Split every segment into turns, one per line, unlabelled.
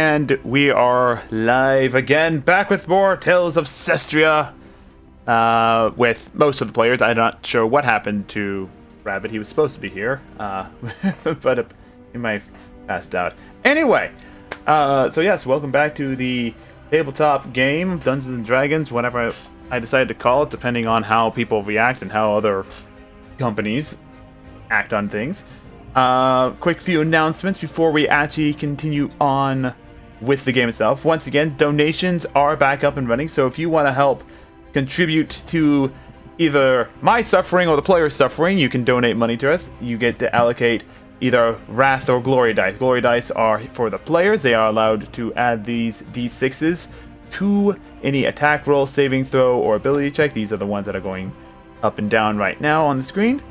And we are live again, back with more Tales of Cestria. With most of the players. I'm not sure what happened to Rabbit. He was supposed to be here, but he might have passed out. Anyway, so yes, welcome back to the tabletop game, Dungeons and Dragons, whatever I decided to call it, depending on how people react and how other companies act on things. Quick few announcements before we actually continue on with the game itself. Once again, donations are back up and running, so if you want to help contribute to either my suffering or the player's suffering, you can donate money to us. You get to allocate either Wrath or Glory Dice. Glory Dice are for the players. They are allowed to add these D6s to any attack roll, saving throw, or ability check. These are the ones that are going up and down right now on the screen.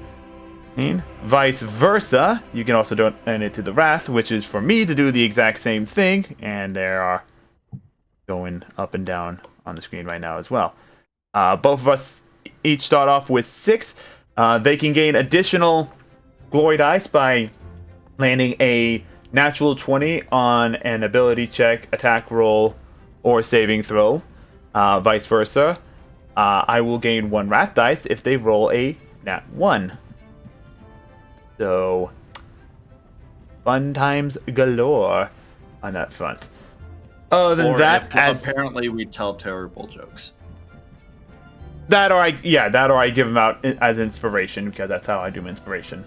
And vice versa, you can also donate it to the Wrath, which is for me to do the exact same thing, and they are going up and down on the screen right now as well. Both of us each start off with 6. They can gain additional Glory Dice by landing a natural 20 on an ability check, attack roll, or saving throw. Vice versa, I will gain 1 Wrath Dice if they roll a nat 1. So, fun times galore on that front. Other than that,
apparently we tell terrible jokes.
That or I give them out as inspiration, because that's how I do my inspiration.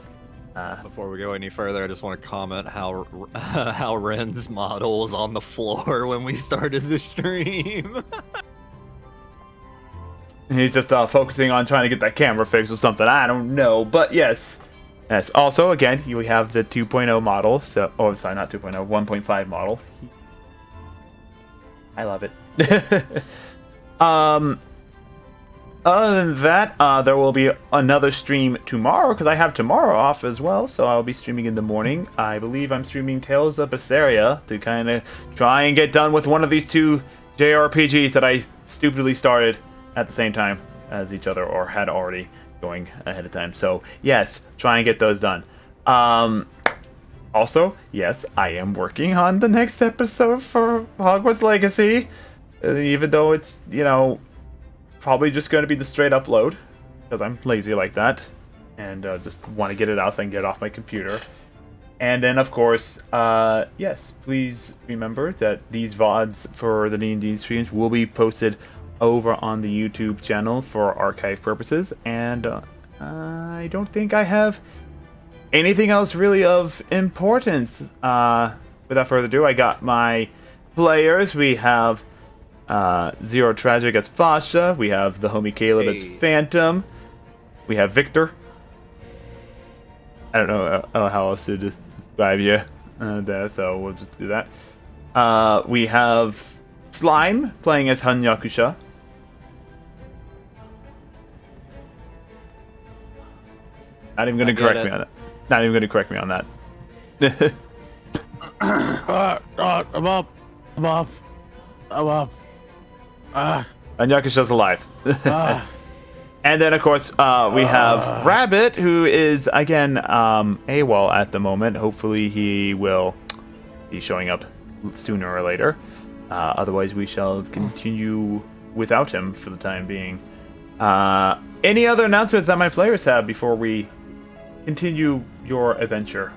Before we go any further, I just want to comment how Ren's model was on the floor when we started the stream.
He's just focusing on trying to get that camera fixed or something. I don't know, but yes. Also, again, we have the 2.0 model. So, oh, sorry, not 2.0, 1.5 model. I love it. Other than that, there will be another stream tomorrow, because I have tomorrow off as well, so I'll be streaming in the morning. I believe I'm streaming Tales of Cestria to kind of try and get done with one of these 2 JRPGs that I stupidly started at the same time as each other, or had already going ahead of time. So, yes, try and get those done. Also, yes, I am working on the next episode for Hogwarts Legacy, even though it's, probably just going to be the straight upload, because I'm lazy like that, and just want to get it out so I can get it off my computer. And then, of course, yes, please remember that these VODs for the D&D streams will be posted over on the YouTube channel for archive purposes, and I don't think I have anything else really of importance. Without further ado, I got my players. We have Zero Tragic as Fasha. We have the homie Caleb as Phantom. We have Victor. I don't know how else to describe you there, so we'll just do that. We have Slime playing as Hanyakusha. Not even going to correct me on that. Not even going to correct me on that.
I'm up.
Hanyakusha's alive. And then, of course, we have Rabbit, who is, again, AWOL at the moment. Hopefully he will be showing up sooner or later. Otherwise, we shall continue without him for the time being. Any other announcements that my players have before we continue your adventure?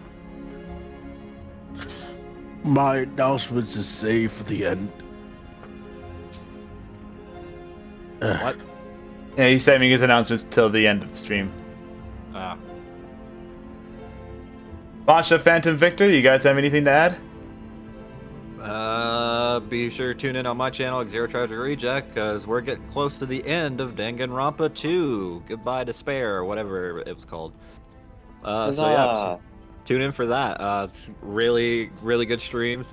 My announcements is saved for the end.
What?
Yeah, he's saving his announcements till the end of the stream. Basha, Phantom, Victor, you guys have anything to add?
Be sure to tune in on my channel, Zero Tragic Reject, because we're getting close to the end of Danganronpa 2. Goodbye Despair, or whatever it was called. So yeah, tune in for that. It's really, really good streams.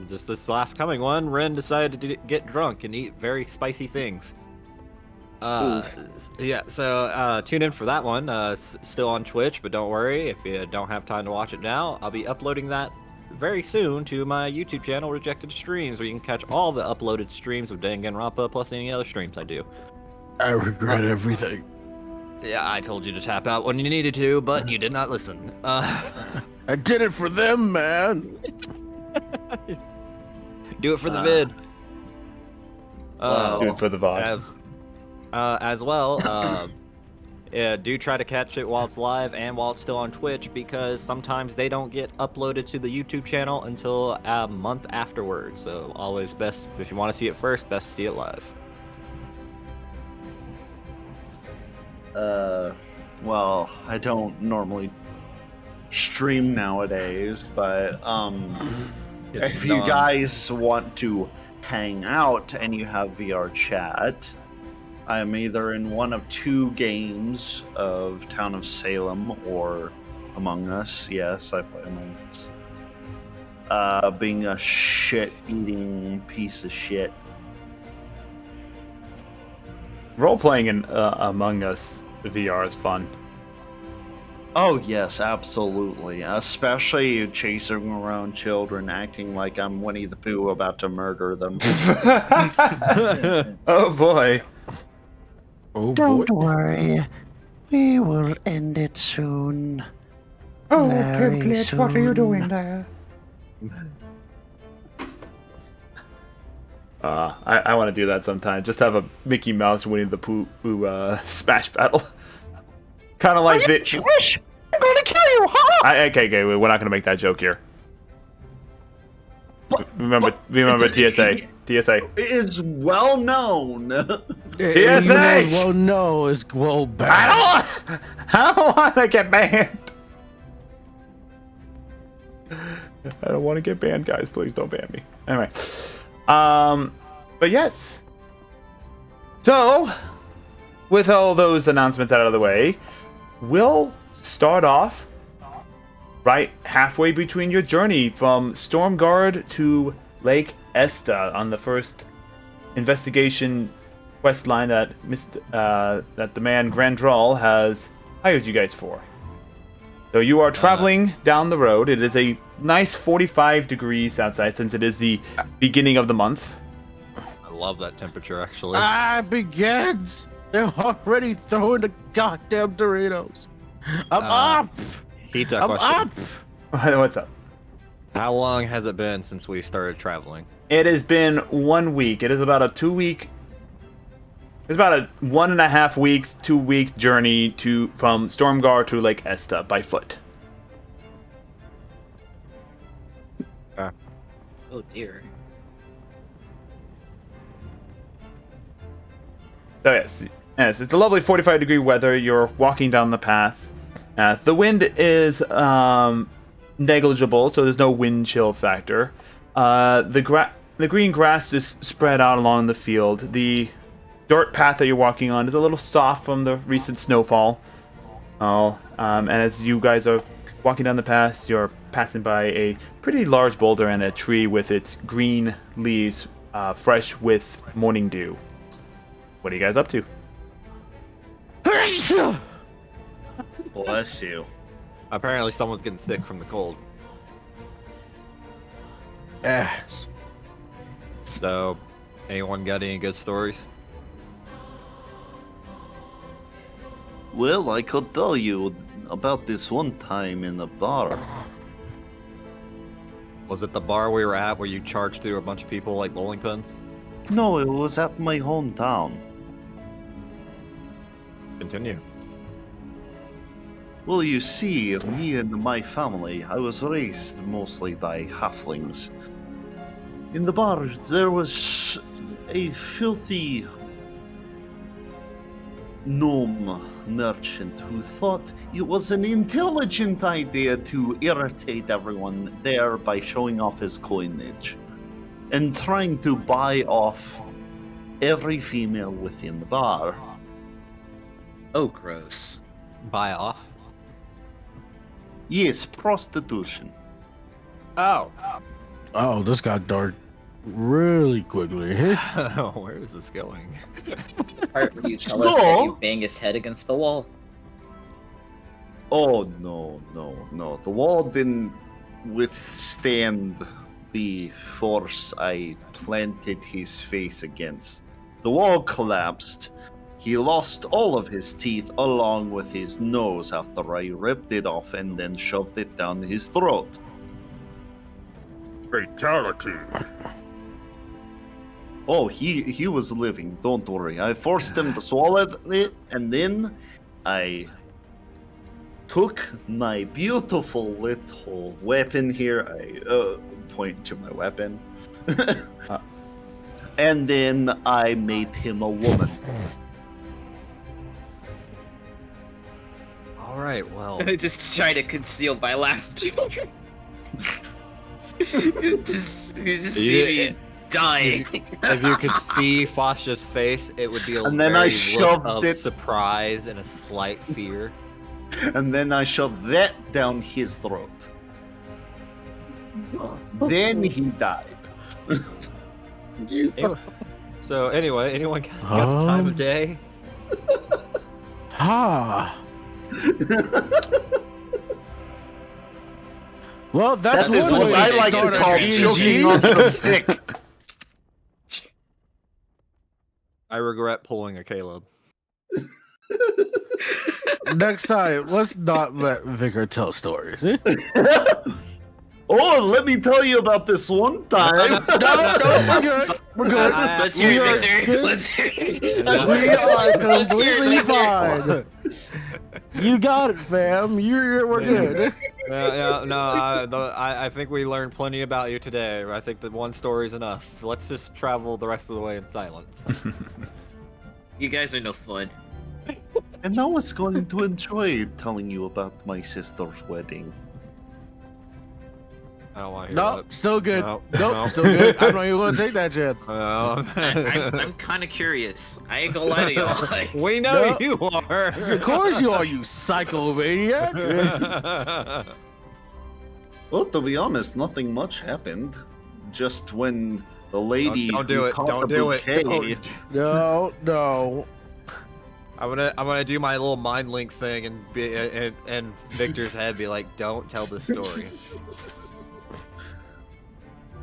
Just this last coming one, Ren decided to get drunk and eat very spicy things. Yeah, so tune in for that one. Still on Twitch, but don't worry, if you don't have time to watch it now, I'll be uploading that very soon to my YouTube channel, Rejected Streams, where you can catch all the uploaded streams of Danganronpa plus any other streams I do.
I regret everything.
Yeah, I told you to tap out when you needed to, but you did not listen.
I did it for them, man.
Do it for the vid.
Wow.
Do it for the VOD.
As well, yeah, do try to catch it while it's live and while it's still on Twitch, because sometimes they don't get uploaded to the YouTube channel until a month afterwards. So always best, if you want to see it first, best to see it live.
Well, I don't normally stream nowadays, but if you guys want to hang out and you have VR chat, I'm either in one of 2 games of Town of Salem or Among Us. Yes, I play Among Us. Being a shit-eating piece of shit.
Role-playing in Among Us VR is fun.
Oh yes, absolutely. Especially chasing around children, acting like I'm Winnie the Pooh about to murder them.
Oh boy.
Oh,
Don't
boy.
worry. We will end it soon.
Oh,
Very
Piglet, what are you
soon.
doing there? I want to do that sometime. Just have a Mickey Mouse Winnie the Pooh smash battle. Kind of like the.
Jewish? I'm gonna kill you, huh?
Okay, we're not gonna make that joke here. Remember TSA. TSA.
It's well known.
TSA!
Well, no, it's well bad.
I don't want to get banned. I don't want to get banned, guys. Please don't ban me. Anyway, but yes. So, with all those announcements out of the way, we'll start off right halfway between your journey from Stormguard to Lake Esta on the first investigation quest line that that the man Grandral has hired you guys for. So you are traveling down the road. It is a nice 45 degrees outside since it is the beginning of the month.
I love that temperature, actually.
Begins. They're already throwing the goddamn Doritos. I'm up.
Hita
I'm
question.
up.
What's up?
How long has it been since we started traveling?
It has been 1 week. It is about a 2 week. It's about a 1.5 weeks, 2 weeks journey from Stormguard to Lake Esta by foot.
Oh dear.
So yes, it's a lovely 45-degree weather. You're walking down the path. The wind is negligible, so there's no wind chill factor. The green grass is spread out along the field. The dirt path that you're walking on is a little soft from the recent snowfall. And as you guys are walking down the path, you're passing by a pretty large boulder and a tree with its green leaves fresh with morning dew. What are you guys up to?
Bless you.
Apparently someone's getting sick from the cold.
Yes.
So, anyone got any good stories?
Well, I could tell you about this one time in the bar.
Was it the bar we were at where you charged through a bunch of people like bowling pins?
No, it was at my hometown.
Continue.
Well, you see, me and my family, I was raised mostly by halflings. In the bar, there was a filthy gnome merchant who thought it was an intelligent idea to irritate everyone there by showing off his coinage and trying to buy off every female within the bar.
Oh, gross.
Buy off?
Yes, prostitution.
Oh.
Oh, this got dark really quickly.
Where is this going?
Part where you tell us that you bang his head against the wall.
Oh, no. The wall didn't withstand the force I planted his face against. The wall collapsed. He lost all of his teeth along with his nose after I ripped it off and then shoved it down his throat.
Fatality.
Oh, he was living. Don't worry. I forced him to swallow it, and then I took my beautiful little weapon here. I point to my weapon, and then I made him a woman.
All right, well.
Just trying to conceal my laughter. you just see me dying.
If you could see Fasha's face, it would be a
And then
very
I
look
shoved
of
it-
surprise and a slight fear.
And then I shoved that down his throat. Then he died.
So anyway, anyone got the time of day?
Well, that's
That's
one
what
way
I
to
like
start
to
a
call
GG.
choking onto the stick.
I regret pulling a Caleb.
Next time, let's not let Vicar tell stories. Eh?
Oh, let me tell you about this one time.
No, we're good. We're good.
Let's hear
We
it,
are
Victor.
good.
Let's hear it.
We are
Let's hear
completely
it, Victor.
fine. You got it, fam. We're good.
I think we learned plenty about you today. I think that one story's enough. Let's just travel the rest of the way in silence.
You guys are no fun.
And I was going to enjoy telling you about my sister's wedding.
I don't want to hear
No,
that.
still good.
No,
Nope,
no.
still good. I'm not even gonna take that chance.
I'm kind of curious. I ain't gonna lie to y'all. Like,
We know
No.
you are.
Of course you are, you psycho maniac.
Well, to be honest, nothing much happened. Just when the lady
Don't do
who
it.
caught
Don't
the
do it.
bouquet,
Don't.
No.
I'm gonna do my little mind link thing and be and Victor's head be like, don't tell this story.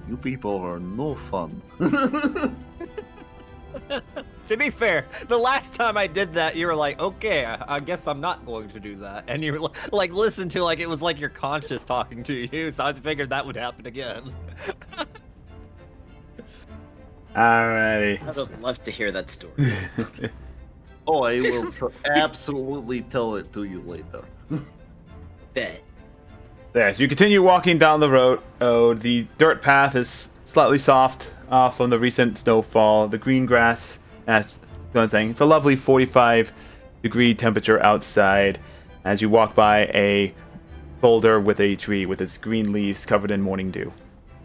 You people are no fun.
To be fair, the last time I did that, you were like, okay, I guess I'm not going to do that. And you were like, listen to like it was like your conscience talking to you, so I figured that would happen again.
Alrighty.
I would love to hear that story.
Oh, I will absolutely tell it to you later.
Bet.
There, as you continue walking down the road, the dirt path is slightly soft from the recent snowfall. The green grass, as I was saying, it's a lovely 45-degree temperature outside as you walk by a boulder with a tree with its green leaves covered in morning dew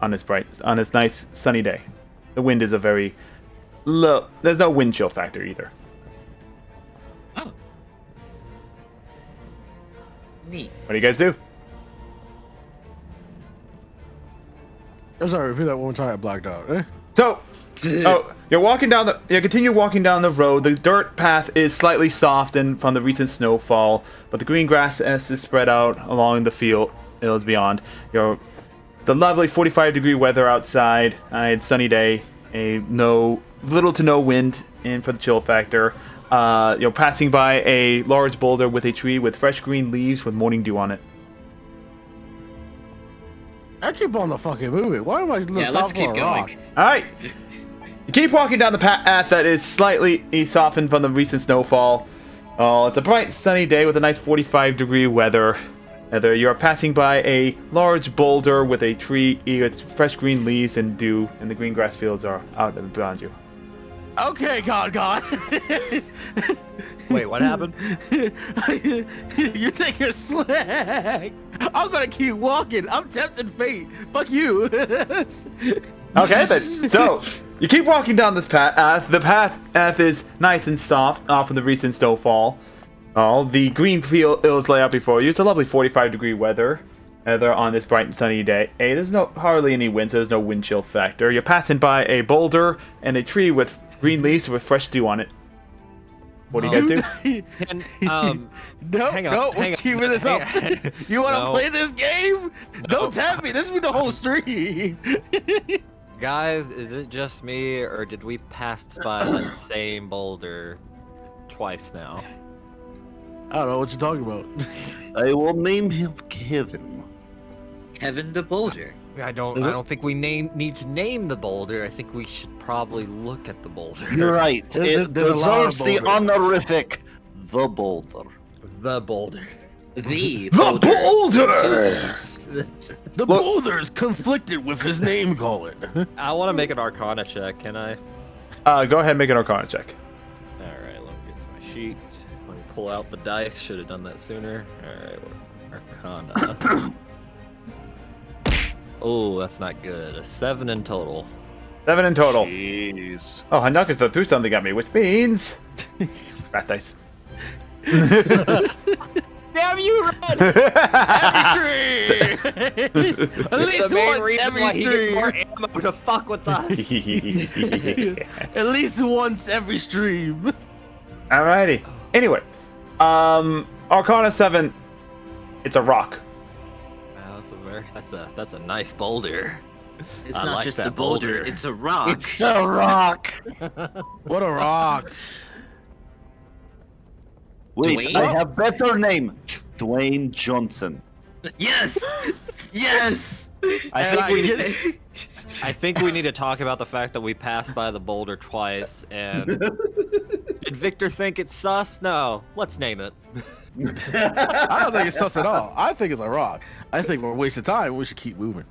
on this nice sunny day. The wind is a very low. There's no wind chill factor either.
Oh. Neat.
What do you guys do?
I'm sorry, repeat that one more time. I blacked out. Eh?
So, you continue walking down the road. The dirt path is slightly softened from the recent snowfall, but the green grass is spread out along the fields beyond. The lovely 45-degree weather outside. It's sunny day. Little to no wind in for the chill factor. You're passing by a large boulder with a tree with fresh green leaves with morning dew on it.
I keep on the fucking moving. Why am I
Yeah, let's keep going.
All right. You keep walking down the path that is slightly softened from the recent snowfall. Oh, it's a bright sunny day with a nice 45-degree weather. You are passing by a large boulder with a tree, its fresh green leaves and dew, and the green grass fields are out beyond you.
Okay, God.
Wait, what happened?
You think you're slick. I'm gonna keep walking. I'm tempting fate. Fuck you.
Okay, then. So, you keep walking down this path. The path is nice and soft off of the recent snowfall. The green fields lay out before you. It's a lovely 45-degree weather. They're on this bright and sunny day. There's hardly any wind, so there's no wind chill factor. You're passing by a boulder and a tree with green leaves with fresh dew on it. What do you guys do?
And,
Hang on. We're keeping this up. You want to play this game? Don't tap me. This is the whole stream.
Guys, is it just me, or did we pass by that same boulder twice now?
I don't know what you're talking about.
I will name him Kevin.
Kevin the Boulder.
I don't think we need to name the boulder. I think we should probably look at the boulder.
You're right. It deserves the honorific the boulder.
The boulder.
The
boulder.
The boulder's conflicted with his name. Call it.
I want to make an Arcana check. Can I?
Go ahead and make an Arcana check.
All right. Let me get to my sheet. Let me pull out the dice. Should have done that sooner. All right. Arcana. Oh, that's not good. A 7 in total.
7 in total.
Jeez.
Oh, Hanaka threw something at me, which means rat dice.
Damn you, Red!
Every stream. At least
the main
once
reason
every
why he gets
stream.
more ammo to fuck with us.
At least once every stream.
Alrighty. Anyway, Arcana 7. It's a rock.
Wow, that's a nice boulder.
It's
I
not
like
just
that
a boulder,
boulder.
it's a rock.
It's a rock.
What a rock.
Wait,
Dwayne?
I have better name. Dwayne Johnson.
Yes! Yes!
I think we need to talk about the fact that we passed by the boulder twice, and did Victor think it's sus? No, let's name it.
I don't think it's sus at all. I think it's a rock. I think we're wasting time. We should keep moving.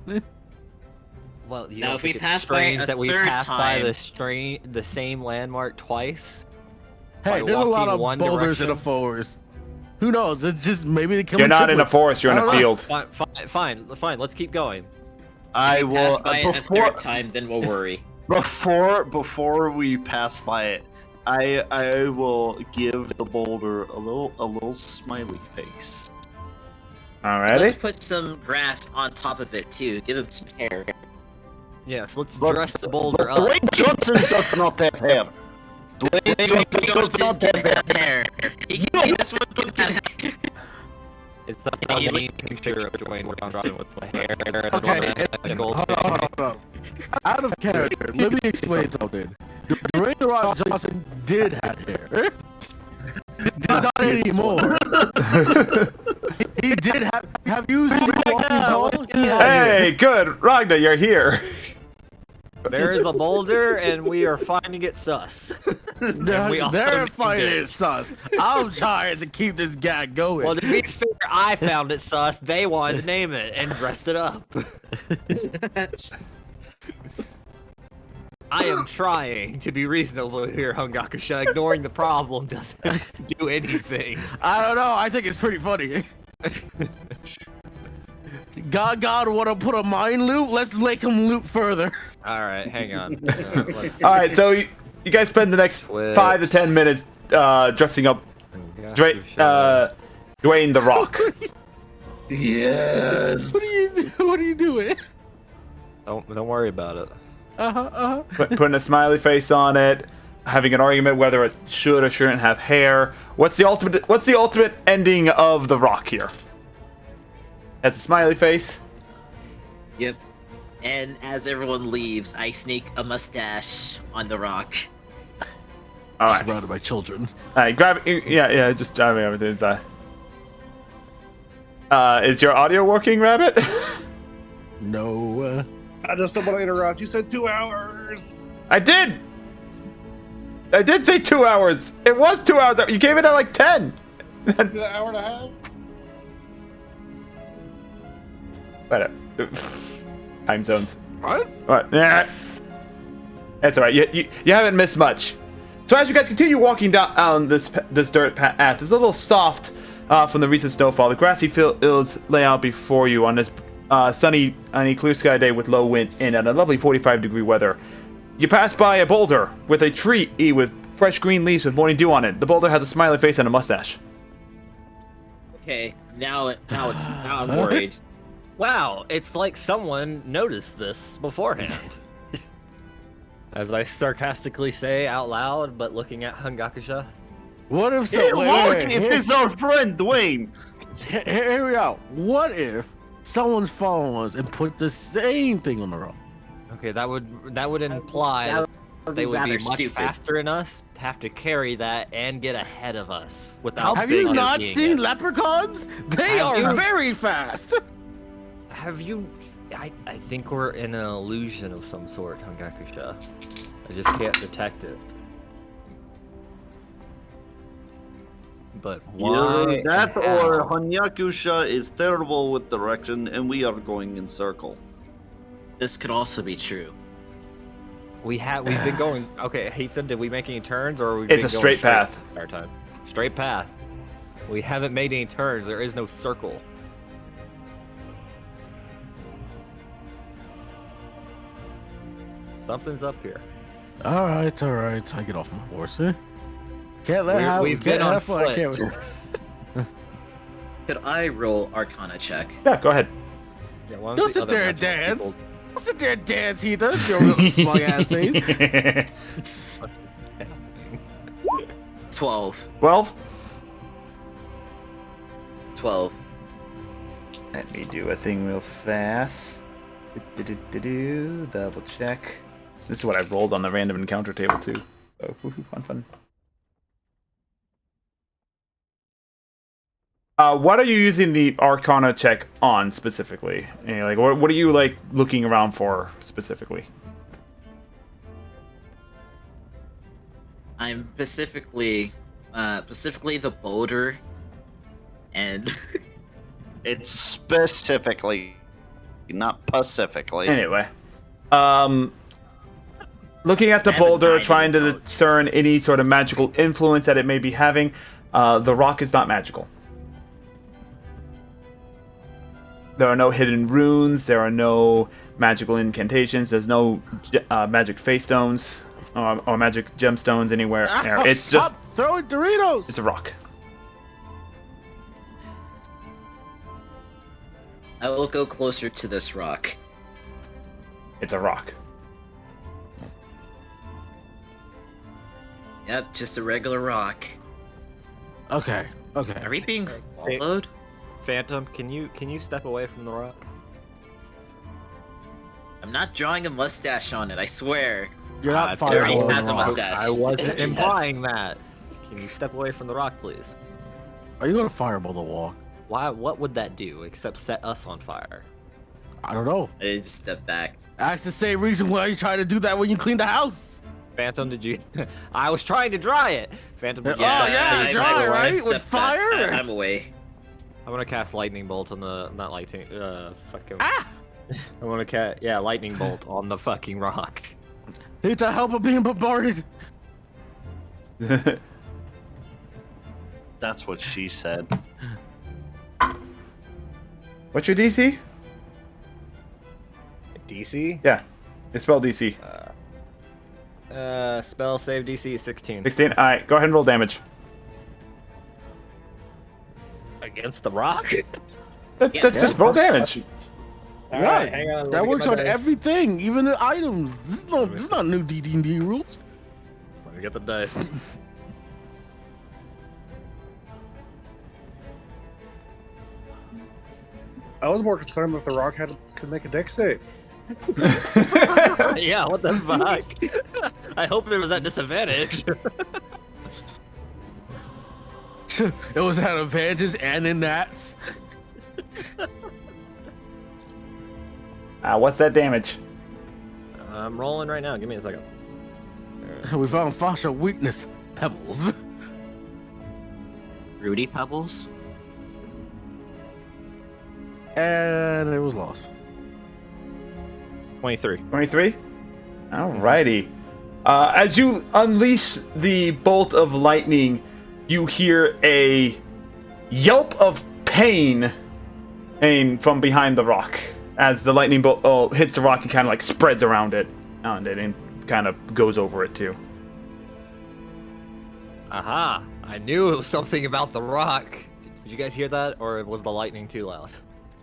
Well, you
Now,
don't
if we
think it's
pass by
strange
a
that we
third
passed by
time-
the same landmark twice?
Hey,
By
there's a lot
walking
of
one
boulders in the
direction?
forest. Who knows? It's just maybe they come.
You're not in a
triplets.
forest, you're in
I
a
don't know.
field.
Fine. Let's keep going.
I will
Pass by it a third time, then we'll worry.
before we pass by it, I will give the boulder a little smiley face.
Let's
Alrighty.
put some grass on top of it too. Give him some hair.
Yes, let's
But-
dress the boulder
But
up.
Dwayne Johnson does not have hair. Dwayne Johnson does not have hair.
He that's what he can have.
It's not a mean picture of Dwayne Johnson with the hair and the
Okay,
and gold
hold on. Out of character, let me explain something. Dwayne The Rock Johnson did have hair. Not anymore. He did have. Have you seen Walking Tall? He had hair.
Hey, good. Ragnar, you're here.
There is a boulder, and we are finding it sus. We also
They're
named
fighting
it.
it sus. I'm trying to keep this guy going.
Well, to be fair, I found it sus. They wanted to name it and dressed it up. I am trying to be reasonable here, Hungakusha. Ignoring the problem doesn't do anything.
I don't know. I think it's pretty funny. God, want to put a mine loop? Let's make him loop further.
All right, hang on. Let's
Alright, so you guys spend the next 5 to 10 minutes dressing up Dwayne the Rock.
Yes.
What are you doing?
Don't worry about it.
Putting a smiley face on it, having an argument whether it should or shouldn't have hair. What's the ultimate ending of the rock here? That's a smiley face.
Yep. And as everyone leaves, I sneak a mustache on the rock.
Alright.
Surrounded by children.
Alright, grab it. Yeah, just driving everything. Is your audio working, Rabbit?
No.
I just don't want to interrupt. You said 2 hours.
I did say 2 hours. It was 2 hours. You gave it at like 10.
An hour and a half.
Whatever. Time zones.
What?
What? Yeah. That's alright. You haven't missed much. So as you guys continue walking down this dirt path, it's a little soft from the recent snowfall. The grassy fields lay out before you on this sunny, clear sky day with low wind and a lovely 45-degree weather. You pass by a boulder with a tree with fresh green leaves with morning dew on it. The boulder has a smiley face and a mustache.
Okay, now I'm worried.
Wow, it's like someone noticed this beforehand. As I sarcastically say out loud, but looking at Hungakusha.
What if
Hey, look, it
here,
is our friend Dwayne.
here we go. What if someone's following us and put the same thing on the rock?
Okay, that would imply that they would be
rather
much
stupid.
faster than us, have to carry that, and get ahead of us without.
Have you
us
not
seeing
seen
it.
leprechauns? They
Have
are
you?
very fast.
Have you I think we're in an illusion of some sort, Hangakusha. I just can't detect it. But why?
Either that
and
or
how?
Hanyakusha is terrible with direction and we are going in circle.
This could also be true.
We've been going. Okay, Heaton, did we make any turns, or are we?
It's a straight path.
Our time. Straight path. We haven't made any turns. There is no circle. Something's up here.
All right. I get off my horse. Eh? Can't let how
We've been on foot.
Could I roll Arcana check?
Yeah, go ahead.
Yeah, one of
Don't
the
sit
other
there and
magical
dance.
people-
Don't sit there and dance, Heather. Your little smug ass thing.
12.
12.
12.
Let me do a thing real fast. Double check. This is what I rolled on the random encounter table too. So fun. What are you using the Arcana check on specifically? Like, what are you like looking around for specifically?
I'm specifically the boulder, and
It's specifically, not pacifically.
Anyway, looking at the
I haven't
boulder,
died
trying to
in intelligence.
discern any sort of magical influence that it may be having. The rock is not magical. There are no hidden runes. There are no magical incantations. There's no magic face stones or magic gemstones anywhere. It's just
Stop throwing Doritos.
it's a rock.
I will go closer to this rock.
It's a rock.
Yep, just a regular rock.
Okay.
Are we being
Hey.
followed?
Phantom, can you step away from the rock?
I'm not drawing a mustache on it, I swear.
You're not
It already
fireballing
has
the
a
rock.
mustache.
I wasn't
Yes.
implying that. Can you step away from the rock, please?
Are you gonna fireball the wall?
Why? What would that do except set us on fire?
I don't know.
I just stepped back.
That's the same reason why you try to do that when you clean the house.
Phantom, did you? I was trying to dry it. Phantom, did you?
Yeah,
step-
yeah,
did you
dry,
step away?
right?
stepped
With
back.
fire?
I'm away.
I'm gonna cast lightning bolt on the not lightning. Fucking.
Ah!
I want to cast lightning bolt on the fucking rock.
Need to help of being bombarded.
That's what she said.
What's your DC?
DC?
Yeah, it's spell DC.
Spell save DC 16.
16. All right, go ahead and roll damage.
Against the rock?
Just roll damage.
All
Yeah,
right, hang on. let me
that
get
works
my
on
dice.
everything, even the items. This is not new D&D rules.
Let me get the dice.
I was more concerned that the rock could make a deck save.
Yeah, what the fuck? I hope it was at disadvantage.
It was at advantage and in nats.
What's that damage?
I'm rolling right now. Give me a second.
We found Fasha weakness. Pebbles.
Rudy Pebbles?
And it was lost.
23.
23? Alrighty. As you unleash the bolt of lightning, you hear a yelp of pain from behind the rock as the lightning bolt hits the rock and kind of like spreads around it and kind of goes over it too.
Aha! I knew it was something about the rock. Did you guys hear that, or was the lightning too loud?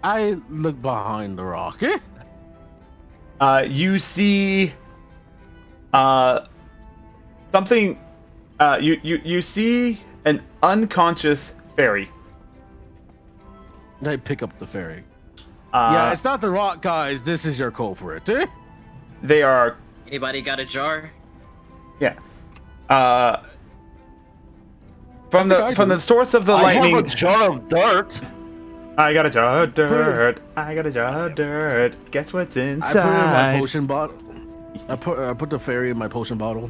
I look behind the rock.
You see something. You see an unconscious fairy.
They pick up the fairy. Yeah, it's not the rock, guys. This is your culprit.
They are.
Anybody got a jar?
Yeah. From the source of the
I
lightning.
have a jar of dirt.
I got a jar of dirt. I got a jar of dirt. Guess what's
I put it in my
inside?
potion bottle. I put the fairy in my potion bottle.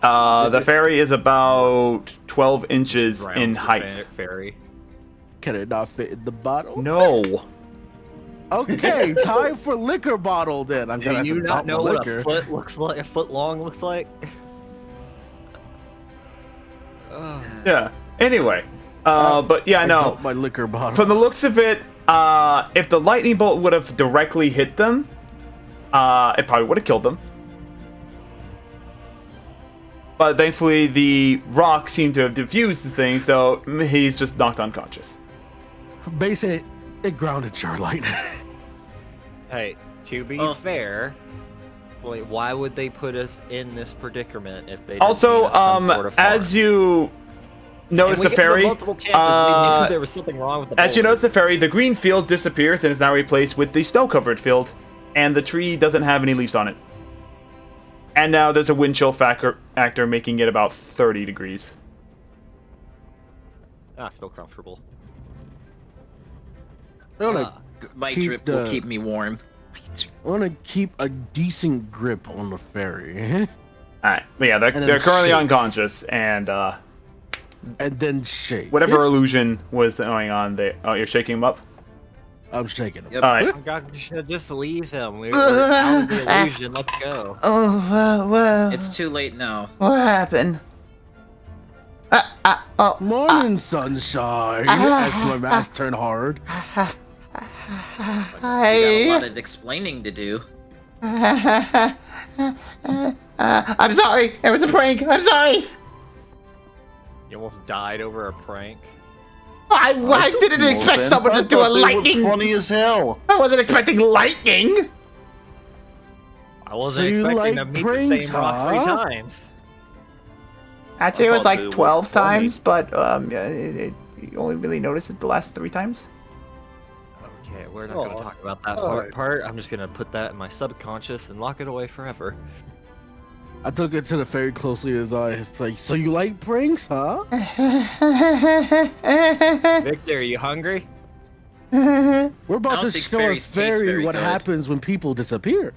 The fairy is about 12 inches
Drowns
in
the
height.
Fairy.
Can it not fit in the bottle?
No.
Okay, time for liquor bottle then. I'm gonna
Do
have
you
to
not
dump my
know what
liquor.
a foot looks like? A foot long looks like?
Yeah. Anyway. But yeah,
I
no.
dumped my liquor bottle.
From the looks of it, if the lightning bolt would have directly hit them, it probably would have killed them. But thankfully, the rock seemed to have diffused the thing, so he's just knocked unconscious.
Basically, it grounded Charlight.
Hey, to be fair, wait, why would they put us in this predicament if they didn't
Also,
mean us some sort of harm?
as you notice
And we
the
gave them
fairy,
multiple chances, we knew there was something wrong with the
as you
boulder.
notice the fairy, the green field disappears and is now replaced with the snow-covered field, and the tree doesn't have any leaves on it. And now there's a wind chill factor making it about 30 degrees.
Still comfortable.
I wanna
My
keep
drip will
the-
keep me warm.
I want to keep a decent grip on the fairy.
Alright, but yeah,
then
they're currently
shake.
unconscious, and
And then shake.
whatever illusion was going on, you're shaking him up?
I'm shaking him.
Yep.
Alright.
Oh God, you should just leave him. We're out of the illusion. Let's go.
Oh, well,
It's too late now.
what happened?
Morning, sunshine. As my mask turn hard.
We got a lot of explaining to do.
I'm sorry. It was a prank. I'm sorry.
You almost died over a prank.
I didn't expect someone to do a
It was
lightning.
funny as hell.
I wasn't expecting lightning.
I wasn't
So you
expecting
like
to meet
pranks,
the same rock 3
huh?
times.
Actually, it
I
was
thought
like
it was
12
funny.
times, but you only really noticed it the last 3 times.
Okay, we're not gonna
Oh.
talk about that
Oh.
part. I'm just gonna put that in my subconscious and lock it away forever.
I took it to the fairy closely as I. It's like, so you like pranks, huh?
Victor, are you hungry?
We're about
I
to
don't think
show a
fairies taste
fairy
very
what
good.
happens when people disappear.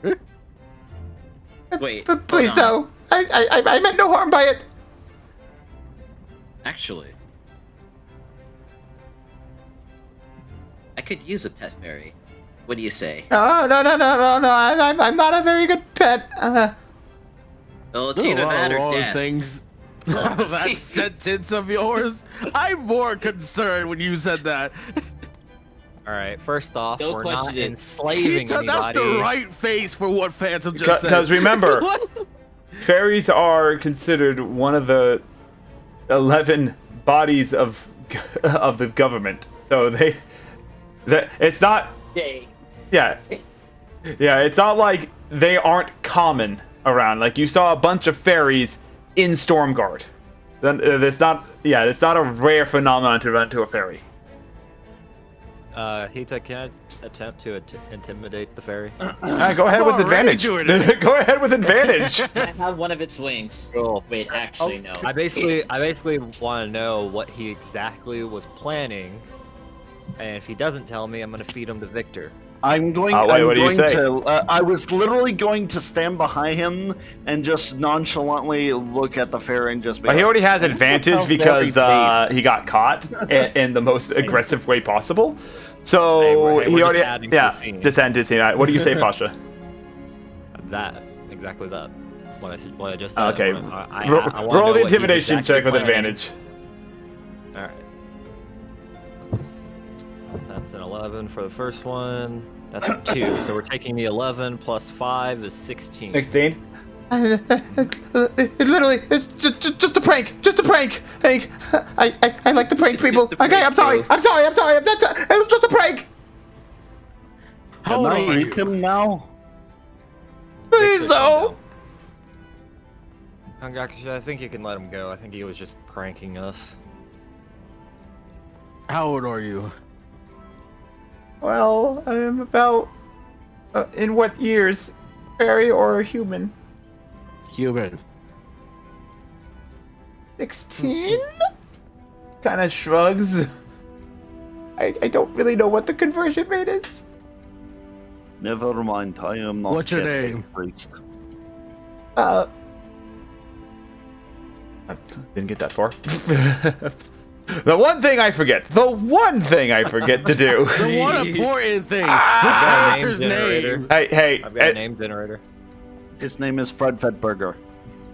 Wait,
But please,
hold on.
no. I meant no harm by it.
Actually, I could use a pet fairy. What do you say?
No. I'm not a very good pet.
Well, it's
There's a
either
lot
that
of
or
wrong
death.
things. That sentence of yours. I'm more concerned when you said that.
All right. First off,
Don't
we're not
question it.
enslaving
That's
anybody.
the right face for what Phantom just said.
Because remember,
What?
fairies are considered one of the 11 bodies of the government. So it's not.
Day.
Yeah. Yeah, it's not like they aren't common around. Like, you saw a bunch of fairies in Stormguard. Then it's not a rare phenomenon to run into a fairy.
Hita, can I attempt to intimidate the fairy?
Go ahead with
already
advantage.
doing it.
Go ahead with advantage.
I have one of its wings.
Cool.
Wait, actually, no.
I basically want to know what he exactly was planning, and if he doesn't tell me, I'm gonna feed him to Victor.
I'm going.
Wait,
I'm
what do you
going
say?
to. I was literally going to stand behind him and just nonchalantly look at the fairy and just be.
He
like,
already has advantage
How's
because
fairy
he got caught in the most aggressive way possible. So
Hey, we're
he
just
already
adding to the scene.
just add to the scene. All right, what do you say, Fasha?
That exactly that. What I just said.
Okay,
I wanna
roll
know
the
what he's
intimidation
exactly
check with
planning.
advantage.
All right. That's an 11 for the first one. That's a 2. So we're taking the 11 plus 5 is 16.
16. It's just a prank. Just a prank. Hank, I like to prank
It's
people.
just a
Okay,
prank,
I'm sorry.
bro.
I'm sorry. It was just a prank.
How
Can
old
I
are
eat
you?
him now?
Please, though.
Hangakusha, I think you can let him go. I think he was just pranking us.
How old are you?
Well, I'm about. In what years? Fairy or human?
Human.
16? Kind of shrugs. I don't really know what the conversion rate is.
Never mind, I am not.
What's your
Catholic
name?
Priest.
I didn't get that far. The one thing I forget to do.
The one important thing. The
got a
character's
name generator.
name.
Hey,
I've got a name generator.
His name is Fred Fedberger.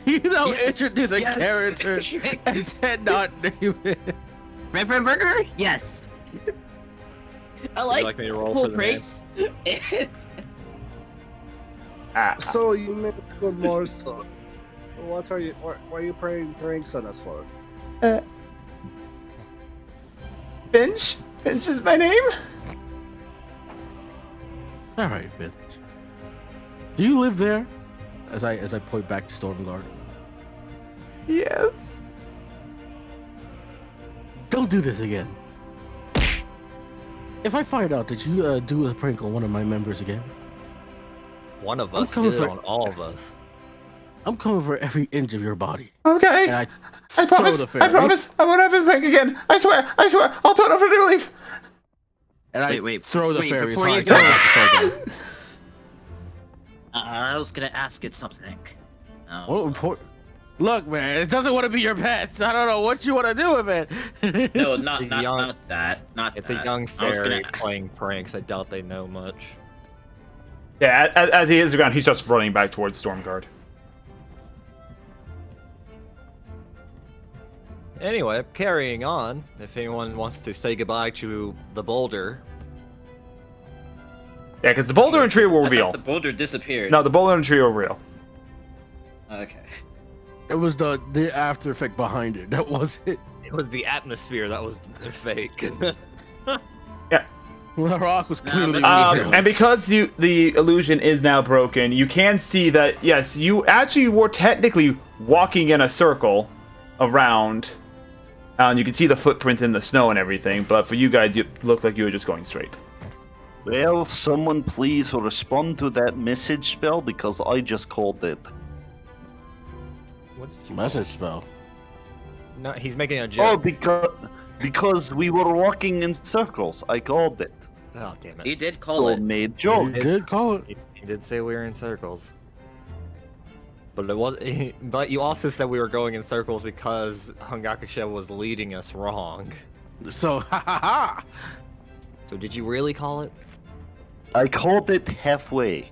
You know,
Yes,
introduce a
yes.
character and then not name it.
Reverend Burger? Yes. I
Would you
like,
like me to roll
cool
for the name?
praise.
So you made a good morsel. What are you? Why are you praying on us for?
Finch? Finch is my name?
All right, Vince. Do you live there? As I point back to Stormguard.
Yes.
Don't do this again. If I find out that you do a prank on one of my members again,
One of
I'm
us
coming
did
for-
on all of us.
I'm coming for every inch of your body.
Okay.
And I
I promise.
the fairy.
I promise. I won't have his prank again. I swear. I'll turn over the leaf.
And I
Wait,
throw the
wait,
fairy as
before
high
you
as
go.
Stormguard.
I was gonna ask it something.
What important? Look, man, it doesn't want to be your pet. I don't know what you want to do with it.
No,
It's a young-
not that. Not
It's
that.
a young
I was
fairy
gonna-
playing pranks. I doubt they know much.
Yeah. As he hits the ground, he's just running back towards Stormguard.
Anyway, carrying on. If anyone wants to say goodbye to the boulder,
Yeah, because the boulder and tree will
I thought
reveal.
the boulder disappeared.
No, the boulder and tree will reveal.
Okay.
It was the after effect behind it. That was it.
it was the atmosphere that was fake.
Well, the rock was
Nah,
clearly.
let's keep
evil.
going.
And because the illusion is now broken, you can see that yes, you actually were technically walking in a circle around, and you can see the footprints in the snow and everything. But for you guys, it looked like you were just going straight.
Well, someone please respond to that message spell because I just called it.
What did you
Message spell.
No, he's making a
Oh,
joke.
because we were walking in circles. I called it.
Oh, damn
You
it.
did call
So
it.
made
You
joke.
did call it.
He did say we were in circles. But it was. But you also said we were going in circles because Hungakusha was leading us wrong.
So, ha ha ha.
So did you really call it?
I called it halfway.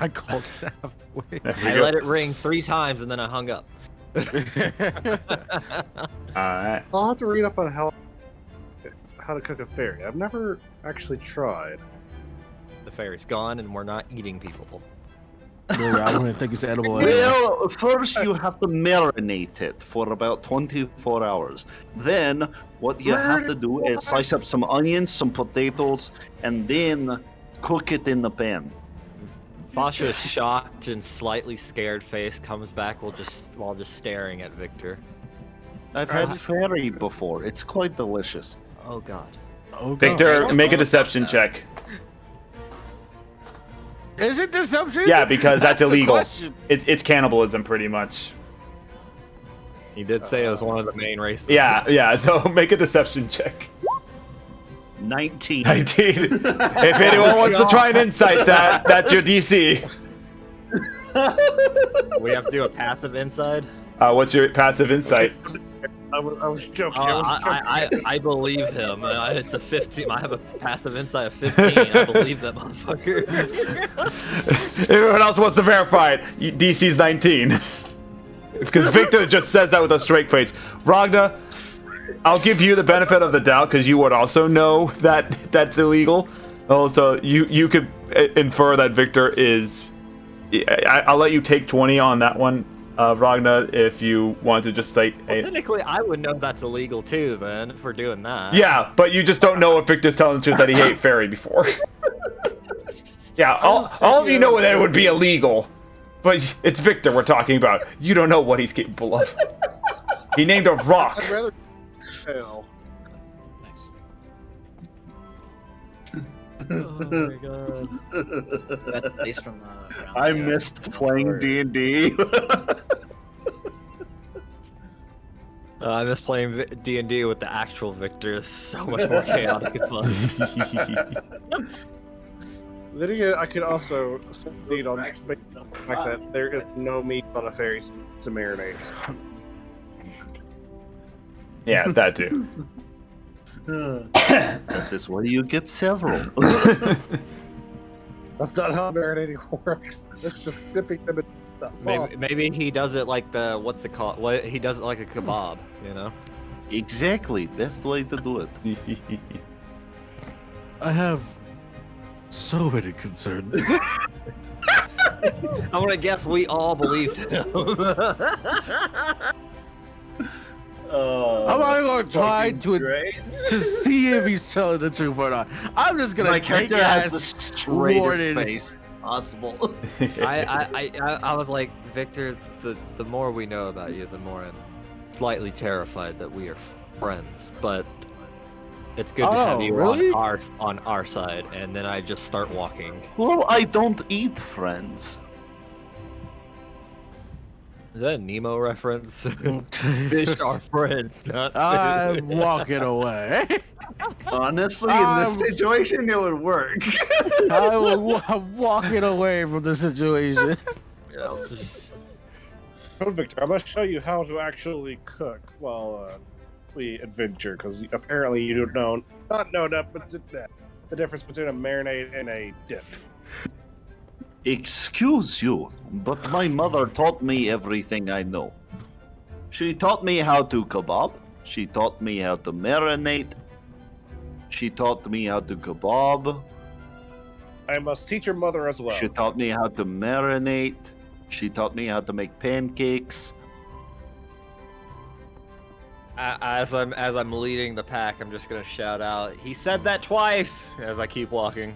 I called it halfway.
There we
I
go.
let it ring 3 times and then I hung up.
Alright.
I'll have to read up on how to cook a fairy. I've never actually tried.
The fairy's gone and we're not eating people.
Really, I don't even think it's edible anyway.
Well, first you have to marinate it for about 24 hours. Then, what you have to do is slice up some onions, some potatoes, and then cook it in the pan.
Fasha's shocked and slightly scared face comes back while just staring at Victor.
I've had fairy before. It's quite delicious.
Oh god.
Oh, God.
Victor, make a
Oh,
deception
fuck
check.
Is it deception?
Yeah, because that's
the
illegal.
question.
It's cannibalism, pretty much.
He did say it was one of the main races.
Yeah. So make a deception check.
19.
19. If anyone wants to try and insight that, that's your DC.
We have to do a passive inside.
What's your passive insight?
I was joking. I was joking.
I believe him. It's a 15. I have a passive insight of 15. I believe that motherfucker.
Everyone else wants to verify it. DC's 19. Because Victor just says that with a straight face. Ragna, I'll give you the benefit of the doubt because you would also know that that's illegal. Also, you could infer that Victor is. I'll let you take 20 on that one, Ragna, if you want to just cite.
Well, technically, I would know that's illegal too. Then, if we're doing that.
Yeah, but you just don't know if Victor's telling the truth that he ate fairy before. Yeah, all of you know that it would be illegal. But it's Victor we're talking about. You don't know what he's capable of. He named a rock.
I'd rather fail.
Nice.
Oh my god.
That's based from around
I
there.
missed playing D&D.
I miss playing D&D with the actual Victor. It's so much more chaotic and fun.
Then again, I could also succeed on the fact that there is no meat on a fairy to marinate.
Yeah, that too.
That is why you get several.
That's not how marinating works. It's just dipping them in that sauce.
Maybe he does it like the what's it called? What he does it like a kebab, you know?
Exactly, best way to do it.
I have so many concerns.
I'm gonna guess we all believed him.
I'm not gonna try to see if he's telling the truth or not. I'm just gonna take
Victor
it
has
as
the straightest
warning.
face possible.
I was like, Victor, the more we know about you, the more I'm slightly terrified that we are friends. But it's good to have you
really?
on our side. And then I just start walking.
Well, I don't eat friends.
Is that a Nemo reference? Fish are friends, not food.
I'm walking away.
Honestly, in this situation, it would work.
I'm walking away from the situation.
Oh, Victor, I must show you how to actually cook while we adventure, because apparently you don't know, but the difference between a marinade and a dip.
Excuse you, but my mother taught me everything I know. She taught me how to kebab. She taught me how to marinate. She taught me how to kebab.
I must teach your mother as well.
She taught me how to marinate. She taught me how to make pancakes.
As I'm leading the pack, I'm just gonna shout out, "He said that twice!" as I keep walking.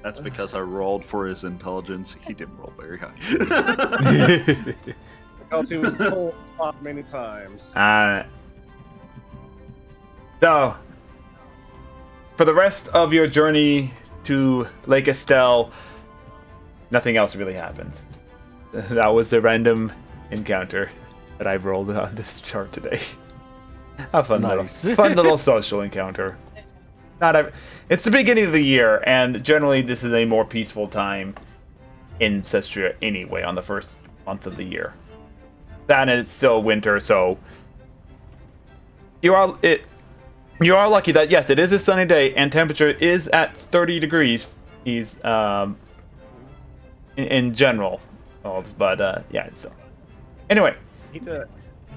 That's because I rolled for his intelligence. He didn't roll very high.
Because he was told stop many times.
So, for the rest of your journey to Lake Estelle, nothing else really happens. That was a random encounter that I rolled on this chart today. A fun little social encounter. It's the beginning of the year, and generally this is a more peaceful time in Cestria anyway, on the first month of the year. Then it's still winter, so you are lucky that yes, it is a sunny day and temperature is at 30 degrees. In general, but yeah. So anyway,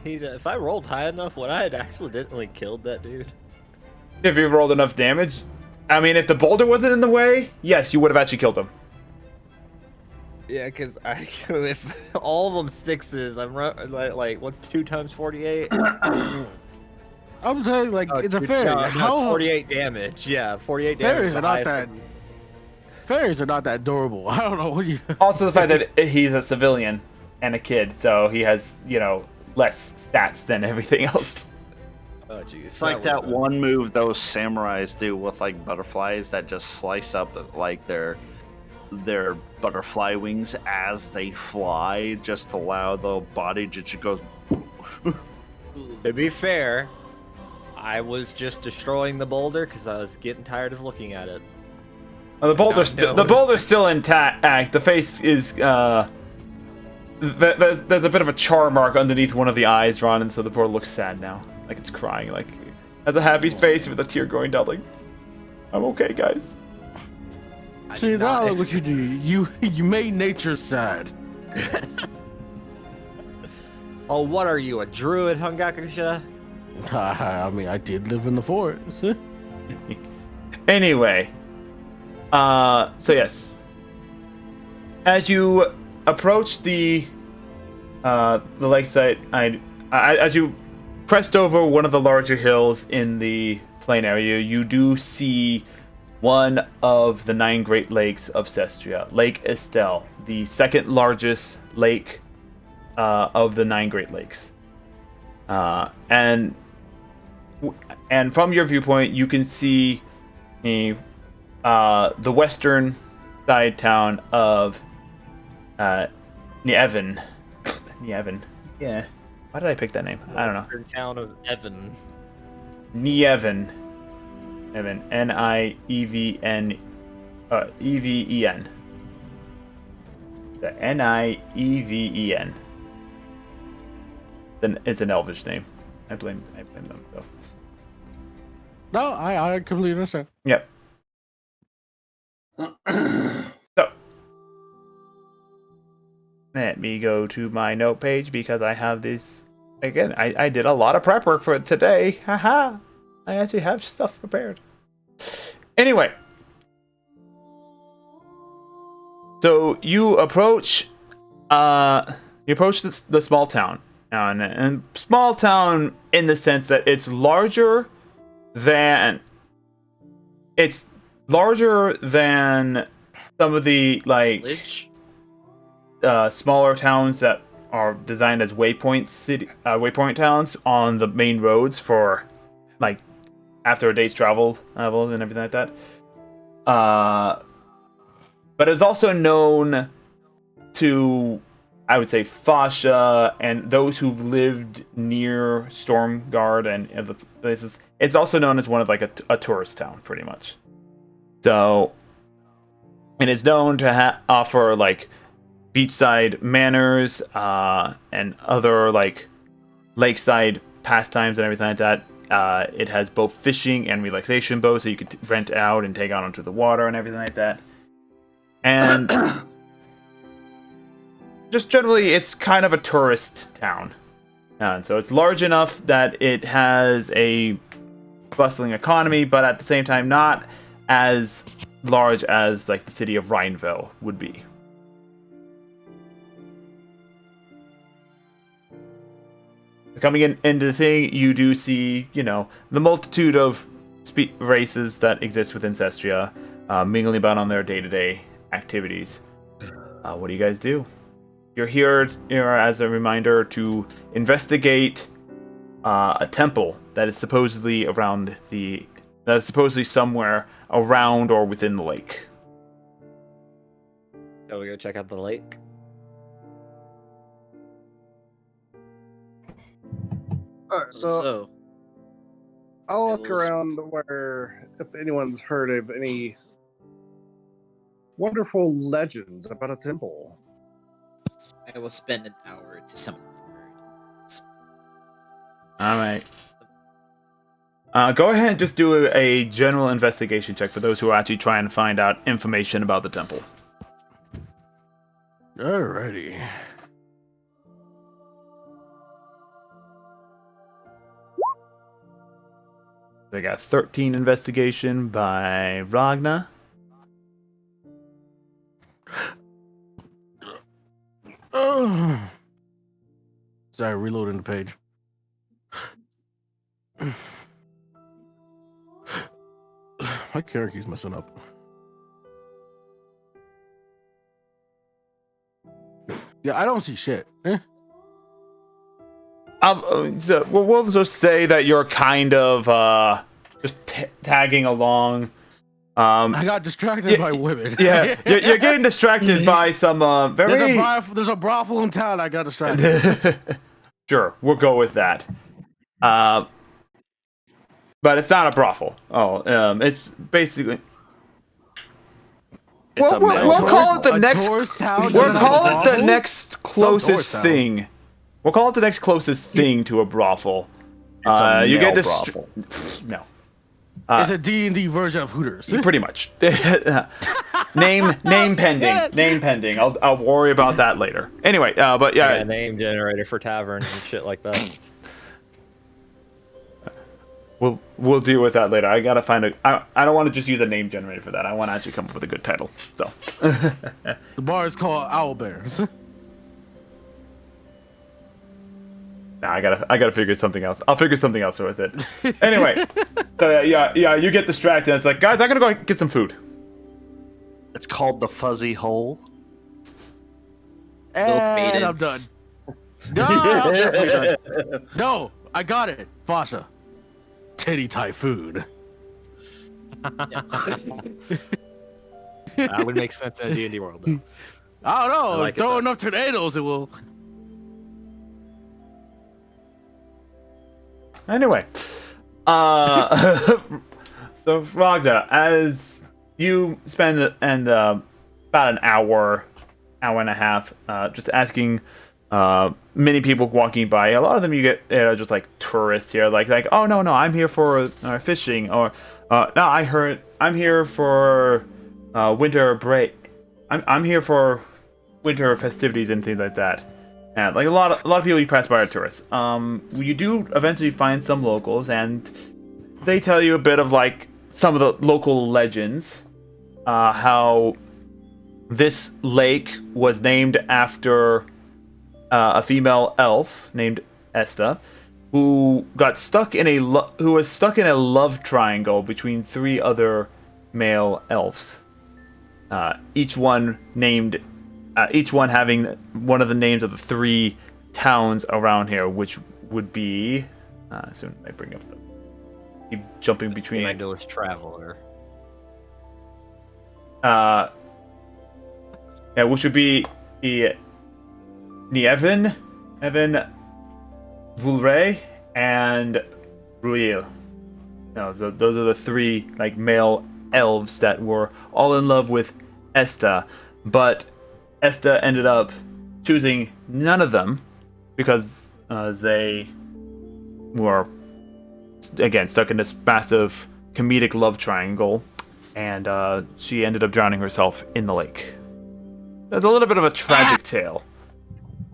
if I rolled high enough, would I had accidentally killed that dude?
If you rolled enough damage, I mean, if the boulder wasn't in the way, yes, you would have actually killed him.
Yeah, because if all of them sixes, I'm like what's 2 times 48?
I'm saying, like, it's a fairy. How
48 damage? Yeah, 48 damage.
Fairies are not that durable. I don't know what you.
Also, the fact that he's a civilian and a kid, so he has less stats than everything else.
Oh, jeez.
It's like that one move those samurais do with like butterflies that just slice up like their butterfly wings as they fly, just to allow the body to just go.
To be fair, I was just destroying the boulder because I was getting tired of looking at it.
The boulder's still intact. The face is there's a bit of a char mark underneath one of the eyes, Ron, and so the boulder looks sad now. Like it's crying, like has a happy face with a tear going down. Like, I'm okay, guys.
See, now look what you do. You made nature sad.
Oh, what are you, a druid, Hungakusha?
I mean, I did live in the forest.
Anyway, so yes, as you approach the lakeside, as you crest over one of the larger hills in the plain area, you do see one of the 9 Great Lakes of Cestria, Lake Estelle, the second largest lake of the 9 Great Lakes. And from your viewpoint, you can see the western side town of Nieven. Yeah. Why did I pick that name? I don't know.
Town of Evan.
Nieven. Evan. N-I-E-V-N. E-V-E-N. The N-I-E-V-E-N. Then it's an Elvish name. I blame them though.
No, I completely understand.
Yep. So let me go to my note page because I have this again. I did a lot of prep work for today. Haha. I actually have stuff prepared. Anyway. So you approach the small town. And small town in the sense that it's larger than some of the like smaller towns that are designed as waypoint towns on the main roads for like after a day's travel and everything like that. But it's also known to, I would say, Fasha and those who've lived near Stormguard and other places. It's also known as one of like a tourist town, pretty much. So, and it's known to offer like beachside manners and other like lakeside pastimes and everything like that. It has both fishing and relaxation boats, so you could rent out and take out onto the water and everything like that. And just generally, it's kind of a tourist town. And so it's large enough that it has a bustling economy, but at the same time, not as large as like the city of Rhineville would be. Coming into the thing, you do see, the multitude of races that exist within Cestria, mingling about on their day-to-day activities. What do you guys do? You're here as a reminder to investigate a temple that is supposedly somewhere around or within the lake.
Shall we go check out the lake?
Alright, so I'll look around where if anyone's heard of any wonderful legends about a temple.
I will spend an hour to summon my bird.
Alright. Go ahead and just do a general investigation check for those who are actually trying to find out information about the temple.
Alrighty.
They got 13 investigation by Ragna.
Sorry, reloading the page. My character keeps messing up. Yeah, I don't see shit.
So we'll just say that you're kind of just tagging along.
I got distracted by women.
Yeah, you're getting distracted by some very.
There's a brothel in town. I got distracted.
Sure, we'll go with that. But it's not a brothel. It's basically. We'll call it the next. We'll call it the next closest thing. We'll call it the next closest thing to a brothel. You get this.
brothel.
No.
It's a D&D version of Hooters.
Pretty much. Name pending. Name pending. I'll worry about that later. Anyway, but yeah.
Name generator for tavern and shit like that.
We'll deal with that later. I gotta find I don't want to just use a name generator for that. I want to actually come up with a good title. So.
The bar is called Owl Bears.
Nah, I gotta figure something else. I'll figure something else with it. Anyway, so yeah, you get distracted. It's like, guys, I'm gonna go get some food.
It's called the Fuzzy Hole.
And I'm done. No, I'm definitely done. No, I got it. Fasha. Titty Typhoon.
That would make sense in a D&D world, though.
I don't know.
I like
Throw enough tornadoes, it will.
Anyway, so Ragna, as you spend about an hour and a half, just asking many people walking by. A lot of them you get just like tourists here, like oh no, I'm here for fishing, or no, I heard I'm here for winter break. I'm here for winter festivities and things like that. And like a lot of people you pass by are tourists. You do eventually find some locals, and they tell you a bit of like some of the local legends, how this lake was named after a female elf named Esta, who was stuck in a love triangle between 3 other male elves. Each one having one of the names of the 3 towns around here, which would be. Soon I bring up the. Keep jumping between.
Fabulous traveler.
Yeah, which would be Evan, Vulray, and Ruil. No, those are the 3 like male elves that were all in love with Esta, but Esta ended up choosing none of them because they were again stuck in this massive comedic love triangle, and she ended up drowning herself in the lake. It's a little bit of a tragic tale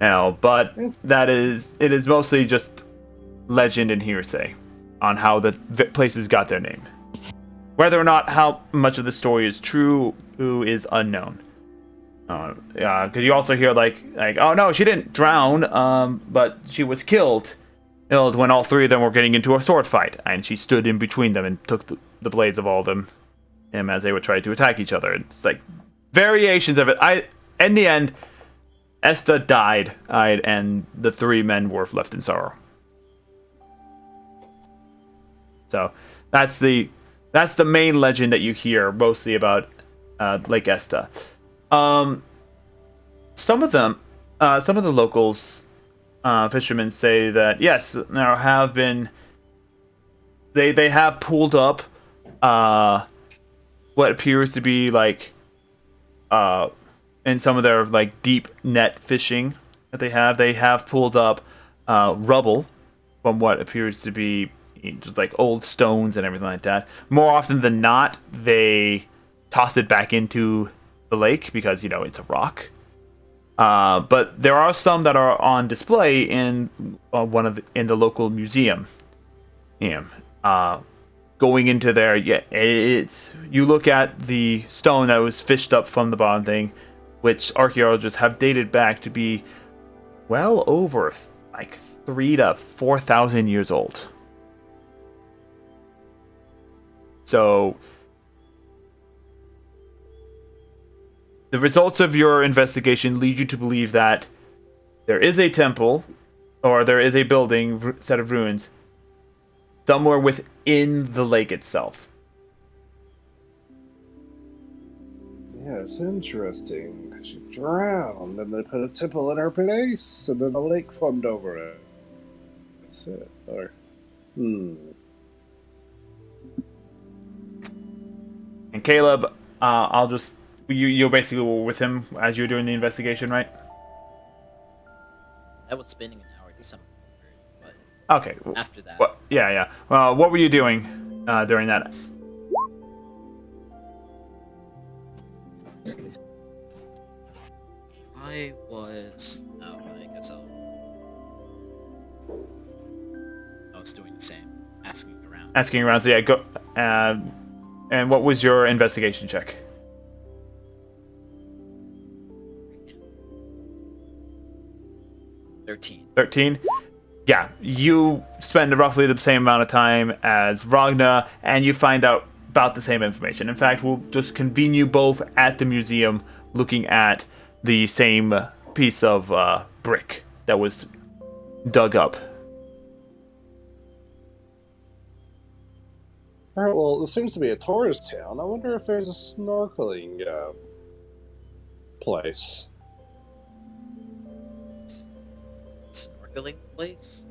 now, but it is mostly just legend and hearsay on how the places got their name. Whether or not how much of the story is true is unknown. Because you also hear like oh no, she didn't drown, but she was killed when all 3 of them were getting into a sword fight, and she stood in between them and took the blades of all of them as they would try to attack each other. It's like variations of it. In the end, Esta died, and the 3 men were left in sorrow. So that's the main legend that you hear mostly about Lake Esta. Some of the locals, fishermen, say that yes, there have been. They have pulled up what appears to be like in some of their like deep net fishing that they have pulled up rubble from what appears to be just like old stones and everything like that. More often than not, they toss it back into the lake because it's a rock. But there are some that are on display in in the local museum. Going into there, you look at the stone that was fished up from the bottom thing, which archaeologists have dated back to be well over like 3,000 to 4,000 years old. So the results of your investigation lead you to believe that there is a temple, or there is a building, set of ruins, somewhere within the lake itself.
Yeah, it's interesting. She drowned, and they put a temple in her place, and then a lake formed over it. That's it. Or,
And Caleb, I'll just you basically were with him as you were doing the investigation, right?
I was spending an hour to something, but
Okay.
after that,
Yeah. What were you doing during that?
I was. Oh, I guess I was doing the same, asking around.
Asking around. So yeah, go. And what was your investigation check? 13. Yeah, you spend roughly the same amount of time as Ragna, and you find out about the same information. In fact, we'll just convene you both at the museum looking at the same piece of brick that was dug up.
Alright, well, this seems to be a tourist town. I wonder if there's a snorkeling place.
Snorkeling place?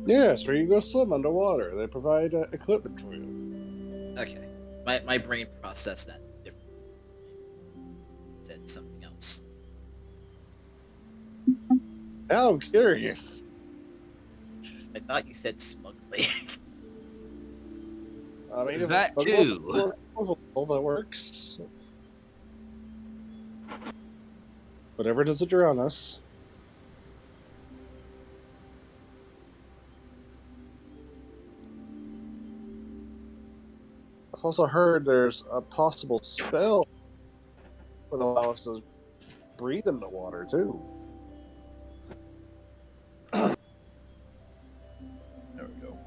Yes, where you go swim underwater. They provide equipment for you.
Okay. My brain processed that differently. Said something else.
Now I'm curious.
I thought you said smuggling.
I mean, if
That
it's
too.
that works. Whatever it is that you're on us. I've also heard there's a possible spell that would allow us to breathe in the water too.
There we go.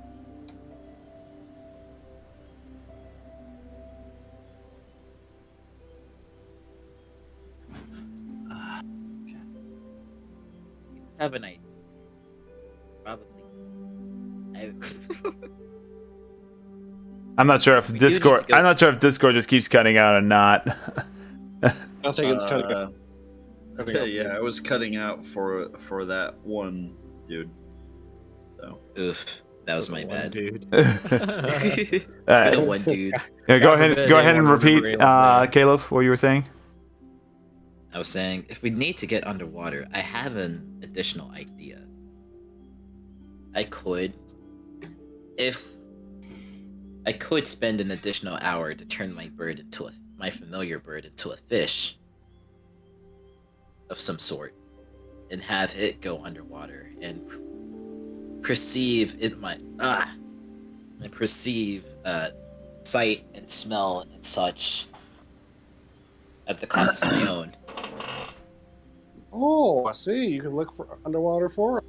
Have an idea. Probably.
I'm not sure if
We do need to
Discord.
go-
I'm not sure if Discord just keeps cutting out or not.
I think it's cutting out.
Yeah, I was cutting out for that one dude. So
Oof, that was my bad.
Dude.
The
Alright.
one dude.
Yeah,
God forbid
go ahead
anyone
and repeat,
remembering his name.
Caleb, what you were saying.
I was saying, if we need to get underwater, I have an additional idea. I could spend an additional hour to turn my familiar bird into a fish of some sort, and have it go underwater and perceive sight and smell and such at the cost of my own.
Oh, I see. You can look for underwater for it.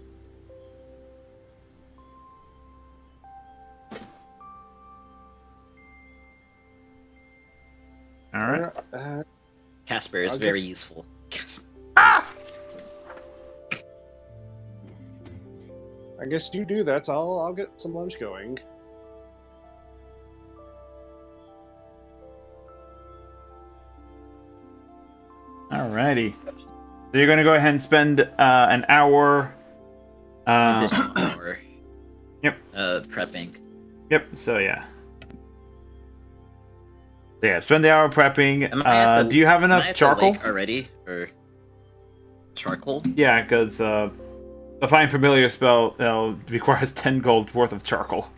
All right.
Casper is
I'll
very
just-
useful.
I guess you do that. So I'll get some lunch going.
Alrighty. So you're gonna go ahead and spend an hour.
Additional hour.
Yep.
Prepping.
Yep. So yeah. Yeah. Spend the hour prepping.
Am I at the-
Do you have
Am I
enough
at the
charcoal?
lake already, or charcoal?
Yeah, because the Find Familiar spell requires 10 gold worth of charcoal.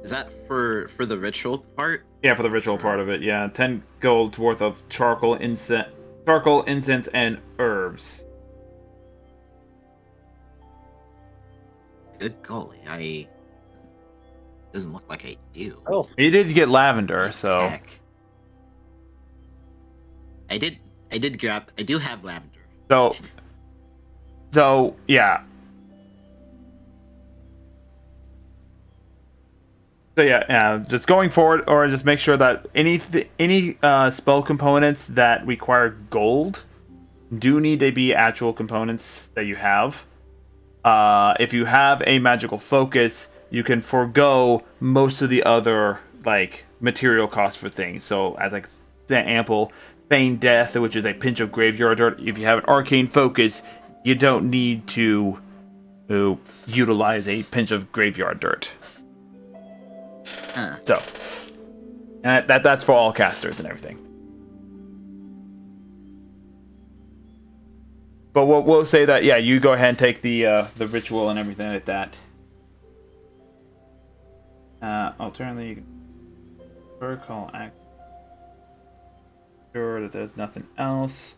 Is that for the ritual part?
Yeah, for the ritual part of it. Yeah, 10 gold worth of charcoal, incense, and herbs.
Good golly, doesn't look like I do.
Oh,
You did get lavender, so
Heck. I do have lavender.
so yeah. So yeah, just going forward, or just make sure that any spell components that require gold do need to be actual components that you have. If you have a magical focus, you can forego most of the other like material costs for things. So as like example, feign death, which is a pinch of graveyard dirt. If you have an arcane focus, you don't need to utilize a pinch of graveyard dirt.
Huh.
So, and that's for all casters and everything. But we'll say that, yeah, you go ahead and take the ritual and everything like that. Alternatively, you can protocol act. Sure that there's nothing else.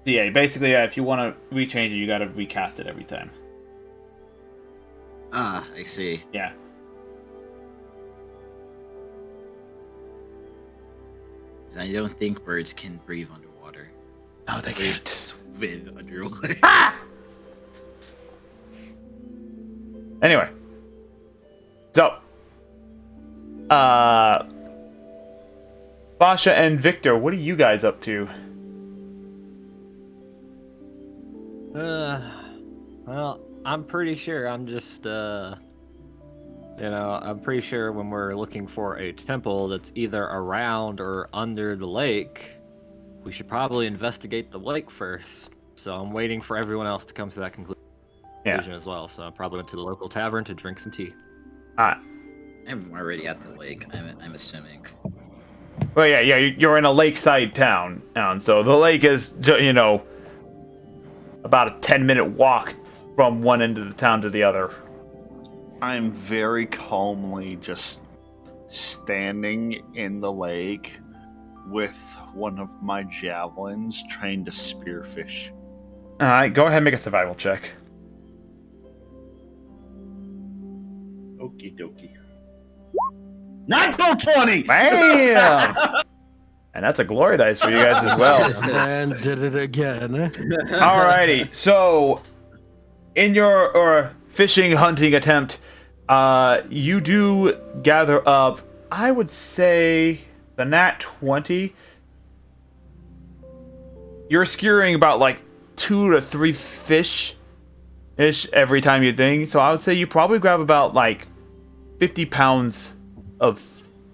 So yeah, basically, if you want to rechange it, you got to recast it every time.
Ah, I see.
Yeah.
I don't think birds can breathe underwater.
No, they can't.
Swim underwater.
Anyway. So. Basha and Victor, what are you guys up to?
Well, I'm pretty sure I'm just You know, I'm pretty sure when we're looking for a temple that's either around or under the lake, we should probably investigate the lake first. So I'm waiting for everyone else to come to that conclusion as well. So I probably went to the local tavern to drink some tea.
I'm already at the lake. I'm assuming.
Well, yeah, you're in a lakeside town, so the lake is, about a 10-minute walk from one end of the town to the other.
I'm very calmly just standing in the lake with one of my javelins trying to spearfish.
All right, go ahead and make a survival check.
Okie dokie. Natural 20!
Bam! And that's a glory dice for you guys as well.
And did it again.
Alrighty, so in your fishing hunting attempt, you do gather up, I would say, the nat 20. You're skewering about like 2 to 3 fish-ish every time you think. So I would say you probably grab about like 50 pounds of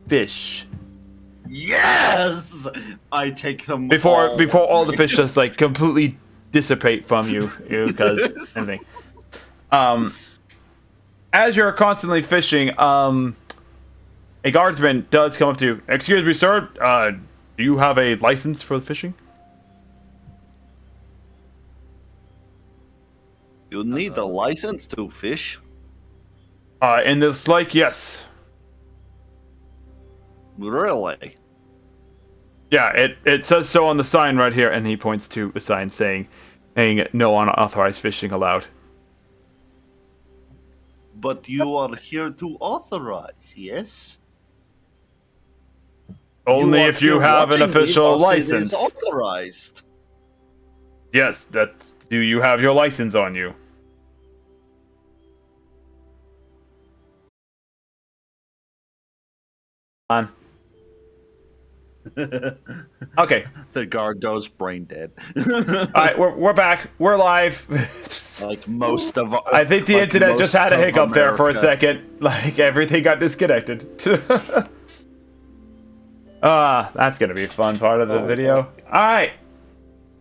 fish.
Yes! I take them
before all the fish just like completely dissipate from you because anything. As you're constantly fishing, a guardsman does come up to you. Excuse me, sir. Do you have a license for the fishing?
You need the license to fish.
In this lake, yes.
Really?
Yeah, it says so on the sign right here, and he points to a sign saying no unauthorized fishing allowed.
But you are here to authorize, yes?
Only if you have an official license.
It is authorized.
Yes, do you have your license on you? On. Okay.
The guard goes brain dead.
Alright, we're back. We're live.
Like most of
I think the internet just had a hiccup there for a second. Like everything got disconnected. That's gonna be a fun part of the video. Alright.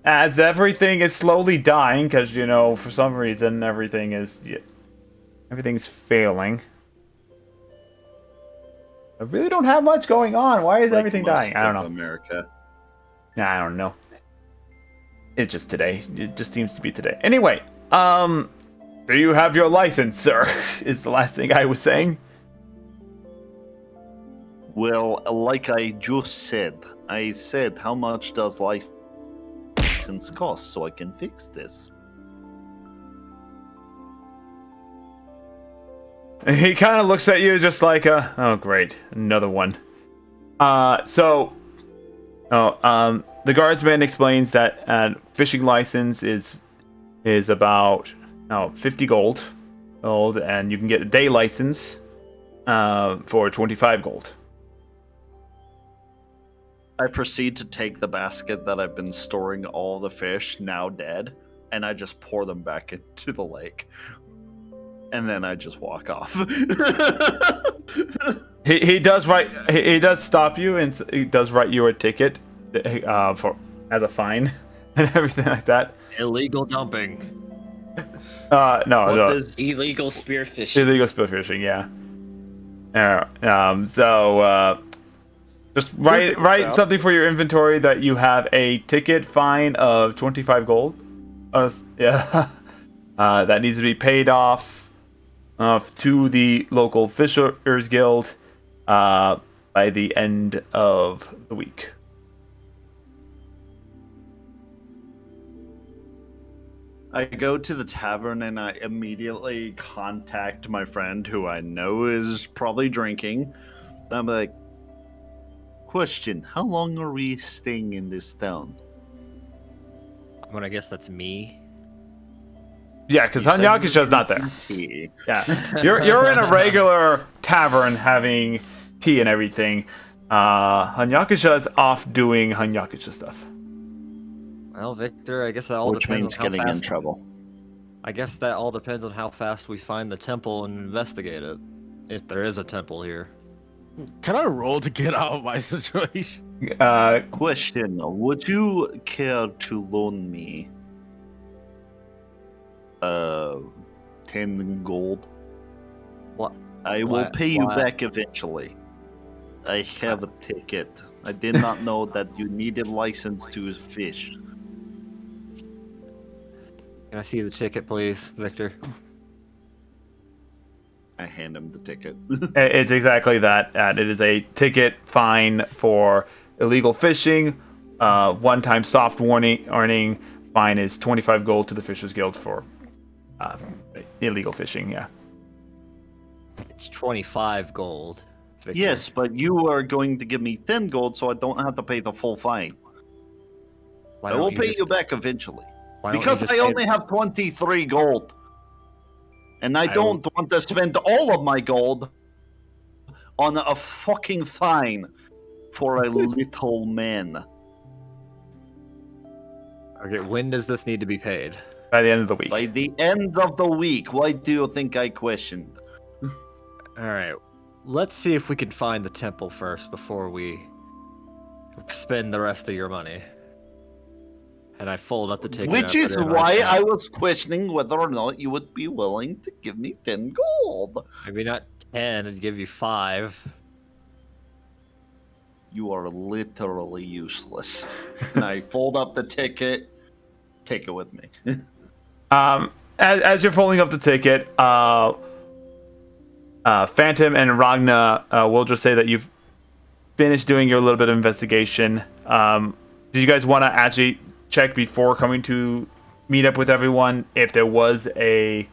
As everything is slowly dying, because for some reason everything's failing. I really don't have much going on. Why is everything dying? I don't know.
America.
I don't know. It's just today. It just seems to be today. Anyway, do you have your license, sir? Is the last thing I was saying.
Well, like I just said, how much does license cost so I can fix this?
He kind of looks at you just like, oh great, another one. The guardsman explains that fishing license is about 50 gold, and you can get a day license for 25 gold.
I proceed to take the basket that I've been storing all the fish, now dead, and I just pour them back into the lake. And then I just walk off.
He does stop you, and he does write you a ticket as a fine and everything like that.
Illegal dumping.
No.
Illegal spearfishing.
Illegal spearfishing, yeah. Just write something for your inventory that you have a ticket fine of 25 gold. That needs to be paid off to the local Fishers Guild by the end of the week.
I go to the tavern and I immediately contact my friend who I know is probably drinking. I'm like, question, how long are we staying in this town?
I'm gonna guess that's me.
Yeah, because Hanyakisha's not there.
Tea.
Yeah, you're in a regular tavern having tea and everything. Hanyakisha's off doing Hanyakisha stuff.
Well, Victor, I guess that all
Which means
depends on how
getting in
fast.
trouble.
I guess that all depends on how fast we find the temple and investigate it. if there is a temple here.
Can I roll to get out of my situation?
Question: would you care to loan me 10 gold?
What?
I will
Why-
pay you
why-
back eventually. I have a ticket. I did not know that you needed license to fish.
Can I see the ticket, please, Victor?
I hand him the ticket.
It's exactly that. It is a ticket fine for illegal fishing. One-time soft warning fine is 25 gold to the Fishers Guild for illegal fishing. Yeah.
It's 25 gold. Victor.
Yes, but you are going to give me 10 gold, so I don't have to pay the full fine.
Why
I
don't
will pay
just-
you back eventually.
why don't you
Because
just
I
pay-
only have 23 gold. And I don't want to spend all of my gold on a fucking fine for a little man.
Okay, when does this need to be paid?
By the end of the week.
By the end of the week, why do you think I questioned?
All right, let's see if we can find the temple first before we spend the rest of your money. And I fold up the ticket.
Which
and I
is
put it in my
why
account.
I was questioning whether or not you would be willing to give me 10 gold.
Maybe not 10, I'd give you 5.
You are literally useless. And I fold up the ticket. Take it with me.
As you're folding up the ticket, Phantom and Ragna will just say that you've finished doing your little bit of investigation. Do you guys want to actually check before coming to meet up with everyone if there was a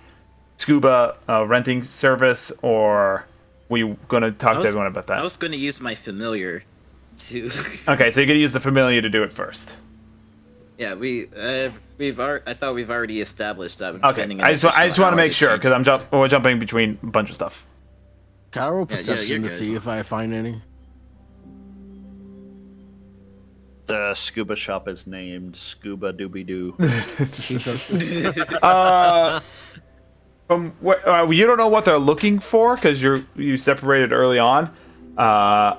scuba renting service, or were you going to talk to everyone about that?
I was going to use my familiar to.
Okay, so you're going to use the familiar to do it first.
Yeah, I thought we've already established that.
Okay, I just want to make sure because we're jumping between a bunch of stuff.
Can I roll
Yeah,
perception
you're
to
good.
see if I find any?
The scuba shop is named Scuba Dooby Doo.
From what you don't know what they're looking for because you separated early on.
I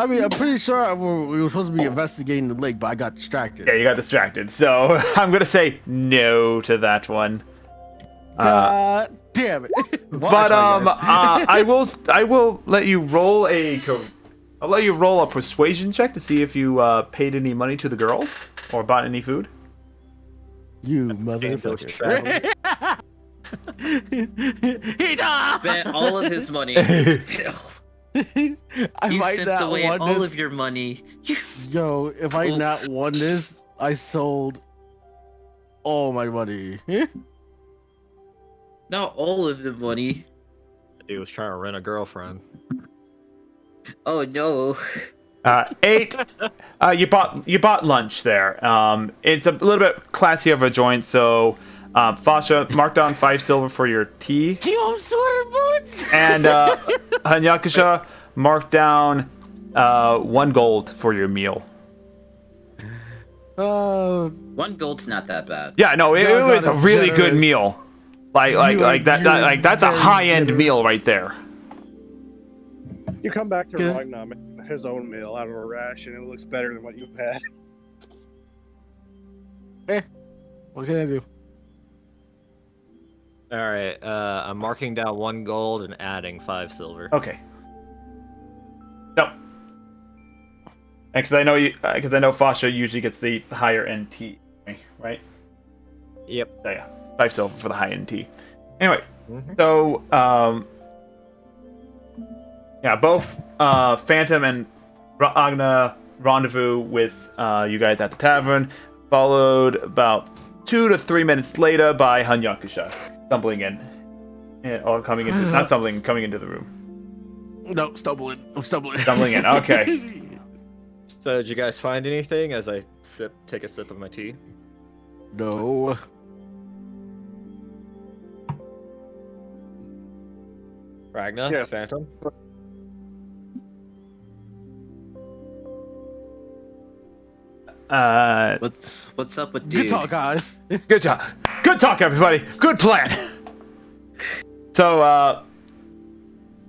mean, I'm pretty sure we were supposed to be investigating the lake, but I got distracted.
Yeah, you got distracted. So I'm gonna say no to that one.
God damn it! Well,
But
I tried, guys.
I will let you roll I'll let you roll a persuasion check to see if you paid any money to the girls or bought any food.
You
Dangerous
motherfucker.
travel.
He died!
Spent all of his money. Still,
I
you
might
sent
not
away
won
all
this.
of your money.
Yo, if I not won this, I sold all my money.
Not all of the money.
He was trying to rent a girlfriend.
Oh no.
8. You bought lunch there. It's a little bit classier of a joint, so Fasha, mark down 5 silver for your tea.
Yo, sweater bullets!
And Hanyakusha, mark down 1 gold for your meal.
1 gold's not that bad.
Yeah, no, it
God,
was a
I'm
really good
generous.
meal. Like that's a
very
high-end
generous.
meal right there.
You come back to
Good.
Ragnar, make his own meal out of a ration. It looks better than what you had.
What can I do?
All right, I'm marking down 1 gold and adding 5 silver.
Okay. No. Because I know Fasha usually gets the higher end tea, right?
Yep.
So yeah, 5 silver for the high end tea. Anyway,
Mhm.
so yeah, both Phantom and Ragna rendezvous with you guys at the tavern, followed about 2 to 3 minutes later by Hanyakusha stumbling in, or coming into not stumbling, coming into the room,
No, stumbling. I'm stumbling.
stumbling in. Okay.
So, did you guys find anything as I take a sip of my tea?
No.
Ragna?
Yeah.
Phantom?
What's up with
Good
dude?
talk, guys.
Good job. Good talk, everybody. Good plan. So,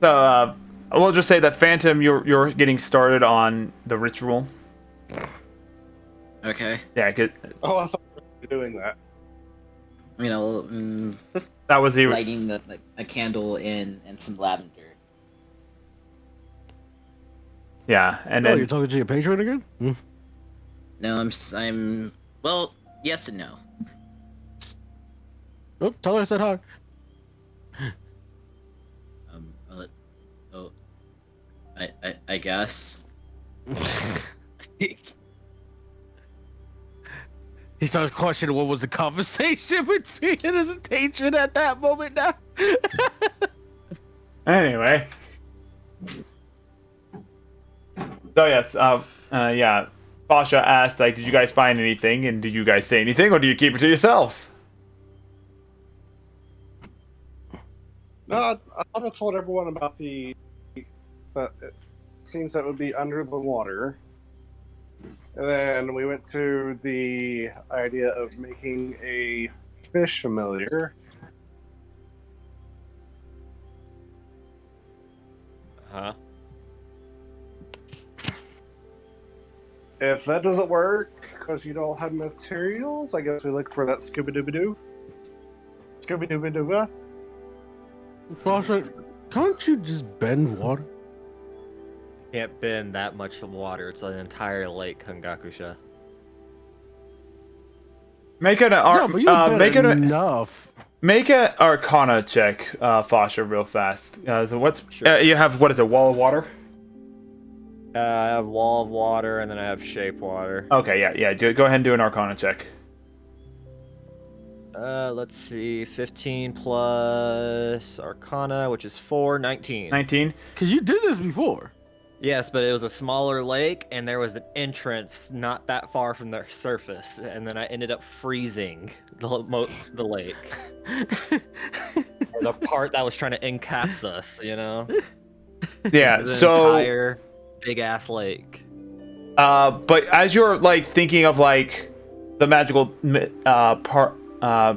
So we'll just say that Phantom, you're getting started on the ritual.
Okay.
Yeah, good.
Oh, I thought we were doing that.
You know,
That was the
lighting a candle and some lavender.
yeah, and
Oh,
then
you're talking to your patron again? Hmm?
No, I'm. Well, yes and no.
Oh, tell her I said hi.
I'll let, oh, I guess.
He starts questioning what was the conversation between his patron at that moment now.
anyway. So yes, yeah. Pasha asked, like, did you guys find anything, and did you guys say anything, or do you keep it to yourselves?
No, I thought I told everyone about the scenes that would be under the water. And then we went to the idea of making a fish familiar.
Huh?
If that doesn't work, because you don't have materials, I guess we look for that Scooby-Dooby-Doo. Scooby-Dooby-Doo.
Foster, can't you just bend water?
Can't bend that much water. It's an entire lake, Hangakusha.
Make it
Yeah, but you
make it
enough.
make an Arcana check, Fasha, real fast. So what's
Sure.
you have? What is it? Wall of water.
I have wall of water, and then I have shape water.
Okay, yeah. Go ahead and do an Arcana check.
Let's see. 15 plus Arcana, which is 4, 19.
19.
Because you did this before.
Yes, but it was a smaller lake, and there was an entrance not that far from the surface, and then I ended up freezing the lake. Or the part that was trying to encaps us, you know?
Yeah.
The
So
entire big-ass lake.
but as you're like thinking of like the magical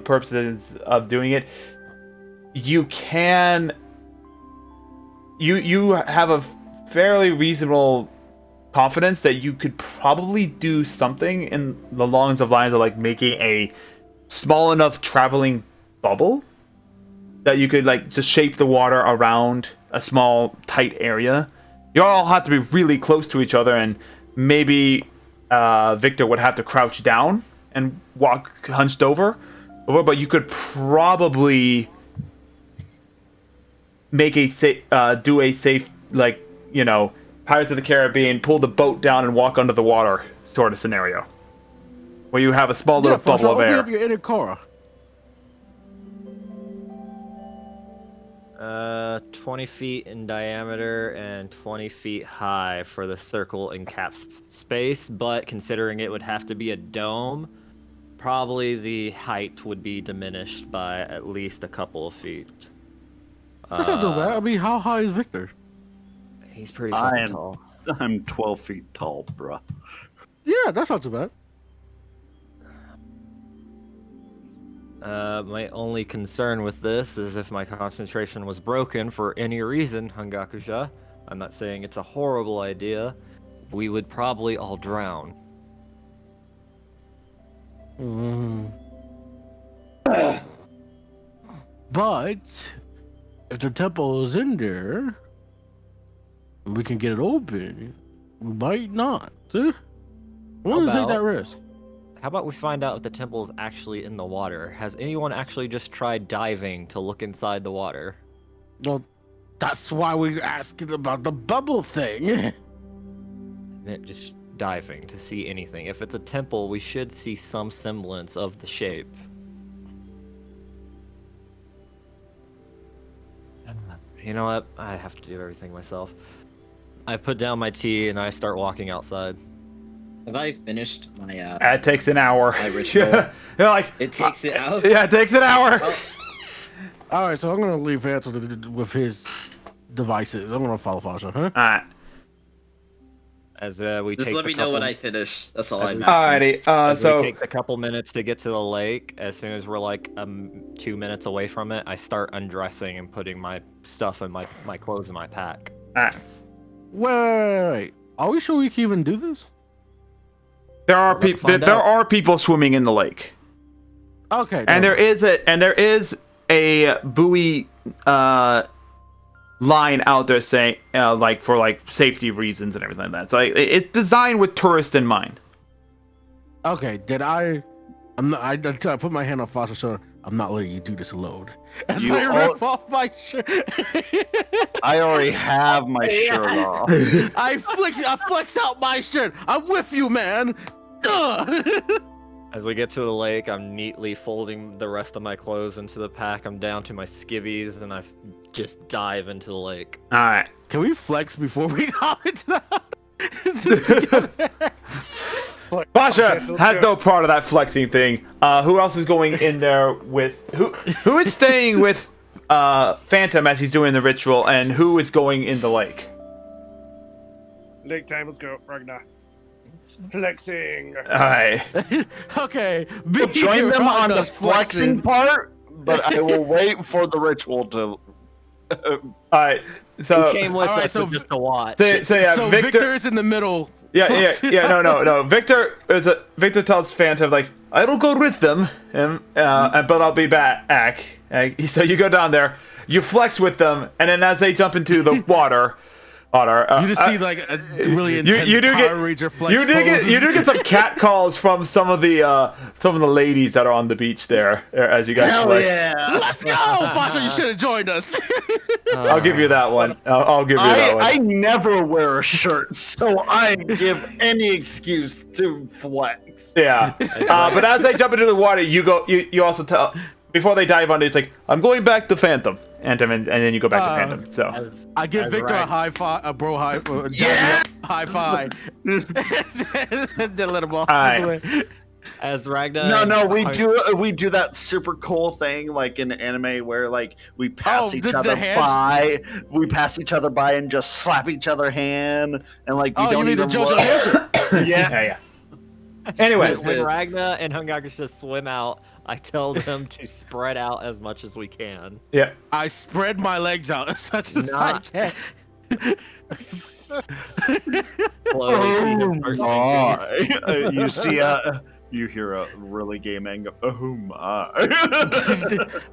purposes of doing it, you can you have a fairly reasonable confidence that you could probably do something in the lines of like making a small enough traveling bubble that you could like just shape the water around a small tight area. You all have to be really close to each other, and maybe Victor would have to crouch down and walk hunched over, but you could probably make do a safe, like, you know, Pirates of the Caribbean, pull the boat down and walk under the water sort of scenario, where you have a small little bubble of air.
Open up your inner core.
20 feet in diameter and 20 feet high for the circle and cap space, but considering it would have to be a dome, probably the height would be diminished by at least a couple of feet.
That's not so bad. I mean, how high is Victor?
He's pretty fucking tall.
I'm 12 feet tall, bruh.
Yeah, that's not too bad.
My only concern with this is if my concentration was broken for any reason, Hangakusha. I'm not saying it's a horrible idea. We would probably all drown.
But if the temple is in there, and we can get it open, we might not. I'm willing to take that risk.
How about we find out if the temple is actually in the water? Has anyone actually just tried diving to look inside the water?
Well, that's why we're asking about the bubble thing.
Just diving to see anything. If it's a temple, we should see some semblance of the shape. You know what? I have to do everything myself. I put down my tea and I start walking outside.
Have I finished my
It takes an hour.
my ritual?
You're like,
It takes it out?
yeah, it takes an hour.
Oh,
All right, so I'm gonna leave Vance with his devices. I'm gonna follow Fasha, huh?
Alright.
As we
Just
take
let
the
me know when
couple-
I finish. That's all
as
I'm
we-
asking.
Alrighty.
As we
So
take a couple minutes to get to the lake, as soon as we're like 2 minutes away from it, I start undressing and putting my stuff and my clothes in my pack.
Wait. Are we sure we can even do this?
there are
We're about to
people.
find
There
out.
are people swimming in the lake,
Okay.
and
no.
there is a buoy line out there saying like for like safety reasons and everything like that. So it's designed with tourists in mind.
Okay. Did I? I'm not. Until I put my hand on Foster's shoulder, I'm not letting you do this alone. As
You
I rip off my shirt.
I already have my shirt off.
I flex out my shirt. I'm with you, man. Ugh.
As we get to the lake, I'm neatly folding the rest of my clothes into the pack. I'm down to my skivvies, and I just dive into the lake.
All right.
Can we flex before we hop into the
Like,
Pasha
okay, let's
has
go.
no part of that flexing thing. Who else is going in there with who is staying with Phantom as he's doing the ritual, and who is going in the lake?
Lake time, let's go, Ragnar. Flexing.
All right.
Okay.
Join them on the
us
flexing part, but I will wait for the ritual to.
All right. So
Came with
Alright,
us
so
just to watch.
so yeah,
So
Victor.
is in the middle.
No. Victor Victor tells Phantom like, "I'll go with them, but I'll be back." So you go down there, you flex with them, and then as they jump into the water.
You just see like a really intense
you do
Power
get
Ranger flex
you do
poses.
get some cat calls from some of the ladies that are on the beach there as you guys
Hell
flex.
yeah!
Let's go, Fasha. You should have joined us.
I'll give you that one. I'll give you that one.
I never wear a shirt, so I give any excuse to flex.
Yeah. But as they jump into the water, you also tell before they dive under. It's like, I'm going back to Phantom, and then you go back to Phantom. So
I give
As
Victor a
Rag-
high five, a bro high,
Yeah!
high five. Then let him off
Alright.
his way.
As Ragnar.
No, we do that super cool thing like in anime where like we pass
Oh,
each
the
other
hands-
by, and just slap each other hand, and like we
Oh,
don't
you mean the
even
JoJo
look.
Hansen?
Yeah.
Anyway,
when Ragnar and Hungakusha swim out, I tell them to spread out as much as we can.
yeah.
I spread my legs out as much as I
Not-
can.
Slowly see him start sinking.
my. You see you hear a really gay man go, oh my.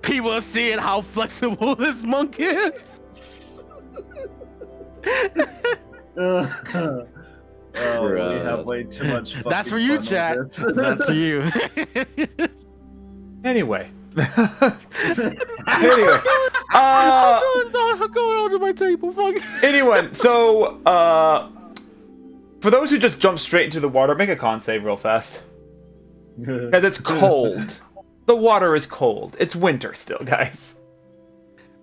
People are seeing how flexible this monk is.
Oh, we have way too much fun.
That's for you, chat. That's you.
Anyway. anyway.
I'm going onto my table. Fuck.
Anyway, so for those who just jump straight into the water, make a con save real fast. Because it's cold. The water is cold. It's winter still, guys.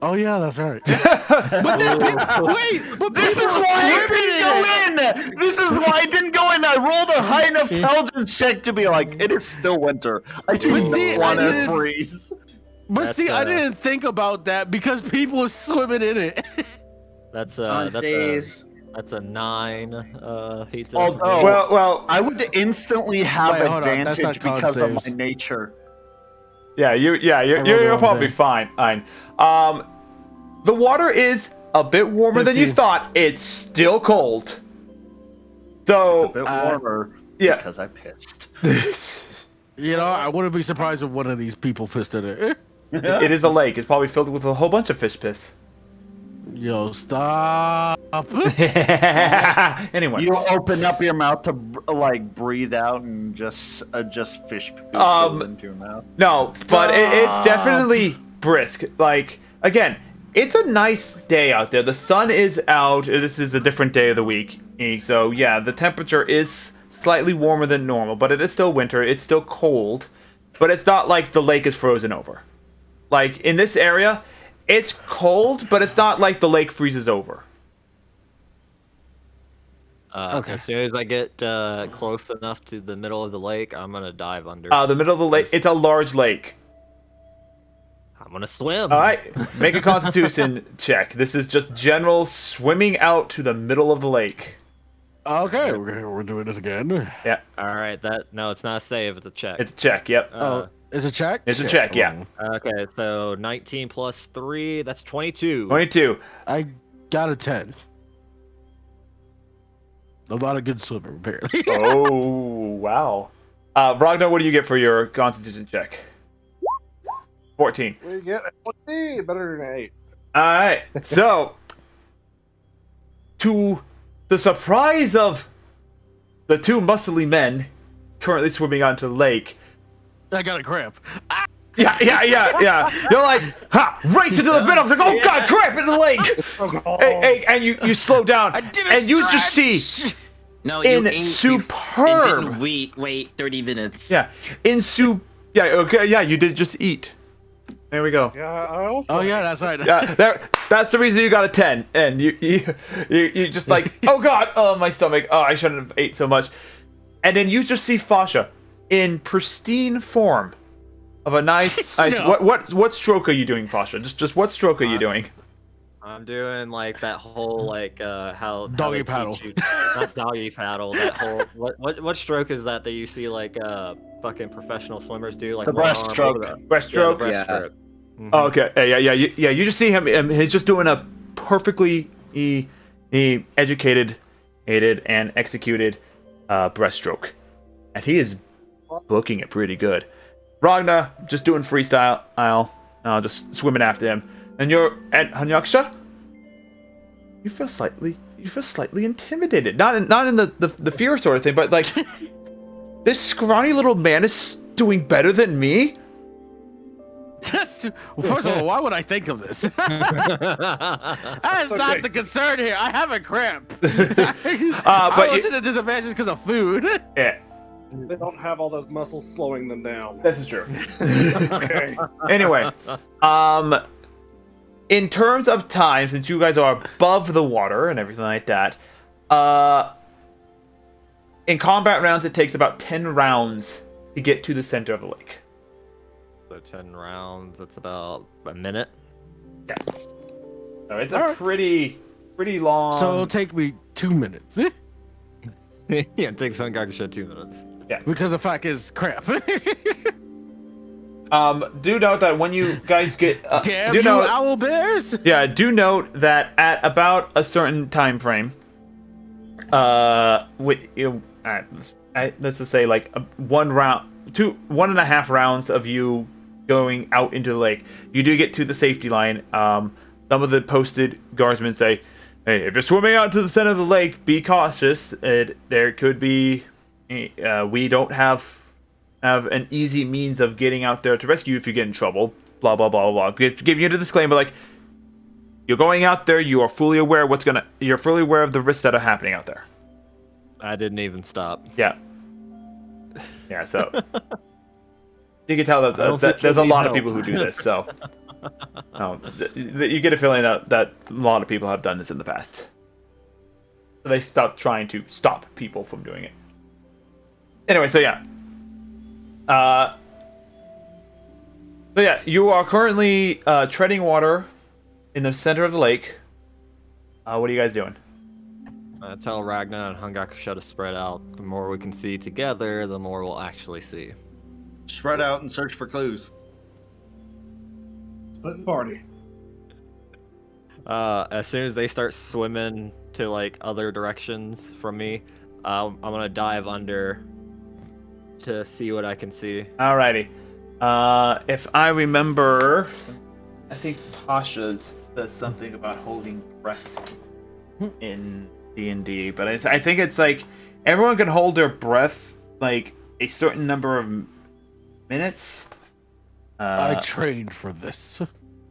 Oh yeah, that's right. But then, wait, but
This is why I didn't go in. This is why I didn't go in. I rolled a high enough intelligence check to be like, it is still winter. I do
But see,
not want
I
to
didn't-
freeze.
But
That's,
see, I didn't think about that because people are swimming in it.
That's
On saves.
that's a 9. Heat
Although-
Well,
I would instantly have
Wait, hold on, that's not
advantage
con
because of my
saves.
nature.
you're
rolled the
you're
wrong
probably
thing.
fine. The water is a bit warmer than you
15.
thought. It's still cold.
It's a
So
bit warmer
yeah.
because I pissed.
You know, I wouldn't be surprised if one of these people pissed in it.
it is a lake. It's probably filled with a whole bunch of fish piss.
Yo, stop.
Anyway.
You open up your mouth to like breathe out and just fish poop goes into your mouth.
No, but it's definitely brisk. Like, again, it's a nice day out there. The sun is out. This is a different day of the week. So, yeah, the temperature is slightly warmer than normal, but it is still winter. It's still cold, but it's not like the lake is frozen over. Like, in this area, it's cold, but it's not like the lake freezes over.
Okay.
As soon as I get close enough to the middle of the lake, I'm gonna dive under.
The middle of the lake, it's a large lake.
I'm gonna swim.
All right, make a constitution check. This is just general swimming out to the middle of the lake.
Okay, we're doing this again.
Yeah,
All right, it's not a save, it's a check.
it's a check. Yep.
It's a check?
It's a
Shit,
check,
I'm
yeah.
wrong.
Okay, so 19 plus 3, that's 22.
22.
I got a 10. A lot of good swimmer, apparently.
Oh, wow. Ragnar, what do you get for your Constitution check? 14.
We get a 20, better than 8.
All right. So, to the surprise of the two muscly men currently swimming onto the lake.
I got a cramp.
Yeah. You're like, ha! Race into the bit. I was like, oh god, crap in the lake. Hey, and you slow down, and you just see
No,
in
you ate
superb.
and didn't wait 30 minutes.
Yeah, Yeah, okay, yeah, you did just eat. There we go.
Yeah, I also.
Oh, yeah, that's right.
Yeah, that's the reason you got a 10, and you just like, oh god, oh my stomach, oh I shouldn't have ate so much, and then you just see Fasha in pristine form of a nice.
No.
What stroke are you doing, Fasha? Just what stroke are you doing?
I'm doing like that whole like how
Doggy
they
paddle.
teach you, not doggy paddle. That whole what stroke is that you see like fucking professional swimmers do, like
The
one arm
breaststroke.
over the-
Breaststroke?
Yeah, the breaststroke. Mhm.
Oh, okay. Yeah. You just see him. He's just doing a perfectly educated, aided, and executed breaststroke, and he is booking it pretty good. Ragnar just doing freestyle. I'll just swimming after him. And you're at Hanyaksha. You feel slightly intimidated. Not in the fear sort of thing, but like this scrawny little man is doing better than me.
First of all, why would I think of this? That's not the concern here. I have a cramp. I was at a disadvantage because of food.
Yeah,
They don't have all those muscles slowing them down.
this is true.
Okay.
Anyway, in terms of time, since you guys are above the water and everything like that, in combat rounds, it takes about 10 rounds to get to the center of the lake.
So 10 rounds. That's about a minute.
Yeah. So it's a pretty long.
So it'll take me 2 minutes.
Yeah, it takes Hangakusha 2 minutes.
Because the fact is crap.
Do note that when you guys get
Damn you, owl bears!
Yeah, do note that at about a certain time frame, let's just say like 1.5 rounds of you going out into the lake, you do get to the safety line. Some of the posted guardsmen say, "Hey, if you're swimming out to the center of the lake, be cautious. There could be, we don't have an easy means of getting out there to rescue you if you get in trouble." Blah blah blah blah. Giving you the disclaimer, like you're going out there, you are fully aware you're fully aware of the risks that are happening out there.
I didn't even stop.
Yeah. So you can tell that there's a lot of people who do this. So you get a feeling that a lot of people have done this in the past. So they stopped trying to stop people from doing it. Anyway, so yeah. You are currently treading water in the center of the lake. What are you guys doing?
Tell Ragnar and Hangakusha to spread out. The more we can see together, the more we'll actually see.
Spread out and search for clues.
Split the party.
As soon as they start swimming to like other directions from me, I'm gonna dive under to see what I can see.
Alrighty. If I remember, I think Tasha's says something about holding breath in D&D, but I think it's like everyone can hold their breath like a certain number of minutes.
I trained for this.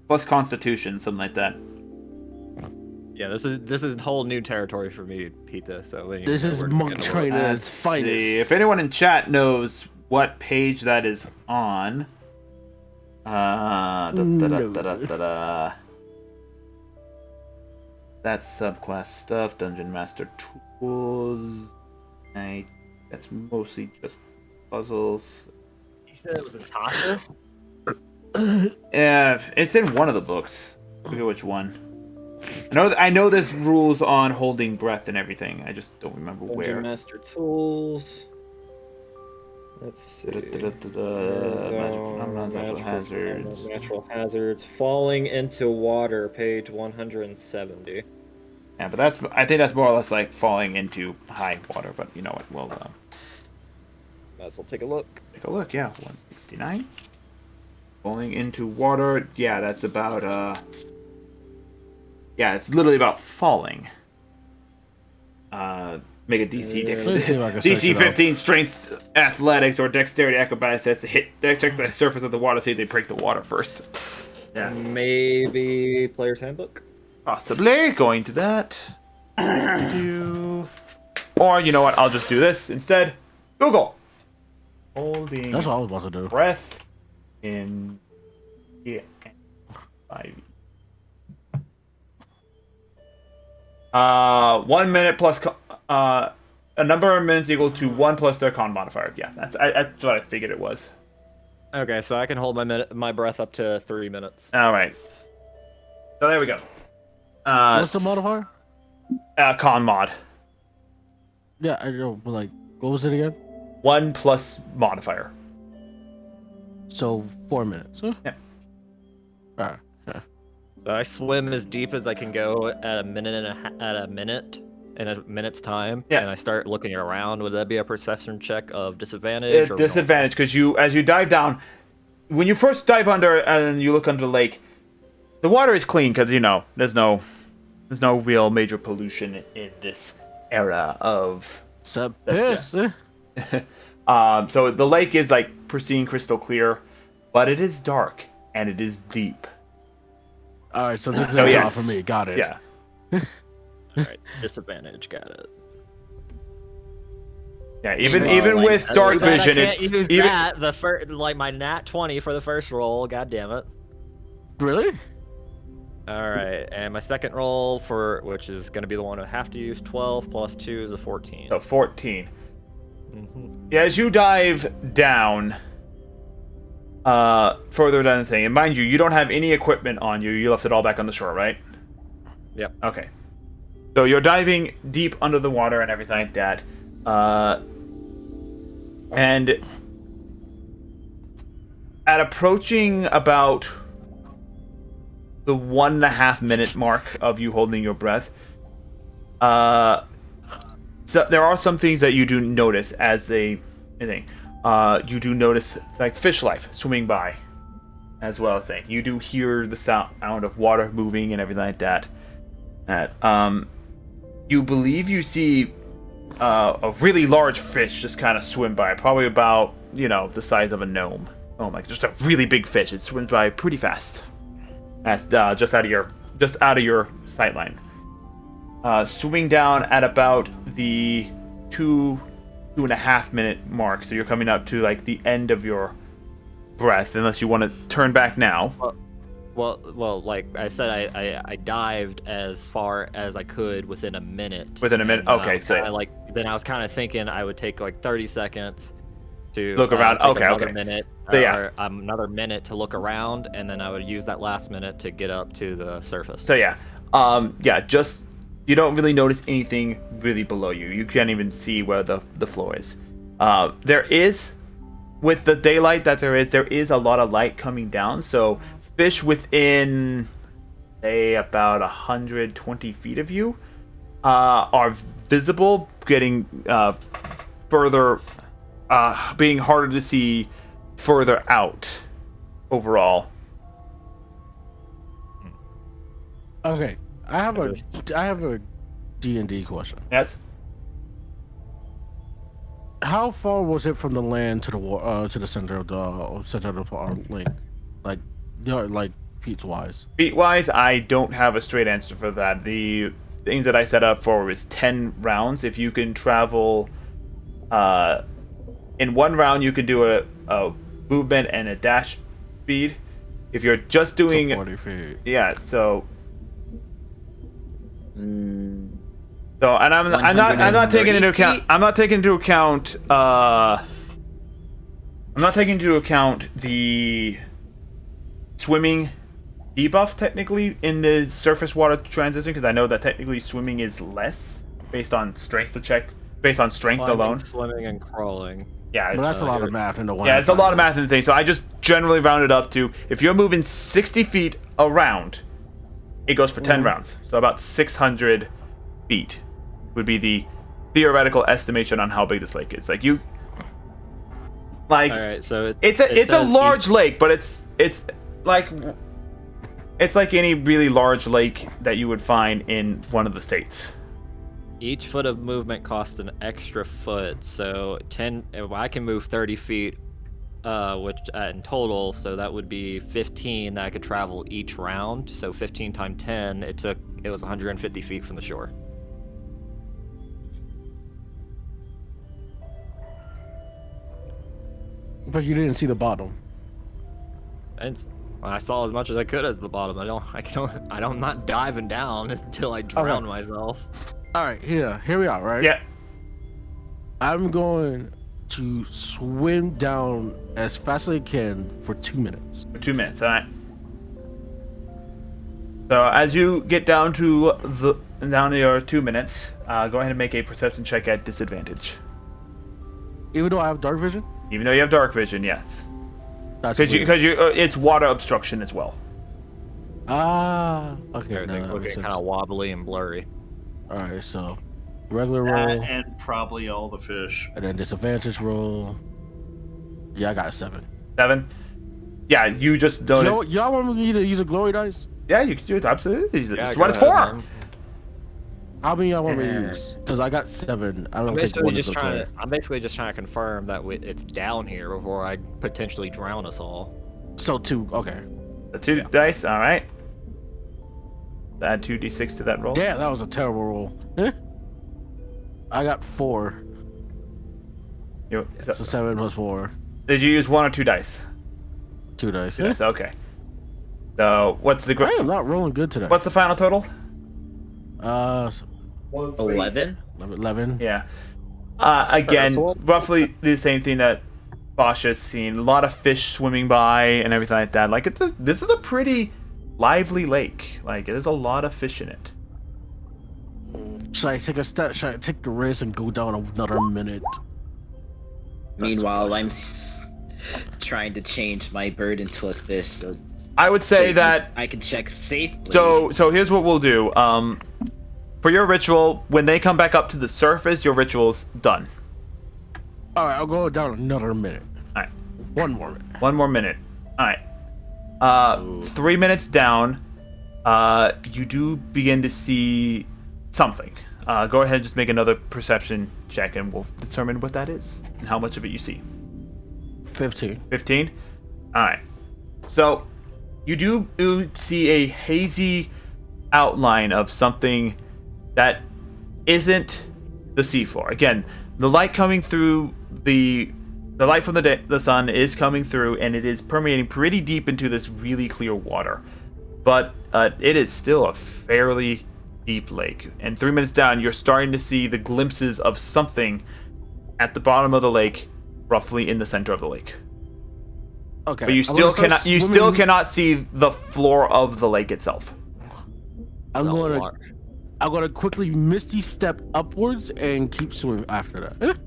Plus Constitution, something like that.
Yeah, this is whole new territory for me, Pita. So
This is monk training at its finest.
See, if anyone in chat knows what page that is on. That's subclass stuff, Dungeon Master tools. That's mostly just puzzles.
You said it was in Tasha's?
Yeah, it's in one of the books. I forget which one. I know there's rules on holding breath and everything. I just don't remember
Dungeon
where.
Master Tools. Let's see.
Magic phenomenons, natural hazards.
Natural hazards. Falling into water, page 170.
Yeah, but I think that's more or less like falling into high water. But you know what? We'll
Might as well take a look.
take a look. Yeah, 169. Falling into water. Yeah, that's about yeah, it's literally about falling. Make a DC DC 15 strength athletics or dexterity acrobatics has to check the surface of the water, see if they break the water first. Yeah.
Maybe Player's Handbook?
Possibly. Going to that. Or you know what, I'll just do this instead. Google. Holding
That's what I was about to do.
breath in 1 minute plus a number of minutes equal to 1 plus their con modifier. Yeah, that's what I figured it was.
Okay, so I can hold my breath up to 3 minutes.
All right. So there we go.
What's the modifier?
Con mod.
Yeah, I know, but like, what was it again?
1 plus modifier.
So 4 minutes. Huh?
Yeah.
Alright. Yeah.
So I swim as deep as I can go at a minute in a minute's time.
Yeah.
And I start looking around. Would that be a perception check of disadvantage? Or
Disadvantage, because as you dive down, when you first dive under and you look under the lake, the water is clean because there's no real major pollution in this era of.
Except piss. Yeah.
So the lake is like pristine, crystal clear, but it is dark and it is deep.
All right, so this is a job for me. Got it.
Yeah.
All right, disadvantage. Got it.
Yeah, even with dark vision,
it's even that my nat 20 for the first roll. God damn it.
Really?
All right, and my second roll which is going to be the one I have to use 12 plus 2 is a 14.
So 14.
Mm-hmm.
Yeah, as you dive down, further down the thing, and mind you, you don't have any equipment on you. You left it all back on the shore, right?
Yep.
Okay. So you're diving deep under the water and everything like that. And at approaching about the 1.5 minute mark of you holding your breath, so there are some things that you do notice as you do notice like fish life swimming by, as well as things. You do hear the sound of water moving and everything like that. You believe you see a really large fish just kind of swim by, probably about the size of a gnome. Oh my! Just a really big fish. It swims by pretty fast. That's just out of your sight line. Swimming down at about the 2.5 minute mark, so you're coming up to like the end of your breath, unless you want to turn back now.
Well, like I said, I dived as far as I could within a minute.
Within a minute, okay.
Then I was kind of thinking I would take like 30 seconds to
look around.
Okay.
Minute,
another minute to look around, and then I would use that last minute to get up to the surface.
So just you don't really notice anything really below you. You can't even see where the floor is. There is, with the daylight that there is a lot of light coming down. So fish within, say, about 120 feet of you are visible, getting further, being harder to see further out overall.
Okay, I have a D&D question.
Yes.
How far was it from the land to the center of the lake? Like feet wise?
Feet wise, I don't have a straight answer for that. The things that I set up for was 10 rounds. If you can travel, in one round you can do a movement and a dash speed. If you're just doing
40 feet.
Yeah, so. So, and I'm not taking into account. I'm not taking into account. I'm not taking into account the swimming debuff technically in the surface water transition, because I know that technically swimming is less based on strength
Climbing,
alone.
swimming, and crawling.
Yeah,
But that's a lot of math in the one.
yeah, it's a lot of math in the thing. So I just generally round it up to, if you're moving 60 feet around, it goes for 10 rounds. So about 600 feet would be the theoretical estimation on how big this lake is. Like
All right, so
it's a large lake, but it's like any really large lake that you would find in one of the states.
Each foot of movement costs an extra foot, so I can move 30 feet, which in total, so that would be 15 that I could travel each round. So 15 times 10, it was 150 feet from the shore.
But you didn't see the bottom.
I saw as much as I could as the bottom. I'm not diving down until I drown myself.
All right, here we are, right?
Yeah.
I'm going to swim down as fast as I can for 2 minutes.
For 2 minutes, alright. So as you get down to your 2 minutes, go ahead and make a perception check at disadvantage.
Even though I have dark vision?
Even though you have dark vision, yes.
That's
Because it's water obstruction as well.
Ah, okay.
Everything's looking kind of wobbly and blurry.
Alright, so regular roll.
And probably all the fish.
And then disadvantage roll. Yeah, I got a 7.
7. Yeah, you just don't.
Y'all want me to use a glory dice?
Yeah, you can do it. Absolutely.
Yeah,
That's
go
what it's
ahead,
for.
man.
How many y'all want me to use? Because I got 7. I don't think one is okay.
I'm basically just trying to confirm that it's down here before I potentially drown us all.
So 2, okay.
The 2 dice, alright. Add 2d6 to that roll.
Damn, that was a terrible roll. I got 4. So 7 plus 4.
Did you use 1 or 2 dice?
2 dice.
2 dice, okay. So, what's the...
I am not rolling good today.
What's the final total?
11?
11.
Yeah. Again, roughly the same thing that Bosch has seen. A lot of fish swimming by and everything like that. Like, this is a pretty lively lake. Like, there's a lot of fish in it.
Should I take a step? Should I take the risk and go down another minute?
Meanwhile, I'm trying to change my bird into a fish, so
I would say that...
I can check safely.
So here's what we'll do. For your ritual, when they come back up to the surface, your ritual's done.
Alright, I'll go down another minute.
Alright.
1 more minute.
1 more minute. Alright. 3 minutes down, you do begin to see something. Go ahead and just make another perception check and we'll determine what that is and how much of it you see.
15.
15? Alright. So, you do see a hazy outline of something that isn't the seafloor. Again, the light coming through the light from the sun is coming through, and it is permeating pretty deep into this really clear water. But it is still a fairly deep lake. And 3 minutes down, you're starting to see the glimpses of something at the bottom of the lake, roughly in the center of the lake.
Okay.
But you still cannot see the floor of the lake itself.
I'm gonna quickly misty step upwards and keep swimming after that.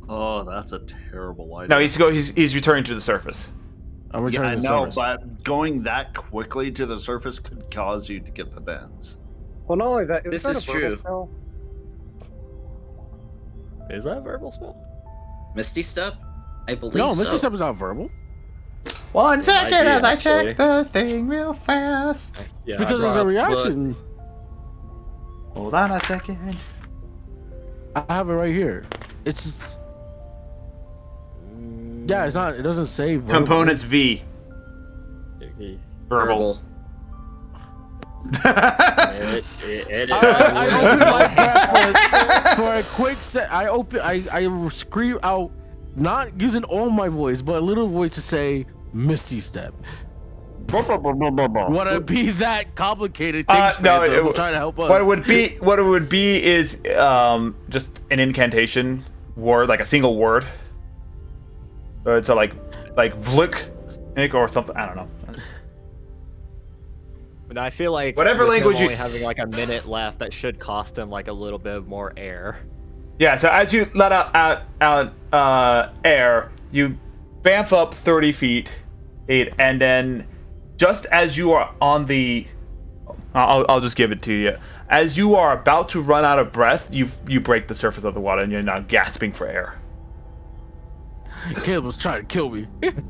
Oh, that's a terrible idea.
No, he's returning to the surface.
I'm
Yeah,
returning
I
to the
know,
surface.
but going that quickly to the surface could cause you to get the bends.
Well, not only that,
This
that
is
a verbal
true.
spell?
Is that a verbal spell?
Misty Step? I believe
No,
so.
misty step is not verbal.
1 second as I
actually.
check the thing real fast.
Yeah,
Because there's a reaction.
Hold on a second.
I have it right here. It's just... Yeah, it's not. It doesn't say verbal.
Components V. Verbal.
I opened my breath for a quick set. I scream out, not using all my voice, but a little voice to say Misty Step. Would it be that complicated? Thanks,
No,
Phantom, trying to help us.
What it would be is just an incantation word, like a single word. So like vluk or something. I don't know.
But I feel like
Whatever
with him
language you-
only having like a minute left, that should cost him like a little bit more air.
Yeah, so as you let out air, you bamf up 30 feet, and then just as you are on the... I'll just give it to you. As you are about to run out of breath, you break the surface of the water, and you're now gasping for air.
Caleb was trying to kill me. He didn't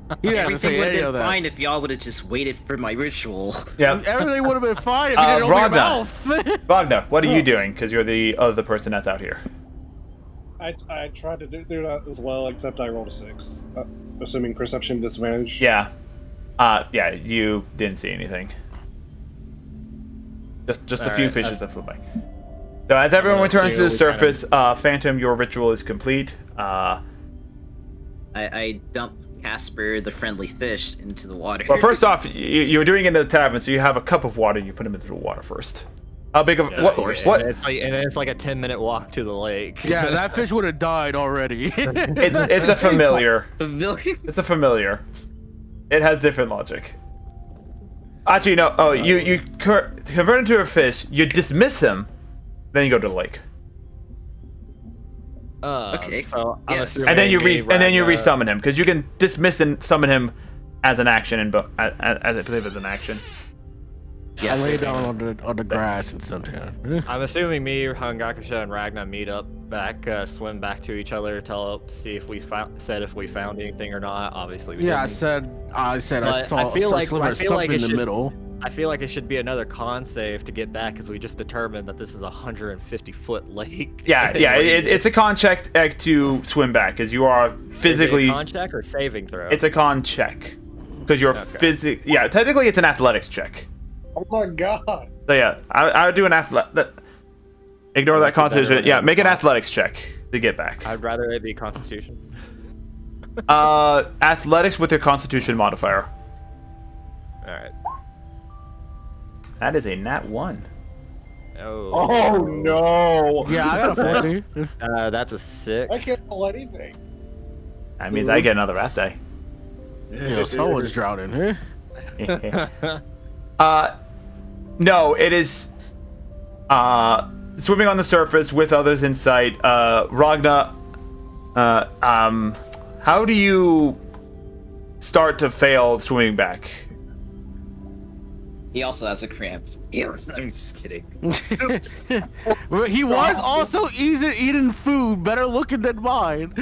have to
Everything
say
would
any
have
of
been
that.
fine if y'all would have just waited for my ritual.
Yeah.
Everything would have been fine if you didn't open your
Ragnar.
mouth.
Wagner, what are you doing? Because you're the other person that's out here.
I tried to do that as well, except I rolled a 6. Assuming perception disadvantage.
Yeah. Yeah, you didn't see anything. Just a few
Alright,
fishes that flew by. So as everyone
Let's
returns
see
to the
what we kind
surface, Phantom, your ritual is complete.
I dumped Casper, the friendly fish, into the water.
Well, first off, you're doing it in the tavern, so you have a cup of water. You put him into the water first. How big of
Yeah,
what?
of course.
What?
It's like a 10-minute walk to the lake.
Yeah, that fish would have died already.
It's a familiar.
Familiar?
It's a familiar. It has different logic. Actually, no. Oh, you convert into a fish. You dismiss him, then you go to the lake,
Okay.
So I'm
Yes.
assuming
and then you
Ragnar-
resummon him because you can dismiss and summon him as an action, and as I believe as an action.
I lay down on the grass and something.
I'm assuming me, Hangakusha, and Ragnar meet up back, swim back to each other, to see if we found anything or not. Obviously, we
Yeah, I
didn't.
said I
But
saw
I feel like-
sliver
I
of
feel like
something
it
in the
should-
middle.
I feel like it should be another con save to get back because we just determined that this is a 150-foot lake.
Yeah, it's a con check to swim back because you are physically.
Is it a con check or saving throw?
It's a con check because you're Yeah, technically it's an athletics check.
Oh my god.
So yeah, I would do an Ignore that constitution. Yeah, make an athletics check to get back.
I'd rather it be Constitution.
Athletics with your Constitution modifier.
All right.
That is a nat 1.
Oh.
no!
Yeah, I got a 14.
That's a 6.
I can't roll anything.
That means I get another wrath die.
Yo, someone's drowning, huh?
No, it is swimming on the surface with others in sight. Ragnar, how do you start to fail swimming back?
He also has a cramp. I'm just kidding.
He was also eating food, better looking than mine.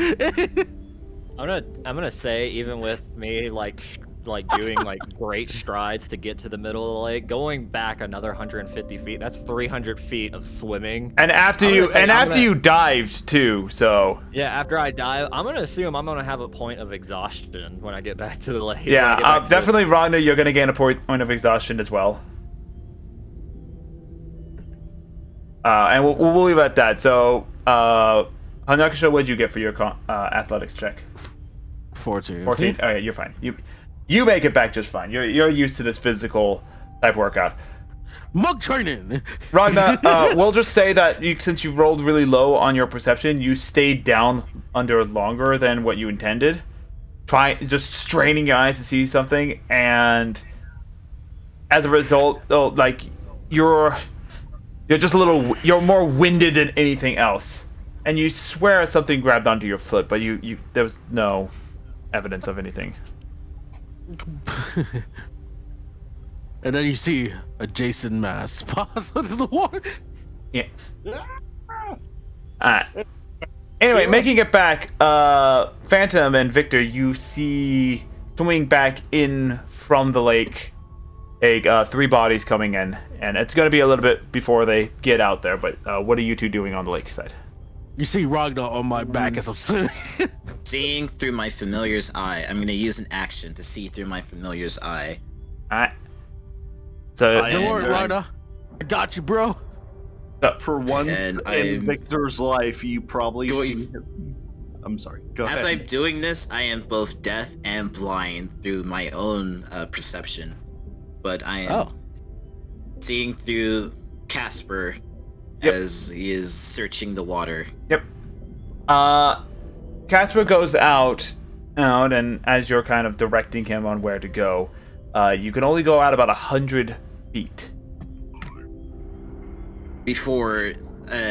I'm gonna say, even with me like doing like great strides to get to the middle of the lake, going back another 150 feet, that's 300 feet of swimming.
And after you dived too, so
Yeah, after I dive, I'm gonna assume I'm gonna have a point of exhaustion when I get back to the lake.
yeah, definitely Ragnar, you're gonna gain a point of exhaustion as well. And we'll leave it at that. So, Hanakasha, what'd you get for your athletics check?
14.
14. Oh yeah, you're fine. You make it back just fine. You're used to this physical type workout.
Mug training.
Ragnar, we'll just say that since you rolled really low on your perception, you stayed down under longer than what you intended. Just straining your eyes to see something, and as a result, you're just you're more winded than anything else, and you swear something grabbed onto your foot, but there was no evidence of anything.
And then you see a Jason mask pass into the water.
Yeah. Anyway, making it back, Phantom and Victor, you see swimming back in from the lake, 3 bodies coming in, and it's going to be a little bit before they get out there. But what are you two doing on the lakeside?
You see Ragnar on my back as I'm swimming.
Seeing through my familiar's eye. I'm gonna use an action to see through my familiar's eye.
Alright. So
Don't worry, Ragnar. I got you, bro.
For once
And
in
I'm
Victor's life, you probably
going-
see him. I'm sorry. Go
As
ahead.
I'm doing this, I am both deaf and blind through my own perception. But I am seeing through Casper as he is searching the water.
Yep. Casper goes out, and as you're kind of directing him on where to go, you can only go out about 100 feet.
Before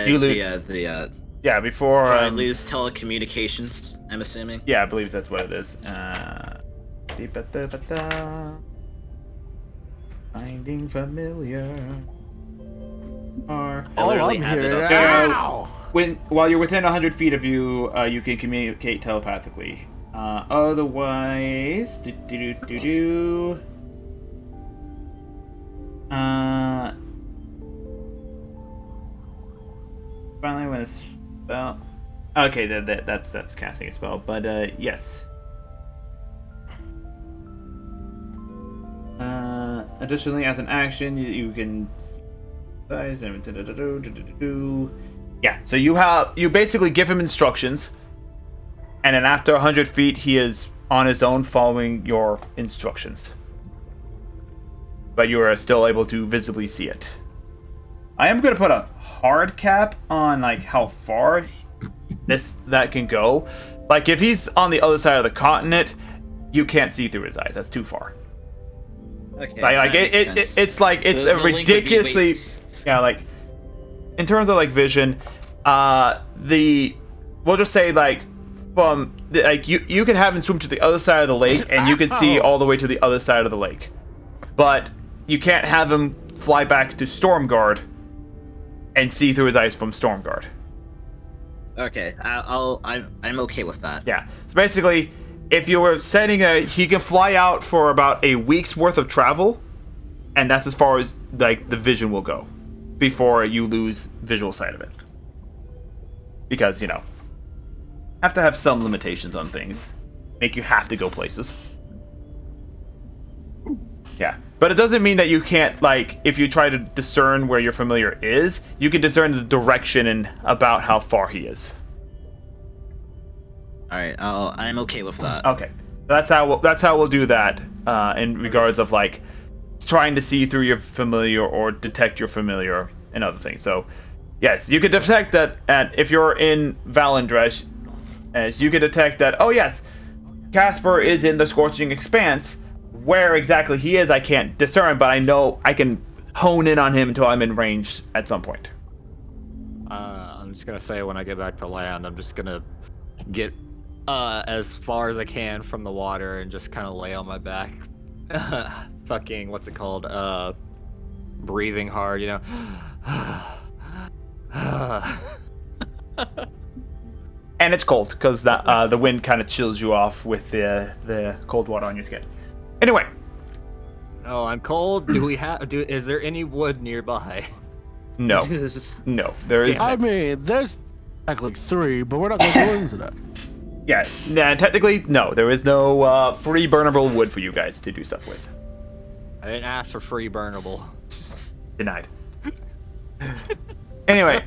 You lose- Yeah, before
I lose telecommunications, I'm assuming.
yeah, I believe that's what it is. Finding familiar. Or
I
All
literally
I'm
have it
hearing,
up.
ow!
while you're within 100 feet of you, you can communicate telepathically. Otherwise, finally, when a spell. Okay, that's casting a spell, but yes. Additionally, as an action, you can. Yeah, so you basically give him instructions, and then after 100 feet, he is on his own following your instructions. But you are still able to visibly see it. I am going to put a hard cap on like how far that can go. Like if he's on the other side of the continent, you can't see through his eyes. That's too far.
Okay,
Like
that makes sense.
it's like it's
The
a
link would be
ridiculously
weights.
yeah, like in terms of like vision, we'll just say like from like you can have him swim to the other side of the lake and you can see all the way to the other side of the lake, but you can't have him fly back to Stormguard and see through his eyes from Stormguard.
Okay, I'm okay with that.
Yeah. So basically, if you were setting he can fly out for about a week's worth of travel, and that's as far as like the vision will go before you lose visual sight of it. Because, have to have some limitations on things. Make you have to go places. Yeah. But it doesn't mean that you can't, like, if you try to discern where your familiar is, you can discern the direction and about how far he is.
All right, I'm okay with that.
Okay, that's how we'll do that in regards of like trying to see through your familiar or detect your familiar and other things. So, yes, you can detect that. And if you're in Valendresh, as you can detect that. Oh yes, Casper is in the Scorching Expanse. Where exactly he is, I can't discern, but I know I can hone in on him until I'm in range at some point.
I'm just gonna say when I get back to land, I'm just gonna get as far as I can from the water and just kind of lay on my back. Fucking, what's it called? Breathing hard,
And it's cold because the wind kind of chills you off with the cold water on your skin. Anyway,
Oh, I'm cold. Is there any wood nearby?
no, no, there is.
I mean, there's like 3, but we're not going to go into that.
Yeah, nah, technically, no, there is no free burnable wood for you guys to do stuff with.
I didn't ask for free burnable.
Denied. Anyway,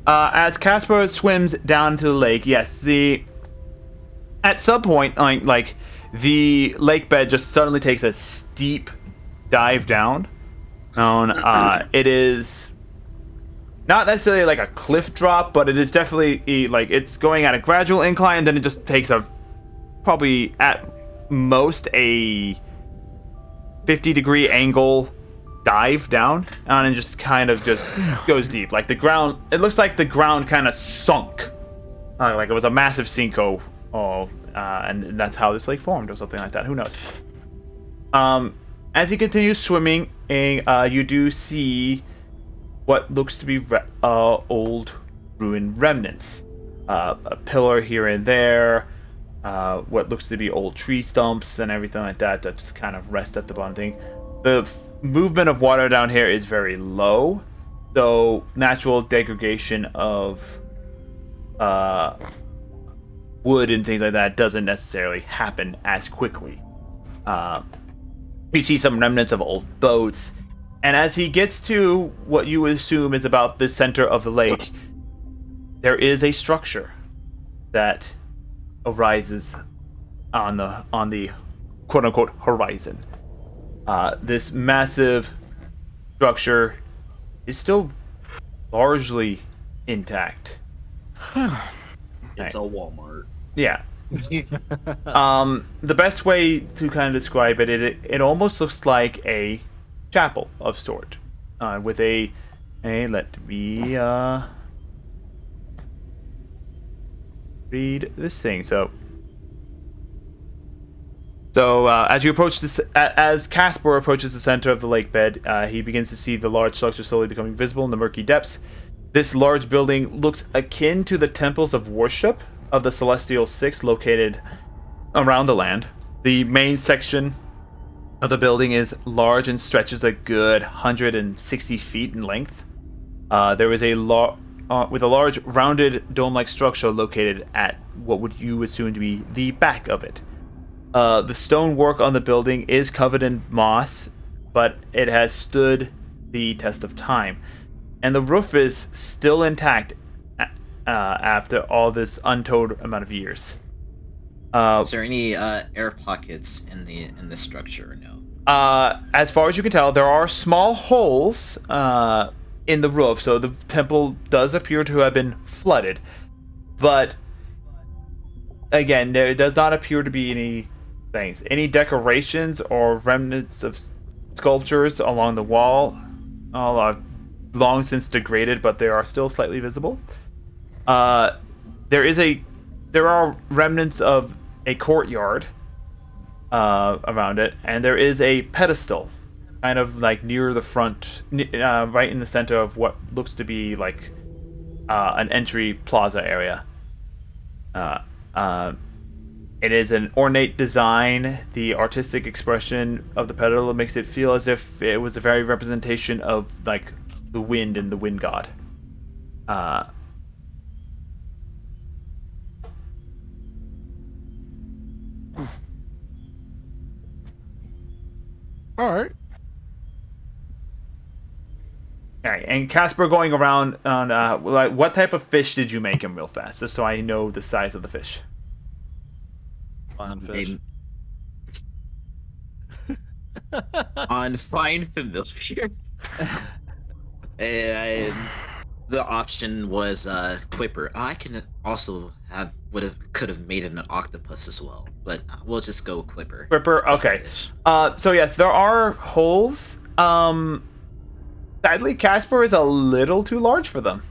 as Casper swims down to the lake, yes, at some point, like the lake bed just suddenly takes a steep dive down. It is not necessarily like a cliff drop, but it is definitely like it's going at a gradual incline, then it just takes a probably at most a 50-degree angle dive down and just kind of just goes deep. Like the ground, it looks like the ground kind of sunk, like it was a massive sinkhole, and that's how this lake formed or something like that. Who knows? As you continue swimming, you do see what looks to be old ruined remnants. A pillar here and there, what looks to be old tree stumps and everything like that just kind of rest at the bottom thing. The movement of water down here is very low, so natural degradation of wood and things like that doesn't necessarily happen as quickly. You see some remnants of old boats, and as he gets to what you would assume is about the center of the lake, there is a structure that arises on the quote-unquote horizon. This massive structure is still largely intact.
It's a Walmart.
Yeah. The best way to kind of describe it almost looks like a chapel of sort, with a let me read this thing. So as you approach this, as Casper approaches the center of the lake bed, he begins to see the large structure slowly becoming visible in the murky depths. This large building looks akin to the temples of worship of the Celestial Six located around the land. The main section of the building is large and stretches a good 160 feet in length. There is with a large rounded dome-like structure located at what would you assume to be the back of it. The stonework on the building is covered in moss, but it has stood the test of time. And the roof is still intact after all this untold amount of years.
Is there any air pockets in the structure or no?
As far as you can tell, there are small holes in the roof, so the temple does appear to have been flooded. But again, there does not appear to be any decorations or remnants of sculptures along the wall. All are long since degraded, but they are still slightly visible. There are remnants of a courtyard around it, and there is a pedestal kind of like near the front, right in the center of what looks to be like an entry plaza area. It is an ornate design. The artistic expression of the pedestal makes it feel as if it was the very representation of like the wind and the wind god.
Alright.
Alright, and Casper going around on like what type of fish did you make him real fast, just so I know the size of the fish.
Fine fish.
On fine familiar. And the option was Quipper. I can also could have made it an octopus as well, but we'll just go Quipper.
Quipper, okay. So yes, there are holes. Sadly, Casper is a little too large for them.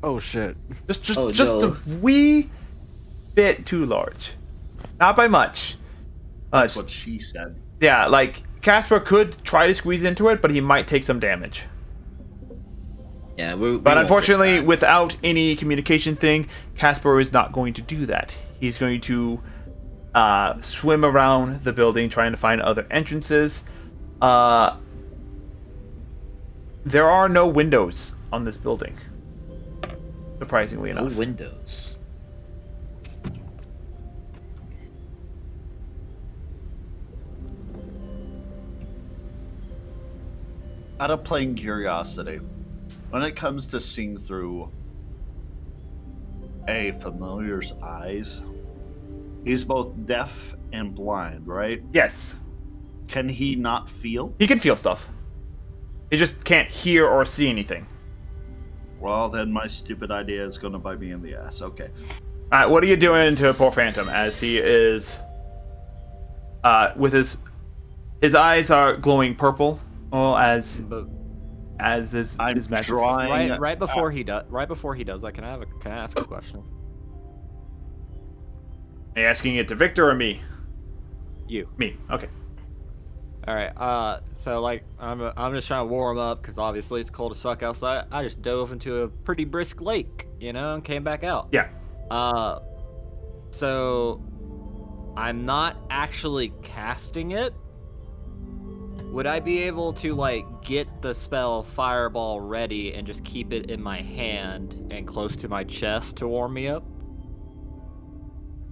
Oh shit.
Just
Oh,
a wee bit too large. Not by much.
That's what she said.
Yeah, like Casper could try to squeeze into it, but he might take some damage.
Yeah,
but unfortunately, without any communication thing, Casper is not going to do that. He's going to swim around the building trying to find other entrances. There are no windows on this building, surprisingly enough.
No windows.
Out of plain curiosity, when it comes to seeing through a familiar's eyes, he's both deaf and blind, right?
Yes.
Can he not feel?
He can feel stuff. He just can't hear or see anything.
Well, then my stupid idea is going to bite me in the ass. Okay.
Alright, what are you doing to poor Phantom as he is with his eyes are glowing purple, as his magic.
Drawing
Right before he does that, can I ask a question?
Are you asking it to Victor or me?
You.
Me. Okay.
All right. So like, I'm just trying to warm up because obviously it's cold as fuck outside. I just dove into a pretty brisk lake, and came back out.
Yeah.
So I'm not actually casting it. Would I be able to like get the spell Fireball ready and just keep it in my hand and close to my chest to warm me up?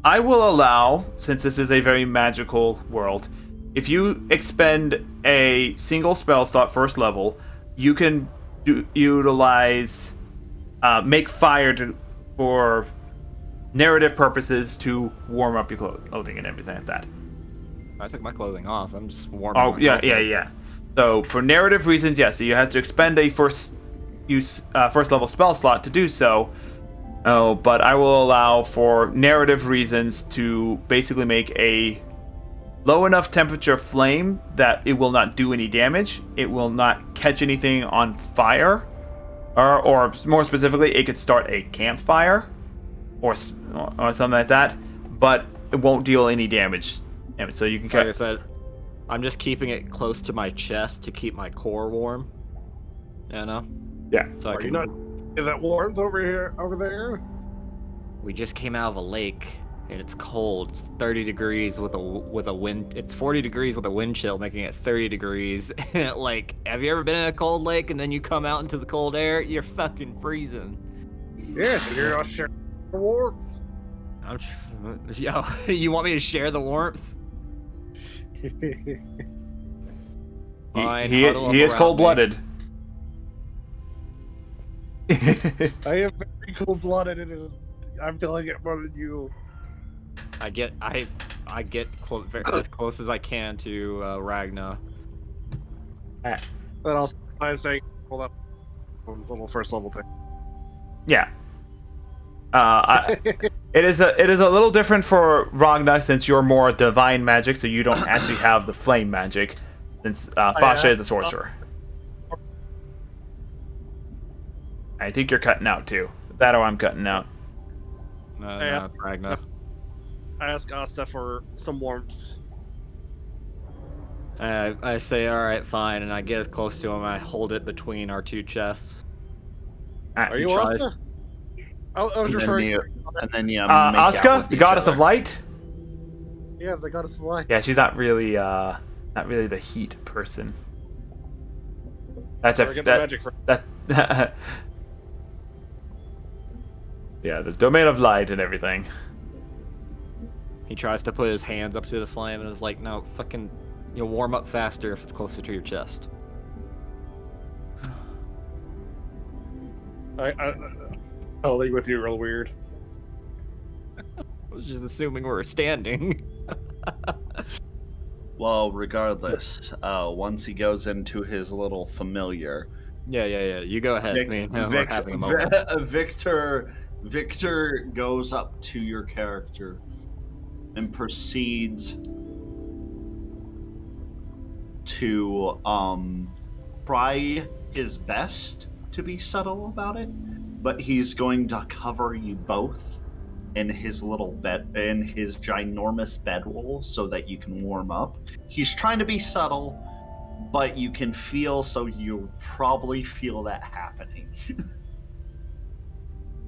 I will allow, since this is a very magical world, if you expend a single spell slot first level, you can utilize make fire for narrative purposes to warm up your clothing and everything like that.
I took my clothing off. I'm just warming
Oh,
myself up.
yeah. So for narrative reasons, yes, so you have to expend a first level spell slot to do so. Oh, but I will allow for narrative reasons to basically make a low enough temperature flame that it will not do any damage. It will not catch anything on fire. Or more specifically, it could start a campfire. Or something like that. But it won't deal any damage. So you can...
Like I said, I'm just keeping it close to my chest to keep my core warm. You know?
Yeah.
So I
Are
can...
you not... Is that warmth over there?
We just came out of a lake, and it's cold. It's 30 degrees with a wind. It's 40 degrees with a wind chill, making it 30 degrees. Like, have you ever been in a cold lake and then you come out into the cold air? You're fucking freezing.
Yes, and you're not sharing the warmth.
Yo, you want me to share the warmth? Fine,
He
huddle up
is
around
cold-blooded.
I am very cold-blooded. I'm feeling it more than you.
I get as close as I can to Ragna.
But also, I'm saying, hold up, little first level thing.
Yeah. It is a little different for Ragna since you're more divine magic, so you don't actually have the flame magic. Since Fasha is a sorcerer. I think you're cutting out too. That or I'm cutting out.
No, Ragna.
I ask Esta for some warmth.
I say, all right, fine, and I get as close to him. I hold it between our two chests.
Are you Esta? I was referring.
And then you make
Asuka,
out with
the
each
goddess
other.
of light.
Yeah, the goddess of light.
Yeah, she's not really the heat person. That's
Get the magic from.
that. Yeah, the domain of light and everything.
He tries to put his hands up to the flame and is like, no, fucking, you'll warm up faster if it's closer to your chest.
I'll leave with you real weird.
I was just assuming we were standing.
Well, regardless, once he goes into his little familiar,
Yeah. You go ahead. We're having a moment.
Victor goes up to your character and proceeds to try his best to be subtle about it, but he's going to cover you both in his little bed, in his ginormous bedroll, so that you can warm up. He's trying to be subtle, but you can feel, so you probably feel that happening.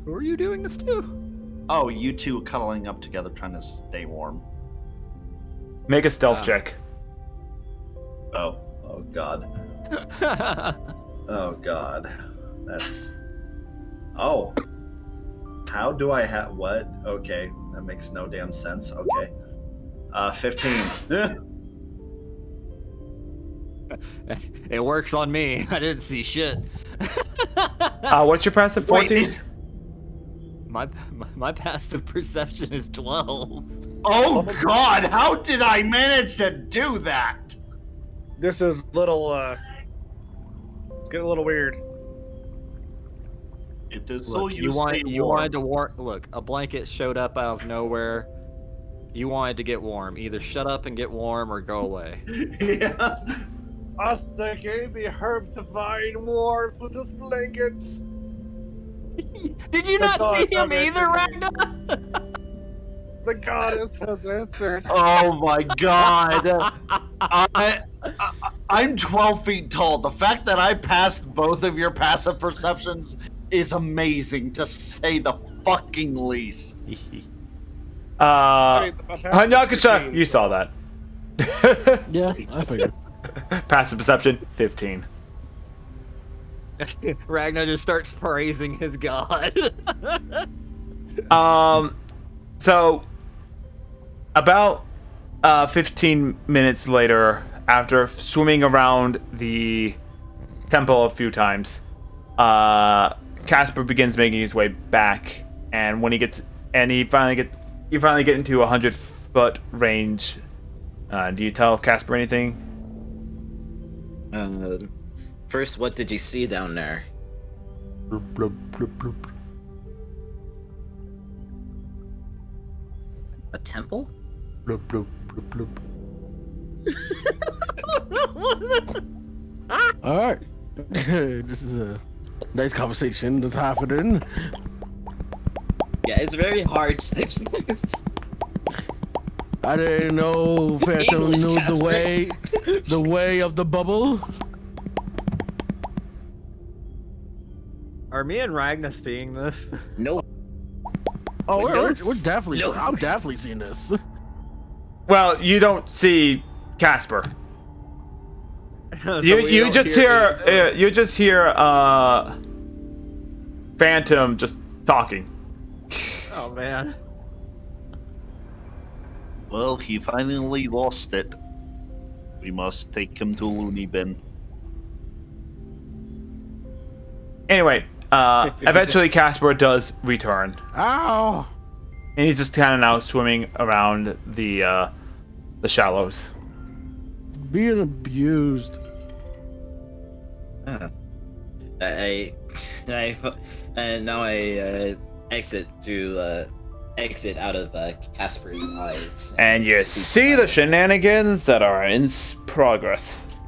Who are you doing this to?
Oh, you two cuddling up together, trying to stay warm.
Make a stealth check.
Oh god. Oh god. That's... Oh. How do I have... What? Okay, that makes no damn sense. Okay. 15.
It works on me. I didn't see shit.
What's your passive? 14?
My passive perception is 12.
Oh god, how did I manage to do that?
This is little, it's getting a little weird.
It is
Look,
so
you wanted to warm. Look, a blanket showed up out of nowhere. You wanted to get warm. Either shut up and get warm or go away.
Yeah.
Asta gave me herbs to find warmth with his blankets.
Did you not see him either, Ragnar?
The goddess has answered.
Oh my god. I'm 12 feet tall. The fact that I passed both of your passive perceptions is amazing, to say the fucking least.
Hanyakusha, you saw that.
Yeah, I figured.
Passive perception, 15.
Ragnar just starts praising his god.
So about 15 minutes later, after swimming around the temple a few times, Casper begins making his way back, and when you finally get into 100-foot range. Do you tell Casper anything?
First, what did you see down there? A temple?
Bloop, bloop, bloop, bloop.
All right. This is a nice conversation that's happening.
Yeah, it's very hard to
I didn't know Phantom
English,
knew
Casper.
the way of the bubble.
Are me and Ragna seeing this?
No.
Oh, we're
Windows?
definitely.
No.
I'm definitely seeing this.
Well, you don't see Casper.
So
You
we don't
just hear Phantom just talking.
Oh man.
Well, he finally lost it. We must take him to Looney Bin.
Anyway, eventually Casper does return,
Ow!
and he's just kind of now swimming around the shallows.
Being abused.
Now I exit out of Casper's eyes.
And you see the shenanigans that are in progress.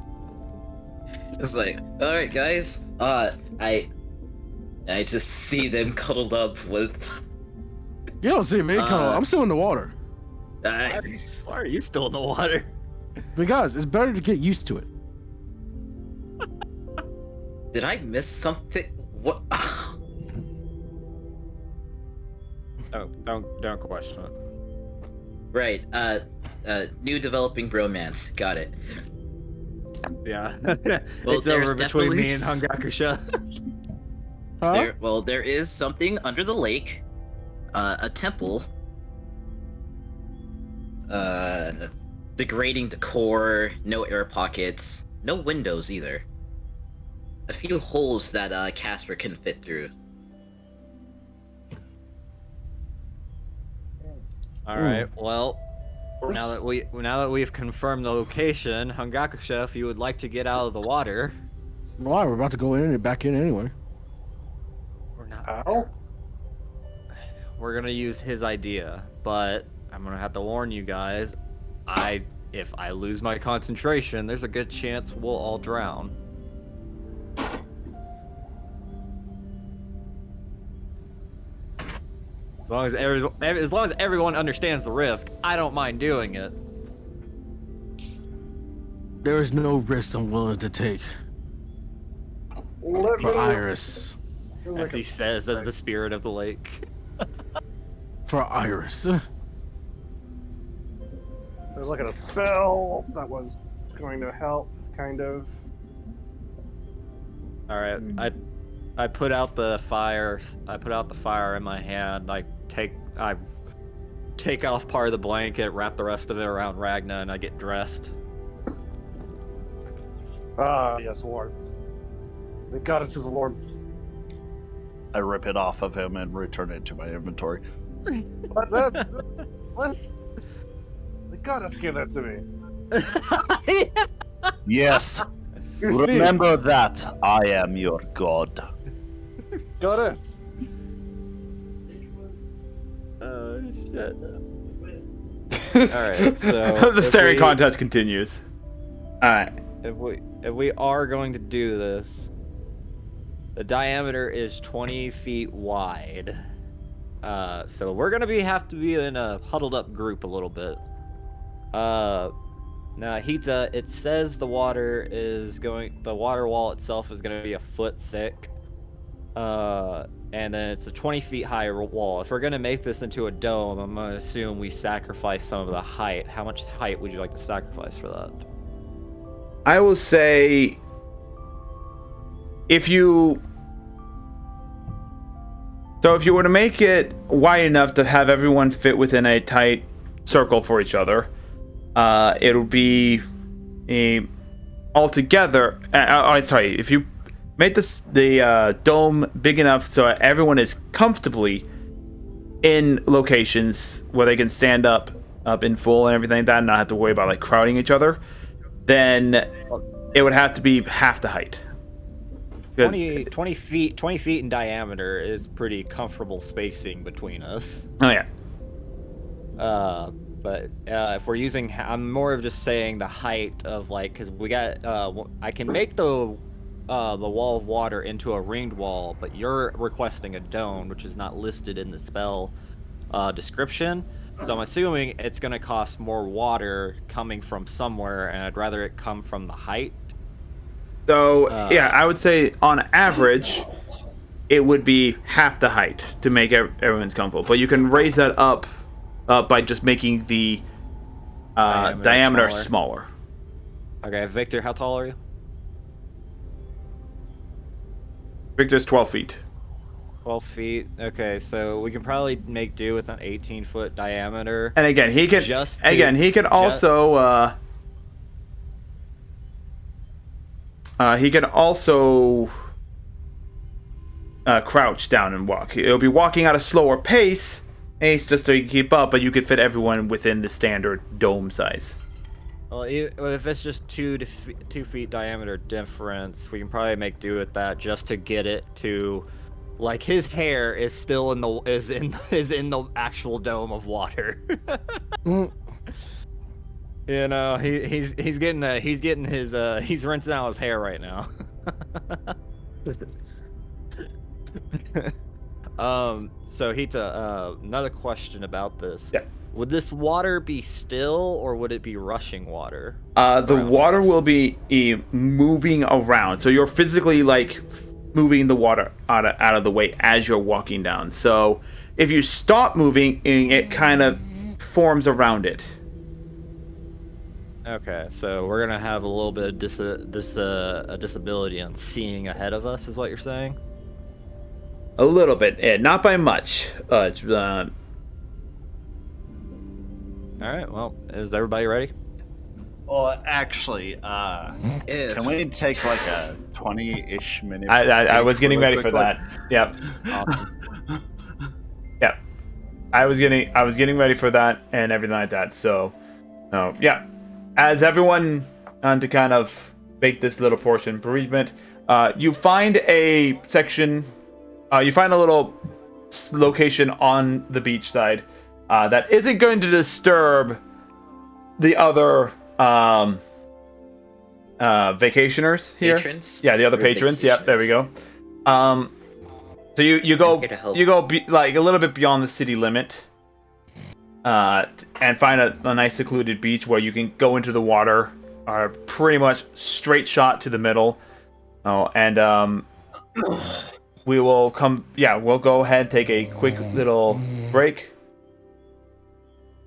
It's like, all right, guys. I just see them cuddled up with.
You don't see me. I'm still in the water.
Why are you still in the water?
Because it's better to get used to it.
Did I miss something? What?
Don't question it.
Right. New developing bromance. Got it.
Yeah.
Well,
It's
there's
over between me and
definitely
Hungakusha.
Huh?
There is something under the lake. A temple. Degrading decor. No air pockets. No windows either. A few holes that Casper can fit through.
All right. Well, now that we've confirmed the location, Hungakusha, if you would like to get out of the water,
Why? We're about to go in and back in anyway.
we're not.
How?
We're gonna use his idea, but I'm gonna have to warn you guys. If I lose my concentration, there's a good chance we'll all drown. As long as everyone understands the risk, I don't mind doing it.
There is no risk I'm willing to take
Let
for
me-
Iris.
As he says, as the spirit of the lake.
For Iris.
There's like a spell that was going to help, kind of.
All right, I put out the fire. I put out the fire in my hand. I take off part of the blanket, wrap the rest of it around Ragna, and I get dressed.
Ah, yes, warmth. The goddess's warmth.
I rip it off of him and return it to my inventory.
What? What? The goddess gave that to me.
Yes,
You see?
remember that I am your god.
Goddess.
Oh shit! All right, so
The staring contest continues. All right.
If we are going to do this, the diameter is 20 feet wide. So we're gonna have to be in a huddled up group a little bit. Now Hita, it says the water wall itself is gonna be a foot thick. And then it's a 20 feet high wall. If we're gonna make this into a dome, I'm gonna assume we sacrifice some of the height. How much height would you like to sacrifice for that?
I will say, if you were to make it wide enough to have everyone fit within a tight circle for each other, it would be altogether. If you make the dome big enough so everyone is comfortably in locations where they can stand up in full and everything like that, and not have to worry about like crowding each other, then it would have to be half the height.
20 feet in diameter is pretty comfortable spacing between us.
Oh yeah.
But if we're using, I'm more of just saying the height of like, because we got, I can make the wall of water into a ringed wall, but you're requesting a dome, which is not listed in the spell description. So I'm assuming it's going to cost more water coming from somewhere, and I'd rather it come from the height.
So yeah, I would say on average, it would be half the height to make everyone's comfortable. But you can raise that up by just making the diameter smaller.
Okay, Victor, how tall are you?
Victor's 12 feet.
12 feet. Okay, so we can probably make do with an 18-foot diameter.
And again, he can also crouch down and walk. It'll be walking at a slower pace, just so you can keep up, but you could fit everyone within the standard dome size.
Well, if it's just 2 feet diameter difference, we can probably make do with that just to get it to, like, his hair is still in the actual dome of water. You know, he's rinsing out his hair right now. So Hita, another question about this.
Yeah.
Would this water be still, or would it be rushing water?
The water will be moving around, so you're physically like moving the water out of the way as you're walking down. So if you stop moving, it kind of forms around it.
Okay, so we're gonna have a little bit of disability on seeing ahead of us, is what you're saying?
A little bit, not by much.
All right. Well, is everybody ready?
Well, actually, can we take like a 20-ish minute?
I was getting ready for that. Yep.
Awesome.
Yep. I was getting ready for that and everything like that. So, yeah. As everyone to kind of make this little portion bereavement, you find a section. You find a little location on the beach side that isn't going to disturb the other vacationers here.
Patrons?
Yeah, the other patrons. Yep, there we go. So you go like a little bit beyond the city limit, and find a nice secluded beach where you can go into the water, pretty much straight shot to the middle. And we will come. Yeah, we'll go ahead and take a quick little break.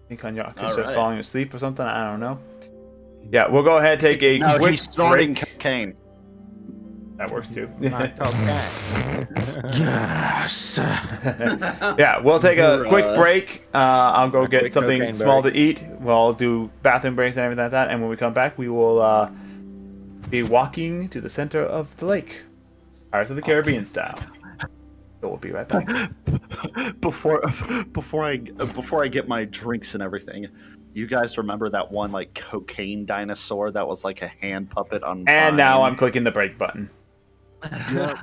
I think Kanyaku's just falling asleep or something. I don't know. Yeah, we'll go ahead and take a quick
he's snorting
break.
cocaine.
That works too.
Yes.
Yeah, we'll take a quick break. I'll go get something small to eat. We'll do bathroom breaks and everything like that. And when we come back, we will be walking to the center of the lake. Pirates of the Caribbean style. So we'll be right back.
Before I get my drinks and everything, you guys remember that one like cocaine dinosaur that was like a hand puppet on?
And now I'm clicking the break button.
Yep.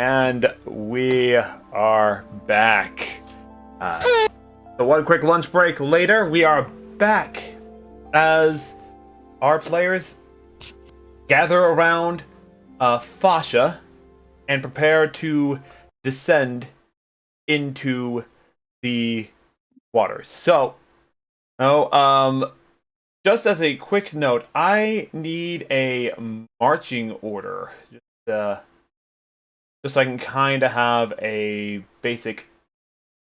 And we are back. So one quick lunch break later, we are back as our players gather around Fascia and prepare to descend into the waters. So, just as a quick note, I need a marching order. Just so I can kind of have a basic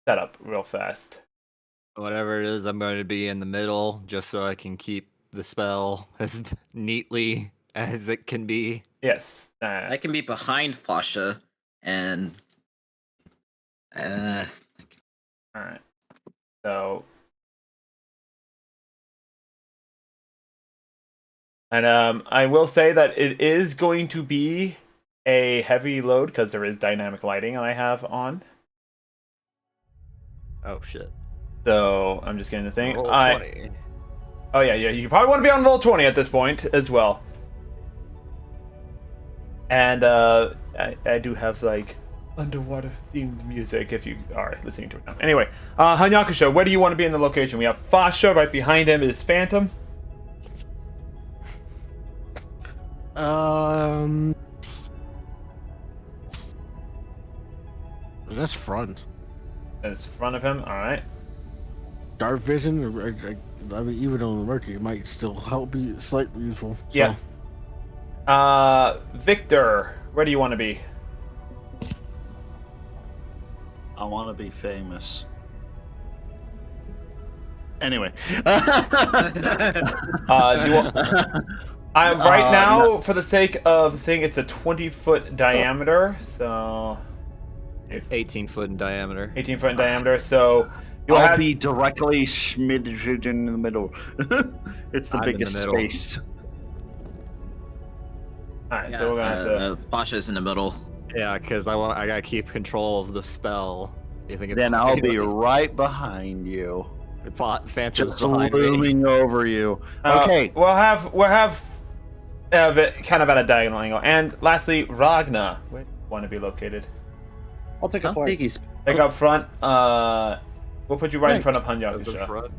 setup real fast.
Whatever it is, I'm going to be in the middle just so I can keep the spell as neatly as it can be.
Yes.
I can be behind Fascia and
Alright. So. And I will say that it is going to be a heavy load because there is dynamic lighting I have on.
Oh shit.
So I'm just getting the thing.
Roll 20.
Oh yeah. You probably want to be on roll 20 at this point as well. And I do have like underwater themed music if you are listening to it now. Anyway, Hanyakusho, where do you want to be in the location? We have Fascia right behind him is Phantom.
That's front.
That's front of him. All right.
Dark vision, I mean, even on the murky, it might still help be slightly useful. So.
Yeah. Victor, where do you want to be?
I want to be famous. Anyway.
Do you want... right now, for the sake of the thing, it's a 20-foot diameter, so...
It's 18 foot in diameter.
18 foot in diameter, so...
I'll be directly schmidged in the middle. It's the
I'm in
biggest
the middle.
space.
Alright, so we're gonna have to...
Fascia's in the middle.
Yeah, because I gotta keep control of the spell. You think it's
Then I'll be right behind you.
Phantom's
Just
behind me.
looming over you. Okay.
We'll have it kind of at a diagonal angle. And lastly, Ragna, where do you want to be located?
I'll take a
How
flank.
big is
Take up front. We'll put you right in front of
That's in
Hanyakusha.
front.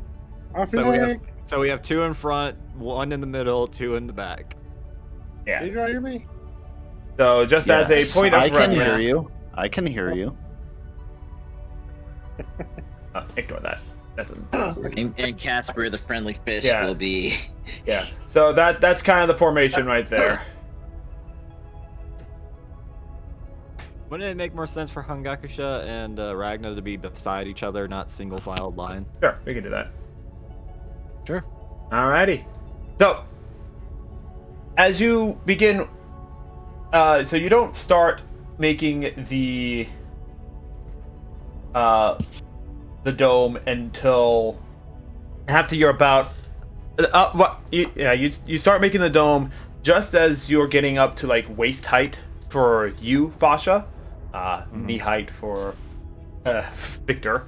I feel
So we have
like...
so we have 2 in front, 1 in the middle, 2 in the back.
Yeah.
Did you hear me?
So just as a point of
I can
reference,
hear you. I can hear you.
Ignore that. That doesn't.
and Casper, the friendly fish,
Yeah.
will be.
Yeah. So that's kind of the formation right there.
Wouldn't it make more sense for Hangakusha and Ragnar to be beside each other, not single filed line?
Sure, we can do that.
Sure.
Alrighty. So as you begin, so you don't start making the dome until after you're about you start making the dome just as you're getting up to like waist height for you, Fascia, knee height for Victor,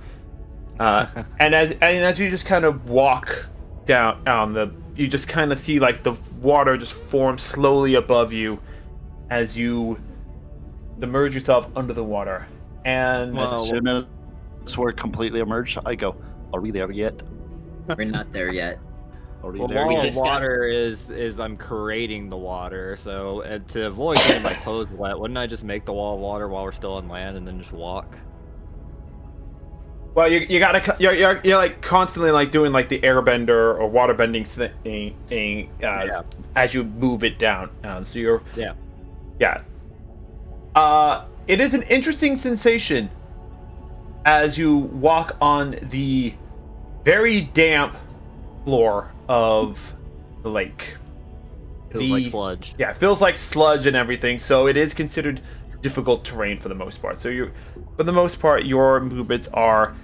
and as you just kind of walk down you just kind of see like the water just form slowly above you as you submerge yourself under the water. And
As soon as we're completely immersed, I go, are we there yet?
We're not there yet.
Are we
Well,
there
wall
yet?
of
just got-
water is I'm creating the water, so to avoid getting my clothes wet, wouldn't I just make the wall of water while we're still on land and then just walk?
well, you're like constantly like doing like the airbender or water bending thing as you move it down. So you're yeah. It is an interesting sensation as you walk on the very damp floor of the lake.
Feels like sludge.
Yeah, it feels like sludge and everything, so it is considered difficult terrain for the most part. So for the most part, your movements are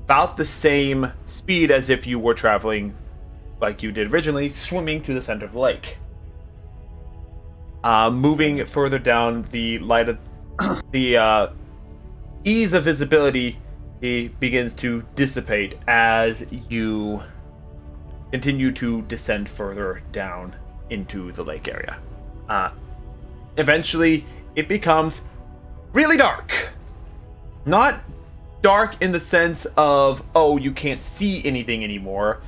about the same speed as if you were traveling like you did originally, swimming to the center of the lake. Moving further down, the light of the ease of visibility begins to dissipate as you continue to descend further down into the lake area. Eventually, it becomes really dark. Not dark in the sense of, oh, you can't see anything anymore,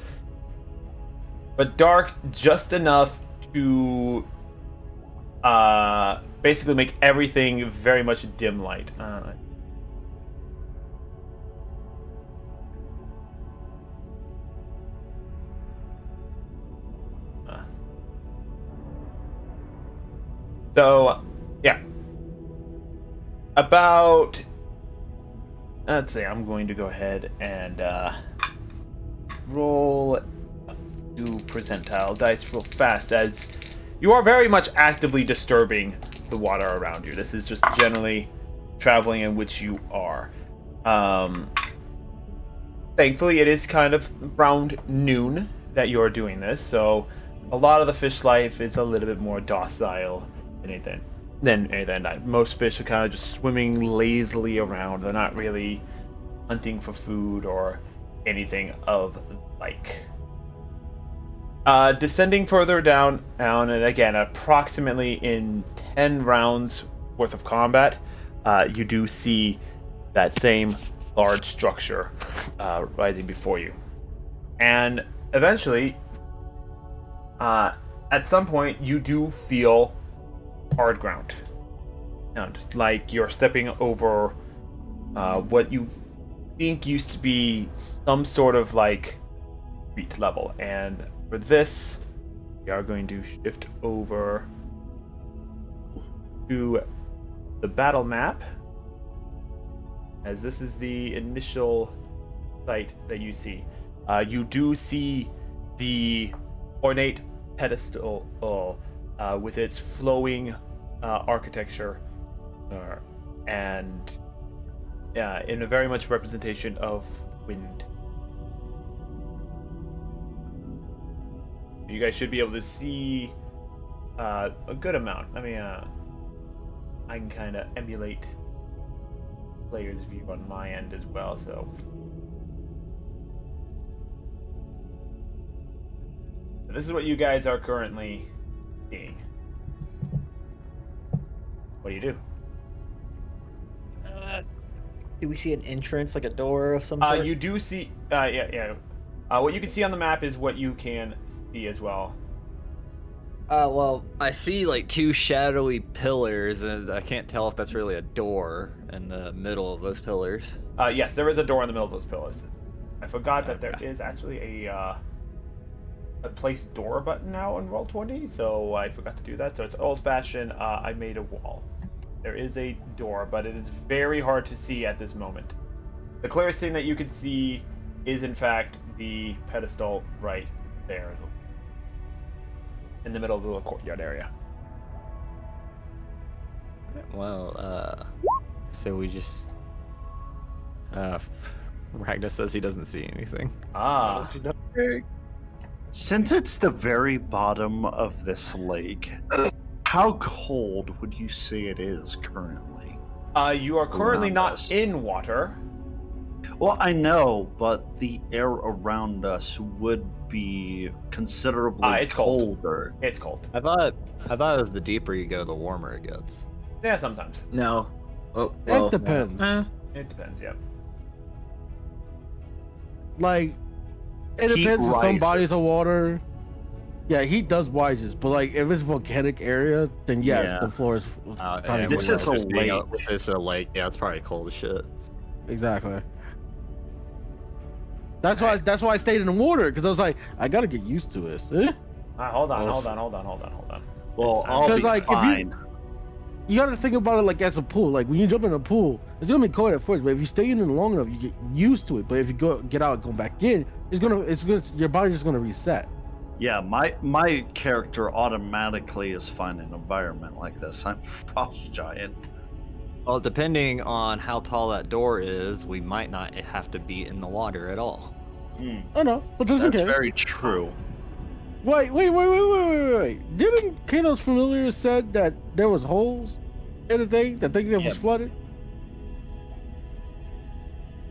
but dark just enough to basically make everything very much dim light. So, yeah. About... Let's see, I'm going to go ahead and roll a few percentile dice real fast, as you are very much actively disturbing the water around you. This is just generally traveling in which you are. Thankfully, it is kind of around noon that you're doing this, so a lot of the fish life is a little bit more docile than anything. Most fish are kind of just swimming lazily around. They're not really hunting for food or anything of the like. Descending further down, and again, approximately in 10 rounds worth of combat, you do see that same large structure rising before you. And eventually, at some point, you do feel hard ground. And like you're stepping over what you think used to be some sort of like street level. And for this, we are going to shift over to the battle map, as this is the initial site that you see. You do see the ornate pedestal with its flowing architecture and in a very much representation of wind. You guys should be able to see a good amount. I mean, I can kind of emulate player's view on my end as well, so this is what you guys are currently seeing. What do you do?
Do we see an entrance, like a door of some sort?
You do see, yeah. What you can see on the map is what you can see as well.
Well, I see like two shadowy pillars, and I can't tell if that's really a door in the middle of those pillars.
Yes, there is a door in the middle of those pillars. I forgot that there is actually a place door button now in Roll20, so I forgot to do that. So it's old-fashioned. I made a wall. There is a door, but it is very hard to see at this moment. The clearest thing that you can see is, in fact, the pedestal right there in the middle of the little courtyard area.
Well, so we just... Ragnar says he doesn't see anything.
Since it's the very bottom of this lake, how cold would you say it is currently?
You are currently
Around
not
us.
in water.
Well, I know, but the air around us would be considerably
It's cold.
colder.
It's cold.
I thought it was the deeper you go, the warmer it gets.
Yeah, sometimes.
No. Oh,
It
well.
depends.
It depends, yeah.
Like, it
Heat
depends on some bodies of
rises.
water. Yeah, heat does rises, but like if it's volcanic area, then yes,
Yeah.
the floor is
And
This
with
is a
this being
lake.
With this a lake, yeah, it's probably cold as shit.
exactly. That's why I stayed in the water, because I was like, I gotta get used to this.
Hold on.
Well, I'll
Because,
be
like, if you-
fine.
You gotta think about it like as a pool. Like when you jump in a pool, it's gonna be cold at first, but if you stay in it long enough, you get used to it. But if you get out and go back in, your body's just gonna reset.
Yeah, my character automatically is fine in an environment like this. I'm frost giant.
Well, depending on how tall that door is, we might not have to be in the water at all.
I know, but just in
That's
case.
very true.
Wait. Didn't Kato's familiar said that there was holes in the thing? The thing that was flooded?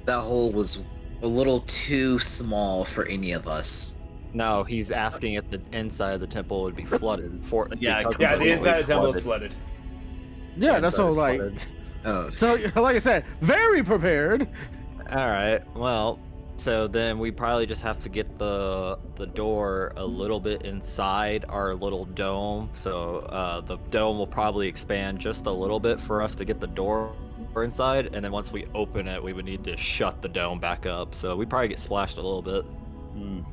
That hole was a little too small for any of us.
No, he's asking if the inside of the temple would be flooded.
Yeah,
because
Yeah,
of
the
way
inside of the temple is
flooded.
flooded.
Yeah, that's
Inside
all.
is
Like,
flooded.
Oh.
So, like I said, very prepared.
All right. Well, so then we probably just have to get the door a little bit inside our little dome. So the dome will probably expand just a little bit for us to get the door inside, and then once we open it, we would need to shut the dome back up. So we probably get splashed a little bit.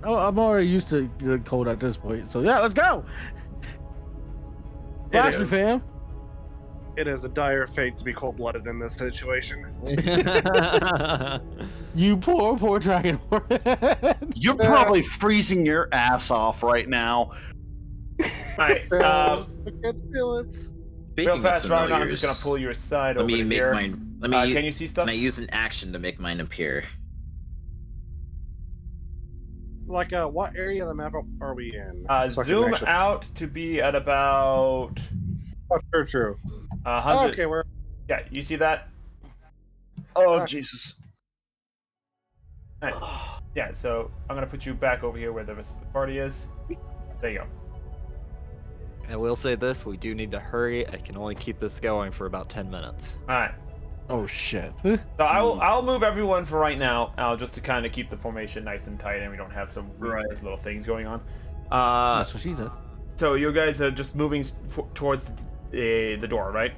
Oh, I'm already used to the cold at this point. So yeah, let's go. Flash me, fam.
It is a dire fate to be cold-blooded in this situation.
You poor dragon.
You're probably freezing your ass off right now.
Alright,
I can't feel it.
real
Speaking
fast,
of
Ryan, I'm just
familiars,
gonna pull you aside
let
over
me make
here.
mine.
Can you see stuff?
Can I use an action to make mine appear?
Like, what area of the map are we in? So I can
Zoom
actually-
out to be at about
Oh, true.
100.
Okay, we're
Yeah, you see that?
Oh, Jesus.
Alright. Yeah, so I'm gonna put you back over here where the rest of the party is. There you go.
And we'll say this: we do need to hurry. I can only keep this going for about 10 minutes.
Alright.
Oh shit.
So I'll move everyone for right now, just to kind of keep the formation nice and tight, and we don't have some weird little things going on.
That's what she said.
So you guys are just moving towards the door, right?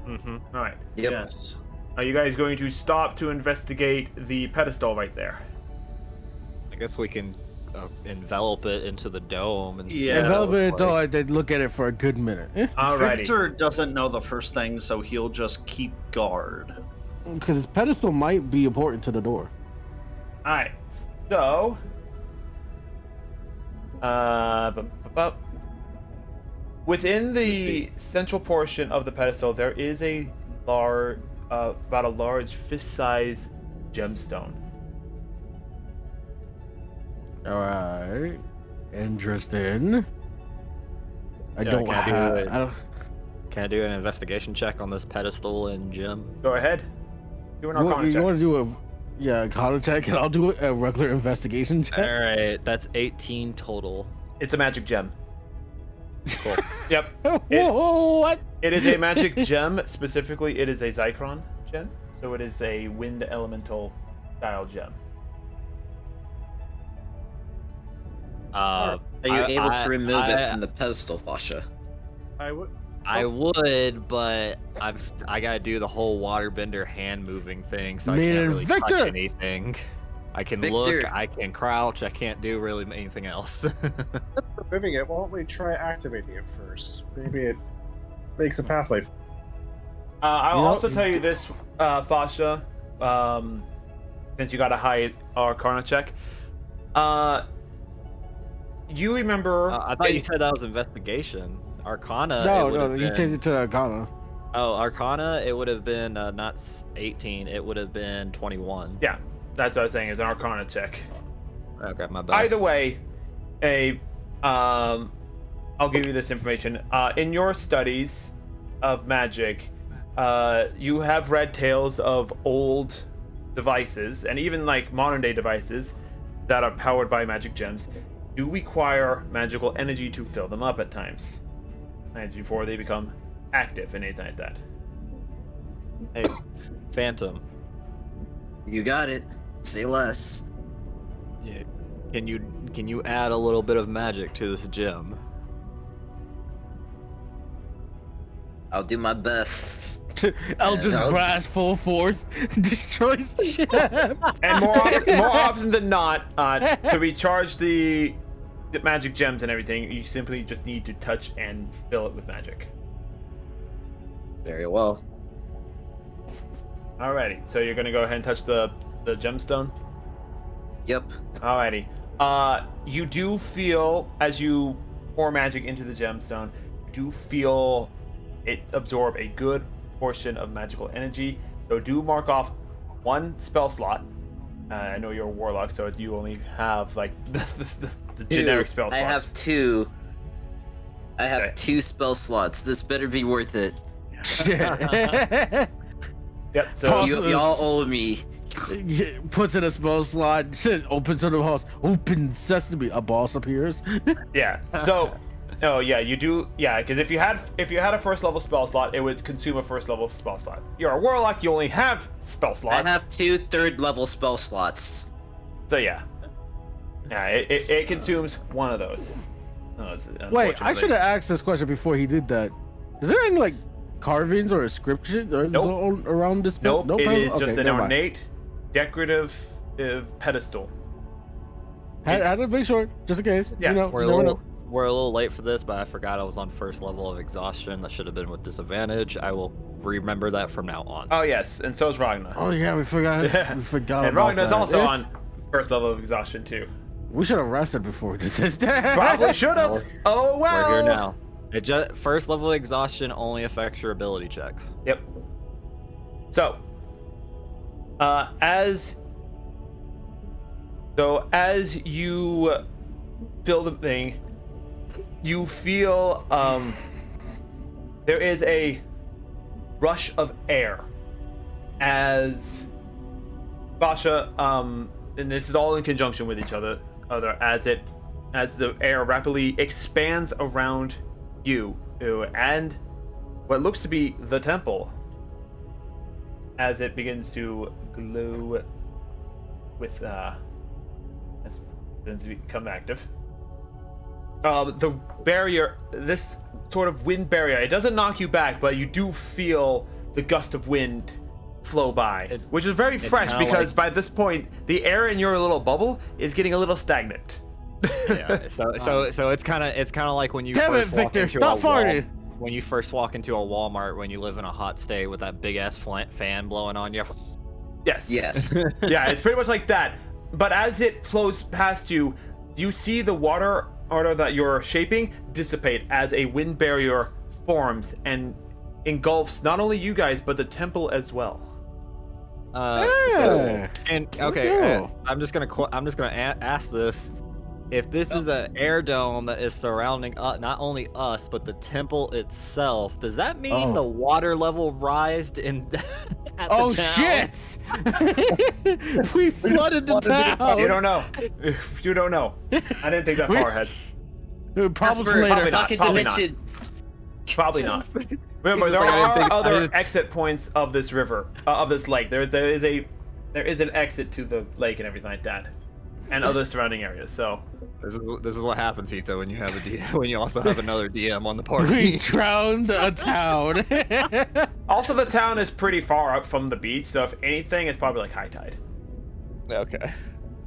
Mm-hmm.
All right.
Yep.
Yes.
Are you guys going to stop to investigate the pedestal right there?
I guess we can envelop it into the dome and see
Yeah.
what it
Envelop
looks
it,
like.
they'd look at it for a good minute.
Alrighty.
Victor doesn't know the first thing, so he'll just keep guard.
Because his pedestal might be important to the door.
All right. So, within the central portion of the pedestal, there is a large, about a large fist-sized gemstone.
Alright. Interesting. I
Yeah,
don't
can I do
have.
it?
I don't,
Can I do an investigation check on this pedestal and gem?
Go ahead. Do an Arcana
you
check.
want to do a Arcana check, and I'll do a regular investigation check.
All right, that's 18 total.
It's a magic gem.
Cool.
Yep.
Whoa, what?
It is a magic gem. Specifically, it is a Zychron gem. So it is a wind elemental style gem.
Are you able to remove it from the pedestal, Fasha?
I would.
I would, but I gotta do the whole waterbender hand moving thing, so I
Man,
can't really
Victor!
touch anything. I can
Victor!
look, I can crouch, I can't do really anything else.
Removing it. Why don't we try activating it first? Maybe it makes a pathway.
I'll
You know-
also tell you this, Fasha, since you got a high Arcana check. You remember?
I thought you said that was investigation. Arcana.
No,
it
no,
would've
you
been-
changed it to Arcana.
Oh, Arcana, it would have been not 18, it would have been 21.
Yeah, that's what I was saying. Is an Arcana check.
Okay, my bad.
Either way, I'll give you this information. In your studies of magic, you have read tales of old devices and even like modern day devices that are powered by magic gems do require magical energy to fill them up at times, and before they become active and anything like that.
Hey, Phantom.
You got it. Say less.
Yeah. Can you add a little bit of magic to this gem?
I'll do my best.
Eldritch
I'll-
Blast full force destroys the ship.
And more often than not, to recharge the magic gems and everything, you simply just need to touch and fill it with magic.
Very well.
Alrighty, so you're gonna go ahead and touch the gemstone?
Yep.
Alrighty. You do feel, as you pour magic into the gemstone, you do feel it absorb a good portion of magical energy. So do mark off one spell slot. I know you're a warlock, so you only have like the generic spell slots.
I have two. I have
Okay.
2 spell slots. This better be worth it.
Yep. So
Toss-
Y'all owe me.
Puts in a spell slot, opens to the house, open sesame, a boss appears.
yeah. So Oh yeah, you do. Yeah, because if you had a first level spell slot, it would consume a first level spell slot. You're a warlock. You only have spell slots.
I have 2 third-level spell slots.
So yeah, it consumes one of those.
Wait, I should have asked this question before he did that. Is there any like carvings or inscriptions around this?
Nope. It is
Okay,
just an
never mind.
ornate, decorative pedestal.
Had to make sure, just in case.
Yeah,
you know,
We're a
never
little
know.
we're a little late for this, but I forgot I was on first level of exhaustion. That should have been with disadvantage. I will remember that from now on.
Oh yes, and so is Ragnar.
Oh yeah, we forgot. We forgot
And
about
Ragnar's
that.
also
Yeah.
on first level of exhaustion too.
We should have rested before we did this.
Probably should have. Oh well.
We're here now. It just first level exhaustion only affects your ability checks.
Yep. So, as you feel the thing, you feel there is a rush of air as Basha, and this is all in conjunction with each other, as the air rapidly expands around you and what looks to be the temple as it begins to glow with as it begins to become active. The barrier, this sort of wind barrier, it doesn't knock you back, but you do feel the gust of wind flow by, which is very fresh because by this point the air in your little bubble is getting a little stagnant.
Yeah. So it's kind of like when you
Damn
first
it,
walk
Victor!
into
Stop
a wall,
farting.
when you first walk into a Walmart when you live in a hot state with that big ass fan blowing on you.
Yes.
Yes.
Yeah, it's pretty much like that. But as it flows past you, you see the water that you're shaping dissipate as a wind barrier forms and engulfs not only you guys but the temple as well.
Yeah.
I'm just gonna ask this. If this is an air dome that is surrounding not only us but the temple itself, does that mean the water level rised in at the town?
Shit! We flooded the town.
You don't know. You don't know. I didn't think that far ahead.
Problems
Casper,
later.
pocket
Probably not.
dimension.
Probably not. Remember, there are other exit points of this river, of this lake. There is an exit to the lake and everything like that, and other surrounding areas. So
This is what happens, Hito, when you have a DM, when you also have another DM on the
We
party.
drowned a town.
also the town is pretty far up from the beach, so if anything, it's probably like high tide.
Okay.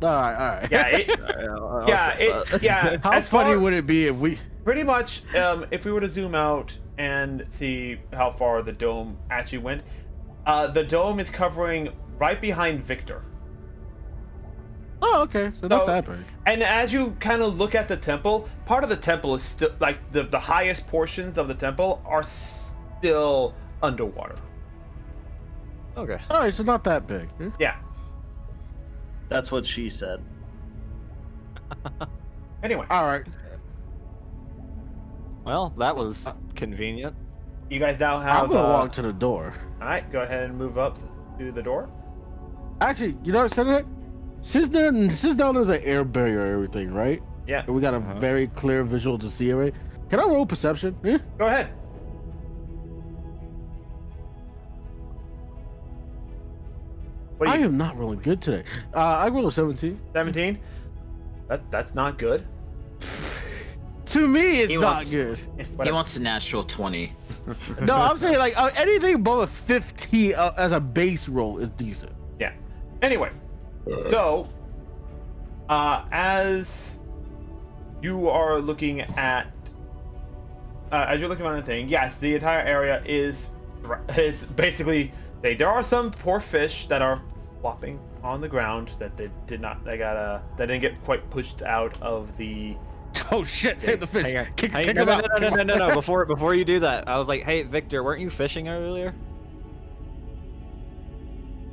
all right.
Yeah,
How
as
funny
far-
would it be if we?
Pretty much, if we were to zoom out and see how far the dome actually went, the dome is covering right behind Victor.
Oh, okay. So not that big.
And as you kind of look at the temple, part of the temple is still like the highest portions of the temple are still underwater.
Okay.
All right, so not that big.
Yeah.
That's what she said.
Anyway,
All right.
Well, that was convenient.
you guys now have.
I'm gonna walk to the door.
All right, go ahead and move up to the door.
Actually, you know what I said? Since now there's an air barrier and everything, right?
Yeah.
And we got a very clear visual to see it, right? Can I roll perception? Yeah.
Go ahead. What do
I
you?
am not rolling good today. I rolled a 17.
17. That's not good.
To me, it's
He
not
wants-
good.
He wants a natural 20.
No, I'm saying like anything above a 15 as a base roll is decent.
Yeah. Anyway, so as you are looking at the thing, yes, the entire area is basically there are some poor fish that are flopping on the ground that they didn't get quite pushed out of the.
Oh shit! Save the fish.
Hang on.
Kick
Hey,
him
no,
out.
no. Before you do that, I was like, hey, Victor, weren't you fishing earlier?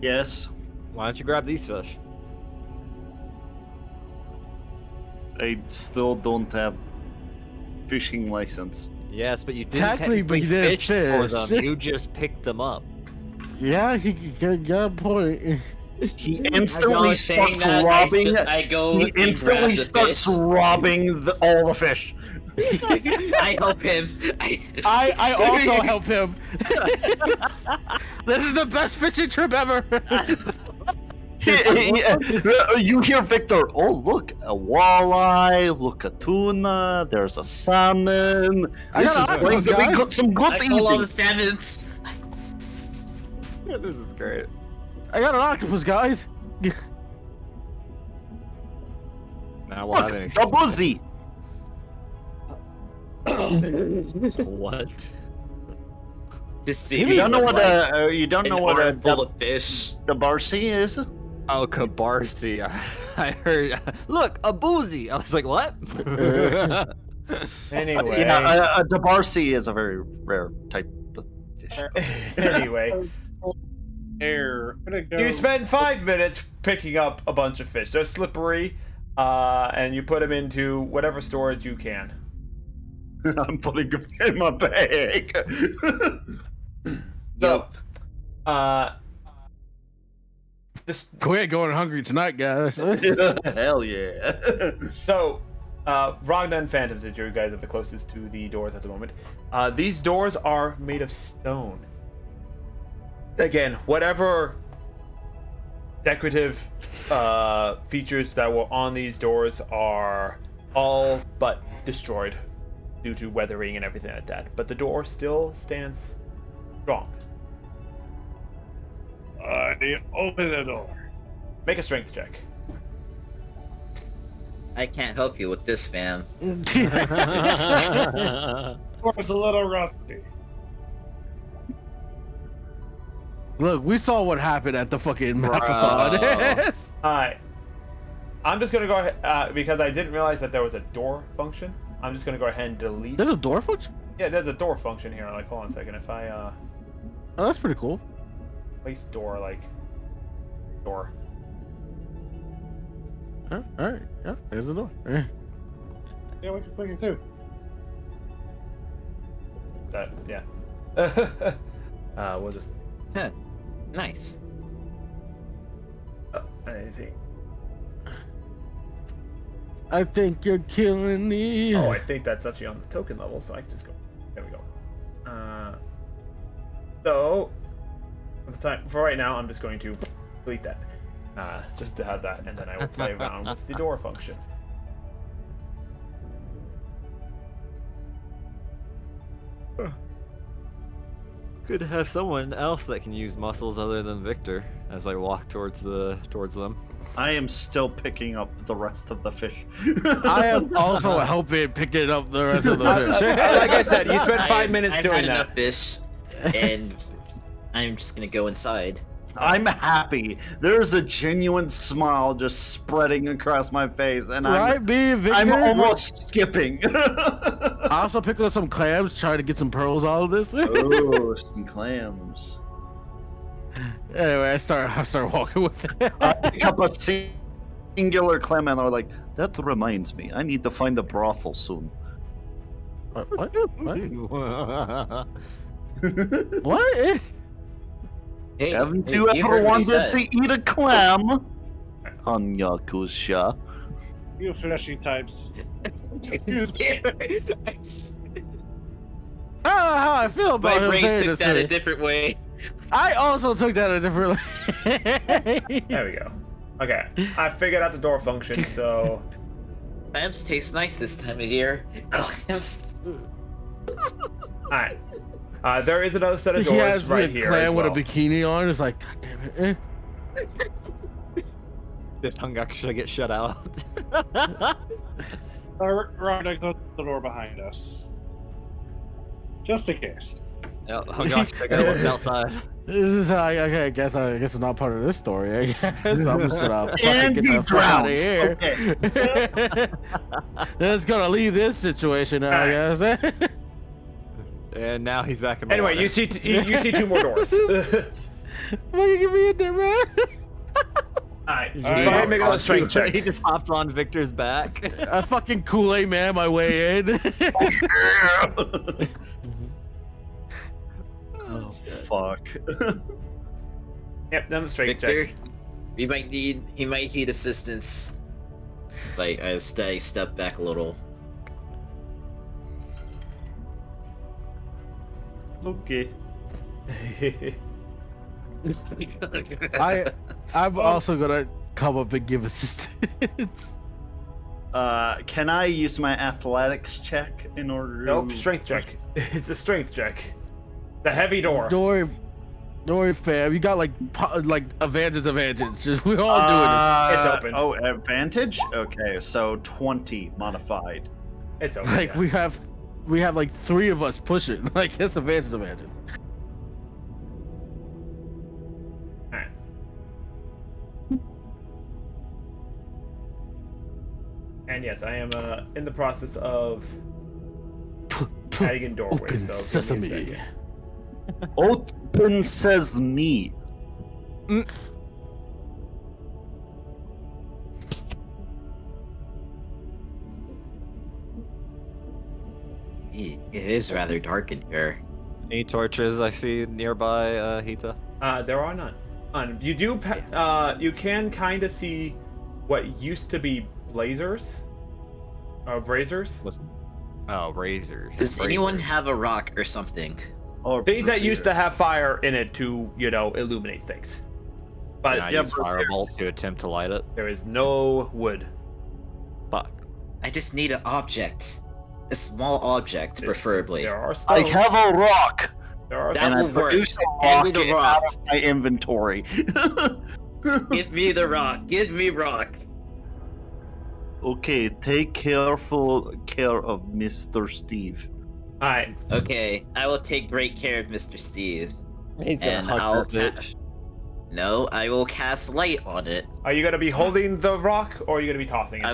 Yes,
Why don't you grab these fish?
I still don't have fishing license.
Yes, but you didn't
Technically, but
technically
you didn't
fish for
fish.
them. You just picked them up.
Yeah, he got a point.
He
As I
instantly
was saying
starts
that,
robbing.
I go
He
and grab
instantly
the
starts
fish.
robbing all the fish.
I help him.
I also help him. This is the best fishing trip ever.
You hear Victor, oh look, a walleye, look a tuna, there's a salmon. This is going to be good, some good
I call all
eating.
the salmons.
This is great.
I got an octopus, guys.
Now we'll have
Look, a buzzy.
What?
Just see
You
me
don't know
with,
what
like,
you don't
an
know what a
arm full of fish.
dabarsi is?
Oh, Kabarsi. I heard. Look, a boozy. I was like, what?
Anyway.
Yeah, a dabarsi is a very rare type of fish.
Anyway.
Air. I'm gonna go.
You spend 5 minutes picking up a bunch of fish. They're slippery, and you put them into whatever storage you can.
I'm putting them in my bag.
So, just
We ain't going hungry tonight, guys.
Hell yeah.
so, Ragna and Phantom, since you guys are the closest to the doors at the moment, these doors are made of stone. Again, whatever decorative features that were on these doors are all but destroyed due to weathering and everything like that. But the door still stands strong.
I open the door.
Make a strength check.
I can't help you with this, fam.
Door's a little rusty.
Look, we saw what happened at the fucking Mathathon.
Alright. I'm just gonna go ahead, because I didn't realize that there was a door function. I'm just gonna go ahead and delete.
There's a door function?
Yeah, there's a door function here. Like, hold on a second. If I,
Oh, that's pretty cool.
place door, like, door.
Alright, yeah, there's the door.
Yeah, what you thinking too?
That, yeah. We'll just,
Huh. Nice.
I think.
I think you're killing me.
Oh, I think that's actually on the token level, so I can just go. There we go. So, for right now, I'm just going to delete that. Just to have that, and then I will play around with the door function.
Good to have someone else that can use muscles other than Victor as I walk towards them.
I am still picking up the rest of the fish.
I am also helping picking up the rest of the fish.
Like I said, you spent 5 minutes
I've
doing
had
that.
enough fish, and I'm just gonna go inside.
I'm happy. There's a genuine smile just spreading across my face, and
Right, me and Victor?
I'm almost skipping.
I also picked up some clams, trying to get some pearls out of this.
Oh, some clams.
Anyway, I start walking with it.
I pick up a singular clam, and they're like, that reminds me, I need to find a brothel soon.
What? What?
Hey,
Haven't
you
you ever
heard what he
wanted
said.
to eat a clam? Hanyakusha.
You fleshy types.
I'm scared.
I don't know how I feel about
My
him
brain
saying
took
this
that
to
a
me.
different way.
I also took that a different way.
There we go. Okay, I figured out the door function, so...
Clams taste nice this time of year. Clams.
Alright. There is another set of
He
doors
has
right
me a
here
clam
as well.
with a bikini on. It's like, god damn it.
Did Hungakusha get shut out?
Right, close the door behind us. Just in case.
Yeah, Hungakusha gotta look outside.
This is how I guess I'm not part of this story. I guess I'm just gonna fucking
And
get
he
the fuck out of
drowns.
here.
Okay.
Let's gonna leave this situation now, I guess.
And now he's back in the
Anyway,
water.
you see you see two more doors.
Fucking get me in there, man.
Alright, just go ahead and make another strength check.
He just hops on Victor's back.
I fucking Kool-Aid man my way in.
Oh, fuck.
Yep, another strength
Victor,
check.
he might need assistance. So I step back a little.
Okay.
I'm also gonna come up and give assistance.
Can I use my athletics check in order to...
Nope, strength check. It's a strength check. The heavy door.
Don't worry, fam. You got like advantage. Just we're all doing this.
It's open.
Oh, advantage? Okay, so 20 modified.
It's open.
Like
yeah.
we have like 3 of us pushing. Like that's advantage.
Alright. And yes, I am in the process of adding in doorways.
Open
So give me a
sesame.
second.
Open sesame.
It is rather dark in here.
Any torches I see nearby, Hita?
There are none. You do. You can kind of see what used to be blazers. Brazers.
Oh, razors.
Does anyone have a rock or something?
Or
Things that used to
brazier.
have fire in it to, illuminate things. But
Can I use firebolt to attempt to light it?
there is no wood.
Fuck.
I just need an object. A small object, preferably.
There are
I
stones.
have a rock.
There are
That
And I
will work.
produce a
Hand me
rock
the
out
rock.
of my inventory.
Give me the rock. Give me rock.
Okay, take careful care of Mr. Steve.
Alright.
Okay, I will take great care of Mr. Steve.
He's gonna
And
hug
I'll
her bitch.
No, I will cast light on it.
Are you gonna be holding the rock or are you gonna be tossing it?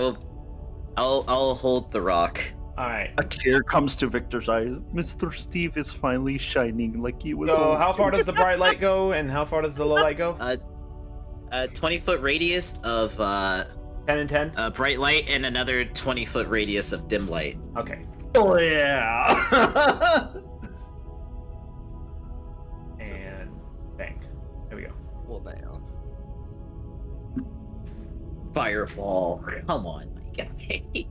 I'll hold the rock.
Alright.
A tear comes to Victor's eyes. Mr. Steve is finally shining like he was.
So
always
how far does the bright light go and how far does the low light go?
20-foot radius of
10 and 10?
bright light and another 20-foot radius of dim light.
Okay.
Oh yeah.
And bang. There we go.
Well, down.
Fireball. Come on, my guy.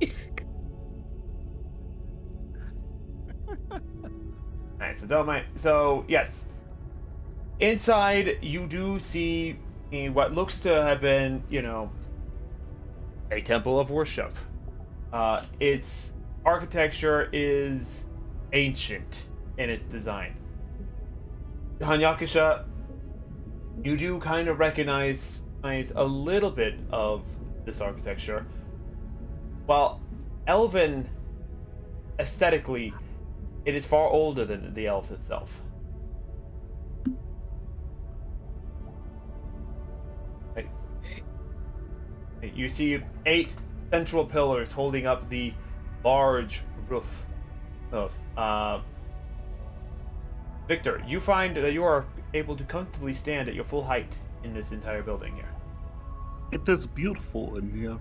Alright, so don't mind. So, yes. Inside, you do see what looks to have been, a temple of worship. Its architecture is ancient in its design. Hanyakisha, you do kind of recognize a little bit of this architecture. While Elven, aesthetically, it is far older than the elves itself. You see 8 central pillars holding up the large roof of Victor, you find that you are able to comfortably stand at your full height in this entire building here.
It is beautiful in here.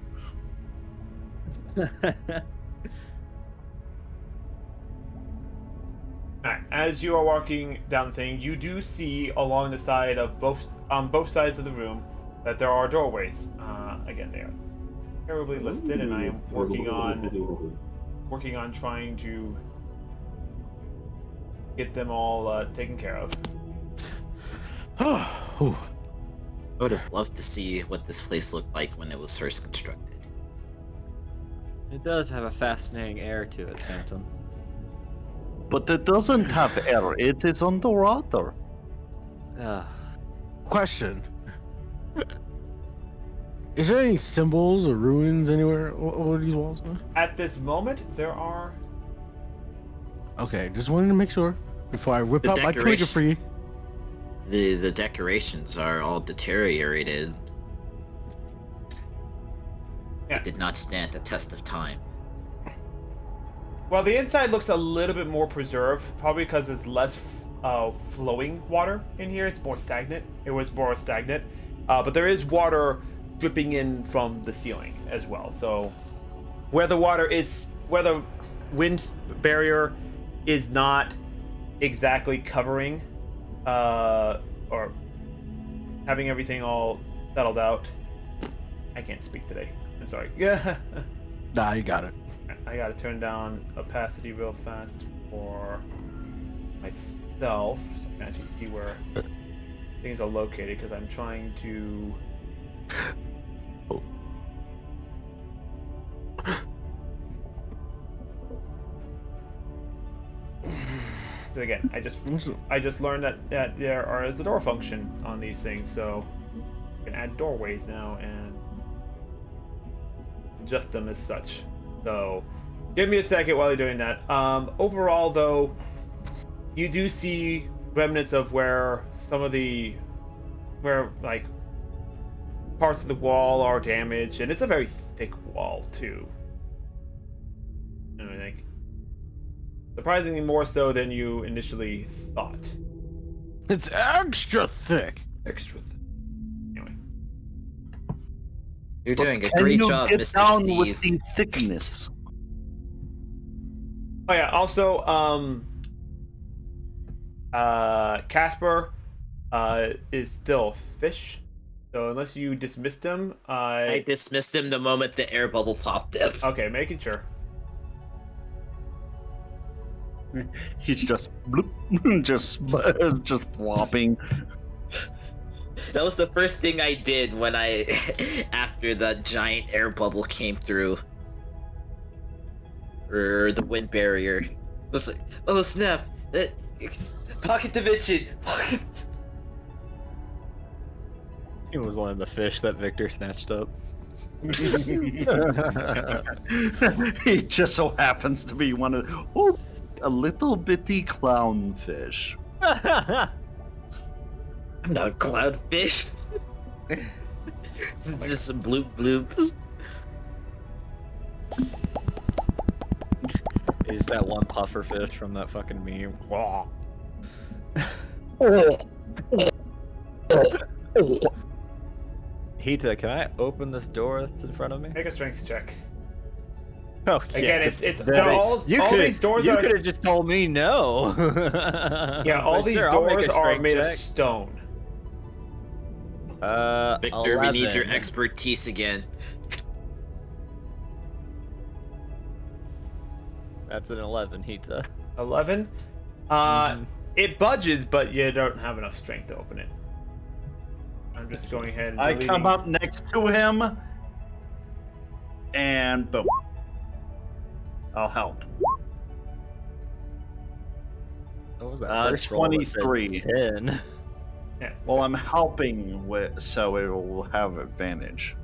Alright, as you are walking down the thing, you do see along the side of both sides of the room that there are doorways. Again, they are terribly listed, and I am working on trying to get them all taken care of.
I would have loved to see what this place looked like when it was first constructed.
It does have a fascinating air to it, Phantom.
But it doesn't have air. It is underwater.
Question. Is there any symbols or ruins anywhere over these walls?
At this moment, there are.
Okay, just wanted to make sure before I whip
The
out my
decoration-
calligraphy.
The decorations are all deteriorated.
Yeah.
It did not stand the test of time.
Well, the inside looks a little bit more preserved, probably because there's less flowing water in here. It's more stagnant. It was more stagnant, but there is water dripping in from the ceiling as well. So where the wind barrier is not exactly covering or having everything all settled out. I can't speak today. I'm sorry. Yeah.
Nah, you got it.
I gotta turn down opacity real fast for my itself, so I can actually see where things are located, because I'm trying to. So again, I just learned that there is a door function on these things, so you can add doorways now and adjust them as such. So give me a second while you're doing that. Overall, though, you do see remnants of where like parts of the wall are damaged, and it's a very thick wall too. I think surprisingly more so than you initially thought.
It's extra thick.
Extra thick. Anyway,
You're doing a
Can
great
you
job,
get
Mr.
down
Steve.
with the thickness?
oh yeah. Also, Casper, is still a fish. So unless you dismissed him,
I dismissed him the moment the air bubble popped up.
okay, making sure.
He's just bloop, just flopping.
That was the first thing I did when after the giant air bubble came through. Or the wind barrier. It was like, oh snap! Pocket dimension! Pocket...
It was one of the fish that Victor snatched up.
He just so happens to be one of a little bitty clownfish.
I'm not a clownfish. It's just a bloop bloop.
Is that one puffer fish from that fucking meme? Hita, can I open this door that's in front of me?
Make a strength check.
Oh,
Again,
yeah,
it's
that-
all these doors
you
are.
could have just told me no.
Yeah, all
But
these
sure, I'll make
doors
a
are
strength
made
check.
of stone.
Victor, we need your
11.
expertise again.
That's an 11, Hita.
11. It budges, but you don't have enough strength to open it. I'm just going ahead and
I
deleting-
come up next to him, and boom. I'll help.
What was that first roll that said
23.
10.
Yeah.
Well, I'm helping with, so it will have advantage.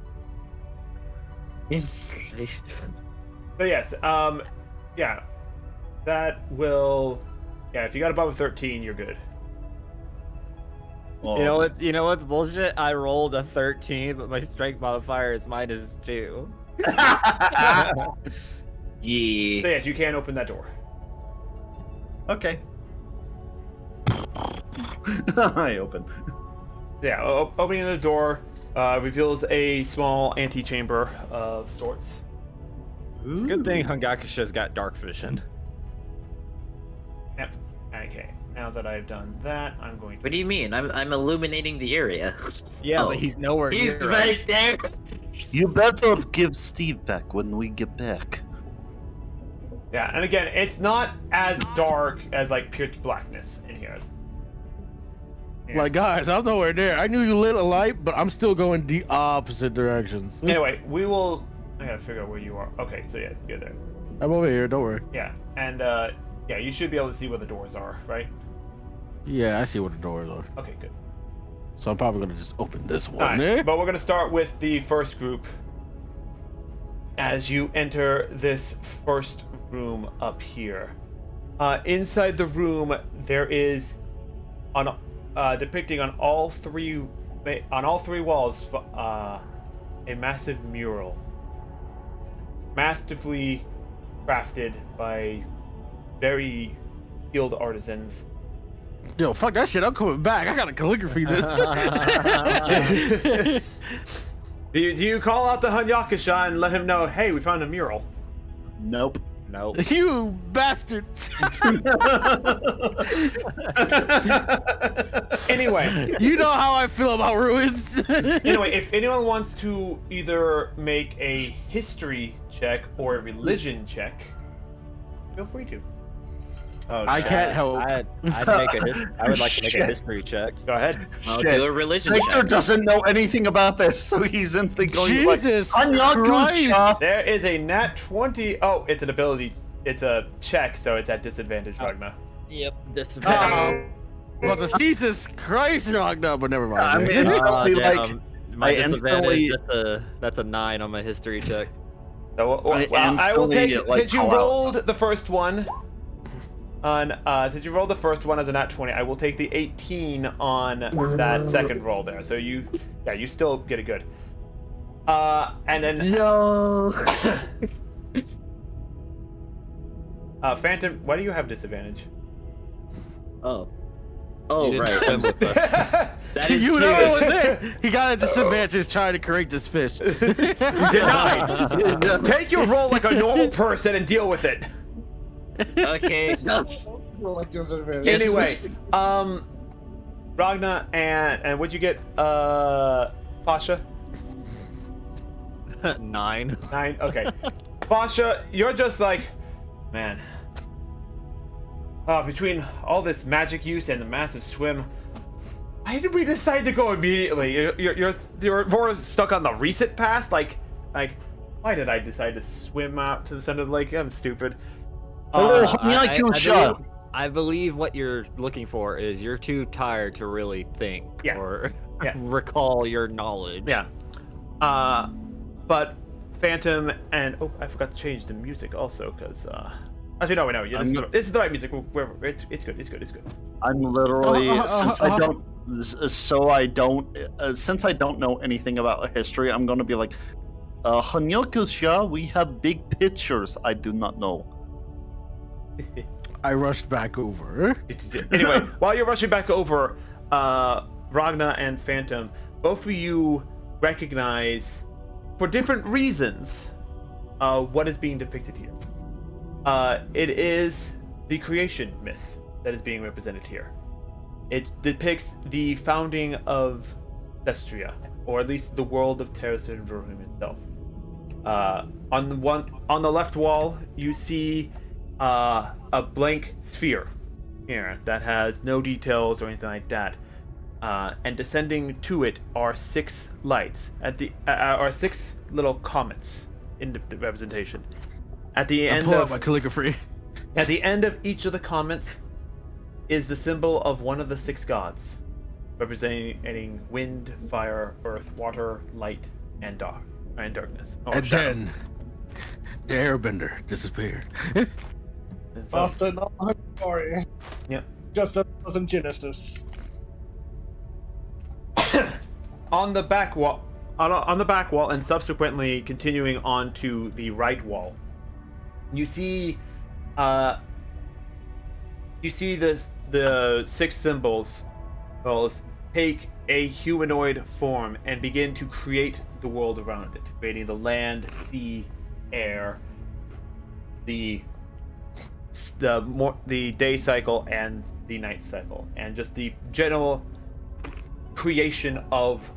So yes, yeah, that will, yeah. If you got above a 13, you're good.
Well,
You know what's bullshit? I rolled a 13, but my strength modifier is -2.
Yeah.
So yes, you can open that door.
okay. I open.
Yeah, opening the door reveals a small antechamber of sorts.
It's a good thing Hungakusha's got dark vision.
Yep. Okay. Now that I've done that, I'm going to.
What do you mean? I'm illuminating the area.
Yeah,
Oh.
but he's nowhere
He's
near
right
us.
there.
You better give Steve back when we get back.
Yeah, and again, it's not as dark as like pitch blackness in here. Yeah.
Like, guys, I'm nowhere near. I knew you lit a light, but I'm still going the opposite directions.
Anyway, we will. I gotta figure out where you are. Okay, so yeah, you're there.
I'm over here. Don't worry.
Yeah, and yeah, you should be able to see where the doors are, right?
Yeah, I see where the doors are.
Okay, good.
So I'm probably gonna just open this one.
Alright,
eh?
but we're gonna start with the first group. As you enter this first room up here, inside the room there is on depicting on all three walls a massive mural, masterfully crafted by very skilled artisans.
Yo, fuck that shit. I'm coming back. I gotta calligraphy this.
Do you call out to Hunyakusha and let him know, hey, we found a mural?
Nope.
Nope.
You bastards.
Anyway,
You know how I feel about ruins.
anyway, if anyone wants to either make a history check or a religion check, feel free to.
Oh,
I can't help.
I would like to make a
Shit.
history check.
Go ahead.
I'll
Shit.
do a religion
Victor
check.
doesn't know anything about this, so he's instantly going
Jesus
like,
Christ!
There is a nat 20. Oh, it's an ability. It's a check, so it's at disadvantage, Ragnar.
Yep, that's
Well, the Jesus Christ, Ragnar, but never mind.
I mean, instantly, like,
my
I
disadvantage.
instantly-
That's a 9 on my history check.
So
I
I will
instantly,
take.
like,
Since you
call out.
rolled the first one, since you rolled the first one as a nat 20, I will take the 18 on that second roll there. So you still get it good. And then
No.
Phantom, why do you have disadvantage?
Oh,
You didn't
right.
swim with us.
That is
You
true.
know what was there? He got a disadvantage trying to create this fish.
Denied. Take your roll like a normal person and deal with it.
Okay.
Like disadvantage.
Yes.
Anyway, Ragnar and what'd you get, Pasha?
9.
9. Okay, Pasha, you're just like, man. Between all this magic use and the massive swim, why did we decide to go immediately? You're more stuck on the recent past. Like, why did I decide to swim out to the center of the lake? I'm stupid.
I believe what you're looking for is you're too tired to really think or recall your knowledge.
Yeah. But Phantom and I forgot to change the music also because actually no, yeah, this is the right music. It's good. It's good.
I'm literally since I don't know anything about history, I'm gonna be like, Hanyokusha, we have big pictures I do not know.
I rushed back over.
Anyway, while you're rushing back over, Ragnar and Phantom, both of you recognize, for different reasons, what is being depicted here. It is the creation myth that is being represented here. It depicts the founding of Cestria, or at least the world of Terras Venrohyun itself. On the left wall, you see a blank sphere here that has no details or anything like that. And descending to it are 6 lights are 6 little comets in the representation. At the end of
my calligraphy.
At the end of each of the comets is the symbol of one of the 6 gods, representing wind, fire, earth, water, light, and darkness.
And then the airbender disappeared.
And so-
Boston, sorry.
Yep.
Just as it was in Genesis.
On the back wall, and subsequently continuing on to the right wall, you see the 6 symbols take a humanoid form and begin to create the world around it, creating the land, sea, air, the day cycle and the night cycle, and just the general creation of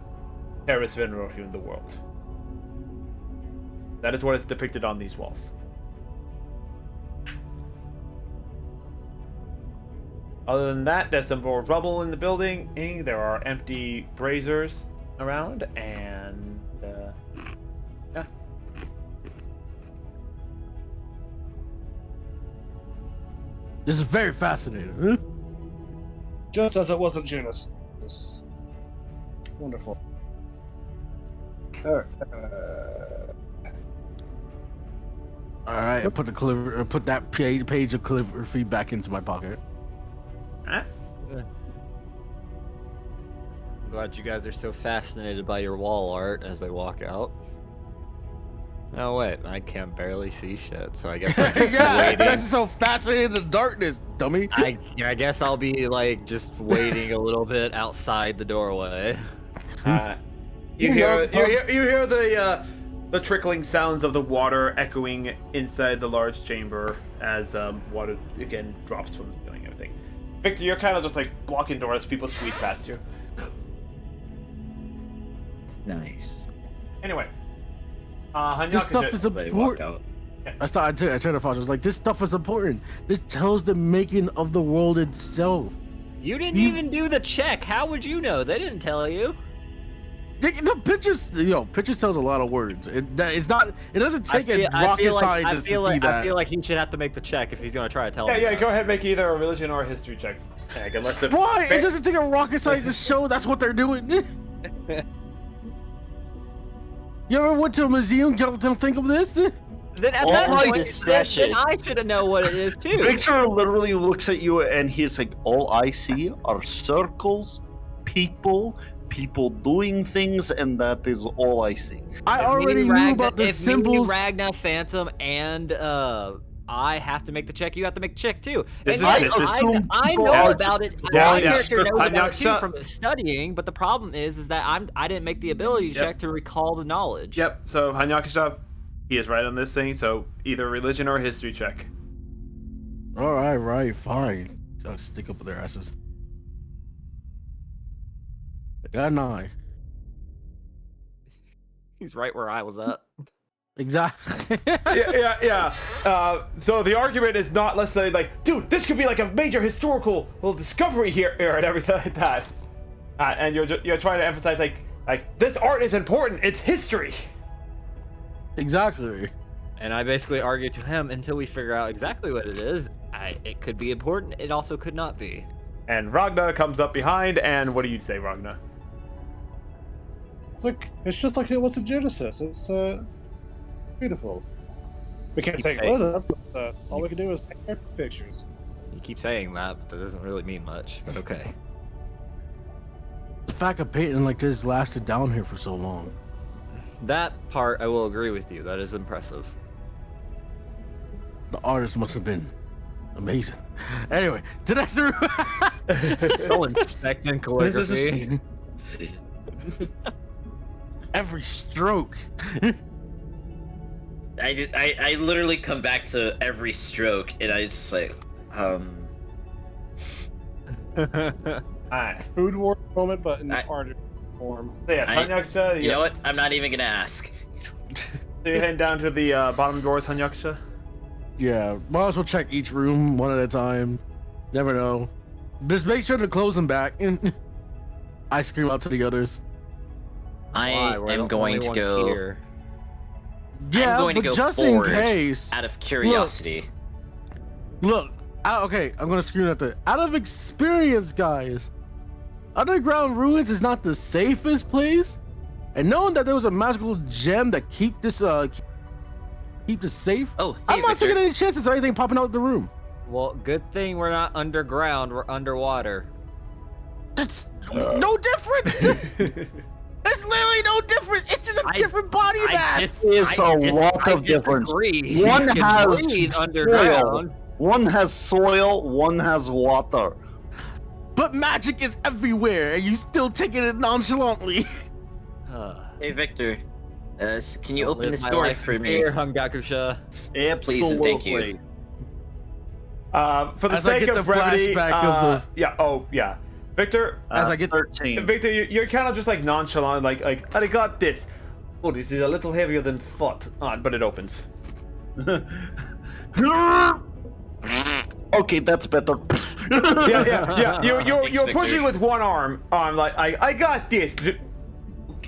Terras Venrohyun, the world. That is what is depicted on these walls. Other than that, there's some more rubble in the building. There are empty braziers around, and yeah.
This is very fascinating. Huh?
Just as it was in Genesis. Wonderful.
All right, I put that page of calligraphy back into my pocket.
Huh?
I'm glad you guys are so fascinated by your wall art as I walk out. Oh wait, I can barely see shit, so I guess I'm just
Yeah,
waiting.
that's so fascinating in the darkness, dummy.
I guess I'll be like just waiting a little bit outside the doorway.
You hear the trickling sounds of the water echoing inside the large chamber as water again drops from the ceiling and everything. Victor, you're kind of just like blocking doors, people squeeze past you.
Nice.
Anyway,
This stuff is
Everybody walk
important.
out.
I tried to find. I was like, this stuff is important. This tells the making of the world itself.
You didn't even do the check. How would you know? They didn't tell you.
The pictures, pictures tells a lot of words. It's not. It doesn't take a rocket scientist to see that.
I feel like he should have to make the check if he's gonna try to tell me.
Yeah, go ahead, make either a religion or a history check.
Why? It doesn't take a rocket scientist to show that's what they're doing. You ever went to a museum? Don't think of this.
Then at that point, then I should know what it is too.
Victor literally looks at you and he's like, all I see are circles, people doing things, and that is all I see.
I already knew about the symbols.
If Ragna, Phantom, and I have to make the check, you have to make the check too.
I
know about it. My character knows about it too from studying, but the problem is that I didn't make the ability check to recall the knowledge.
Yep, so Hanyakisha, he is right on this thing, so either religion or history check.
Alright, fine. Just stick up with their asses. Got an eye.
He's right where I was at.
Exactly.
yeah. So the argument is not, let's say, like, dude, this could be like a major historical little discovery here and everything like that. And you're trying to emphasize like this art is important. It's history.
Exactly.
And I basically argue to him until we figure out exactly what it is. It could be important. It also could not be.
And Ragna comes up behind, and what do you say, Ragna?
It's just like it was in Genesis. It's beautiful. We can't take it with us, but all we can do is paint pictures.
You keep saying that, but that doesn't really mean much. But okay.
The fact of painting like this lasted down here for so long.
That part I will agree with you. That is impressive.
The artist must have been amazing. Anyway, to next room.
No inspecting calligraphy.
Every stroke.
I literally come back to every stroke, and I just like,
Alright.
Food war moment, but in the art form.
So yeah, Hanyakisha,
you know what? I'm not even gonna ask.
So you're heading down to the bottom drawers, Hanyakisha?
Yeah, might as well check each room one at a time. Never know. Just make sure to close them back. I scream out to the others.
I am going to go.
Here.
Yeah,
I'm going to
but
go
just
forward
in case.
Out of curiosity.
Look. Okay, I'm gonna scream at the. Out of experience, guys. Underground ruins is not the safest place, and knowing that there was a magical gem that keep this safe.
Oh, hey,
I'm not
Victor.
taking any chances of anything popping out of the room.
Well, good thing we're not underground. We're underwater.
That's no difference. It's literally no difference. It's just a different body mass.
It's a lot of difference. One has
underground.
One has soil, one has water.
But magic is everywhere, and you still taking it nonchalantly.
Hey, Victor. Can you open this door for me?
Here, Hungakusha.
Absolutely.
Please and thank you.
For the
As I
sake
get
of
the
brevity,
flashback of
yeah. Victor,
As I get
13.
Victor, you're kind of just like nonchalant, like I got this. Oh, this is a little heavier than thought. But it opens.
Okay, that's better.
yeah. You're
Victor.
pushing with one arm. Like I got this. A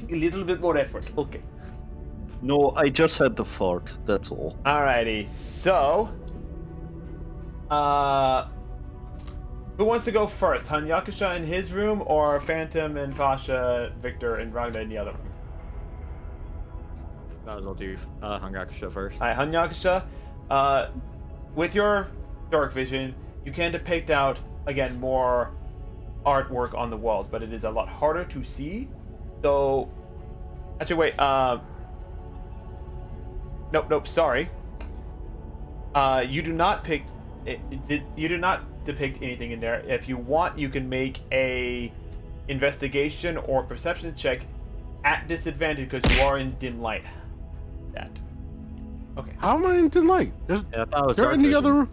little bit more effort. Okay.
No, I just had the fart. That's all.
Alrighty. So, who wants to go first? Hanyakisha in his room, or Phantom and Fasha, Victor, and Ragna in the other room?
Might as well do Hungakusha first.
Alright, Hanyakisha, with your dark vision, you can depict out, again, more artwork on the walls, but it is a lot harder to see. So, actually, wait, nope, sorry. You do not depict anything in there. If you want, you can make a investigation or perception check at disadvantage because you are in dim light. That. Okay.
How am I in dim light?
I thought it was
They're
dark
in the
vision.
other room.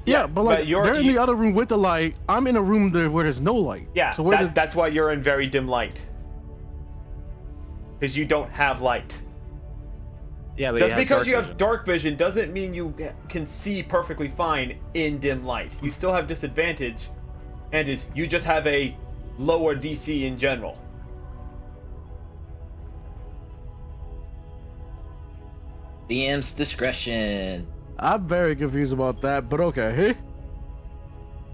Yeah, but like they're in the other room with the light. I'm in a room there where there's no light.
Yeah,
So
that's why you're in very dim light. Because you don't have light.
Yeah, but
Just because you have dark vision doesn't mean you can see perfectly fine in dim light. You still have disadvantage, and you just have a lower DC in general.
DM's discretion.
I'm very confused about that, but okay.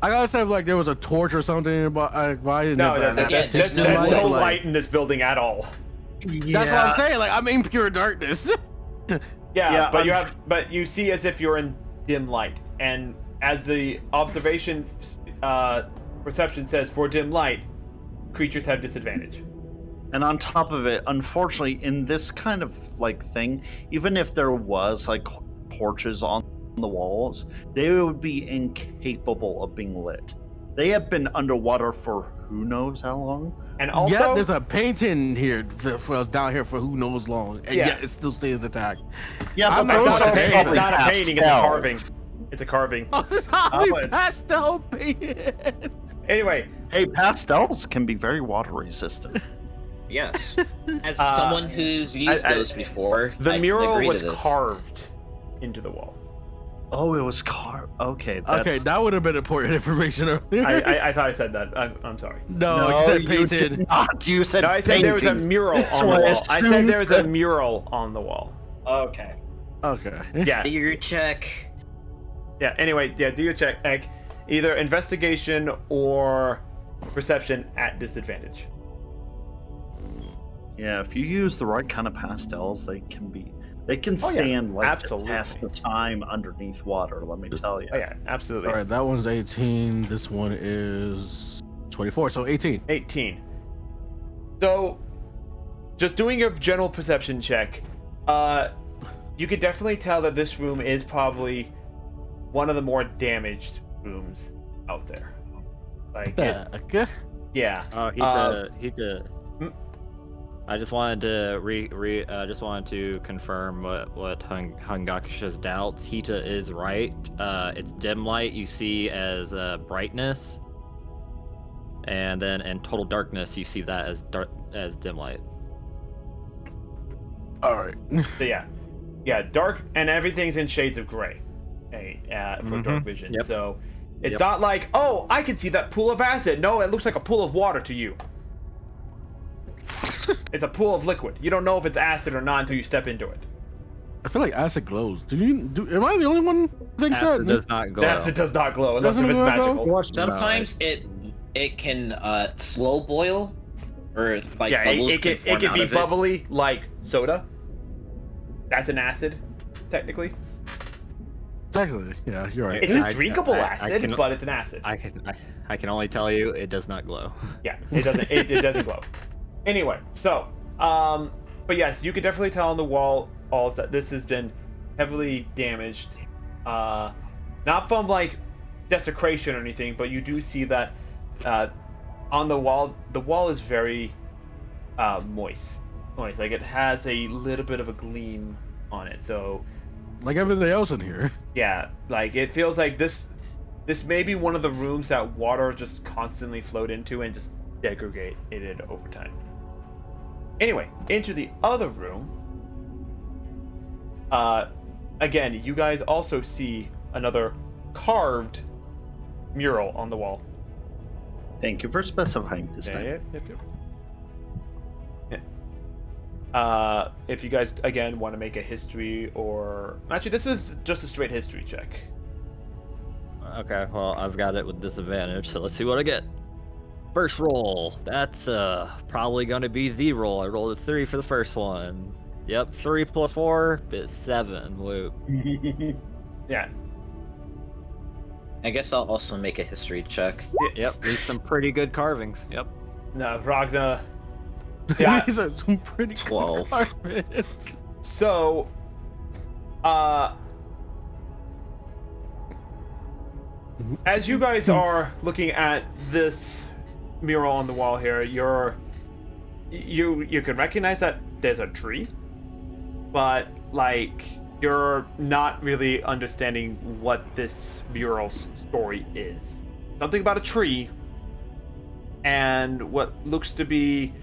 I gotta say, like, there was a torch or something by
No, there's no light in this building at all.
That's what I'm saying. Like, I'm in pure darkness.
Yeah, but you see as if you're in dim light, and as the observation perception says, for dim light, creatures have disadvantage.
And on top of it, unfortunately, in this kind of like thing, even if there was like torches on the walls, they would be incapable of being lit. They have been underwater for who knows how long.
And also,
yeah, there's a painting here for us down here for who knows long, and yet it still stays intact.
Yeah, but
it's not a painting, it's a carving. It's a carving.
Oh, pastel painting.
Anyway,
hey, pastels can be very water resistant.
Yes. As someone who's used those before,
the
I
mural
agree
was
to this.
carved into the wall.
Oh, it was carved. Okay.
Okay, that would have been important information earlier.
I thought I said that. I'm sorry.
No, you said painted.
You said
no, I said
painting.
there was a mural on the wall. I said there was a mural on the wall.
Okay.
Okay.
Yeah.
Your check.
Yeah. Anyway, yeah. Do your check. Like, either investigation or perception at disadvantage.
Yeah, if you use the right kind of pastels, they can stand like
absolutely.
the test of time underneath water. Let me tell you.
Oh yeah, absolutely.
All right, that one's 18. This one is 24, so 18.
18. So, just doing your general perception check, you could definitely tell that this room is probably one of the more damaged rooms out there. Like,
Okay.
yeah.
Oh, he did. I just wanted to just wanted to confirm what Hungakusha's doubts. Hita is right. It's dim light you see as brightness, and then in total darkness you see that as dim light.
All right.
So yeah, dark, and everything's in shades of gray. For dark vision.
Yep.
So it's not like, oh, I can see that pool of acid. No, it looks like a pool of water to you. It's a pool of liquid. You don't know if it's acid or not until you step into it.
I feel like acid glows. Am I the only one who thinks
Acid
that?
does not glow.
Acid does not glow unless
Doesn't
if it's
it
magical.
Sometimes it can slow boil, or like
Yeah,
bubbles
it
can form
can
out
be
of
bubbly like soda. That's an acid, technically.
Technically, yeah, you're right.
It's a drinkable acid,
can-
but it's an acid.
I can only tell you it does not glow.
Yeah, it doesn't. It doesn't glow. Anyway, so but yes, you could definitely tell on the walls that this has been heavily damaged. Not from like desecration or anything, but you do see that on the wall is very moist. Like it has a little bit of a gleam on it. So
Like everything else in here.
yeah, like it feels like this may be one of the rooms that water just constantly flowed into and just degraded over time. Anyway, into the other room. Again, you guys also see another carved mural on the wall.
Thank you for specifying this time.
Yeah. If you guys again want to make a history, or actually, this is just a straight history check.
Okay, well I've got it with disadvantage, so let's see what I get. First roll. That's probably gonna be the roll. I rolled a 3 for the first one. Yep, 3 plus 4 is 7. Whoop.
Yeah.
I guess I'll also make a history check.
Yep, these some pretty good carvings. Yep.
No, Ragna. Yeah.
These are some pretty
12.
cool carpets.
So, as you guys are looking at this mural on the wall here, you can recognize that there's a tree, but like you're not really understanding what this mural's story is. Something about a tree and what looks to be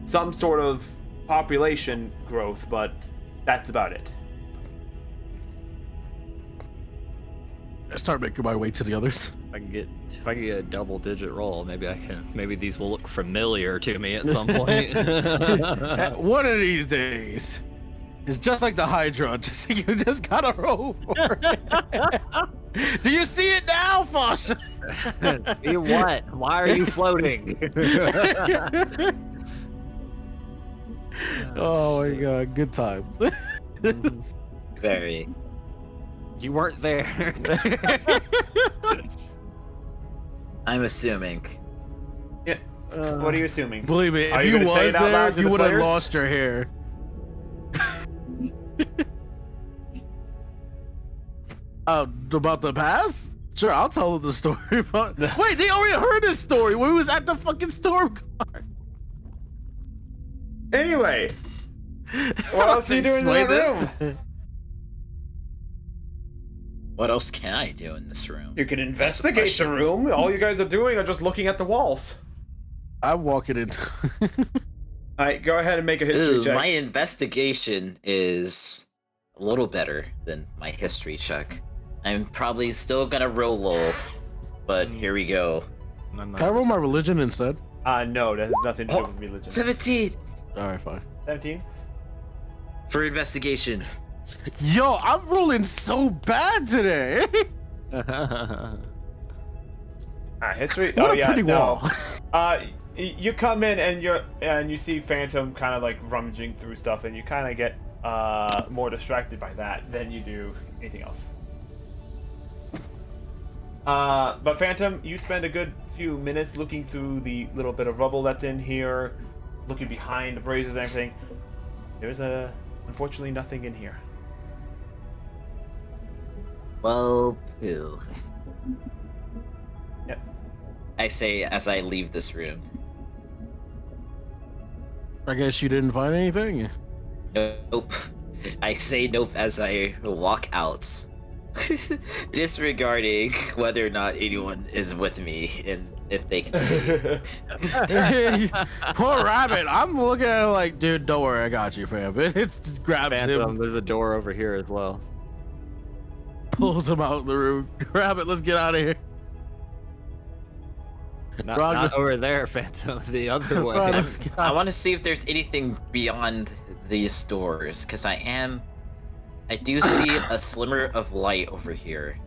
some sort of population growth, but that's about it.
I start making my way to the others.
If I can get a double-digit roll, maybe these will look familiar to me at some point.
One of these days, it's just like the Hydra. You just gotta roll for it. Do you see it now, Fosh?
See what? Why are you floating?
Oh my god, good times.
Very.
You weren't there.
I'm assuming.
Yeah. What are you assuming?
Believe me,
Are
if
you
you
gonna say
was
it out loud
there,
to
you
the
would have
players?
lost your hair. About the past? Sure, I'll tell them the story. But wait, they already heard this story when we was at the fucking storm guard.
Anyway, what else are you doing in that room?
What else can I do in this room?
You can investigate the room. All you guys are doing are just looking at the walls.
I'm walking into.
All right, go ahead and make a history check.
My investigation is a little better than my history check. I'm probably still gonna roll low, but here we go.
Can I roll my religion instead?
No, that has nothing to do with religion.
17
Alright, fine.
17?
for investigation.
Yo, I'm rolling so bad today.
History.
What
Oh
a
yeah,
pretty
no.
wall.
You come in and you see Phantom kind of like rummaging through stuff, and you kind of get more distracted by that than you do anything else. But Phantom, you spend a good few minutes looking through the little bit of rubble that's in here, looking behind the braziers and everything. There's unfortunately nothing in here.
Well, poo.
Yep.
I say as I leave this room.
I guess you didn't find anything.
Nope. I say nope as I walk out. Disregarding whether or not anyone is with me and if they can see.
Poor rabbit. I'm looking at it like, dude, don't worry, I got you, fam. It's just grabs
Phantom,
him,
there's a door over here as well.
pulls him out of the room. Rabbit, let's get out of here.
Not over there, Phantom. The other way.
I want to see if there's anything beyond these doors, because I do see a slimmer of light over here.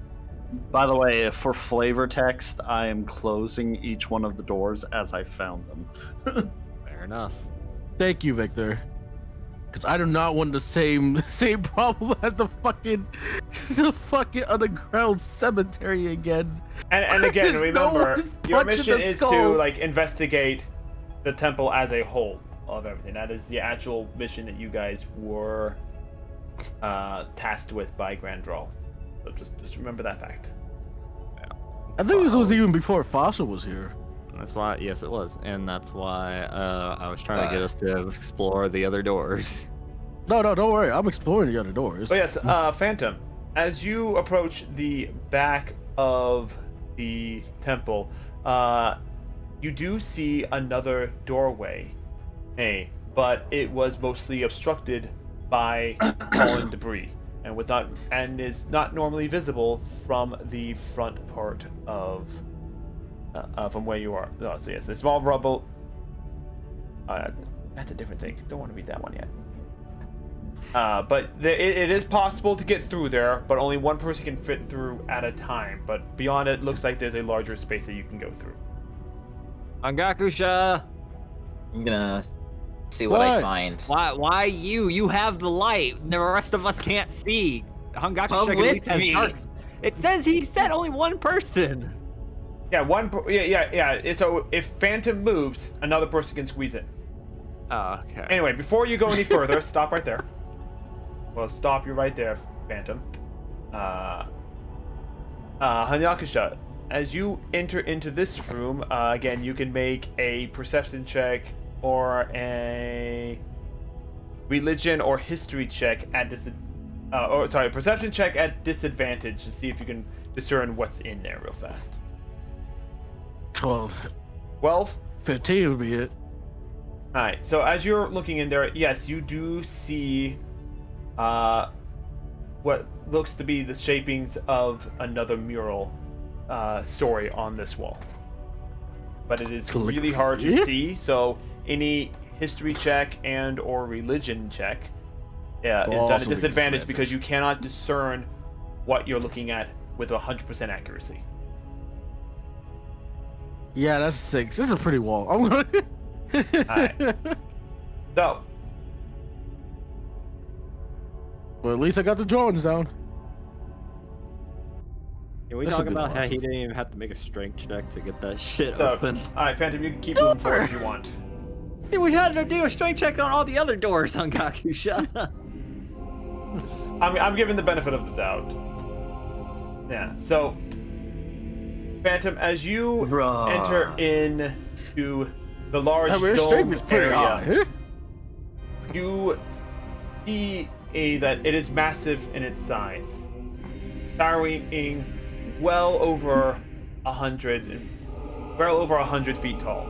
By the way, for flavor text, I am closing each one of the doors as I found them.
Fair enough.
Thank you, Victor. Because I do not want the same problem as the fucking underground cemetery again.
And again,
There's
remember,
no one's
your
punching
mission
the
is to
skulls.
like investigate the temple as a whole of everything. That is the actual mission that you guys were tasked with by Grand Draw. So just remember that fact.
I think this was even before Fasha was here.
That's why, yes, it was, and that's why I was trying to get us to explore the other doors.
No, don't worry. I'm exploring the other doors.
Oh yes, Phantom. As you approach the back of the temple, you do see another doorway. But it was mostly obstructed by fallen debris, and is not normally visible from the front part of from where you are. Oh, so yes, a small rubble. That's a different thing. Don't want to read that one yet. But it is possible to get through there, but only one person can fit through at a time. But beyond it, looks like there's a larger space that you can go through.
Angakusha!
I'm gonna see what I
What?
find.
Why you? You have the light. The rest of us can't see. Hangakusha
Come
can at least
with
has
me.
dark. It says he said only one person.
Yeah, yeah. So if Phantom moves, another person can squeeze in.
Oh, okay.
Anyway, before you go any further, stop right there. Well, stop you right there, Phantom. Hanyakusha, as you enter into this room, again, you can make a perception check or a religion or history check at perception check at disadvantage to see if you can discern what's in there real fast.
12.
12?
15 would be it.
Alright, so as you're looking in there, yes, you do see what looks to be the shapings of another mural story on this wall. But it is really hard to see, so any history check and or religion check is done at disadvantage because you cannot discern what you're looking at with 100% accuracy.
Yeah, that's 6. This is a pretty wall. I'm gonna.
Alright. So.
Well, at least I got the drawings down.
Can we
That
talk
should be
about how
awesome.
he didn't even have to make a strength check to get that shit
So,
open?
alright, Phantom, you can keep moving forward if you want.
Yeah, we had to do a strength check on all the other doors on Gakusha.
I'm giving the benefit of the doubt. Yeah, so Phantom, as you enter into the large dome area, you see that it is massive in its size, towering well over 100 feet tall.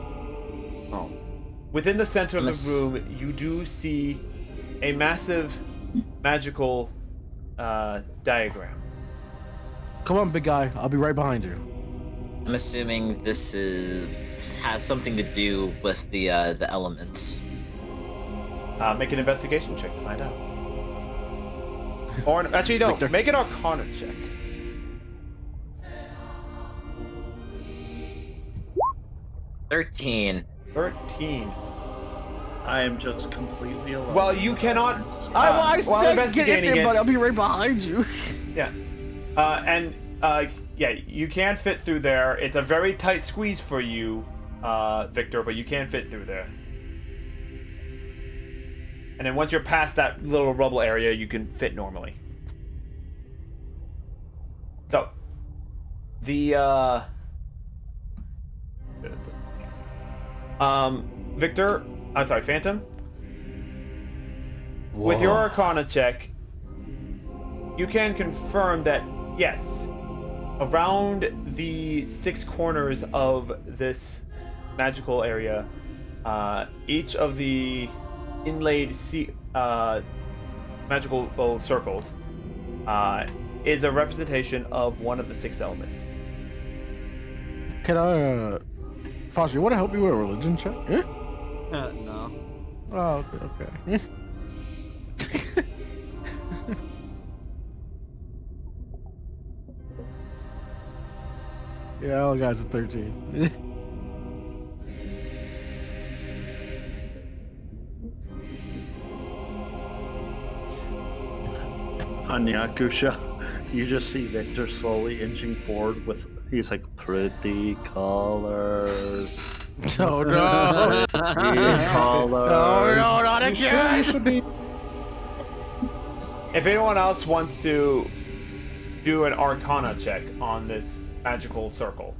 Oh.
Within the center of the room, you do see a massive magical diagram.
Come on, big guy. I'll be right behind you.
I'm assuming this has something to do with the elements.
Make an investigation check to find out. Or actually, no. Make an Arcana check.
13.
13.
I am just completely alone.
Well, you cannot.
I
while
said get in
investigating
there,
it,
but I'll be right behind you.
Yeah. Yeah, you can fit through there. It's a very tight squeeze for you, Victor, but you can fit through there. And then once you're past that little rubble area, you can fit normally. So, Victor, I'm sorry, Phantom.
Whoa.
With your Arcana check, you can confirm that, yes, around the 6 corners of this magical area, each of the inlaid magical circles is a representation of one of the 6 elements.
Can I, Foster, you want to help me with a religion check? Yeah?
No.
Oh, okay. Yeah, all guys are 13.
On Yakusha, you just see Victor slowly inching forward with, he's like, pretty colors.
Oh no!
Pretty colors.
Oh no, not again!
Should be.
If anyone else wants to do an Arcana check on this magical circle,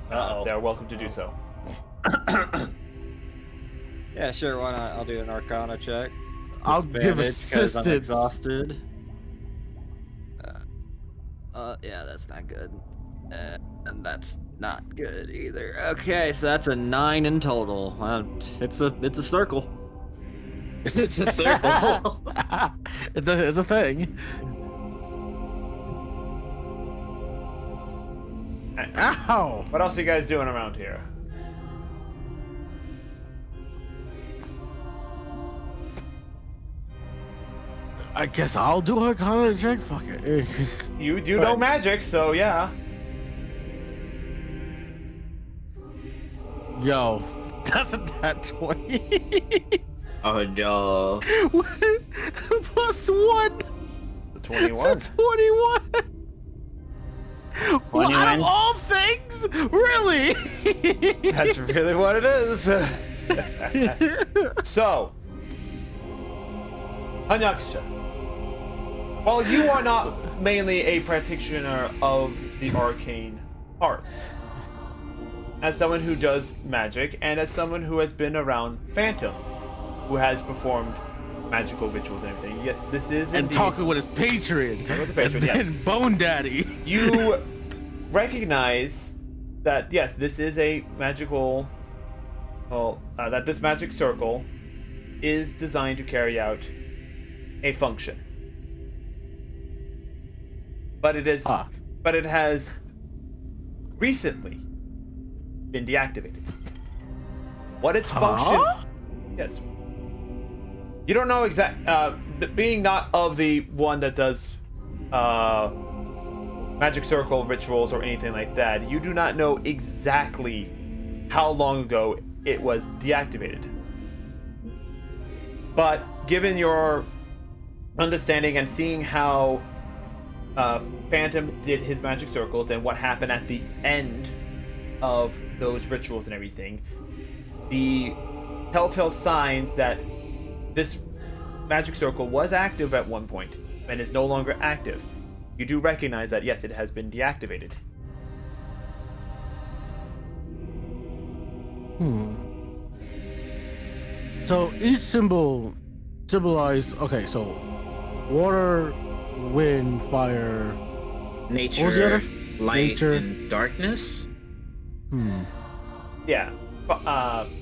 they're welcome to do so.
Yeah, sure. Why not? I'll do an Arcana check.
I'll give
Disadvantage 'cause I'm
assistance.
exhausted. Yeah, that's not good. And that's not good either. Okay, so that's a 9 in total. It's a circle.
It's a circle.
It's a thing. Ow!
What else are you guys doing around here?
I guess I'll do a Arcana check. Fuck it.
You do know magic, so yeah.
Yo, that's that 20.
Oh no.
Plus 1.
The 21.
It's a 21. Well, out of all things, really?
That's really what it is. So, Hanyakusha, while you are not mainly a practitioner of the arcane arts, as someone who does magic and as someone who has been around Phantom, who has performed magical rituals and everything, yes, this is
And
indeed,
talking with his patron.
with the patron,
and then
yes.
Bone Daddy.
You recognize that, yes, this is a magical, that this magic circle is designed to carry out a function. But it is but it has recently been deactivated. What its function? Yes. You don't know being not of the one that does magic circle rituals or anything like that. You do not know exactly how long ago it was deactivated. But given your understanding and seeing how Phantom did his magic circles and what happened at the end of those rituals and everything, the telltale signs that this magic circle was active at one point and is no longer active, you do recognize that yes, it has been deactivated.
So each symbol symbolize. Okay, so water, wind, fire,
Nature, light,
Nature.
and darkness.
Yeah.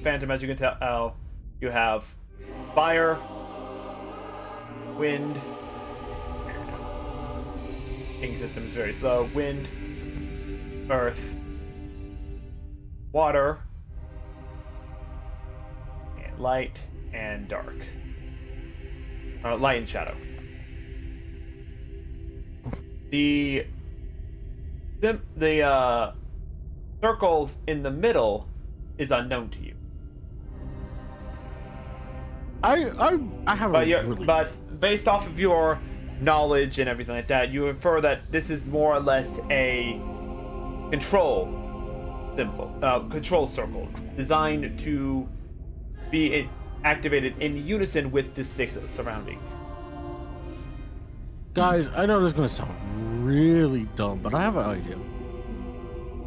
Phantom, as you can tell, you have fire, wind. Ping system is very slow. Wind, earth, water, and light and dark. Light and shadow. The circle in the middle is unknown to you.
I haven't really.
But based off of your knowledge and everything like that, you infer that this is more or less a control circle designed to be activated in unison with the six surrounding.
Guys, I know this is gonna sound really dumb, but I have an idea.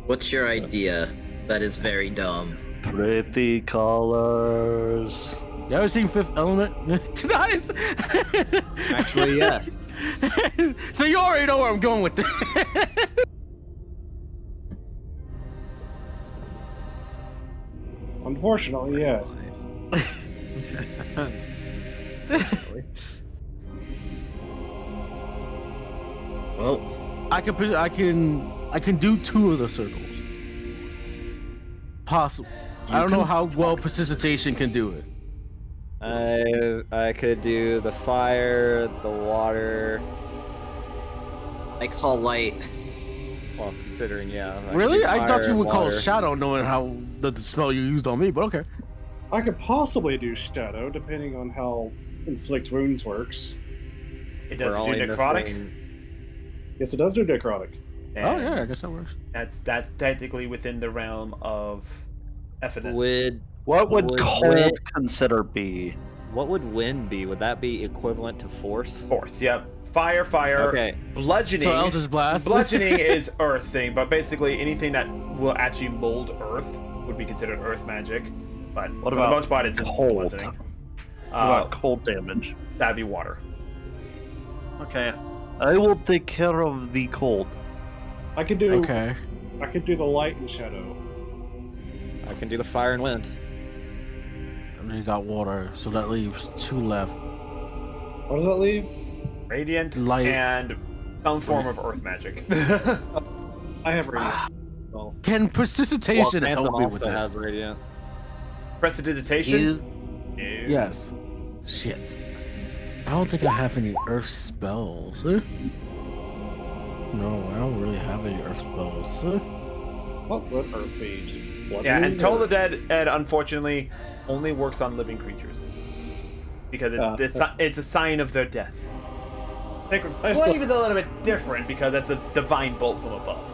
What's your idea? That is very dumb.
Pretty colors.
You ever seen Fifth Element? Nice.
Actually, yes.
So you already know where I'm going with this.
Unfortunately, yes.
Well,
I can do two of the circles. Possible. I don't know how well precipitation can do it.
I could do the fire, the water.
I call light.
Well, considering I could
Really?
do
I thought
fire
you
and
would call
water.
shadow, knowing how the spell you used on me. But okay.
I could possibly do shadow, depending on how inflict wounds works.
It
We're
does do
only
necrotic.
missing-
Yes, it does do necrotic.
Oh
and
yeah, I guess that works.
That's technically within the realm of evidence.
What would
Would
cold
wind-
consider be?
What would wind be? Would that be equivalent to force?
Force, yep. Fire.
Okay.
Bludgeoning.
So Eldritch Blast.
Bludgeoning is earth thing, but basically anything that will actually mold earth would be considered earth magic. But
What
for
about
the most part, it's just
cold?
bludgeoning.
What about cold damage?
That'd be water.
Okay, I will take care of the cold.
I could do.
Okay.
I could do the light and shadow.
I can do the fire and wind.
And then you got water, so that leaves two left.
What does that leave?
Radiant
Light.
and some form of earth magic.
I have radiant. Well,
Can precipitation
Phantom
help me with
also
this?
has radiant.
Prestidigitation? No.
Yes. Shit. I don't think I have any earth spells. No, I don't really have any earth spells.
what would Earth be? Just
Yeah,
bludgeoning
and Toll the
or-
Dead, Ed, unfortunately, only works on living creatures. Because it's a sign of their death. Sacred
I still-
Flame is a little bit different because that's a divine bolt from above.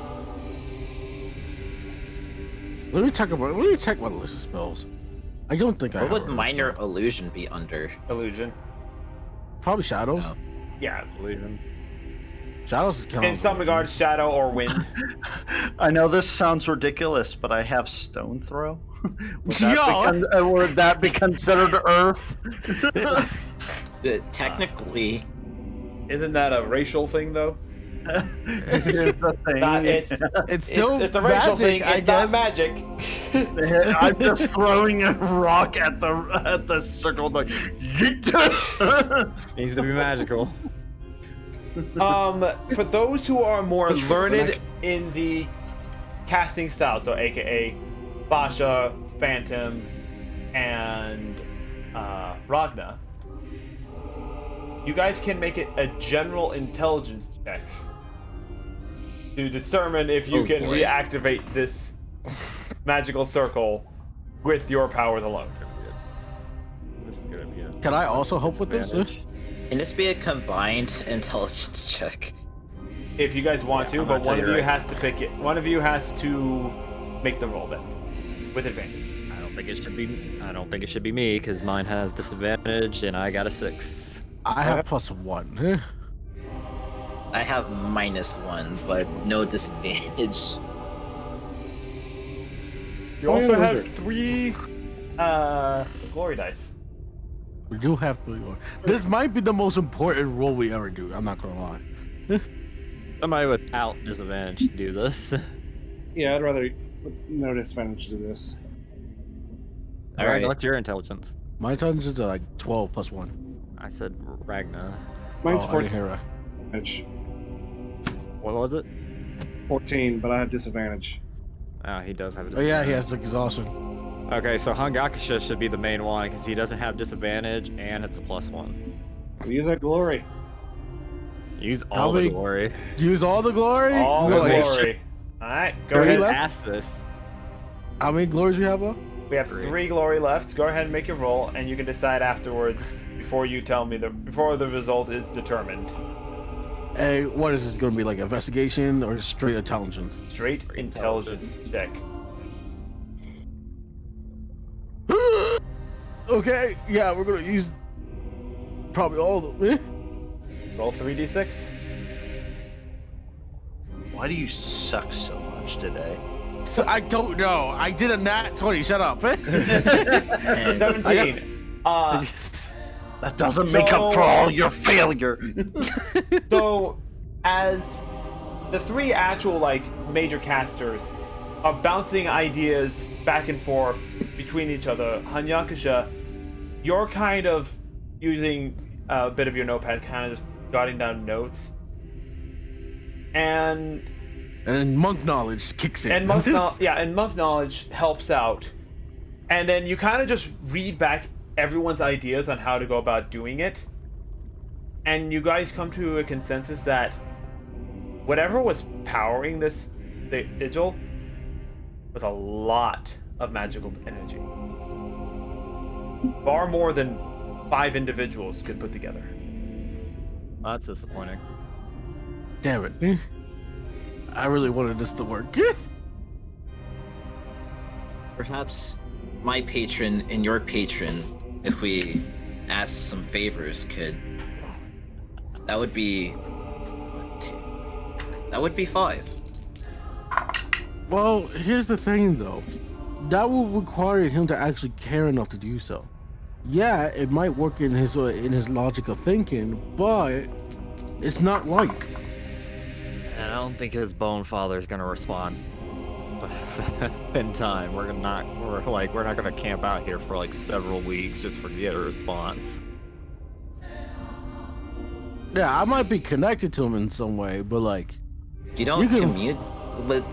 Let me check my list of spells. I don't think I
What
have
would
earth
minor
spells.
illusion be under?
Illusion.
Probably shadows.
Oh.
Yeah.
Illusion.
Shadows is counting.
In some regards, shadow or wind.
I know this sounds ridiculous, but I have stone throw.
Yo!
Would that be considered earth?
Technically,
Isn't that a racial thing, though?
Here's the thing.
It's still
it's a racial
magic,
thing.
I
It's not
guess.
magic.
I'm just throwing a rock at the circle, like
Needs to be magical.
For those who are more learned in the casting style, so aka Basha, Phantom, and Ragna, you guys can make it a general intelligence check to determine if you can reactivate this magical circle with your powers alone.
This is gonna be a
Can I also help with this?
disadvantage.
Can this be a combined intelligence check?
If you guys want to,
I'm
but
gonna
one
tell
of
you
you
right
has to pick it. One of you has to make the roll then, with advantage.
I don't think it should be. I don't think it should be me because mine has disadvantage and I got a 6.
I have +1.
I have -1, but no disadvantage.
You
Oh,
also
yeah,
have
wizard.
3 glory dice.
We do have 3 more. This might be the most important roll we ever do. I'm not gonna lie.
Somebody without disadvantage do this.
Yeah, I'd rather no disadvantage to do this.
All right,
Alright.
what's your intelligence?
My intelligence are like 12 +1.
I said Ragna.
Mine's
I didn't hear that.
14.
What was it?
14, but I have disadvantage.
Oh, he does have a
Oh
disadvantage.
yeah, he has like exhaustion.
Okay, so Hungakusha should be the main one because he doesn't have disadvantage and it's a +1.
Use that glory.
Use
How
all the
many-
glory.
Use all the glory.
All
We
the
got, like,
glory. Alright, go
Three
ahead.
left?
Ask this.
How many glories we have left?
We have
3.
3 glory left. Go ahead and make your roll, and you can decide afterwards before you tell me before the result is determined.
Hey, what is this gonna be, like investigation or straight intelligence?
Straight intelligence check.
Okay, yeah, we're gonna use probably all of them.
Roll 3d6.
Why do you suck so much today?
So I don't know. I did a nat 20. Shut up.
17.
That doesn't make up for all your failure.
So, as the 3 actual major casters are bouncing ideas back and forth between each other, Hanyakusha, you're kind of using a bit of your notepad, kind of just jotting down notes, and
then monk knowledge kicks in.
monk knowledge helps out, and then you kind of just read back everyone's ideas on how to go about doing it, and you guys come to a consensus that whatever was powering the vigil was a lot of magical energy, far more than 5 individuals could put together.
Oh, that's disappointing.
Damn it. I really wanted this to work.
Perhaps my patron and your patron, if we ask some favors, could. That would be. 1, 2. That would be 5.
Well, here's the thing though. That will require him to actually care enough to do so. Yeah, it might work in his logic of thinking, but it's not like.
And I don't think his bone father is gonna respond in time. We're not gonna camp out here for like several weeks just for get a response.
Yeah, I might be connected to him in some way, but like,
You don't
You can-
commute with.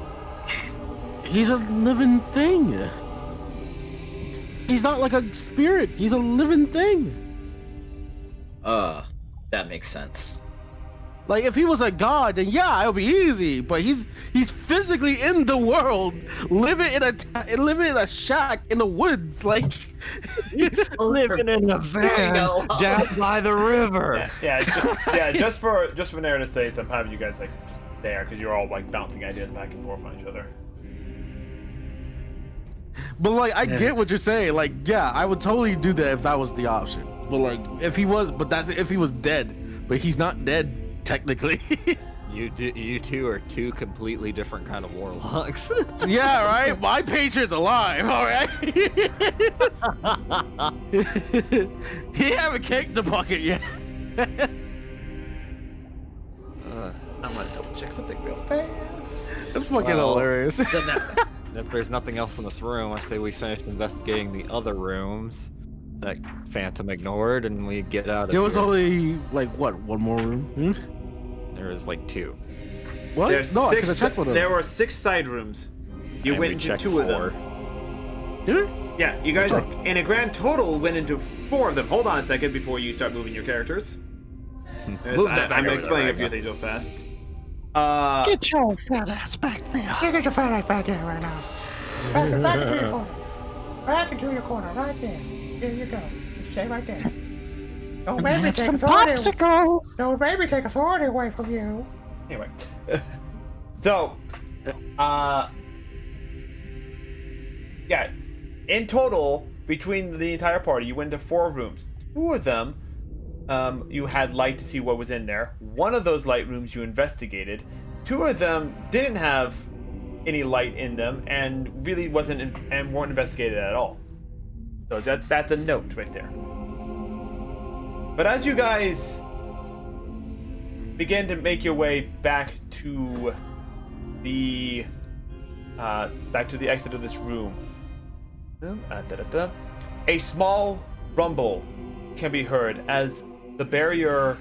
he's a living thing. He's not like a spirit. He's a living thing.
That makes sense.
Like if he was a god, then yeah, it'll be easy. But he's physically in the world, living in a shack in the woods, like
Living in a van down by the river.
Just for narrative sakes, I'm having you guys just there because you're all bouncing ideas back and forth on each other.
But like, I get what you're saying. Like, yeah, I would totally do that if that was the option. But like, if he was dead. But he's not dead technically.
You two are 2 completely different kind of warlocks.
Yeah, right. My patron's alive. All right. He haven't kicked the bucket yet.
I'm gonna double check something real fast.
That's fucking
Well,
hilarious.
If there's nothing else in this room, I say we finish investigating the other rooms. that Phantom ignored, and we get out of
There was
here.
only like what, one more room? Hmm?
There was like 2.
What?
There's
No, I
six,
could have checked with
there
them.
were 6 side rooms. You
And
went
we
into
checked
2 of
4.
them.
Did it?
Yeah, you guys,
Sure.
in a grand total, went into 4 of them. Hold on a second before you start moving your characters.
Move that back
I'm
over
explaining
there,
a few
right
things real fast.
Get your fat ass back there.
You get your fat ass back here right now. Back into your corner. Back into your corner, right there. There you go. Stay right there. Don't make me take authority. Don't make me take authority away from you.
Anyway. So, yeah, in total, between the entire party, you went to 4 rooms. 2 of them, you had light to see what was in there. 1 of those light rooms you investigated. 2 of them didn't have any light in them and really weren't investigated at all. So that's a note right there. But as you guys begin to make your way back to the exit of this room, a small rumble can be heard as the barrier,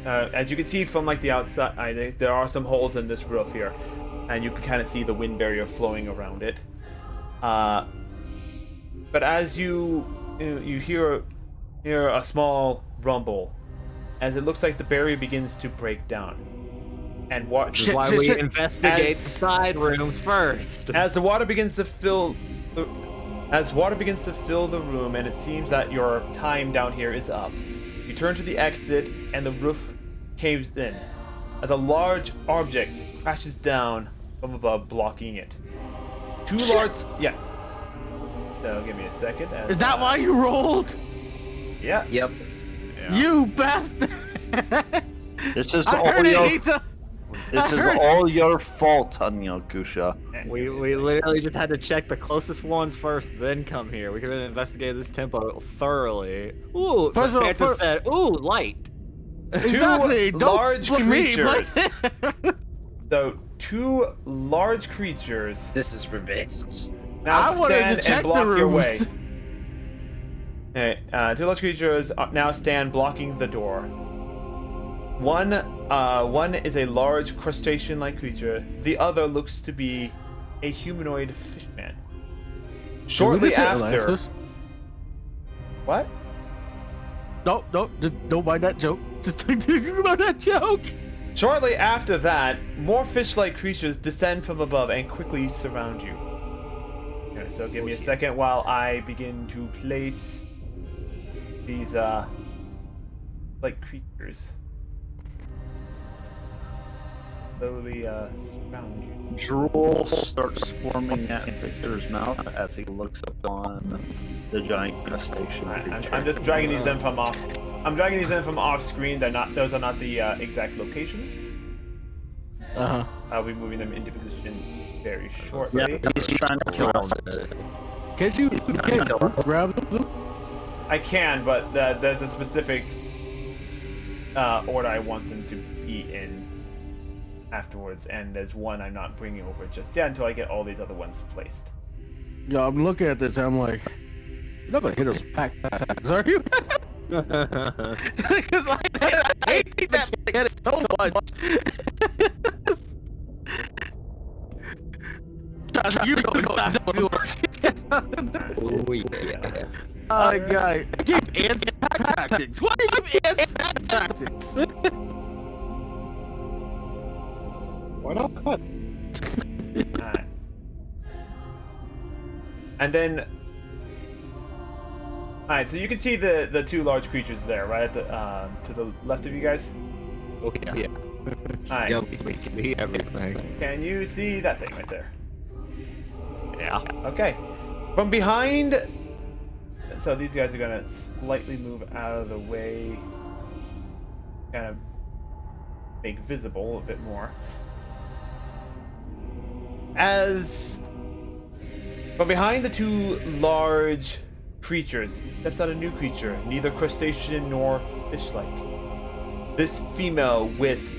as you can see from like the outside, there are some holes in this roof here, and you can kind of see the wind barrier flowing around it. But as you hear a small rumble, as it looks like the barrier begins to break down, and
This is why we investigate the side rooms first.
as the water begins to fill the room, and it seems that your time down here is up. You turn to the exit, and the roof caves in as a large object crashes down from above, blocking it. 2 large, yeah. So give me a second.
Is that why you rolled?
Yeah.
Yep.
You bastard!
This is
I
all
heard it,
your.
Ita.
This is
heard
all your fault, Kusha.
We literally just had to check the closest ones first, then come here. We could have investigated this tempo thoroughly. Ooh,
First
the
of all,
Phantom said, ooh, light.
Exactly. Don't
large
blame me,
creatures.
but-
So 2 large creatures
This is revenge.
now
I wanted to
stand
check
and
the
block your way.
rooms.
Okay, 2 large creatures now stand blocking the door. One is a large crustacean-like creature. The other looks to be a humanoid fishman. Shortly
Did we just hit
after,
Atlantis?
what?
Don't mind that joke. Just ignore that joke.
Shortly after that, more fish-like creatures descend from above and quickly surround you. Okay, so give me a second while I begin to place these like creatures. Slowly surround you.
Drool starts forming at Victor's mouth as he looks upon the giant crustacean creature.
I'm just dragging these in from off. I'm dragging these in from off screen. Those are not the exact locations. I'll be moving them into position very shortly.
Yeah, he's trying to kill us.
Can't you grab them?
I can, but there's a specific order I want them to be in afterwards, and there's one I'm not bringing over just yet until I get all these other ones placed.
Yeah, I'm looking at this and I'm like, you're not gonna hit us with pack attacks, are you? Because I hate that mechanic so much. Josh, you don't know exactly what.
Oh, yeah.
Oh, guy. Give anti-pack tactics. Why do you give anti-pack tactics?
Why not?
Alright. And then, alright, so you can see the 2 large creatures there, right at the to the left of you guys.
Okay, yeah.
Alright.
Yep, we can see everything.
Can you see that thing right there?
Yeah.
Okay. From behind, so these guys are gonna slightly move out of the way, kind of make visible a bit more. As from behind the 2 large creatures steps out a new creature, neither crustacean nor fish-like. This female with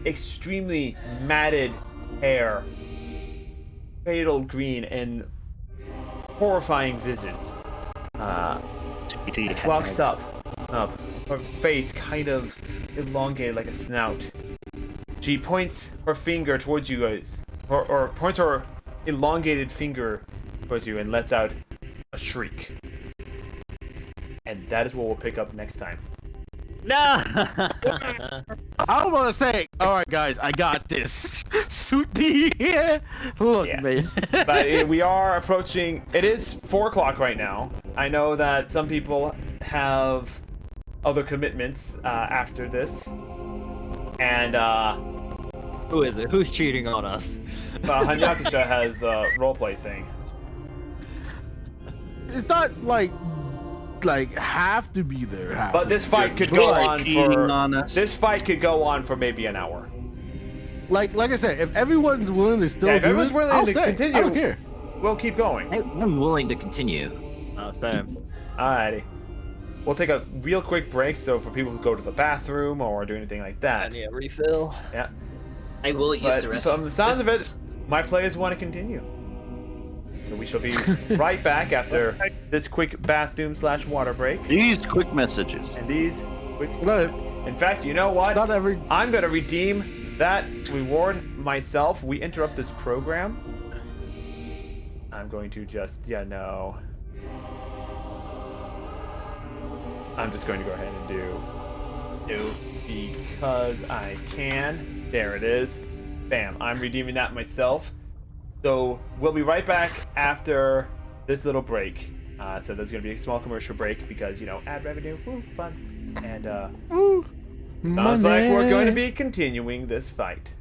extremely matted hair, fatal green, and horrifying visage. walks up. Her face kind of elongated like a snout. She points her finger towards you guys, or points her elongated finger towards you and lets out a shriek. And that is what we'll pick up next time.
No.
I want to say, all right, guys, I got this. Suit here. Look,
Yeah.
man.
But we are approaching. It is 4 o'clock right now. I know that some people have other commitments after this, and
Who is it? Who's cheating on us?
Hanyakisha has a roleplay thing.
It's not like have to be there.
But this fight could go on
cheating
for
on us.
this fight could go on for maybe an hour.
Like I said, if everyone's willing to still
Yeah, if
do
everyone's
this,
willing
I'll
to
stay.
continue,
I don't care.
We'll keep going.
I'm willing to continue.
Same.
Alrighty. We'll take a real quick break, so for people who go to the bathroom or do anything like that.
Yeah, refill.
Yeah.
I will use the
But
rest.
from the sounds of
This
it, my players want to continue. So we shall be right back after this quick bathroom/water break.
These quick messages.
And these quick.
No,
In fact, you know what?
it's not every.
I'm gonna redeem that reward myself. We interrupt this program. I'm going to just no. I'm just going to go ahead and do because I can. There it is. Bam. I'm redeeming that myself. So we'll be right back after this little break. So there's going to be a small commercial break because, ad revenue, woo, fun. And sounds like we're going to be continuing this fight.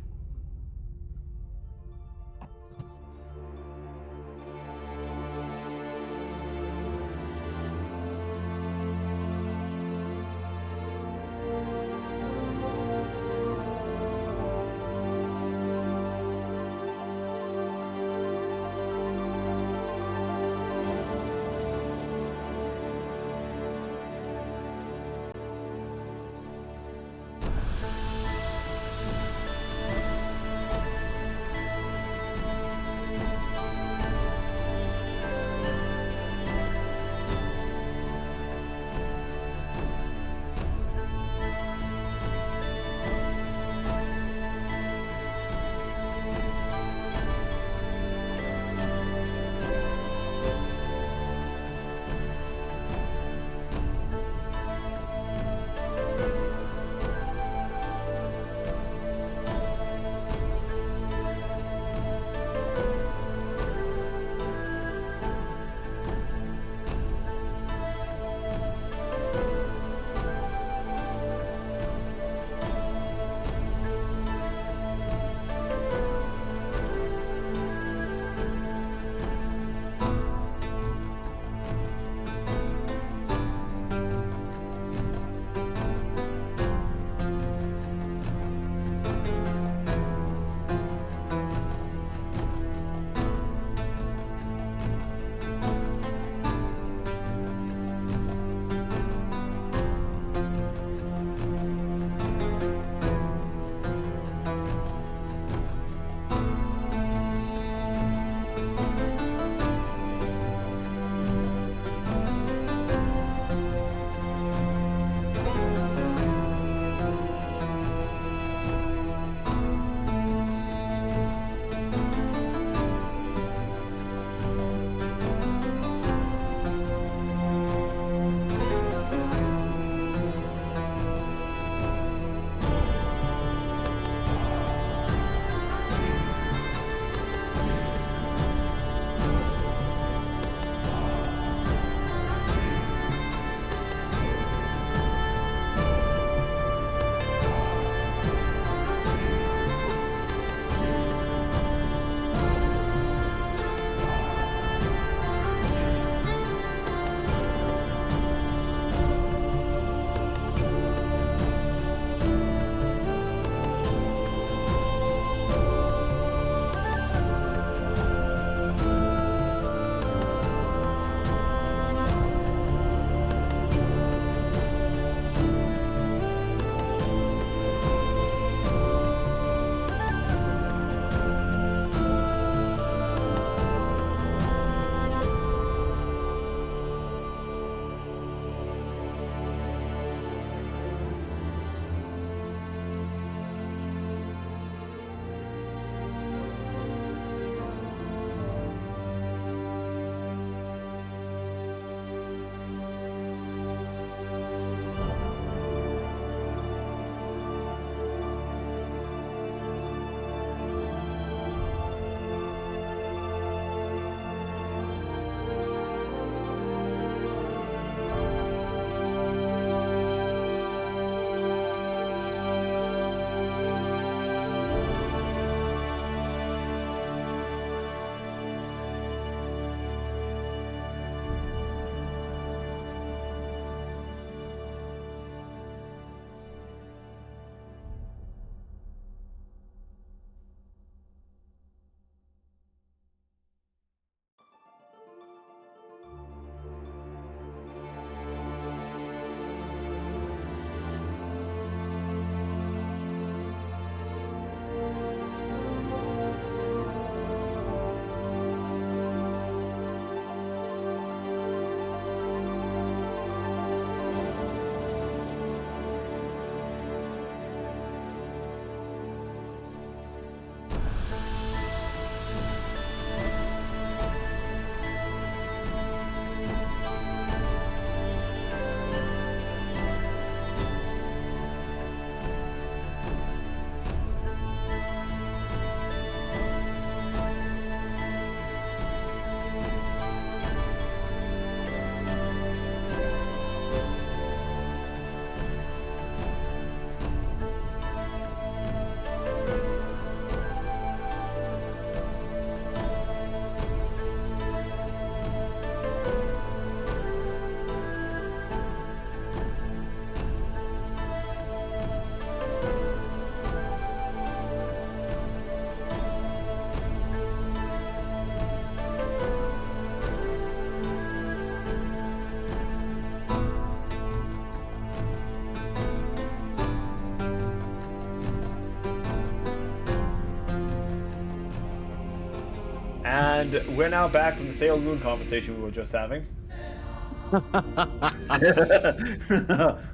And we're now back from the Sailor Moon conversation we were just having.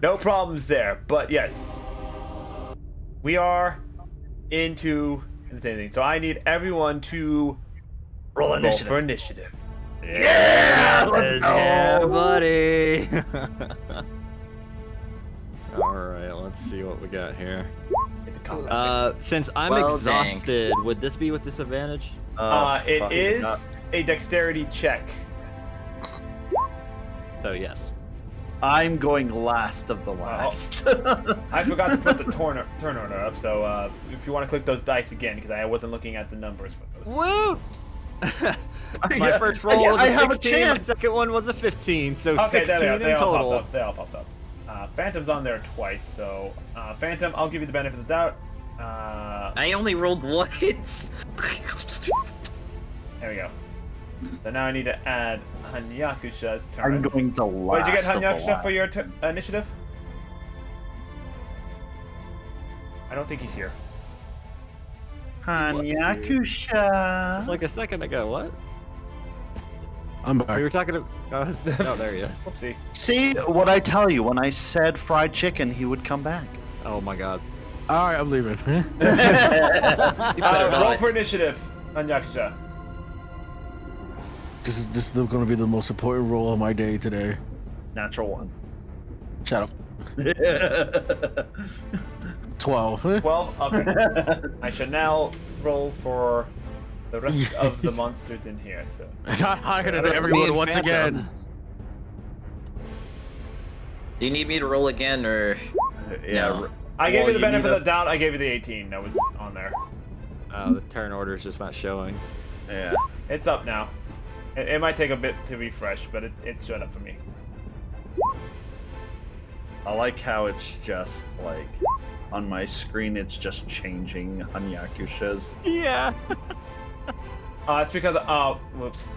No problems there, but yes. We are into anything. So I need everyone to roll for initiative.
Yeah, let's go.
Yeah, buddy. All right, let's see what we got here. Since I'm
Well,
exhausted, would this be with disadvantage?
It is a dexterity check.
So yes.
I'm going last of the last.
I forgot to put the turn order up, so if you want to click those dice again, because I wasn't looking at the numbers for those.
Woo! My first roll was a 16, my second one was a 15, so
okay,
16 in total.
They all popped up. Phantom's on there twice, so Phantom, I'll give you the benefit of the doubt.
I only rolled once.
There we go. So now I need to add Hanyakusha's turn.
I'm going to last.
What did you get, Hanyakusha, for your initiative? I don't think he's here.
Hanyakusha.
Just like a second ago, what?
I'm back.
We were talking about... Oh, there he is.
Whoopsie.
See what I tell you? When I said fried chicken, he would come back.
Oh my god.
All right, I'm leaving.
Roll for initiative, Hanyakusha.
This is going to be the most important role of my day today.
Natural one.
Shut up. 12.
12? Okay. I shall now roll for the rest of the monsters in here, so...
I got higher than everyone once again.
Do you need me to roll again, or no?
I gave you the benefit of the doubt, I gave you the 18 that was on there.
The turn order is just not showing.
Yeah.
It's up now. It might take a bit to refresh, but it showed up for me.
I like how it's just like on my screen. It's just changing Hanyakusha's.
Yeah.
It's because whoops.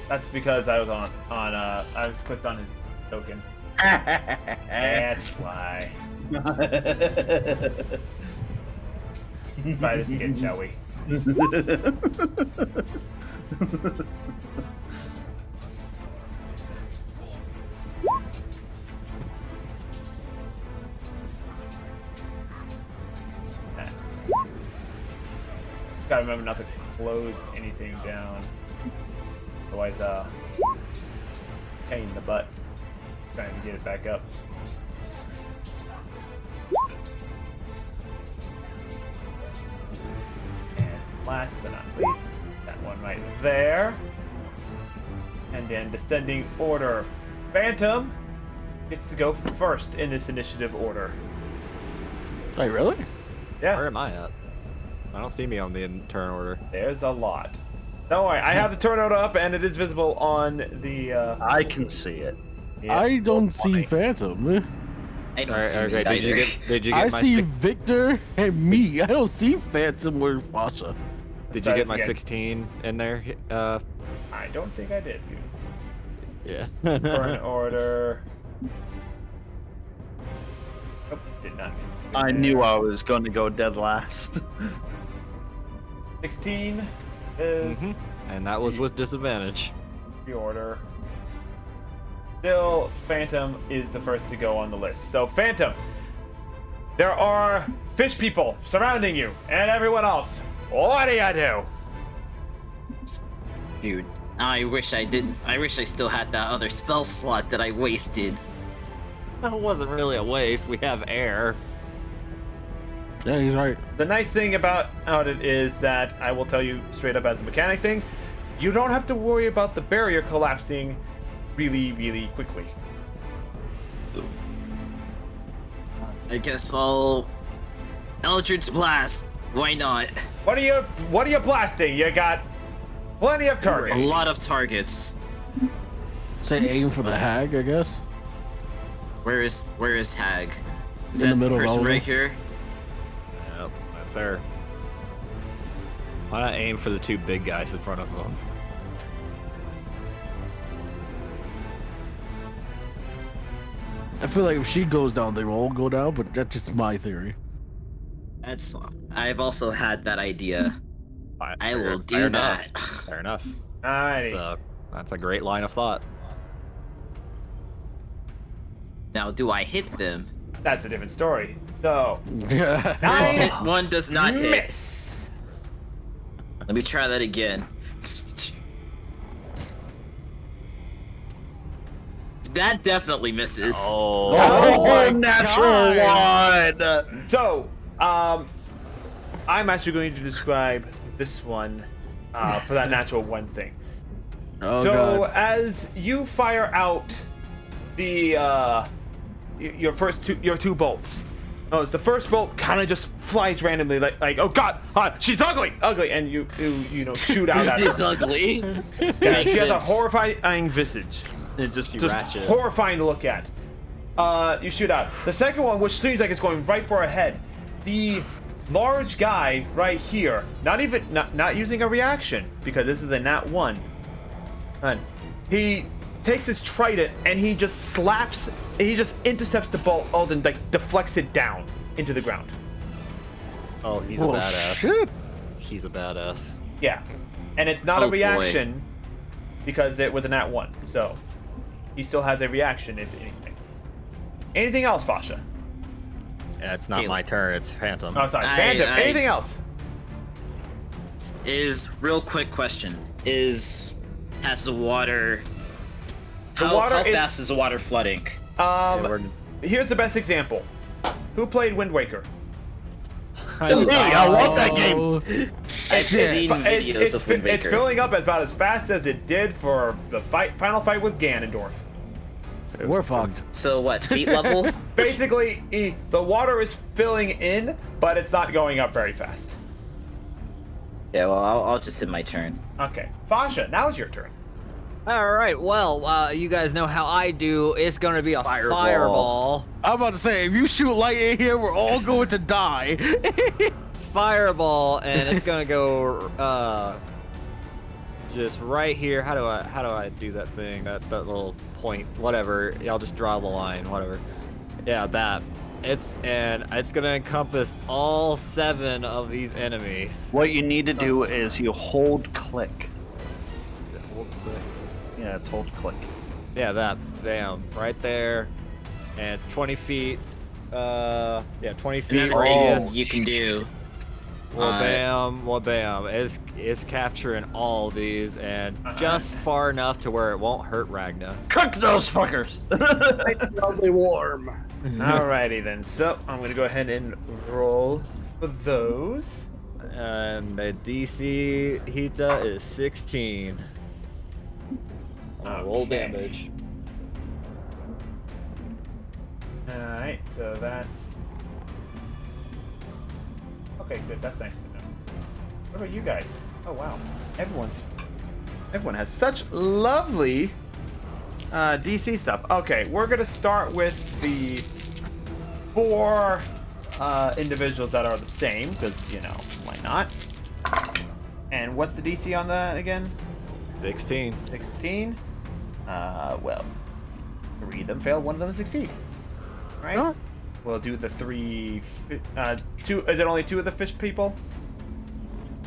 That's because I was I was clicked on his token. That's why. Try this again, shall we? Gotta remember not to close anything down. Otherwise, pain in the butt trying to get it back up. And last but not least, that one right there. And then descending order. Phantom gets to go first in this initiative order.
Wait, really?
Yeah.
Where am I at? I don't see me on the turn order.
There's a lot. Don't worry, I have the turn order up and it is visible on the
I can see it.
yeah.
I don't see Phantom.
I don't see it
did you
either.
did you
I
get my
see Victor and me. I don't see Phantom or Fasha.
Did
try
you get
this
my
again.
16 in there?
I don't think I did.
Yeah.
Turn order. Nope, did not.
I knew I was going to go dead last.
16 is
And that was with disadvantage.
the order. Still, Phantom is the first to go on the list. So, Phantom, there are fish people surrounding you and everyone else. What do you do?
Dude, I wish I didn't. I wish I still had that other spell slot that I wasted.
That wasn't really a waste. We have air.
Yeah, he's right.
The nice thing about it is that I will tell you straight up as a mechanic thing, you don't have to worry about the barrier collapsing really, really quickly.
I guess I'll Eldritch Blast. Why not?
What are you blasting? You got plenty of targets.
A lot of targets.
Say aim for the hag, I guess.
Where is Hag? Is
In
that
the middle of
person
all of
right
them.
here?
Yep, that's her. Why not aim for the two big guys in front of them?
I feel like if she goes down, they will all go down, but that's just my theory.
I've also had that idea. I will do
Fair
that.
enough. Fair enough.
Alrighty.
That's a great line of thought.
Now, do I hit them?
That's a different story. So,
First
nine
hit, one does not hit.
miss.
Let me try that again. That definitely misses.
Oh,
my
natural one.
So, I'm actually going to describe this one for that natural one thing.
Oh,
So,
God.
as you fire out the your two bolts. Oh, it's the first bolt kind of just flies randomly, like oh God, she's ugly, and you know shoot out at her.
She's ugly.
Yeah, she has a
sense.
horrifying visage. It's just
ratchet.
horrifying to look at. You shoot out. The second one, which seems like it's going right for her head. The large guy right here, not using a reaction because this is a nat 1. And he takes his trident and he just intercepts the bolt and like deflects it down into the ground.
Oh, he's a
Oh,
badass.
shit.
He's a badass.
Yeah, and it's not
Oh,
a
boy.
reaction because it was a nat 1, so he still has a reaction if anything. Anything else, Fasha?
Yeah, it's not my turn. It's Phantom.
Oh, sorry, Phantom. Anything else?
Real quick question. Has the water... How
water is-
fast is the water flooding?
Here's the best example. Who played Wind Waker?
I want that game.
I've seen videos of Wind
It's
Waker.
filling up about as fast as it did for the final fight with Ganondorf.
We're fucked.
So what, feet level?
Basically, the water is filling in, but it's not going up very fast.
Yeah, well, I'll just hit my turn.
Okay, Fasha, now it's your turn.
All right. Well, you guys know how I do. It's gonna be a fireball.
I'm about to say, if you shoot light in here, we're all going to die.
Fireball, and it's gonna go just right here. How do I do that thing? That little point. Whatever. I'll just draw the line. Whatever. Yeah, that. It's gonna encompass all 7 of these enemies.
What you need to do is you hold click.
Is it hold click?
Yeah, it's hold click.
Yeah, that. Bam. Right there. And it's 20 feet. Yeah, 20 feet
Another thing
radius.
you can do.
Well, bam. It's capturing all these and just far enough to where it won't hurt Ragna.
Cook those fuckers.
Lovely warm.
Alrighty then. So I'm gonna go ahead and roll for those.
And the DC Hita is 16. Roll
Okay.
damage.
Alright, so that's... Okay, good. That's nice to know. What about you guys? Oh, wow. Everyone has such lovely DC stuff. Okay, we're going to start with the 4 individuals that are the same, because, you know, why not? And what's the DC on that again?
16.
16. Well, 3 of them fail, 1 of them succeed. Right?
Huh?
We'll do the 2. Is it only 2 of the fish people?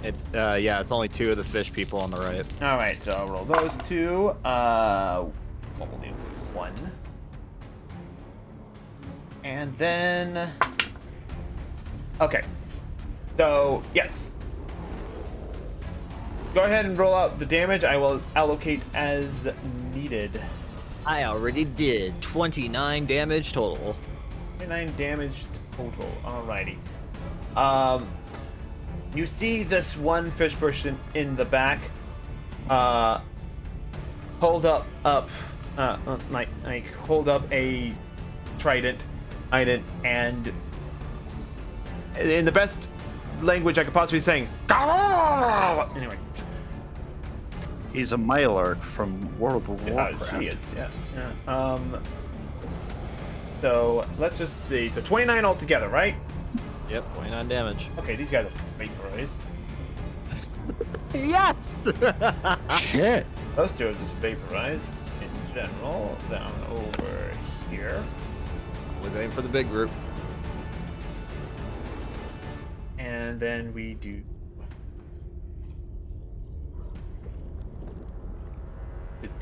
It's yeah, it's only 2 of the fish people on the right.
All right, so I'll roll those 2. We'll do 1. And then, okay. So yes. Go ahead and roll out the damage. I will allocate as needed.
I already did 29 damage total.
29 damage total. Alrighty. You see this one fish person in the back, hold up, hold up a trident, and in the best language I could possibly say, anyway.
He's a Malark from World of Warcraft.
She is, yeah. So let's just see. So 29 altogether, right?
Yep, 29 damage.
Okay, these guys are vaporized.
Yes!
Shit.
Those 2 are just vaporized in general. Down over here.
Was aiming for the big group.
And then we do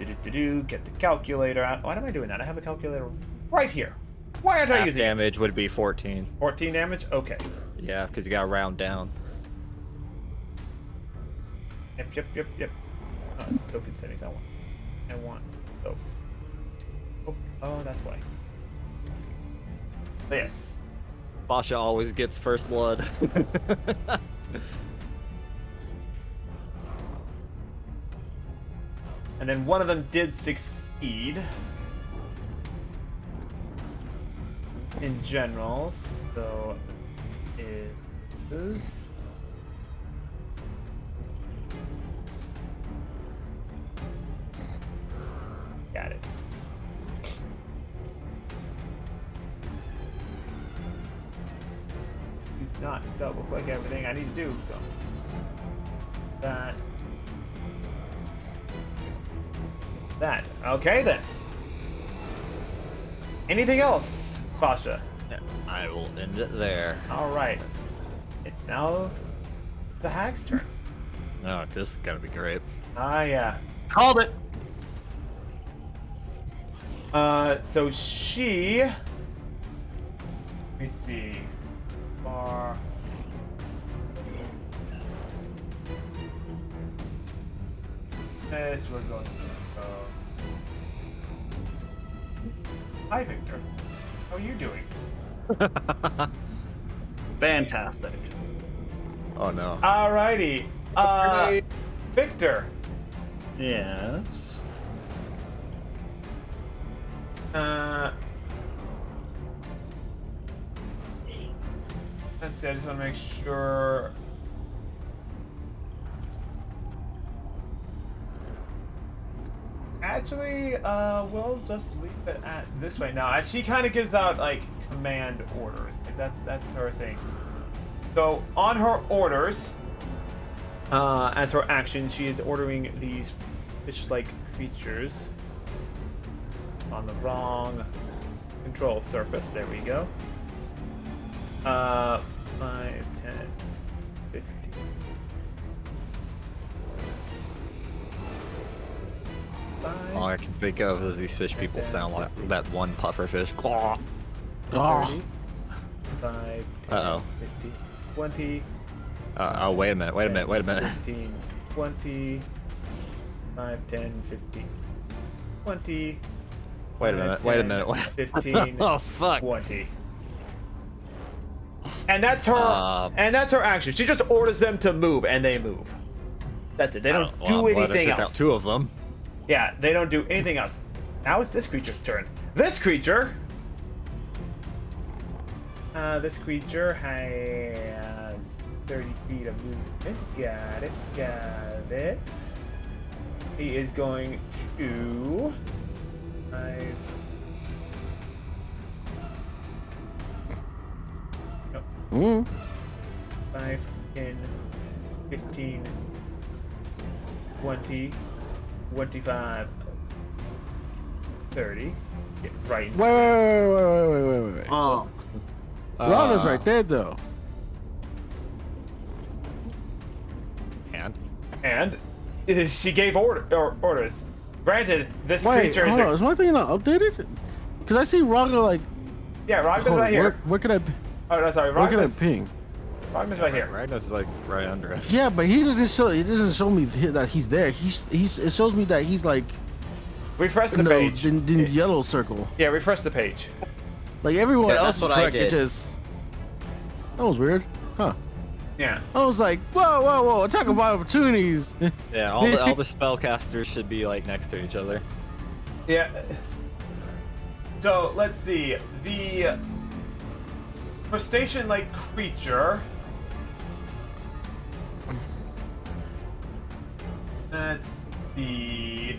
Get the calculator out. Why am I doing that? I have a calculator right here. Why aren't I
Half
using it?
damage would be 14.
14 damage? Okay.
Yeah, because you got to round down.
Yep. Oh, it's token settings. I want. Oh, that's why. This.
Basha always gets first blood.
And then one of them did succeed. In general, so it is. Got it. He's not double click everything I need to do, so that. Okay then. Anything else, Basha?
I will end it there.
Alright. It's now the hag's turn.
Oh, this is gonna be great.
Ah, yeah.
Called it.
So she... Let me see. Far... This, we're going to go... Hi, Victor. How are you doing?
Fantastic.
Oh no.
Alrighty. Victor.
Yes.
Let's see, I just want to make sure. Actually, we'll just leave it at this way now. She kind of gives out like command orders. Like that's her thing. So on her orders, as her action, she is ordering these fish-like creatures on the wrong control surface. There we go. 5, 10, 15.
All I can think of is these fish people sound like that one puffer fish. Claw.
30, 5, 10,
Uh-oh.
15, 20,
Oh, wait a minute.
15, 20, 5, 10, 15, 20.
Wait a minute.
15,
Oh, fuck.
20. And that's her action. She just orders them to move, and they move. That's it. They don't do anything else.
Out 2 of them.
Yeah, they don't do anything else. Now it's this creature's turn. This creature has 30 feet of movement. Got it. He is going to 5. No. 5, 10, 15, 20, 25, 30. Get right in.
Wait.
Oh.
Rhonda's right there, though.
And?
She gave orders. Granted, this
Wait,
creature
hold on.
is...
Is my thing not updated? Because I see Rhonda like...
Yeah, Ragna's right here.
Where can I...
Oh, no, sorry.
Where can I ping?
Ragna's right here.
Ragna's is like right under us.
Yeah, but he doesn't show me that he's there. It shows me that he's like
Refresh the page.
in yellow circle.
Yeah, refresh the page.
Like everyone
Yeah,
else
that's what
is
I
correct. It
did.
just that was weird, huh?
Yeah.
I was like, whoa! Talk about opportunities.
Yeah, all the spellcasters should be like next to each other.
Yeah. So, let's see. The crustacean-like creature... That's the...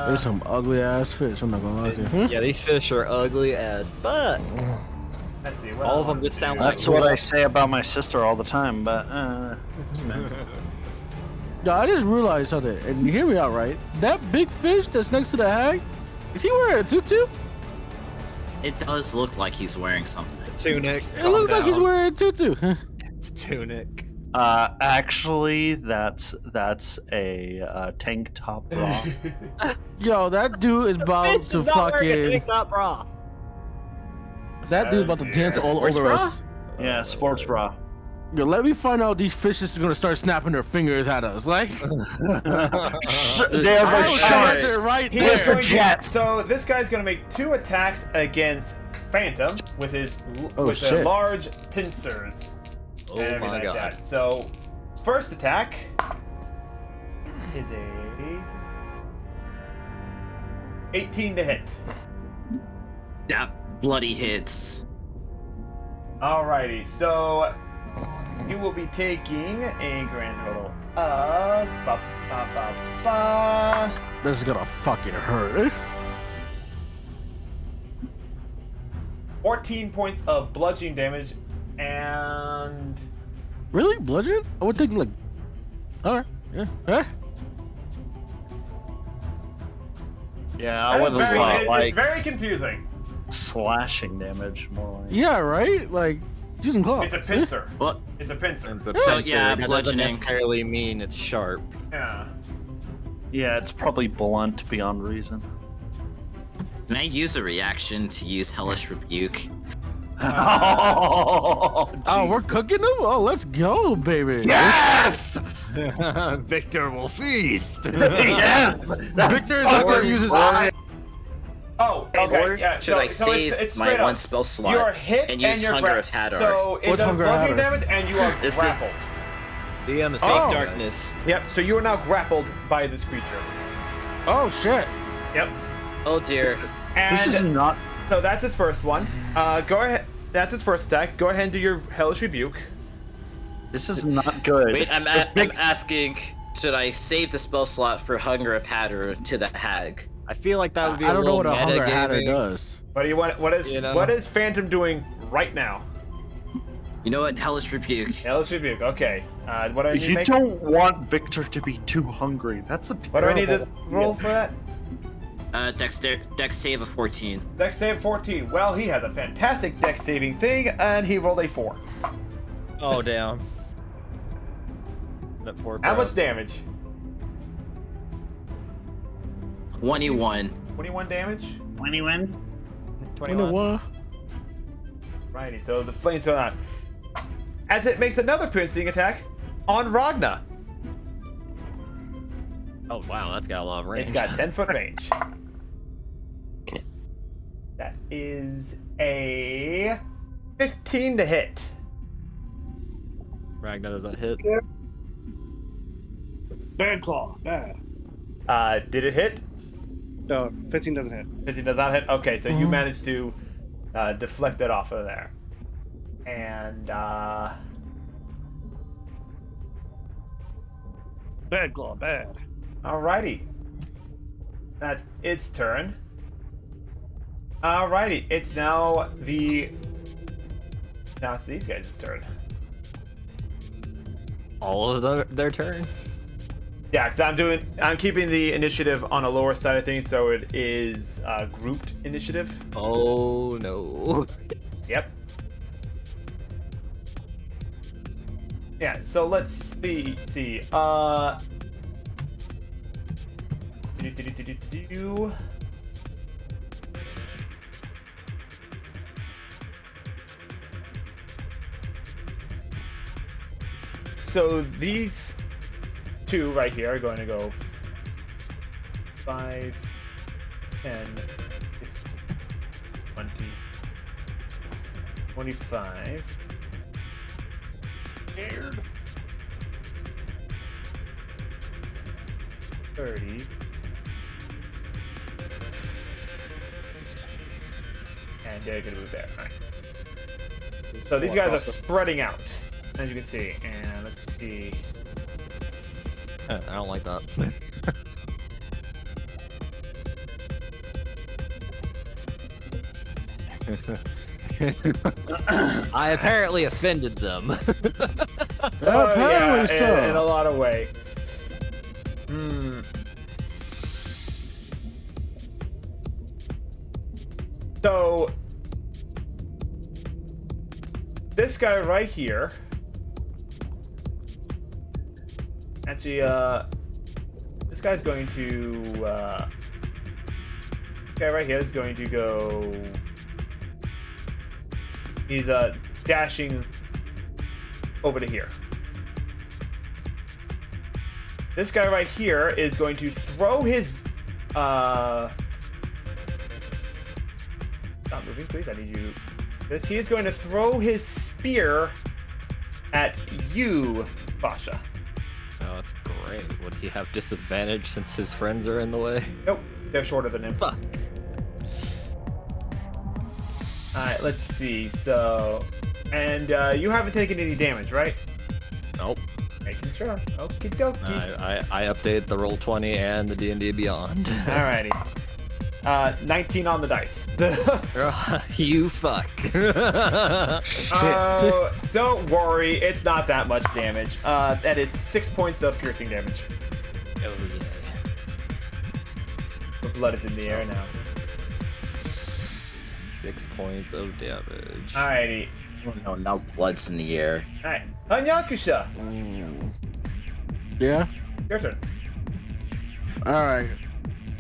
There's some ugly ass fish. I'm not gonna lie to you.
Yeah, these fish are ugly as fuck.
Let's see. What
All
I
of them
wanna
just sound
do-
like-
That's what I say about my sister all the time, but
Yeah, I just realized something, and you hear me out, right? That big fish that's next to the hag, is he wearing a tutu?
It does look like he's wearing something.
Tunic.
It looks like he's wearing a tutu.
It's tunic.
Actually, that's a tank top bra.
Yo, that dude is about to fucking.
top bra.
That dude's about to dance all
sports
over
bra?
us.
Yeah, sports bra.
Yo, let me find out these fishes are gonna start snapping their fingers at us. Like,
They have
I
a
was
shark.
right there, right
He
there.
is going to,
jets.
so this guy's going to make 2 attacks against Phantom with his
Oh,
with the
shit.
large pincers.
Oh
and everything
my
like
god.
that. So, first attack is a 18 to hit.
That bloody hits.
Alrighty, so you will be taking a grand total of
This is gonna fucking hurt.
14 points of bludgeoning damage and
Really, bludgeon? I would think like. All right, yeah, eh?
Yeah, I would have
very,
thought
it's
like
very confusing.
slashing damage more like.
Yeah, right. Like using claws.
It's a pincer.
What?
It's a pincer.
It's a
So,
pincer.
yeah,
That doesn't
bludgeoning.
necessarily mean it's sharp.
Yeah.
Yeah, it's probably blunt beyond reason.
Can I use a reaction to use Hellish Rebuke?
Oh, we're cooking them. Oh, let's go, baby.
Yes!
Victor will feast.
Yes!
Victor is not gonna use his eye.
Oh, okay.
Or
Yeah.
should I
so
save
it's
my
straight
one
up.
spell slot
You're hit
and use
you're
Hunger of Hadar?
So it
What's
does
Hunger of
bludgeoning
Hadar?
damage and you are
Is the-
grappled.
DM is
Fake
Oh.
darkness.
Yep. So you are now grappled by this creature.
Oh shit.
Yep.
Oh dear.
And
This is not.
so that's his first one. Go ahead. That's his first attack. Go ahead and do your hellish rebuke.
This is not good.
Wait, I'm asking, should I save the spell slot for Hunger of Hadar to the hag?
I feel like that would be
I
a
don't know
little
what a hunger
metagaming.
hatter does.
What do you want? What is
You know?
what is Phantom doing right now?
You know what? Hellish Rebuke.
Hellish rebuke. Okay. What do I need to
You
make?
don't want Victor to be too hungry. That's a
What do I need to
terrible
roll for that?
Dex save of 14.
Dex save 14. Well, he has a fantastic dex saving thing, and he rolled a 4.
Oh damn. That poor
How
crowd.
much damage?
21.
21 damage.
21?
21.
Righty, so the flames go on. As it makes another piercing attack on Ragna.
Oh wow, that's got a lot of range.
It's got 10-foot range. That is a 15 to hit.
Ragnar, does that hit?
Bad claw. Bad.
Did it hit?
No, 15 doesn't hit.
15 does not hit. Okay, so you managed to deflect it off of there. And
Bad claw. Bad.
alrighty. That's its turn. Alrighty, it's now it's these guys' turn.
All of their turn.
Yeah, because I'm keeping the initiative on a lower side of things, so it is grouped initiative.
Oh no.
Yep. Yeah, so let's see. So these two right here are going to go 5, 10, 15, 20, 25. Scared. 30. And they're gonna move there. Alright. So these guys are spreading out, as you can see. And let's see.
I don't like that. I apparently offended them.
Apparently so.
In a lot of ways. So this guy right here Actually, this guy's going to, this guy right here is going to go, he's, dashing over to here. This guy right here is going to throw his, stop moving, please, I need you. He is going to throw his spear at you, Basha.
Oh, that's great. Would he have disadvantage since his friends are in the way?
Nope, they're shorter than him.
Fuck.
Alright, let's see. So, and you haven't taken any damage, right?
Nope.
Making sure. Okie dokie.
I updated the Roll20 and the D&D Beyond.
Alrighty. 19 on the dice.
You fuck.
Don't worry, it's not that much damage. That is 6 points of piercing damage.
Oh, yeah.
The blood is in the air now.
6 points of damage.
Alrighty.
Oh no, now blood's in the air.
Alright. Hanyakusha,
Yeah.
your turn.
All right.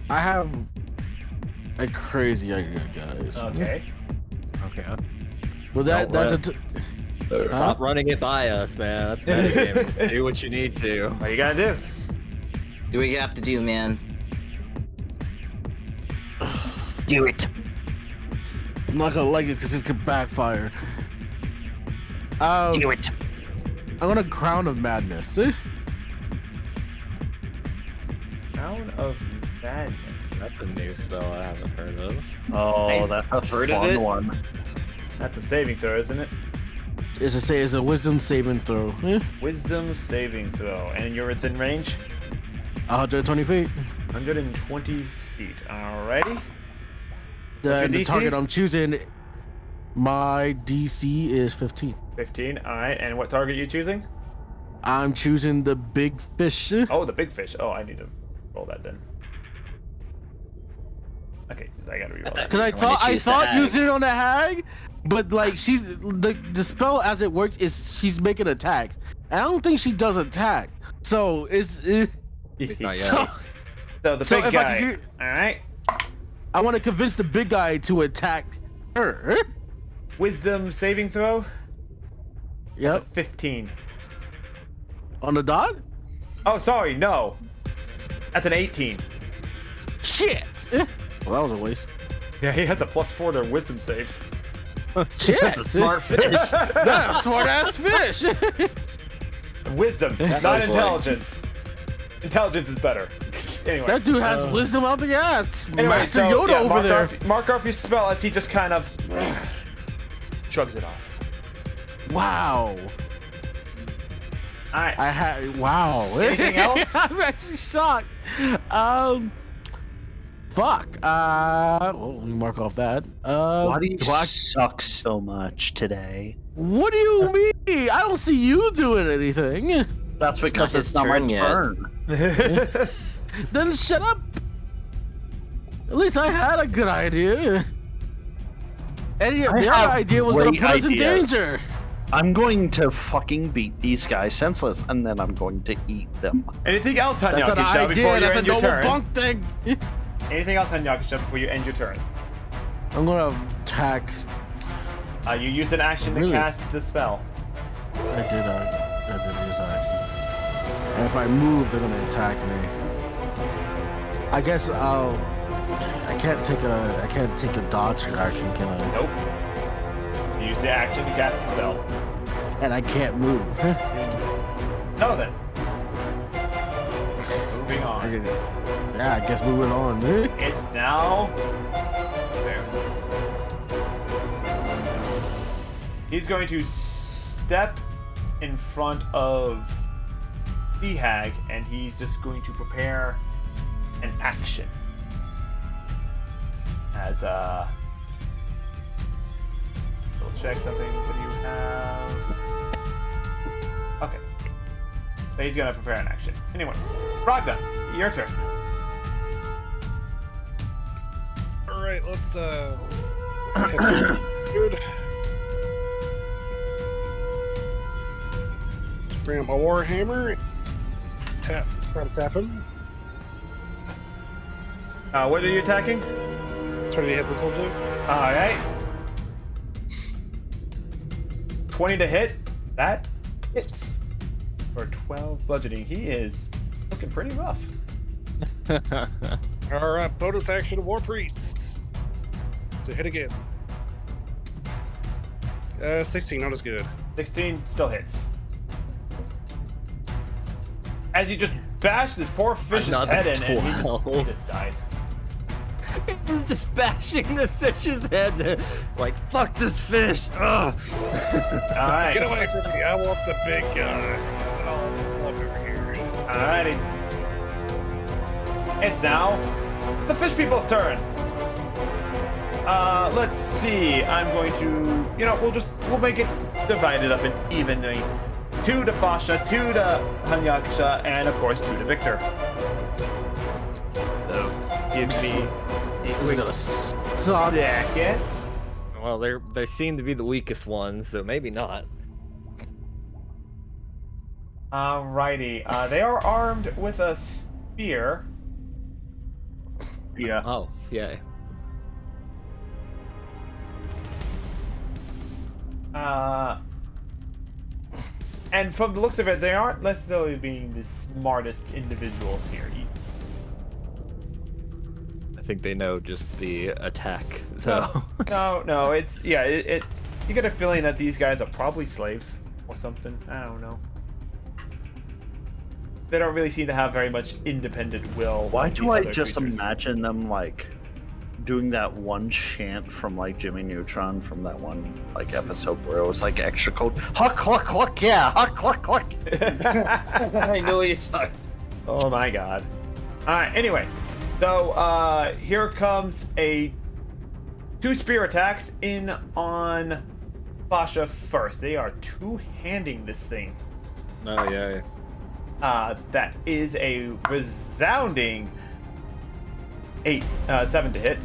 I have a crazy idea, guys.
Okay.
Okay.
But
Stop running it by us, man. That's bad damage. Do what you need to.
What you gotta do?
Do what you have to do, man.
Do it. I'm not gonna like it because it could backfire. Do it. I'm gonna Crown of Madness.
Crown of Madness.
That's a new spell I haven't heard of.
Oh, that's a
heard of
fun
it?
one.
That's a saving throw, isn't it?
It's a wisdom saving throw.
Wisdom saving throw. And you're within range?
120 feet.
120 feet. Alrighty.
The
DC?
target I'm choosing, my DC is 15.
15. Alright. And what target are you choosing?
I'm choosing the big fish.
Oh, the big fish. Oh, I need to roll that then. Okay, I gotta reroll that.
Because I thought using it on the hag, but like the spell as it works is she's making attacks. I don't think she does attack. So it's
not yet.
So the big guy. Alright.
I want to convince the big guy to attack her.
Wisdom saving throw?
Yep.
That's a 15.
On the dot?
Oh, sorry, no. That's an 18.
Shit. Well, that was a waste.
Yeah, he has a +4 to wisdom saves.
Shit.
That's a smart fish.
That's a smart ass fish.
Wisdom, not intelligence. Intelligence is better. Anyway.
That dude has wisdom out the ass.
Anyway,
Master
so,
Yoda
yeah,
over there.
Mark off your spell as he just kind of shrugs it off.
Wow.
Alright.
Wow.
Anything else?
I'm actually shocked. Fuck. Well, we mark off that.
Why do you suck so much today?
What do you mean? I don't see you doing anything.
That's
It's
because
not
it's
his
not my
turn yet.
turn.
Then shut up. At least I had a good idea. The other
have
idea was gonna
great
put us in
ideas.
danger.
I'm going to fucking beat these guys senseless, and then I'm going to eat them.
Anything else,
That's an
Hanyakusha, before
idea.
you
That's a
end your
double
turn?
bunk thing.
Anything else, Hanyakusha, before you end your turn?
I'm gonna attack.
You use an action to
Really?
cast the spell.
I did use that. And if I move, they're gonna attack me. I guess I can't take a dodge action, can I?
Nope. You use the action to cast the spell.
And I can't move.
No, then. Moving on.
Yeah, I guess moving on.
It's now. He's going to step in front of the hag, and he's just going to prepare an action. As we'll check something. What do you have? Okay. So he's gonna prepare an action. Anyway, Ragda, your turn.
All right, let's hit this dude. Let's bring up my warhammer. Try to tap him.
What are you attacking?
Try to hit this little dude.
Alright. 20 to hit. That hits. For 12 bludgeoning. He is looking pretty rough.
Alright, bonus action War Priest. To hit again. 16, not as good.
16 still hits. As you just bash this poor fish's head in, and he just dies.
He was just bashing the fish's head. Like, fuck this fish. Ugh.
Alright.
Get away from me. I want the big guy. I'll walk over here.
Alrighty. It's now the fish people's turn. Let's see. I'm going to, we'll make it divided up in evenly. 2 to Fasha, 2 to Hanyakusha, and of course 2 to Victor. So, give me a quick second.
Well, they seem to be the weakest ones, so maybe not.
Alrighty. They are armed with a spear. Yeah.
Oh, yeah.
And from the looks of it, they aren't necessarily being the smartest individuals here.
I think they know just the attack, though.
No, it's, yeah, you get a feeling that these guys are probably slaves or something. I don't know. They don't really seem to have very much independent will.
Why do I just
creatures.
imagine them, like, doing that one chant from, like, Jimmy Neutron from that one, like, episode where it was, like, extra code? Huck, cluck, cluck, yeah! Huck, cluck, cluck!
I know you suck.
Oh my god. Alright, anyway. So, here comes 2 spear attacks in on Fasha first. They are two-handing this thing.
Oh, yeah.
That is a resounding 7 to hit.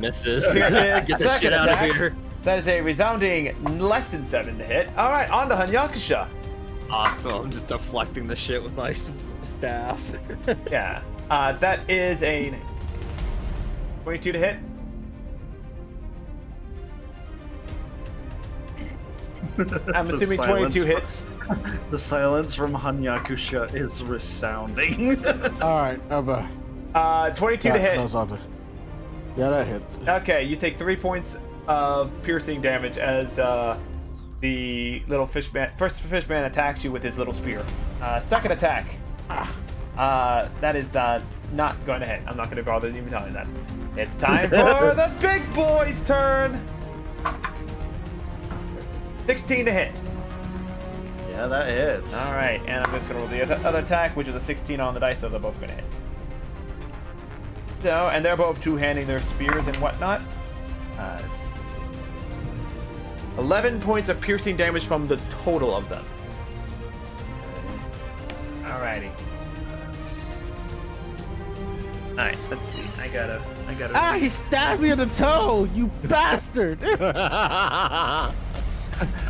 Misses.
Here is
Get the shit
second
out of
attack.
here.
That is a resounding less than 7 to hit. Alright, on to Hanyakusha.
Awesome. I'm just deflecting the shit with my staff.
Yeah. That is a 22 to hit. I'm
The
assuming
silence
22 hits.
The silence from Hanyakusha is resounding.
Alright,
22 to hit.
Yeah, that hits.
Okay, you take 3 points of piercing damage as the little first fishman attacks you with his little spear. Second attack. That is not going to hit. I'm not going to bother even telling that. It's time for the big boy's turn. 16 to hit.
Yeah, that hits.
All right, and I'm just going to roll the other attack, which is a 16 on the dice, so they're both going to hit. So, and they're both two-handing their spears and whatnot. 11 points of piercing damage from the total of them. Alrighty. Alright, let's see. I gotta.
Ah, he stabbed me in the toe, you bastard!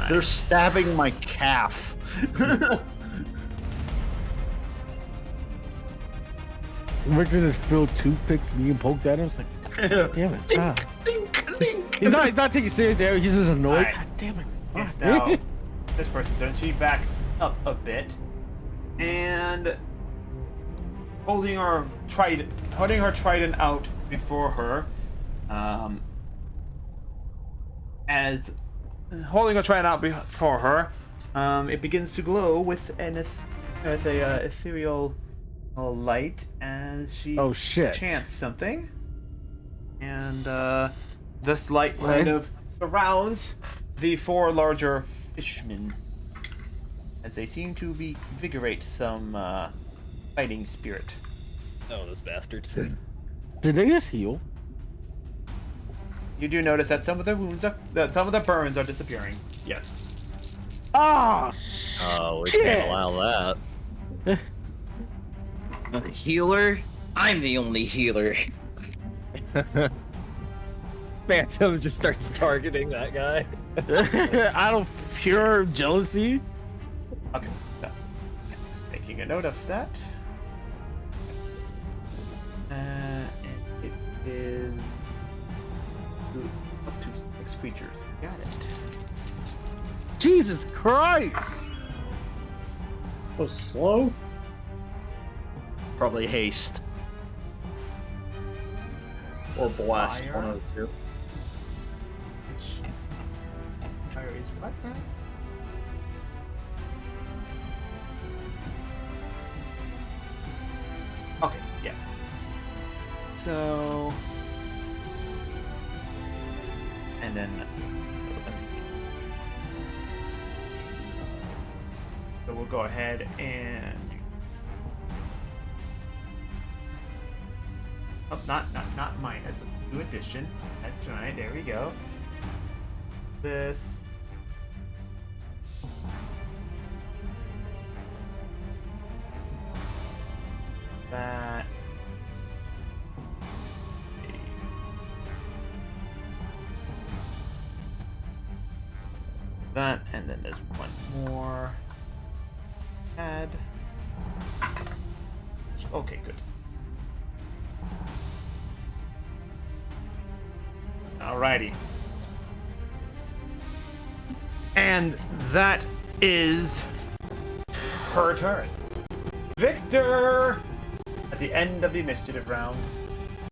They're stabbing my calf.
Victor just threw toothpicks being poked at him. It's like, damn it. Ah. He's not taking serious damage, he's just annoyed.
Right.
God damn it.
It's now this person's turn. She backs up a bit and holding her trident out before her. As holding her trident out before her, it begins to glow with an ethereal light as she chants something, and this light kind of surrounds the 4 larger fishmen as they seem to revigorate some fighting spirit.
Oh, those bastards.
Did they just heal?
You do notice that some of the wounds some of the burns are disappearing. Yes.
Oh,
we can't allow that.
A healer? I'm the only healer.
Phantom just starts targeting that guy.
out of pure jealousy.
Okay. So, just making a note of that. And it is up to 6 creatures. Got it.
Jesus Christ!
Was slow?
Probably haste. Or blast,
Fire.
one of the two.
Fire is what now? Okay, yeah. So, and then, so we'll go ahead and, oh, not minus, new addition. That's right. There we go. This. That. That, and then there's one more. Add. Okay, good. Alrighty. And that is her turn. Victor! At the end of the initiative rounds.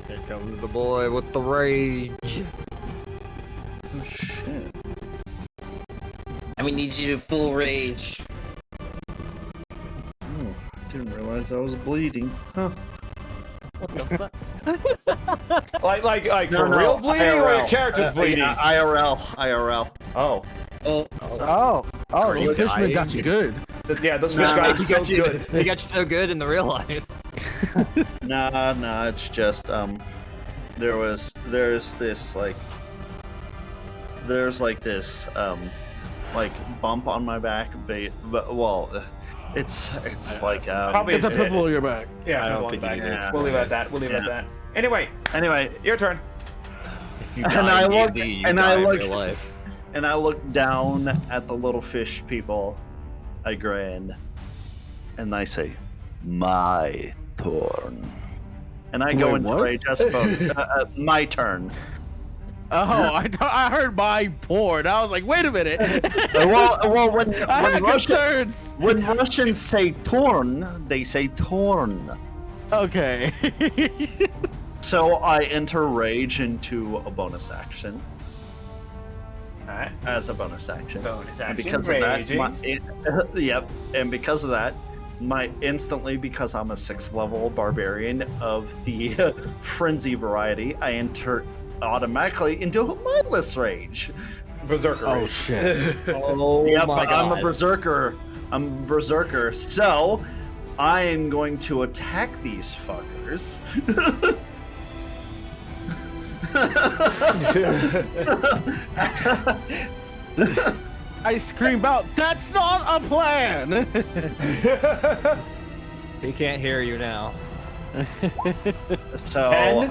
Here comes the boy with the rage.
Oh shit.
And we need you to full rage.
Oh, didn't realize I was bleeding. Huh.
Like
No,
for
no,
real bleeding or
IRL.
your character's bleeding?
Yeah, IRL.
Oh.
Oh,
Are you
the fishman
dying?
got you good.
Yeah, those
Nah,
fish guys
He
are
got
so
you.
good.
He got you so good in the real life.
Nah, it's just there's this bump on my back, but well, it's like
Probably
It's a pimple on your back.
Yeah,
I don't
pimple
think
on
it
the back.
is.
We'll leave it at that. We'll leave it at
Yeah.
that. Anyway, your turn.
If you
And
die
I
in
look-
D&D, you
and
die
I
in
look-
real life.
and I look down at the little fish people. I grin, and I say, "My turn." And I go
Wait,
into
what?
rage. I suppose my turn.
Oh, I heard my porn. I was like, wait a minute.
Well, when
I had
Russians
concerns.
when Russians say "torn," they say "torn."
Okay.
So I enter rage into a bonus action.
Alright.
As a bonus action.
Bonus
And
action,
because
raging.
of that, yep. And because of that, because I'm a 6th level barbarian of the frenzy variety, I enter automatically into a mindless rage.
Berserker.
Oh
rage.
shit.
Oh
Yep,
my
I'm
god.
a berserker. So I am going to attack these fuckers.
I scream out, that's not a plan!
He can't hear you now.
So
And?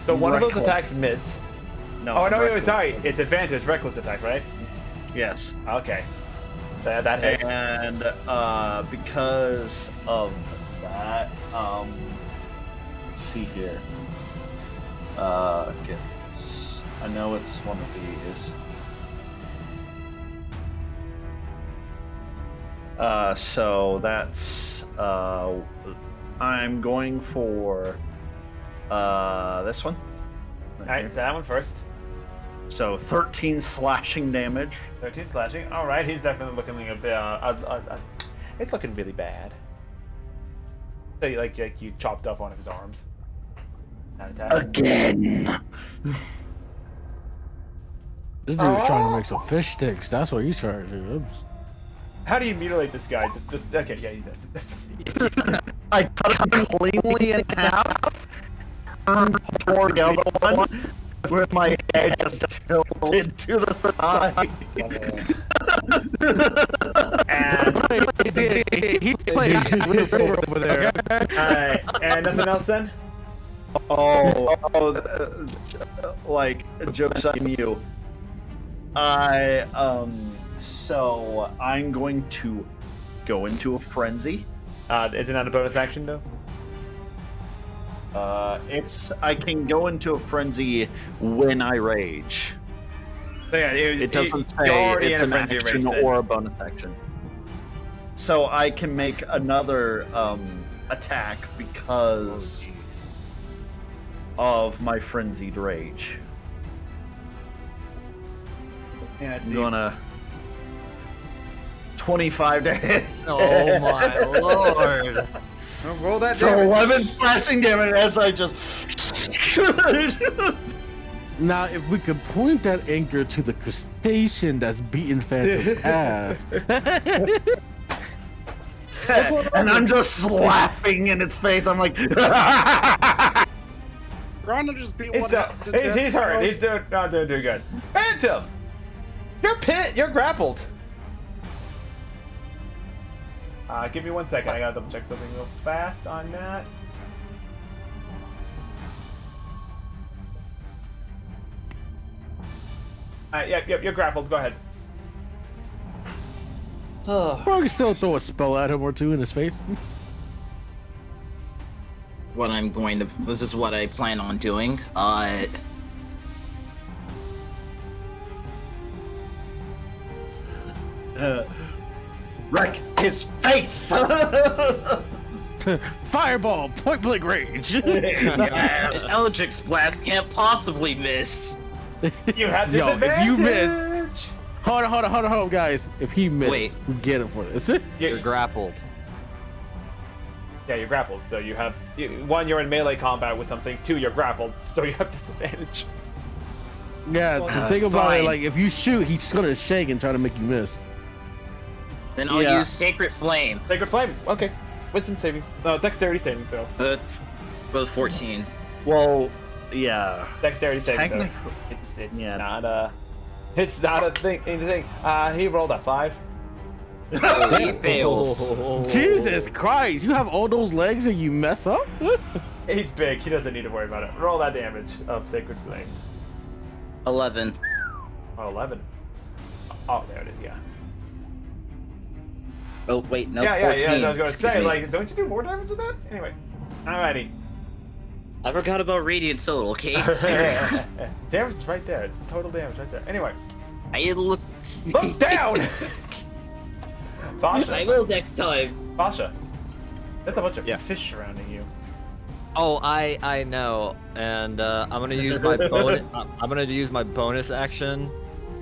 So one of those
Reckless.
attacks miss.
No.
Oh no,
reckless.
sorry. It's advantage, reckless attack, right?
Yes.
Okay. That hits.
And because of that, let's see here. Goodness. I know it's one of these. So that's I'm going for this one.
Alright, so that one first.
So 13 slashing damage.
13 slashing. Alright, he's definitely looking a bit. It's looking really bad. So you chopped off one of his arms. That attack.
Again.
This dude's trying to make some fish sticks. That's what he's trying to do.
How do you mutilate this guy? Just okay, yeah, he's dead.
I cut him cleanly in half. Turned toward the other one with my head just tilted to the side.
And
He played over there.
alright, and nothing else then?
Like, joke's on you. So I'm going to go into a frenzy.
Isn't that a bonus action though?
I can go into a frenzy when I rage.
So yeah,
It doesn't say
already
it's
in a
an
frenzy of
action
rage then.
or a bonus action. So I can make another attack because of my frenzied rage.
Yeah,
I'm gonna 25 to hit.
Oh my lord!
Roll that
So
damage.
11 slashing damage as I just.
Now, if we could point that anchor to the crustacean that's beating Phantom's ass.
And I'm just laughing in its face. I'm like,
Ronald just beat
He's,
one
still,
up to
he's
death.
hurt. He's doing good. Phantom, you're grappled. Give me 1 second. I gotta double check something real fast on that. Yep, you're grappled. Go ahead.
Probably still throw a spell at him or two in his face.
This is what I plan on doing.
wreck his face.
Fireball, point blank range.
Eldritch Blast can't possibly miss.
You have
Yo,
disadvantage.
if you miss- Hold on, guys. If he misses,
Wait.
we get it for this.
You're grappled.
Yeah, you're grappled. So you have one. You're in melee combat with something. 2, you're grappled. So you have disadvantage.
Yeah, the thing about it,
fine.
like, if you shoot, he's gonna shake and try to make you miss.
Then I'll
Yeah.
use Sacred Flame.
Sacred Flame. Okay. Wisdom saving. Dexterity saving throw.
Both 14.
Well, yeah.
Dexterity saving throw.
Technically,
It's
yeah.
not a. It's not a thing. Anything. He rolled a 5.
He fails.
Jesus Christ, you have all those legs and you mess up?
He's big. He doesn't need to worry about it. Roll that damage of Sacred Flame.
11.
Oh, 11. Oh, there it is. Yeah.
Oh wait, no.
Yeah.
14.
I was gonna
Excuse
say,
me.
like, don't you do more damage with that? Anyway. Alrighty.
I forgot about Radiant Soul. Okay.
Damage is right there. It's total damage right there. Anyway.
I look.
Look down!
I
Basha.
will next time.
Basha. There's a bunch of
Yeah.
fish surrounding you.
Oh, I know, and I'm gonna use my bonus. I'm gonna use my bonus action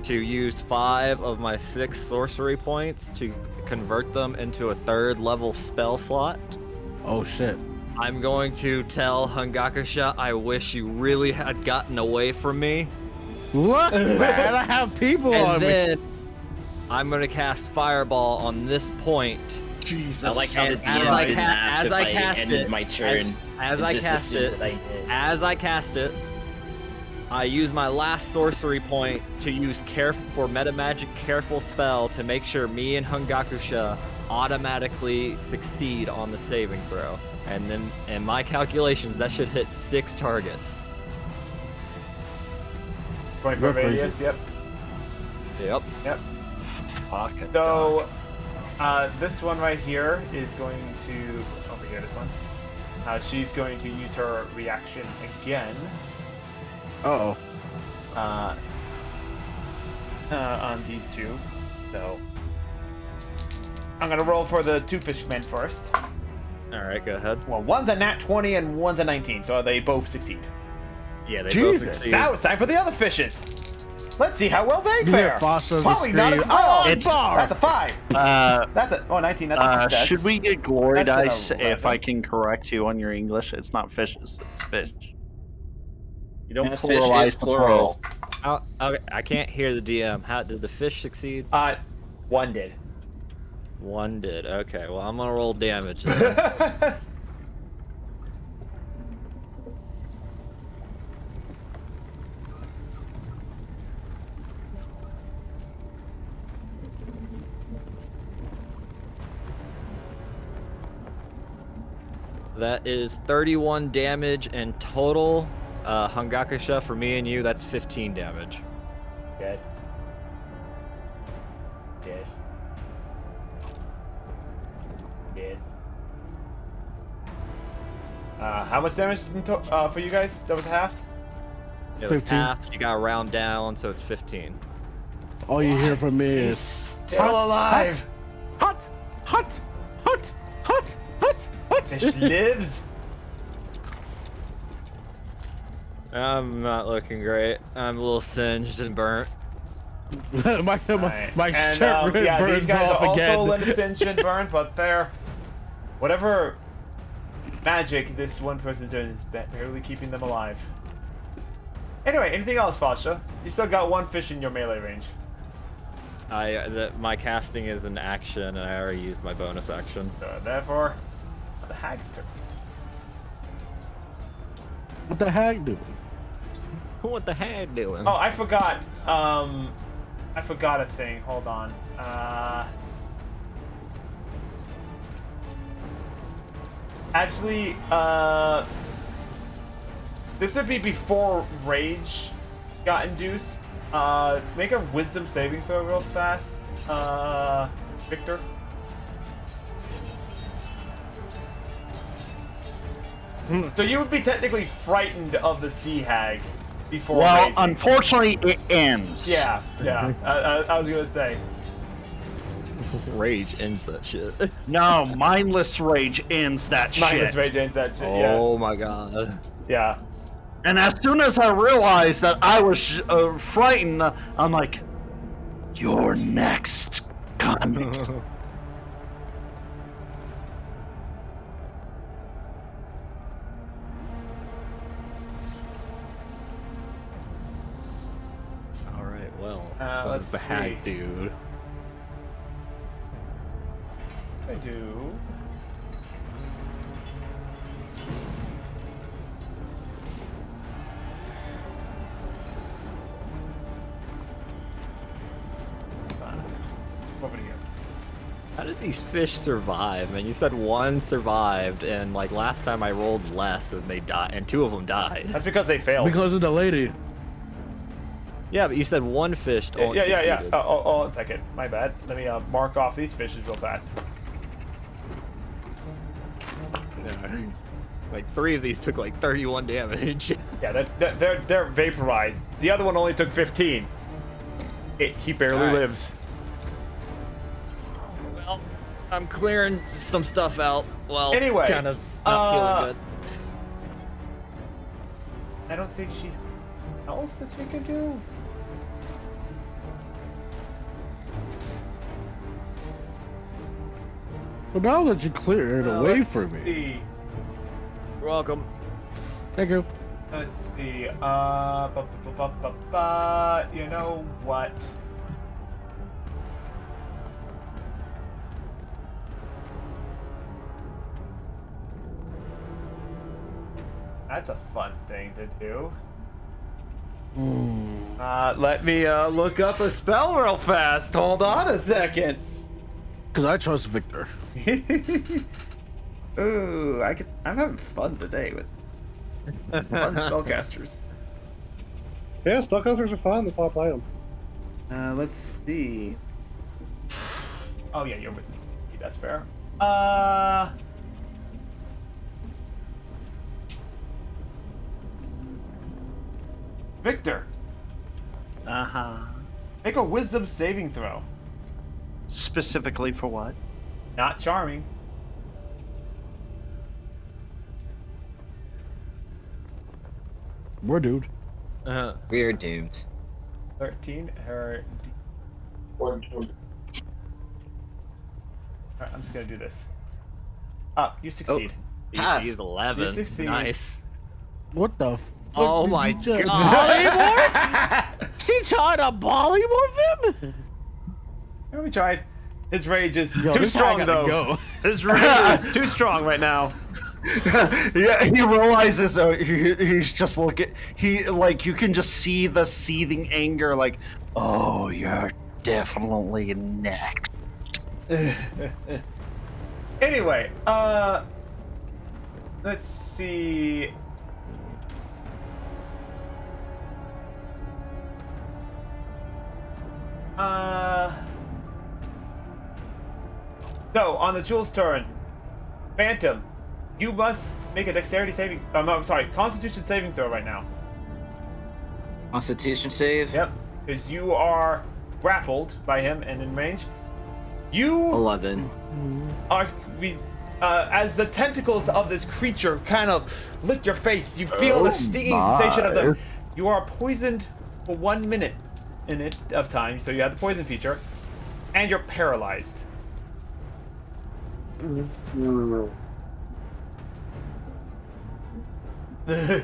to use 5 of my 6 sorcery points to convert them into a 3rd level spell slot.
Oh shit.
I'm going to tell Hungakusha, I wish you really had gotten away from me.
What? Man, I have people on
And
me.
then I'm gonna cast Fireball on this point.
Jesus.
I like how the
As
DM
I
didn't
ca-
ask
as
if
I
I
cast
ended
it,
my turn.
As
and
I
just
cast
assumed
it,
that I did.
As I cast it, I use my last sorcery point to use for metamagic careful spell to make sure me and Hungakusha automatically succeed on the saving throw. And then in my calculations, that should hit 6 targets.
24
Real crazy.
radius, yep.
Yep.
Fuck it.
So, this one right here is going to. Over here, this one. She's going to use her reaction again.
Uh-oh.
On these 2. So, I'm gonna roll for the 2 fishmen first.
All right, go ahead.
Well, one's a nat 20 and one's a 19, so they both succeed.
Yeah, they
Jesus.
both succeed.
Now it's time for the other fishes. Let's see how well they
You
fare.
hear Foster's
Probably not as
scream,
well.
"Oh, bar!"
That's a 5. That's a 19. That's a success.
Should we get glory
That's an
dice
11.
if I can correct you on your English? It's not fishes, it's fish. You don't
Yeah, fish
pluralize
is
the
plural.
plural.
Okay, I can't hear the DM. How did the fish succeed?
One did.
One did. Okay, well, I'm gonna roll damage then. That is 31 damage in total. Hungakusha, for me and you, that's 15 damage.
Good. How much damage for you guys? That was half?
It was
15.
half. You got to round down, so it's 15.
All you hear from me
He's
is
still alive!
hot, hot, hot, hot, hot, hot.
Fish lives!
I'm not looking great. I'm a little singed and burnt.
my
And,
shirt
yeah,
burns
these guys
off
are
again.
also a little singed and burned, but they're... Whatever magic this one person's doing is barely keeping them alive. Anyway, anything else, Fasha? You still got one fish in your melee range.
My casting is an action, and I already used my bonus action.
So therefore, the hagster.
What the heck, dude?
What the heck doing?
Oh, I forgot. I forgot a thing. Hold on. Actually, this would be before rage got induced. Make a wisdom saving throw real fast, Victor. So you would be technically frightened of the sea hag before.
Well,
raging.
unfortunately, it ends.
Yeah. I was gonna say.
Rage ends that shit.
No, mindless rage ends that
Mindless
shit.
rage ends that shit. Yeah.
Oh my god.
Yeah.
And as soon as I realized that I was frightened, I'm like, "You're next, cunt."
All right, well,
Let's
the
see.
hag dude.
I do. Over here.
How did these fish survive, man? You said one survived, and like last time I rolled less, and they died, and two of them died.
That's because they failed.
Because of the lady.
Yeah, but you said one fish only
yeah.
succeeded.
Oh, 1 second. My bad. Let me mark off these fishes real fast.
Like 3 of these took like 31 damage.
Yeah, they're vaporized. The other one only took 15. He barely
Alright.
lives.
Well, I'm clearing some stuff out. Well,
Anyway,
kind of not feeling good.
I don't think she else that she can do.
But now that you cleared away
Let's
from me.
see.
You're welcome.
Thank you.
Let's see. You know what? That's a fun thing to do. Let me look up a spell real fast. Hold on a second.
Because I trust Victor.
Ooh, I'm having fun today with fun spellcasters.
Yeah, spellcasters are fun. That's why I play them.
Let's see. Oh yeah, you're with me. That's fair. Victor, make a wisdom saving throw.
Specifically for what?
Not charming.
We're dude.
We're doomed.
13. Her. Alright, I'm just gonna do this. You succeed.
Pass.
He's 11.
You succeed.
Nice.
What the fuck?
Oh
did
my
you just-
god.
She tried to polymorph him?
Let me try. His rage is
Yo,
too
this guy
strong
gotta
though.
go.
His rage is too strong right now.
Yeah, he realizes he's just looking. He like you can just see the seething anger. Like, oh, you're definitely next.
Anyway, let's see. So on the Jewel's turn, Phantom, You must make a dexterity saving. I'm sorry, Constitution saving throw right now.
Constitution save?
Yep, because you are grappled by him and in range. You
11.
are, as the tentacles of this creature kind of lick your face, you feel the stinging sensation of them. You are poisoned for 1 minute of time, so you have the poison feature, and you're paralyzed.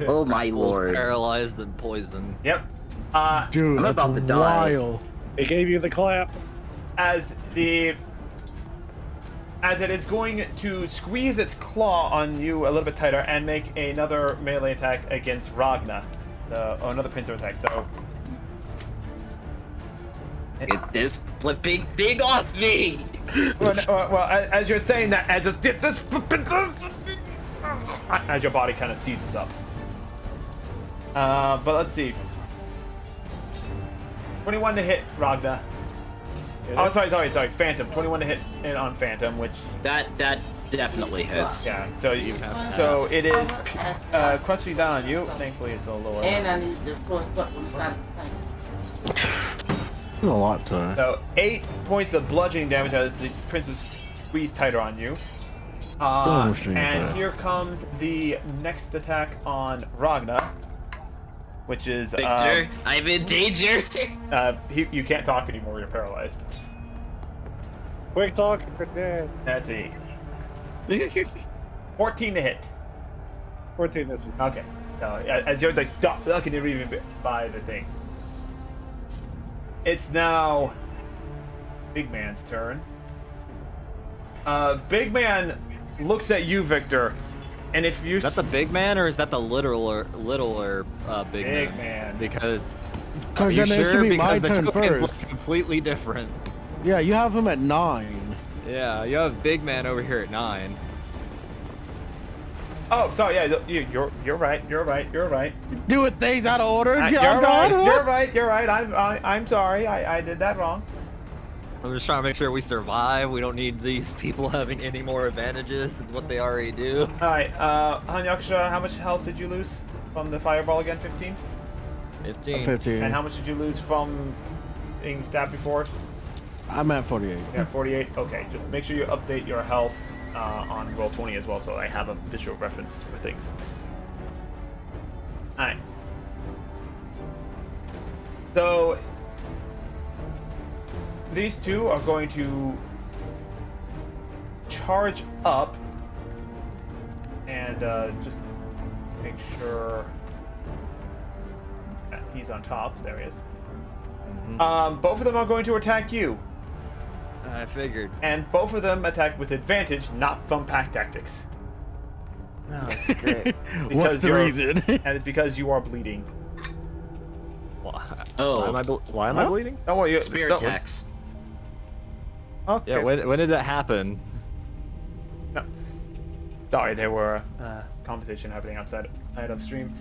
Oh my lord.
Paralyzed and poisoned.
Yep.
Dude,
I'm
that's
about to die.
wild.
They gave you the clap.
As it is going to squeeze its claw on you a little bit tighter and make another melee attack against Ragna, another pincer attack. So
Get this flipping thing off me!
well, as you're saying that, as just get this flipping, as your body kind of seizes up. But let's see. 21 to hit Ragna. Oh, sorry, Phantom. 21 to hit it on Phantom, which...
That definitely hits.
Yeah, so it is crunching down on you. Thankfully, it's a lower.
And I need to push button
A lot to.
So 8 points of bludgeoning damage as the princes squeeze tighter on you. And here comes the next attack on Ragna, which is
Victor, I'm in danger.
you can't talk anymore. You're paralyzed.
Quick talk, you're dead.
That's 8. 14 to hit.
14 misses.
Okay. So as you're like ducking to even by the thing. It's now Big Man's turn. Big Man looks at you, Victor, and if you...
Is that the big man, or is that the littler big
Big
man?
man.
Because...
Because
you
then it
sure?
should be
Because
my
the
turn
tokens
first.
look completely different.
Yeah, you have him at 9.
Yeah, you have big man over here at 9.
Oh, sorry. Yeah, you're right. You're right.
Doing things out of order.
You're right. I'm sorry. I did that wrong.
I'm just trying to make sure we survive. We don't need these people having any more advantages than what they already do.
All right. Hanyaksha, how much health did you lose from the fireball again? 15.
15.
15.
And how much did you lose from being stabbed before?
I'm at 48.
Yeah, 48. Okay, just make sure you update your health on Roll20 as well, so I have a visual reference for things. All right. So these two are going to charge up and just make sure that he's on top. There he is.
Mm-hmm.
Both of them are going to attack you.
I figured.
And both of them attack with advantage, not from pack tactics.
No, that's great.
What's the reason?
And it's because you are bleeding.
Oh.
Why am I bleeding?
Don't worry.
Spear attacks.
Okay.
Yeah, when did that happen?
No. Sorry, there were conversation happening outside of stream.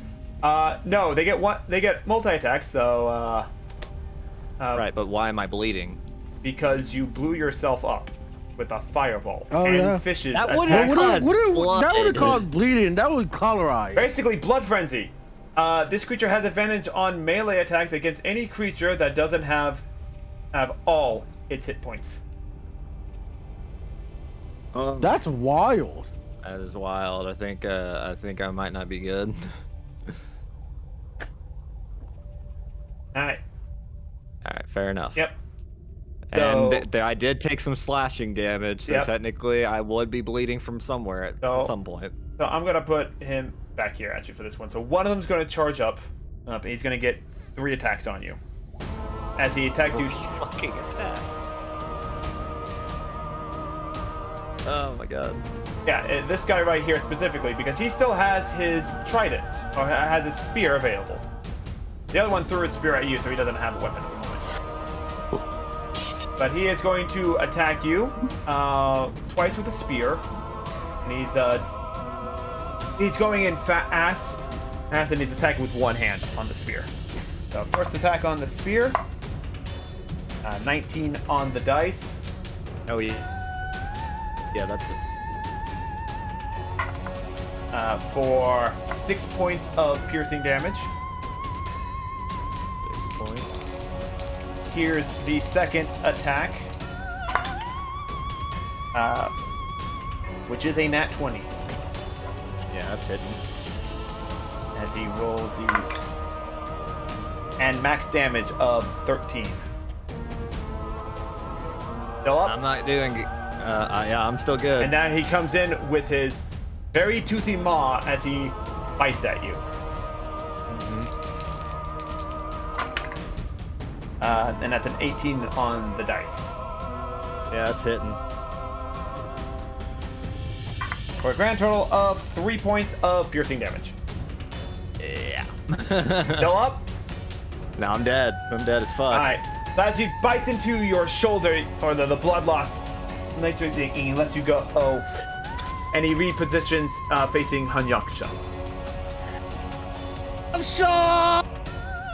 No, they get multi attacks. So.
Right, but why am I bleeding?
Because you blew yourself up with a fireball.
Oh,
and
yeah.
fishes
That
attack.
would have
That would have
blood.
called bleeding. That would cholerize.
Basically, blood frenzy. This creature has advantage on melee attacks against any creature that doesn't have all its hit points.
That's wild.
That is wild. I think I might not be good.
Alright.
Alright, fair enough.
Yep.
And
So-
I did take some slashing damage, so
Yep.
technically I would be bleeding from somewhere at some point.
So I'm going to put him back here actually for this one. So one of them's going to charge up, and he's going to get 3 attacks on you. As he attacks you...
Fucking attacks. Oh my god.
Yeah, this guy right here specifically, because he still has his trident, or has his spear available. The other one threw his spear at you, so he doesn't have a weapon at the moment. But he is going to attack you twice with a spear, and he's going in fast, and he's attacking with one hand on the spear. So first attack on the spear, 19 on the dice.
Oh yeah. Yeah, that's
for 6 points of piercing damage.
6 points.
Here's the second attack, which is a nat 20.
Yeah, that's hitting.
As he rolls the... And max damage of 13. Still up?
I'm not doing. Yeah, I'm still good.
And now he comes in with his very toothy maw as he bites at you. And that's an 18 on the dice.
Yeah, that's hitting.
For a grand total of 3 points of piercing damage.
Yeah.
Still up?
Now I'm dead. I'm dead as fuck.
Alright. So as he bites into your shoulder, or the blood loss, and he lets you go. Oh. And he repositions facing Hanyakusha.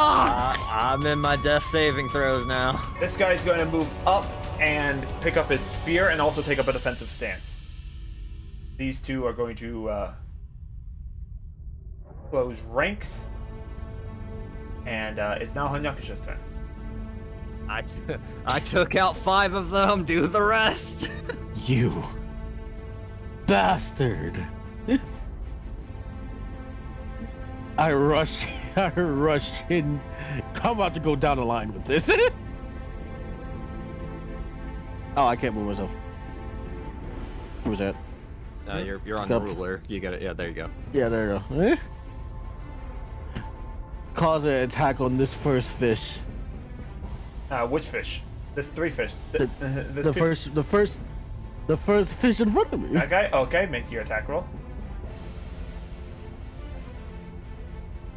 I'm in my death saving throws now.
This guy's going to move up and pick up his spear and also take up a defensive stance. These two are going to close ranks. And it's now Hanyakusha's turn.
I took out 5 of them. Do the rest.
You bastard! I rushed in. I'm about to go down the line with this. Oh, I can't move myself. Who was that?
You're on the ruler. You got it. Yeah, there you go.
Yeah, there you go. Cause an attack on this first fish.
Which fish? There's 3 fish.
The first fish in front of me.
Okay, make your attack roll.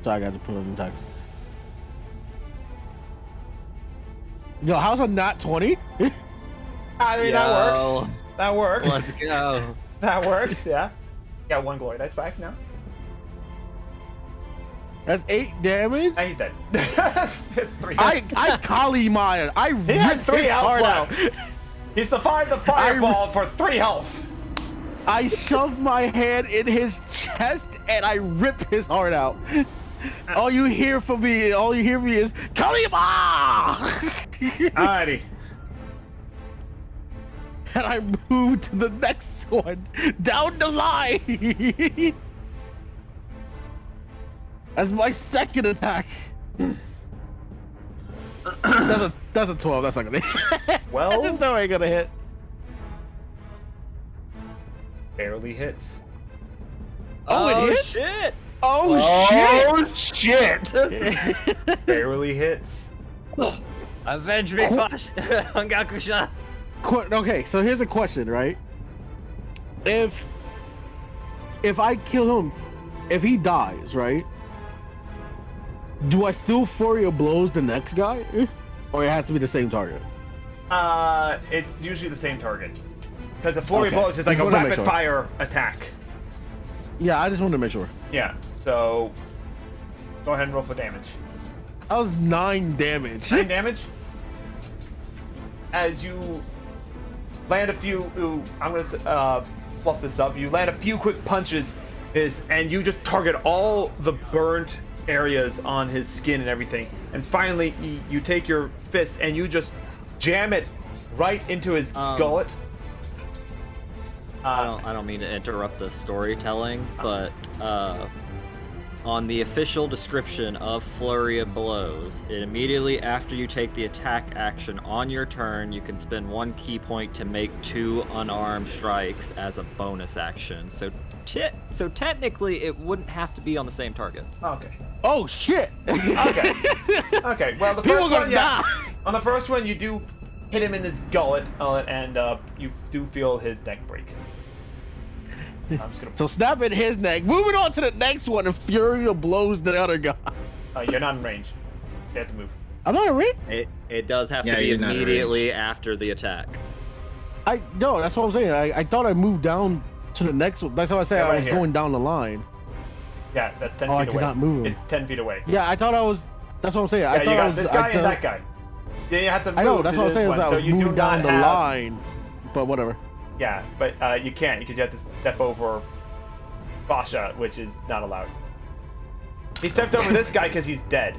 So I got to put on attacks. Yo, how's a nat 20?
I mean, that works. That works.
Let's go.
That works, yeah. Got 1 glory dice back now.
That's 8 damage.
And he's dead. It's 3.
I Kali Maya. I ripped
3
his
health
heart
left.
out.
He survived the fireball for 3 health.
I shoved my hand in his chest and I ripped his heart out. All you hear from me is Kalima!
Alrighty.
And I moved to the next one down the line. That's my second attack. That's a 12. That's not gonna hit.
Well,
there's no way gonna hit.
Barely hits.
Oh, it hits?
Shit!
Oh
shit!
Barely hits.
Avenge me, Fash! Hangakusha!
Okay, so here's a question, right? If I kill him, if he dies, right? Do I still flurry of blows the next guy? Or it has to be the same target?
It's usually the same target. Because a flurry
Okay.
blows is like
Just
a
wanted to make
rapid
sure.
fire attack.
Yeah, I just wanted to make sure.
Yeah, so go ahead and roll for damage.
That was 9 damage.
9 damage. As you land a few, I'm gonna fluff this up. You land a few quick punches, and you just target all the burnt areas on his skin and everything. And finally, you take your fist and you just jam it right into his gullet.
I don't mean to interrupt the storytelling, but on the official description of Flurry of Blows, immediately after you take the attack action on your turn, you can spend 1 key point to make 2 unarmed strikes as a bonus action. So technically, it wouldn't have to be on the same target.
Okay.
Oh shit!
Okay. Okay. Well, the
People
first
gonna
one, yeah.
die.
On the first one, you do hit him in his gullet, and you do feel his neck break. I'm just gonna.
So snapping his neck. Moving on to the next one, and Fury blows the other guy.
You're not in range. You have to move.
I'm not in range.
It does have to
Yeah,
be
you're not in
immediately after the attack.
No, that's what I'm saying. I thought I moved down to the next one. That's how I say
Yeah,
I
right
was
here.
going down the line.
Yeah, that's 10
Oh,
feet
I
away.
did not move him.
It's 10 feet away.
Yeah, I thought I was. That's what I'm saying.
Yeah,
I thought
you
I
got
was.
this guy and that guy. Yeah, you have to move
I know. That's
to
what I'm
this
saying.
one,
Is I
so
was
you do
moving down
not
the
have.
line. But whatever.
Yeah, but you can't because you have to step over Basha, which is not allowed. He steps over this guy because he's dead.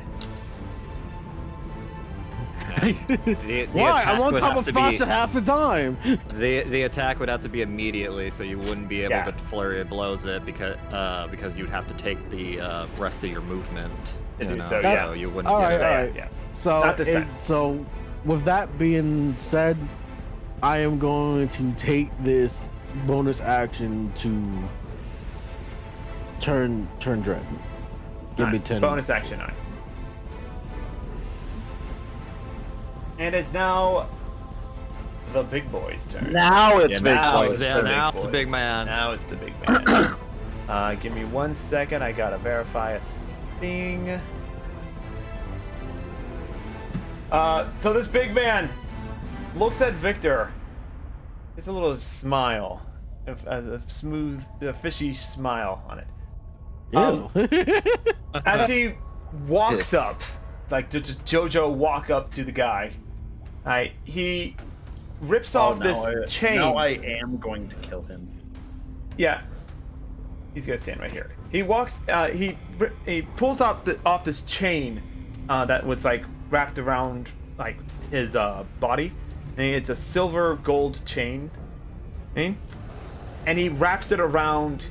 The
Why?
attack
I'm on
would
top
have
of
to be-
Fasha half the time.
The attack would have to be immediately, so you wouldn't be able
Yeah.
to flurry of blows it because you'd have to take the rest of your movement.
To
you
do
know,
so, yeah.
you wouldn't
All
get
right,
it.
all
Yeah,
right.
yeah.
So,
Not this time.
so, with that being said, I am going to take this bonus action to turn dread. Give me
Alright,
10.
Bonus action on. And it's now the big boy's turn.
Now it's big
now
boys.
it's
Yeah,
the
now
big
it's the big
boys.
man.
Now it's the big man. Give me 1 second. I gotta verify a thing. So this big man looks at Victor. It's a little smile, a smooth, fishy smile on it.
Ew.
As he walks up, like just JoJo walk up to the guy, he rips off this chain.
Now I am going to kill him.
Yeah, he's gonna stand right here. He walks. He pulls off this chain that was like wrapped around like his body, and it's a silver gold chain, and he wraps it around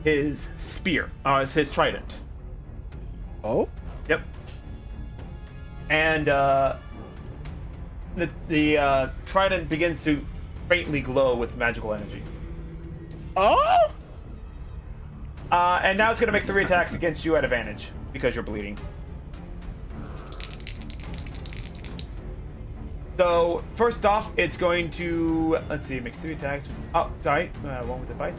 his spear, his trident.
Oh?
Yep. And the trident begins to faintly glow with magical energy.
Oh?
And now it's gonna make 3 attacks against you at advantage because you're bleeding. So first off, it's going to let's see, it makes 3 attacks. Oh, sorry, one with the bite.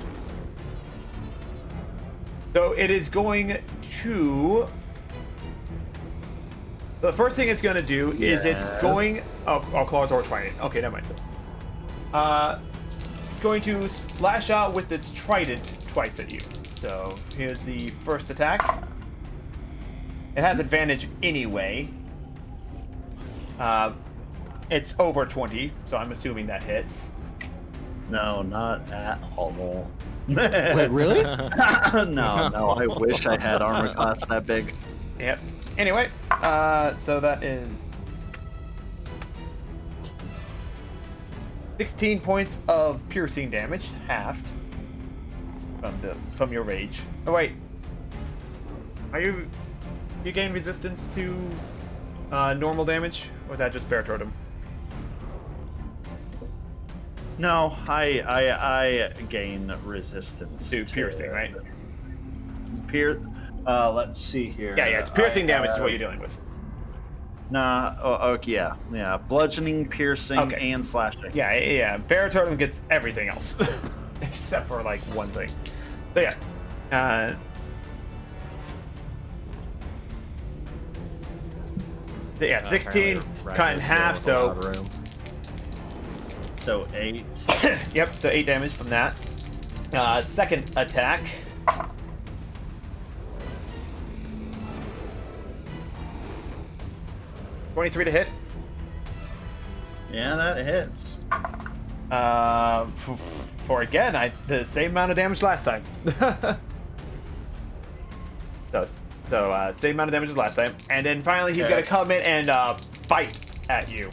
So it is going to. The first thing it's going to do is it's going. Oh, claws or trident. Okay, never mind. It's going to lash out with its trident twice at you. So here's the first attack. It has advantage anyway. It's over 20, so I'm assuming that hits.
No, not at all.
Wait, really?
no, I wish I had armor class that big.
Yep. Anyway, so that is 16 points of piercing damage, halved from your rage. Oh wait, you gain resistance to normal damage, or is that just bear totem?
No, I gain resistance
To piercing, right?
Let's see here.
Yeah, it's piercing damage is what you're dealing with.
Nah. Okay, yeah. Bludgeoning, piercing,
Okay.
and slashing.
Yeah. Bear totem gets everything else except for like one thing. So yeah. Yeah, 16 cut in half, so
So 8.
yep, so 8 damage from that. Second attack. $23 to hit.
Yeah, that hits.
For again, the same amount of damage last time. so same amount of damage as last time, and then finally he's gonna come in and bite at you.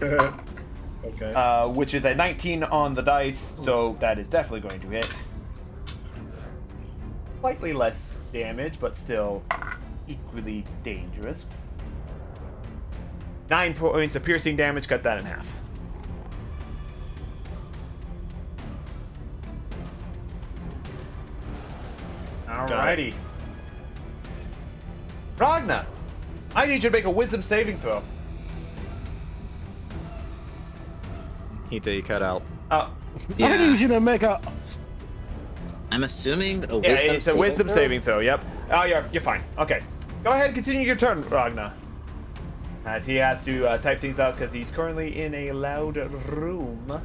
Okay.
Which is a 19 on the dice, so that is definitely going to hit. Slightly less damage, but still equally dangerous. 9 points of piercing damage, cut that in half. Alrighty. Ragna, I need you to make a wisdom saving throw.
Hita, you cut out.
Oh,
I need you to make a.
I'm assuming a
yeah,
wisdom
it's a wisdom saving throw. Yep. Oh, you're fine. Okay, go ahead and continue your turn, Ragna. As he has to type things out because he's currently in a loud room.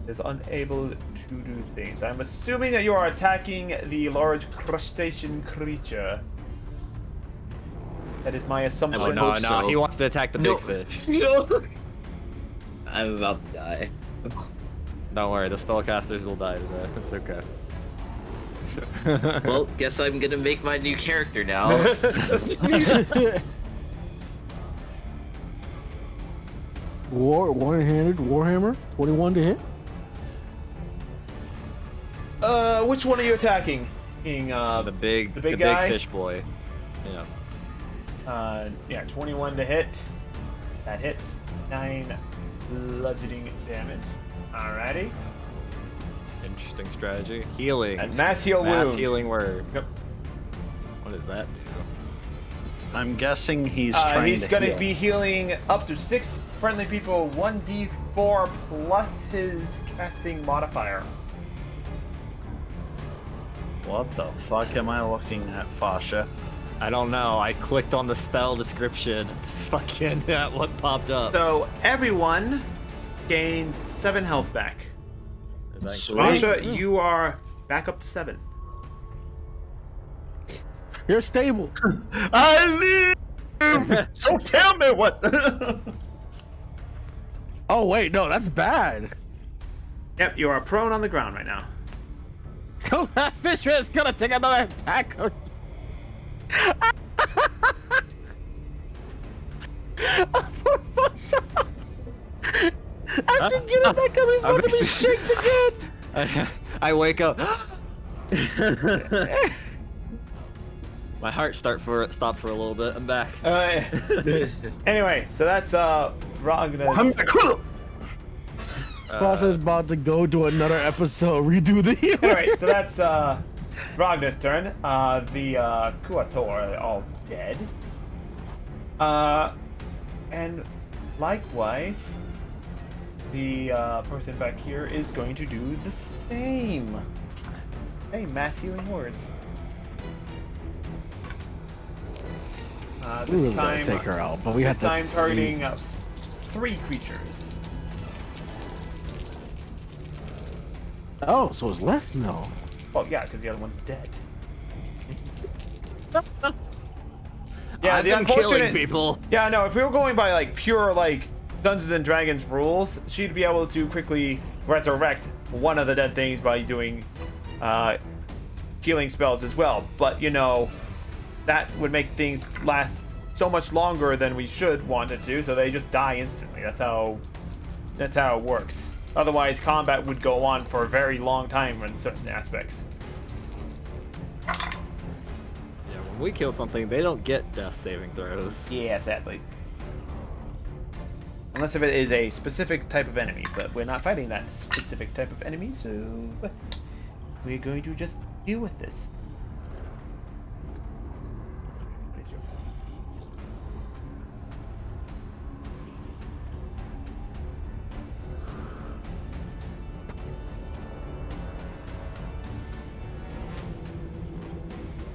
Is unable to do things. I'm assuming that you are attacking the large crustacean creature. That is my assumption.
I would
No,
hope so.
he wants to attack the
No.
big fish.
I'm about to die.
Don't worry, the spellcasters will die today. It's okay.
Well, guess I'm gonna make my new character now.
One-handed Warhammer, 21 to hit.
Which one are you attacking? Being
The big
guy?
fish boy. Yeah.
Yeah, 21 to hit. That hits. 9 bludgeoning damage. Alrighty.
Interesting strategy. Healing.
And mass heal
Mass
wound.
healing word.
Yep.
What does that do?
I'm guessing he's trying
He's
to
gonna
heal.
be healing up to 6 friendly people, 1d4 plus his casting modifier.
What the fuck am I looking at, Fasha?
I don't know. I clicked on the spell description. Fucking what popped up.
So everyone gains 7 health back.
Is that
Sweet.
included?
Masha, you are back up to 7.
You're stable.
I live! So tell me what...
Oh wait, no, that's bad.
Yep, you are prone on the ground right now.
So that fish is gonna take another attack. After getting back up, he's about to be shanked again.
I wake up. My heart stopped for a little bit. I'm back.
Anyway, so that's Ragna's.
Sasha's about to go to another episode, redo the healing.
Anyway, so that's Ragnar's turn. The Kuator are all dead. And likewise, the person back here is going to do the same. Same mass healing words.
We
This
really
time,
gotta take her out, but we have
this
to
time targeting 3 creatures.
Oh, so it's less now.
Well, yeah, because the other one's dead. Yeah,
I've
the
been killing
unfortunate
people.
Yeah, no, if we were going by like pure like Dungeons and Dragons rules, she'd be able to quickly resurrect one of the dead things by doing healing spells as well. But you know, that would make things last so much longer than we should want it to, so they just die instantly. That's how it works. Otherwise, combat would go on for a very long time in certain aspects.
Yeah, when we kill something, they don't get death saving throws.
Yeah, sadly. Unless if it is a specific type of enemy, but we're not fighting that specific type of enemy, so we're going to just deal with this.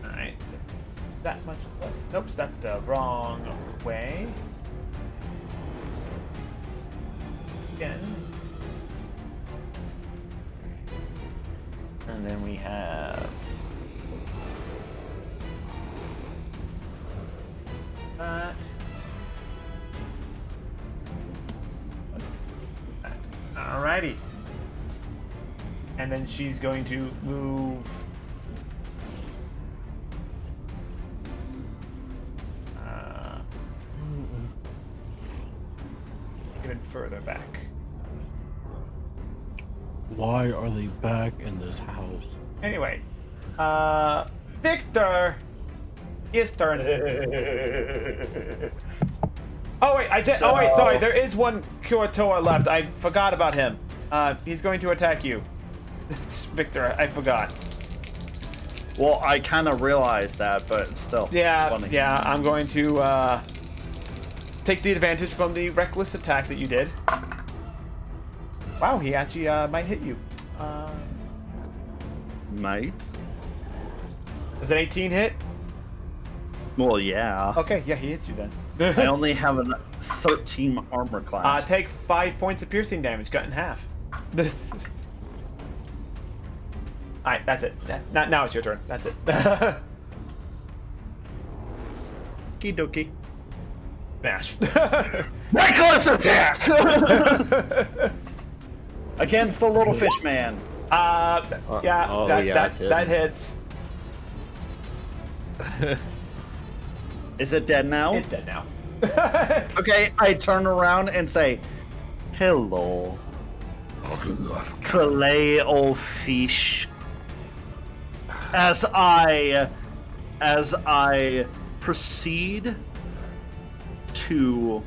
Alright, so that much. Nope, that's the wrong way. Again. And then we have that. What's that? Alrighty. And then she's going to move even further back.
Why are they back in this house?
Anyway, Victor, his turn. Oh wait, I did. Oh wait, sorry. There is one Kuatoa left. I forgot about him. He's going to attack you. Victor, I forgot.
Well, I kind of realized that, but still.
Yeah,
it's funny.
yeah. I'm going to take the advantage from the reckless attack that you did. Wow, he actually might hit you.
Might.
Does an 18 hit?
Well, yeah.
Okay, yeah, he hits you then.
I only have a 13 armor class.
Take 5 points of piercing damage, cut in half. Alright, that's it. Now it's your turn. That's it.
Okie dokie.
Smash.
Reckless attack! Against the little fish man.
Yeah,
oh, yeah,
that
it's
hits.
Is it dead now?
It's dead now.
Okay, I turn around and say, hello. Filet o fish. As I proceed to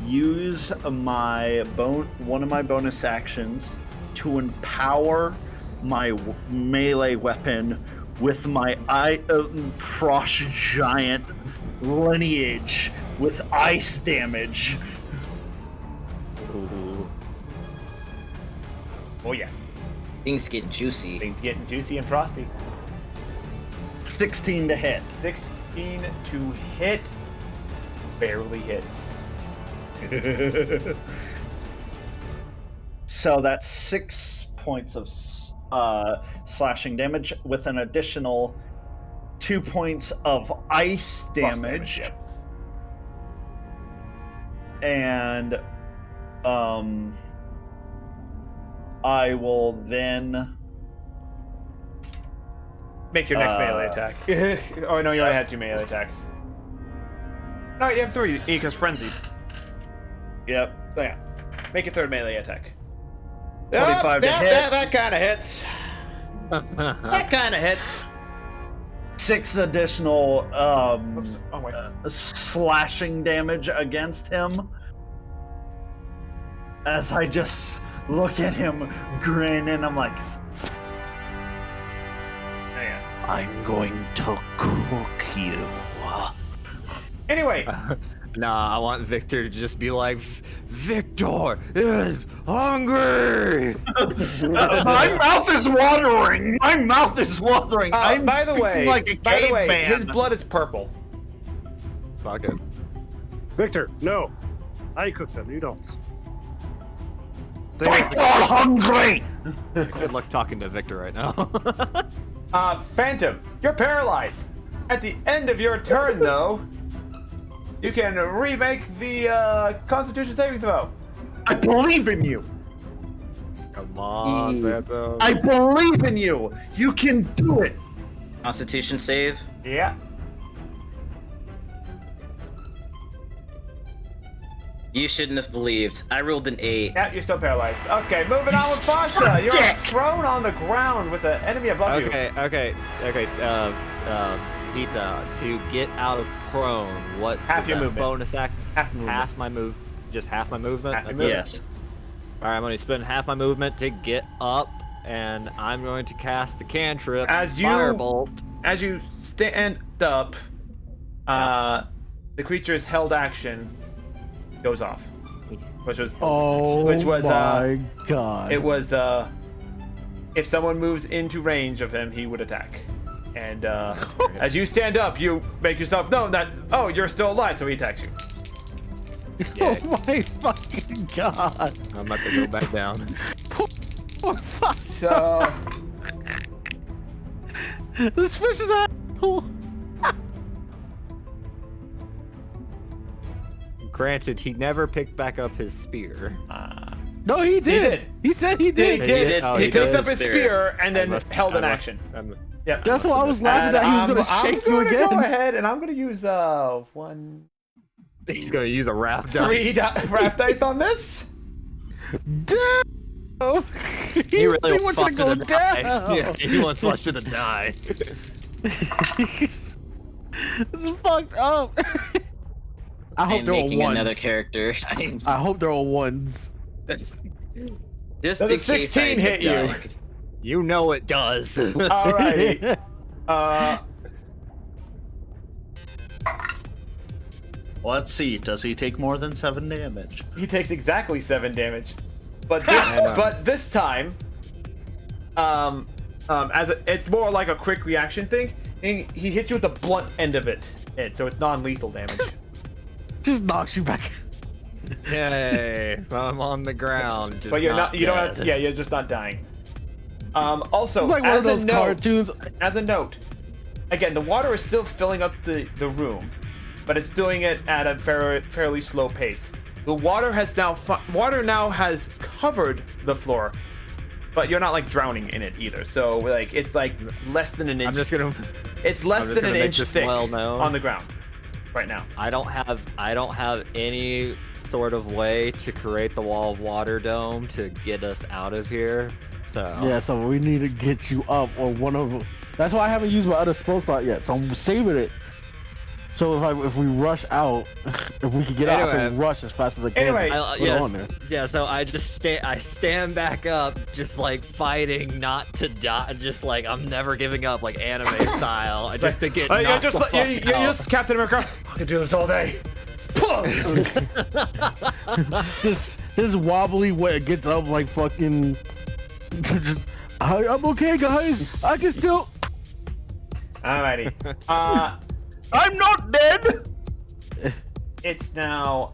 use one of my bonus actions to empower my melee weapon with my frost giant lineage with ice damage.
Oh yeah,
Things get juicy.
things getting juicy and frosty.
16 to hit.
16 to hit. Barely hits.
So that's 6 points of slashing damage with an additional 2 points of ice
Frost
damage.
yep.
And I will then
Make your next melee attack. Oh no, you only had 2 melee attacks. No, you have 3 because frenzied.
Yep.
So yeah, make your 3rd melee attack.
25 to hit.
That kind of hits. That kind of hits.
6 additional
Oops. Oh wait.
slashing damage against him. As I just look at him, grin, and I'm like,
Hang on.
I'm going to cook you.
Anyway,
Nah, I want Victor to just be like, Victor is hungry.
My mouth is watering. My mouth is watering. I'm
by the
speaking
way,
like a caveman.
his blood is purple.
Fuck it.
Victor, no. I cook them. You don't. Stay
I'm
with me.
not hungry.
Good luck talking to Victor right now.
Phantom, you're paralyzed. At the end of your turn, though, you can remake the Constitution saving throw.
I believe in you.
Come on, Phantom.
I believe in you. You can do it.
Constitution save.
Yeah.
You shouldn't have believed. I rolled an 8.
Yeah, you're still paralyzed. Okay, moving on with Pasha. You're
dick.
thrown on the ground with an enemy above you.
Okay. Pizza, to get out of prone, what
Half
is
your
that
movement.
bonus act?
Half movement.
Half my move. Just half my movement?
Half your
That's
movement.
it?
Yes.
Alright, I'm going to spend half my movement to get up, and I'm going to cast the cantrip,
As you-
Firebolt.
As you stand up, the creature's held action goes off, which was
my god.
it was if someone moves into range of him, he would attack. And as you stand up, you make yourself known that you're still alive, so he attacks you.
Oh my fucking god.
I'm about to go back down.
So
This fish is asshole.
Granted, he never picked back up his spear.
No, he did. He said he
he
did.
did.
Oh,
he
he
picked
did.
up his spear and then held an action. Yeah.
That's why I was laughing that he was gonna shake you
I'm
again.
gonna go ahead and I'm gonna use 1,
He's gonna use a raft
3
dice.
raft dice on this.
Damn.
He really
wants
wants
to go
to die.
down.
Yeah, he wants Fletcher to die.
This is fucked up. I
I
hope
am
they're all
making
ones.
another character.
I hope they're all ones.
Just
Does
in
a
case
16
I
hit you?
die.
You know it does.
Alrighty.
Let's see. Does he take more than 7 damage?
He takes exactly 7 damage, but this time, it's more like a quick reaction thing. And he hits you with the blunt end of it, so it's non-lethal damage.
Just knocks you back.
Yay! I'm on the ground. Just
But you're not. You don't.
dead.
Have, yeah, you're just not dying. Also,
It's like one of
as
those
a note,
cartoons.
as a note, again, the water is still filling up the room, but it's doing it at a fairly slow pace. The water has now has covered the floor, but you're not like drowning in it either. So like it's like less than an inch.
I'm just gonna.
It's less than an inch thick
well known.
on the ground right now.
I don't have any sort of way to create the wall of water dome to get us out of here. So
Yeah, so we need to get you up, or one of them. That's why I haven't used my other spell slot yet, so I'm saving it. So if we rush out, if we can get out, I can rush as fast as I can.
Anyway,
Put it on there.
yeah. So I stand back up, just like fighting not to die, just like I'm never giving up, like anime style. I just think it.
You're just Captain America. I can do this all day.
this wobbly way it gets up like fucking. I'm okay, guys. I can still.
Alrighty.
I'm not dead.
It's now.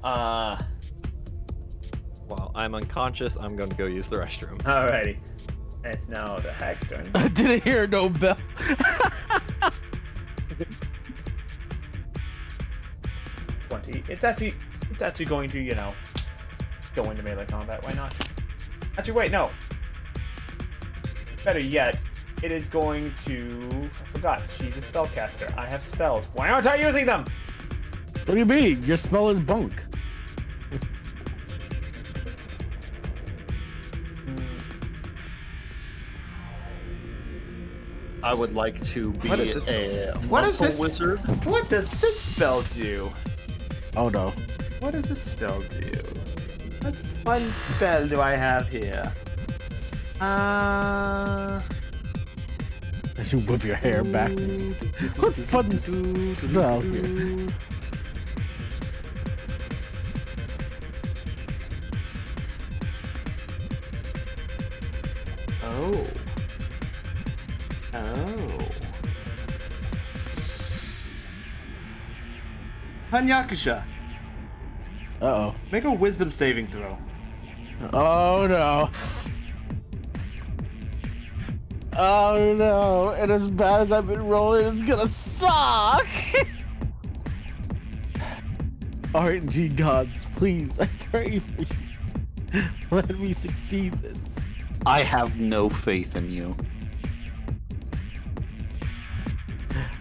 While I'm unconscious, I'm going to go use the restroom.
Alrighty. It's now the hag's turn.
I didn't hear no bell.
20. It's actually going to go into melee combat. Why not? Actually, wait, no. Better yet, it is going to. I forgot. She's a spellcaster. I have spells. Why aren't I using them?
What do you mean? Your spell is bunk.
I would like to be a
What is
muscle
this?
wizard.
What does this spell do?
Oh no.
What does this spell do? What fun spell do I have here?
As you whip your hair back. What fun spell here?
Oh. Hanyakusha,
Uh-oh.
make a wisdom saving throw.
Oh no. Oh no. And as bad as I've been rolling, it's gonna suck. RNG gods, please, I pray for you. Let me succeed this.
I have no faith in you.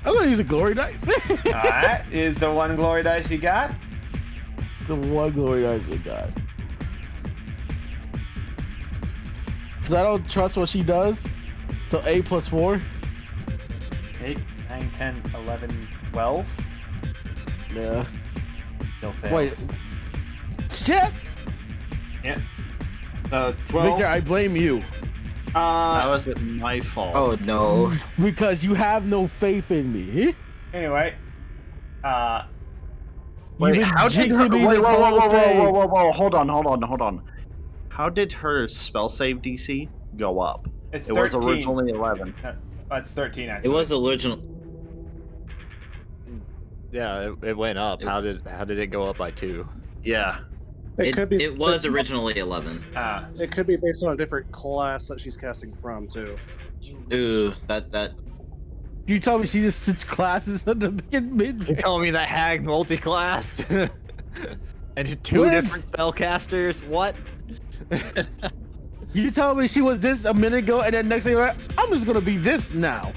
I'm gonna use a glory dice.
Alright, is the one glory dice you got?
The one glory dice I got. Cause I don't trust what she does. So 8 plus 4.
8, 9, 10, 11, 12.
Yeah.
Still fails.
Wait. Shit!
Yeah. So 12.
Victor, I blame you.
That wasn't my fault.
Oh no.
Because you have no faith in me.
Anyway.
Wait,
You've been
how did her?
jinxing me
Wait,
this
whoa,
whole
whoa, whoa,
day.
whoa, whoa, whoa, hold on. How did her spell save DC go up?
It's
It was
13.
originally 11.
It's 13 actually.
It was original.
Yeah, it went up. How did it go up by 2?
Yeah.
It was originally 11.
It could be based on a different class that she's casting from too.
Ooh, that.
You tell me she just switched classes at the mid.
You're telling me that hag multi-classed? And 2
What?
different spellcasters? What?
You tell me she was this a minute ago, and then next thing, I'm just gonna be this now.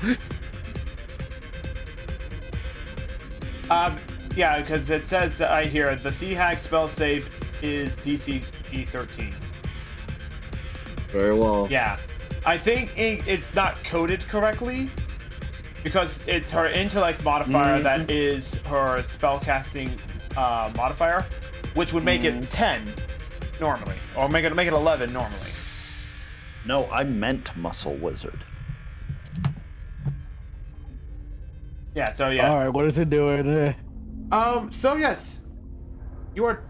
Yeah, because it says I hear the Sea Hag spell save is DC 13.
Very well.
Yeah, I think it's not coded correctly because it's her intellect modifier that is her spellcasting modifier, which would make it 10 normally, or make it 11 normally.
No, I meant muscle wizard.
Yeah. So yeah.
All right, what is it doing?
So yes, you are.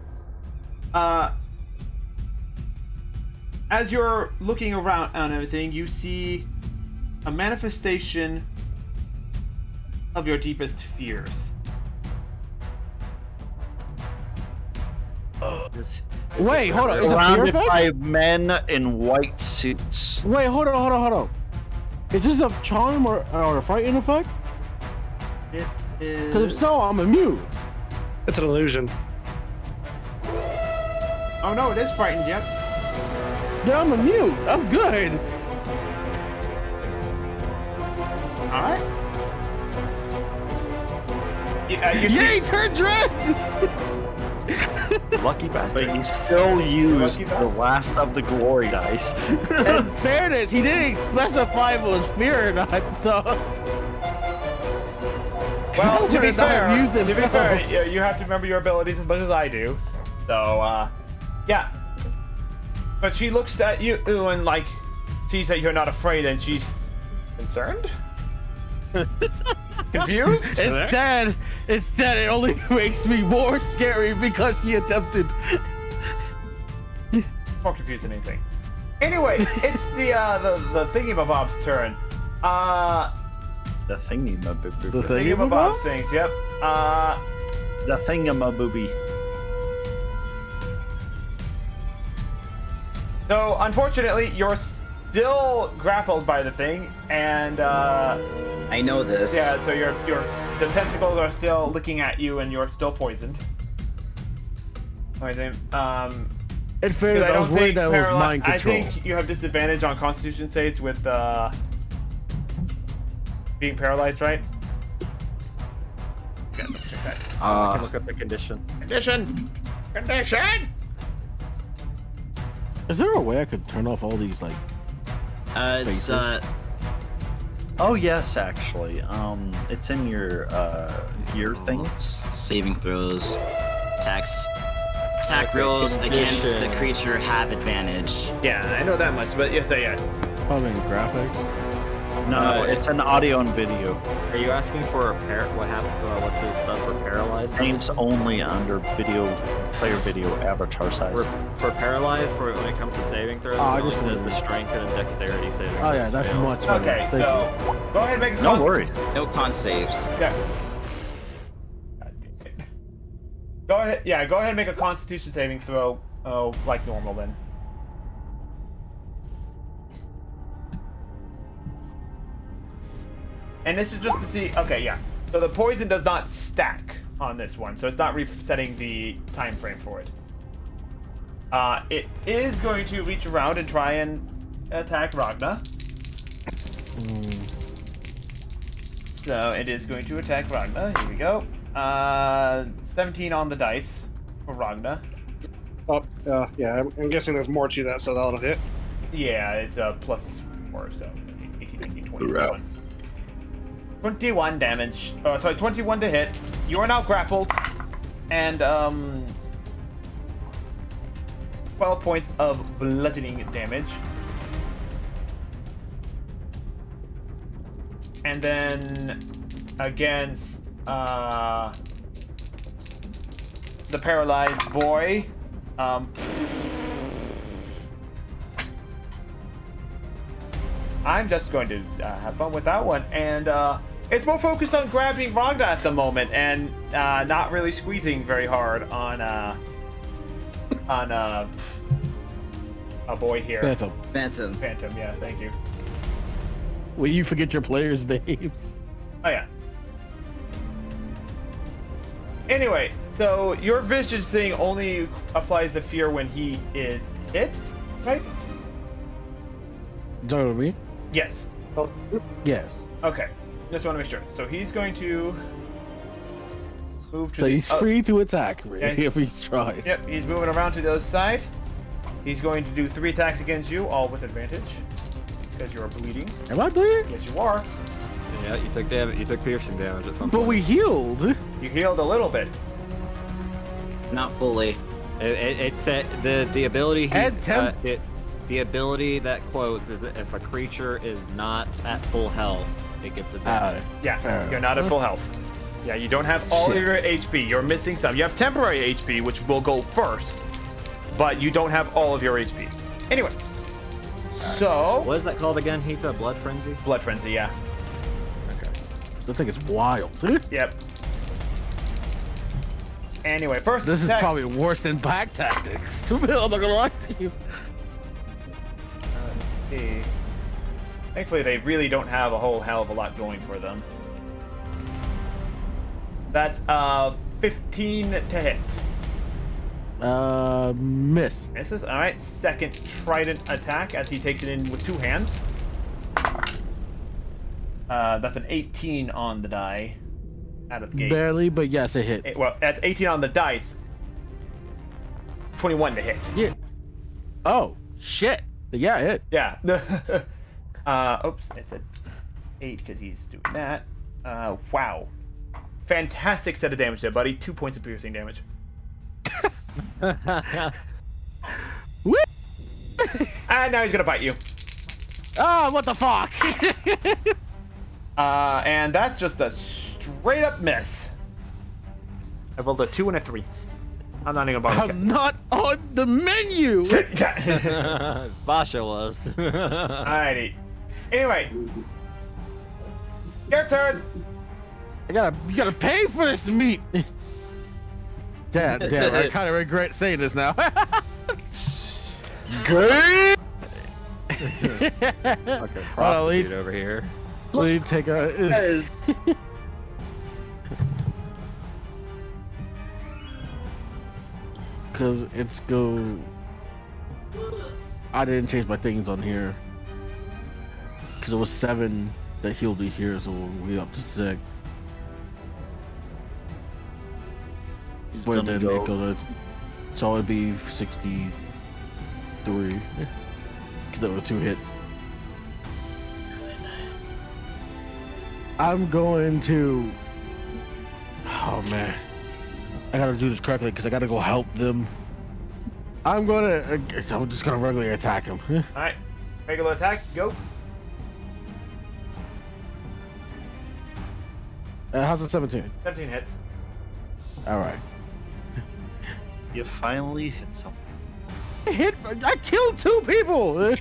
As you're looking around on everything, you see a manifestation of your deepest fears.
Wait, hold on. Is it fear
Surrounded
effect?
by men in white suits.
Wait, hold on. Is this a charm or a frightened effect?
It is.
Because if so, I'm immune.
It's an illusion.
Oh no, it is frightened. Yep.
Yeah, I'm immune. I'm good.
Alright. You
Yeah,
see,
he turned red!
lucky bastard.
But he still used
Lucky
the
bastard.
last of the glory dice.
In fairness, he didn't specify if it was fear or not, so...
Well, to be fair,
used it, so-
you have to remember your abilities as much as I do. So, yeah. But she looks at you and, like, sees that you're not afraid and she's concerned? Confused?
Instead, it only makes me more scary because he attempted.
More confused than anything. Anyway, it's the thingy-mabob's turn.
The thingy-mabooby.
The
Thingy-mabob's things, yep.
The thingamabooby.
So, unfortunately, you're still grappled by the thing, and,
I know this.
yeah, so the tentacles are still licking at you, and you're still poisoned.
In fairness,
Because
I was worried that it was mind
I
control.
think you have disadvantage on Constitution saves with being paralyzed, right? Yeah, let's check that.
I can look up the condition.
Condition.
Is there a way I could turn off all these, like...
It's
faces?
Oh yes, actually. It's in your gear things.
saving throws, attack rolls against the creature have advantage.
Yeah, I know that much, but yes, yeah.
Probably in graphics.
No, it's an audio and video.
Are you asking for a what happened? What's his stuff for paralyzed?
Names only under player video avatar size.
For paralyzed, for when it comes to saving throws,
I
it only
just
says
wanted-
the strength and the dexterity saving.
Oh yeah,
throws
that's
fail.
much better.
Okay,
Thank
so go ahead and make a
No worries.
No con saves.
Yeah. God damn it. Go ahead. Yeah, go ahead and make a Constitution saving throw. Oh, like normal then. And this is just to see. Okay, yeah. So the poison does not stack on this one, so it's not resetting the time frame for it. It is going to reach around and try and attack Ragna. So it is going to attack Ragna. Here we go. 17 on the dice for Ragna.
Oh, yeah, I'm guessing there's more to that, so that'll hit.
Yeah, it's a +4, so 18, 19, 20, 21. 21 damage. Oh, sorry, 21 to hit. You are now grappled, and 12 points of bludgeoning damage. And then against the paralyzed boy, I'm just going to have fun with that one, and it's more focused on grabbing Ragna at the moment, and not really squeezing very hard on a boy here.
Phantom.
Phantom, yeah, thank you.
Will you forget your players' names?
Oh yeah. Anyway, so your visage thing only applies the fear when he is hit, right?
Do you know what I mean?
Yes.
Yes.
Okay. Just want to make sure. So he's going to move to
So
the
he's free to attack, really,
Yeah,
if he tries.
Yep, he's moving around to the other side. He's going to do 3 attacks against you, all with advantage. Because you're bleeding.
Am I bleeding?
Yes, you are.
Yeah, you took damage. You took piercing damage at some
But
point.
we healed.
You healed a little bit.
Not fully.
It said the ability.
And temp-
The ability that quotes is that if a creature is not at full health, it gets advantage.
Yeah,
Fair
you're not at full health. Yeah, you don't have all of
Shit.
your HP. You're missing some. You have temporary HP, which will go first, but you don't have all of your HP. Anyway, so
What is that called again? Hita Blood Frenzy?
Blood Frenzy, yeah.
That thing is wild.
Yep. Anyway, first
This is
attack.
probably worse than back tactics. I'm not gonna lie to you.
Let's see. Thankfully, they really don't have a whole hell of a lot going for them. That's 15 to hit.
Miss.
Misses. All right. Second trident attack as he takes it in with 2 hands. That's an 18 on the die. Out of the gate.
Barely, but yes, it hit.
Well, that's 18 on the dice. 21 to hit.
Yeah. Oh, shit. Yeah, it hit.
Yeah. Oops, it's an 8 because he's doing that. Wow. Fantastic set of damage there, buddy. 2 points of piercing damage.
Woo!
And now he's gonna bite you.
Oh, what the fuck?
And that's just a straight up miss. I rolled a 2 and a 3. I'm not even gonna bother.
I'm not on the menu.
Basha was.
Alrighty. Anyway. Your turn.
You gotta pay for this meat. Damn, I kind of regret saying this now.
Good.
Okay, prostitute over here.
Let me take a.
Yes.
Cause it's go. I didn't change my things on here. Cause it was 7 that healed me here, so we'll be up to 6.
He's
But
gonna
then
go.
it goes. So it'd be 63. Cause there were 2 hits. I'm going to. Oh man, I gotta do this correctly because I gotta go help them. I'm just gonna regularly attack him.
Alright. Regular attack, go.
How's it 17?
17 hits.
All right.
You finally hit something.
I killed 2 people.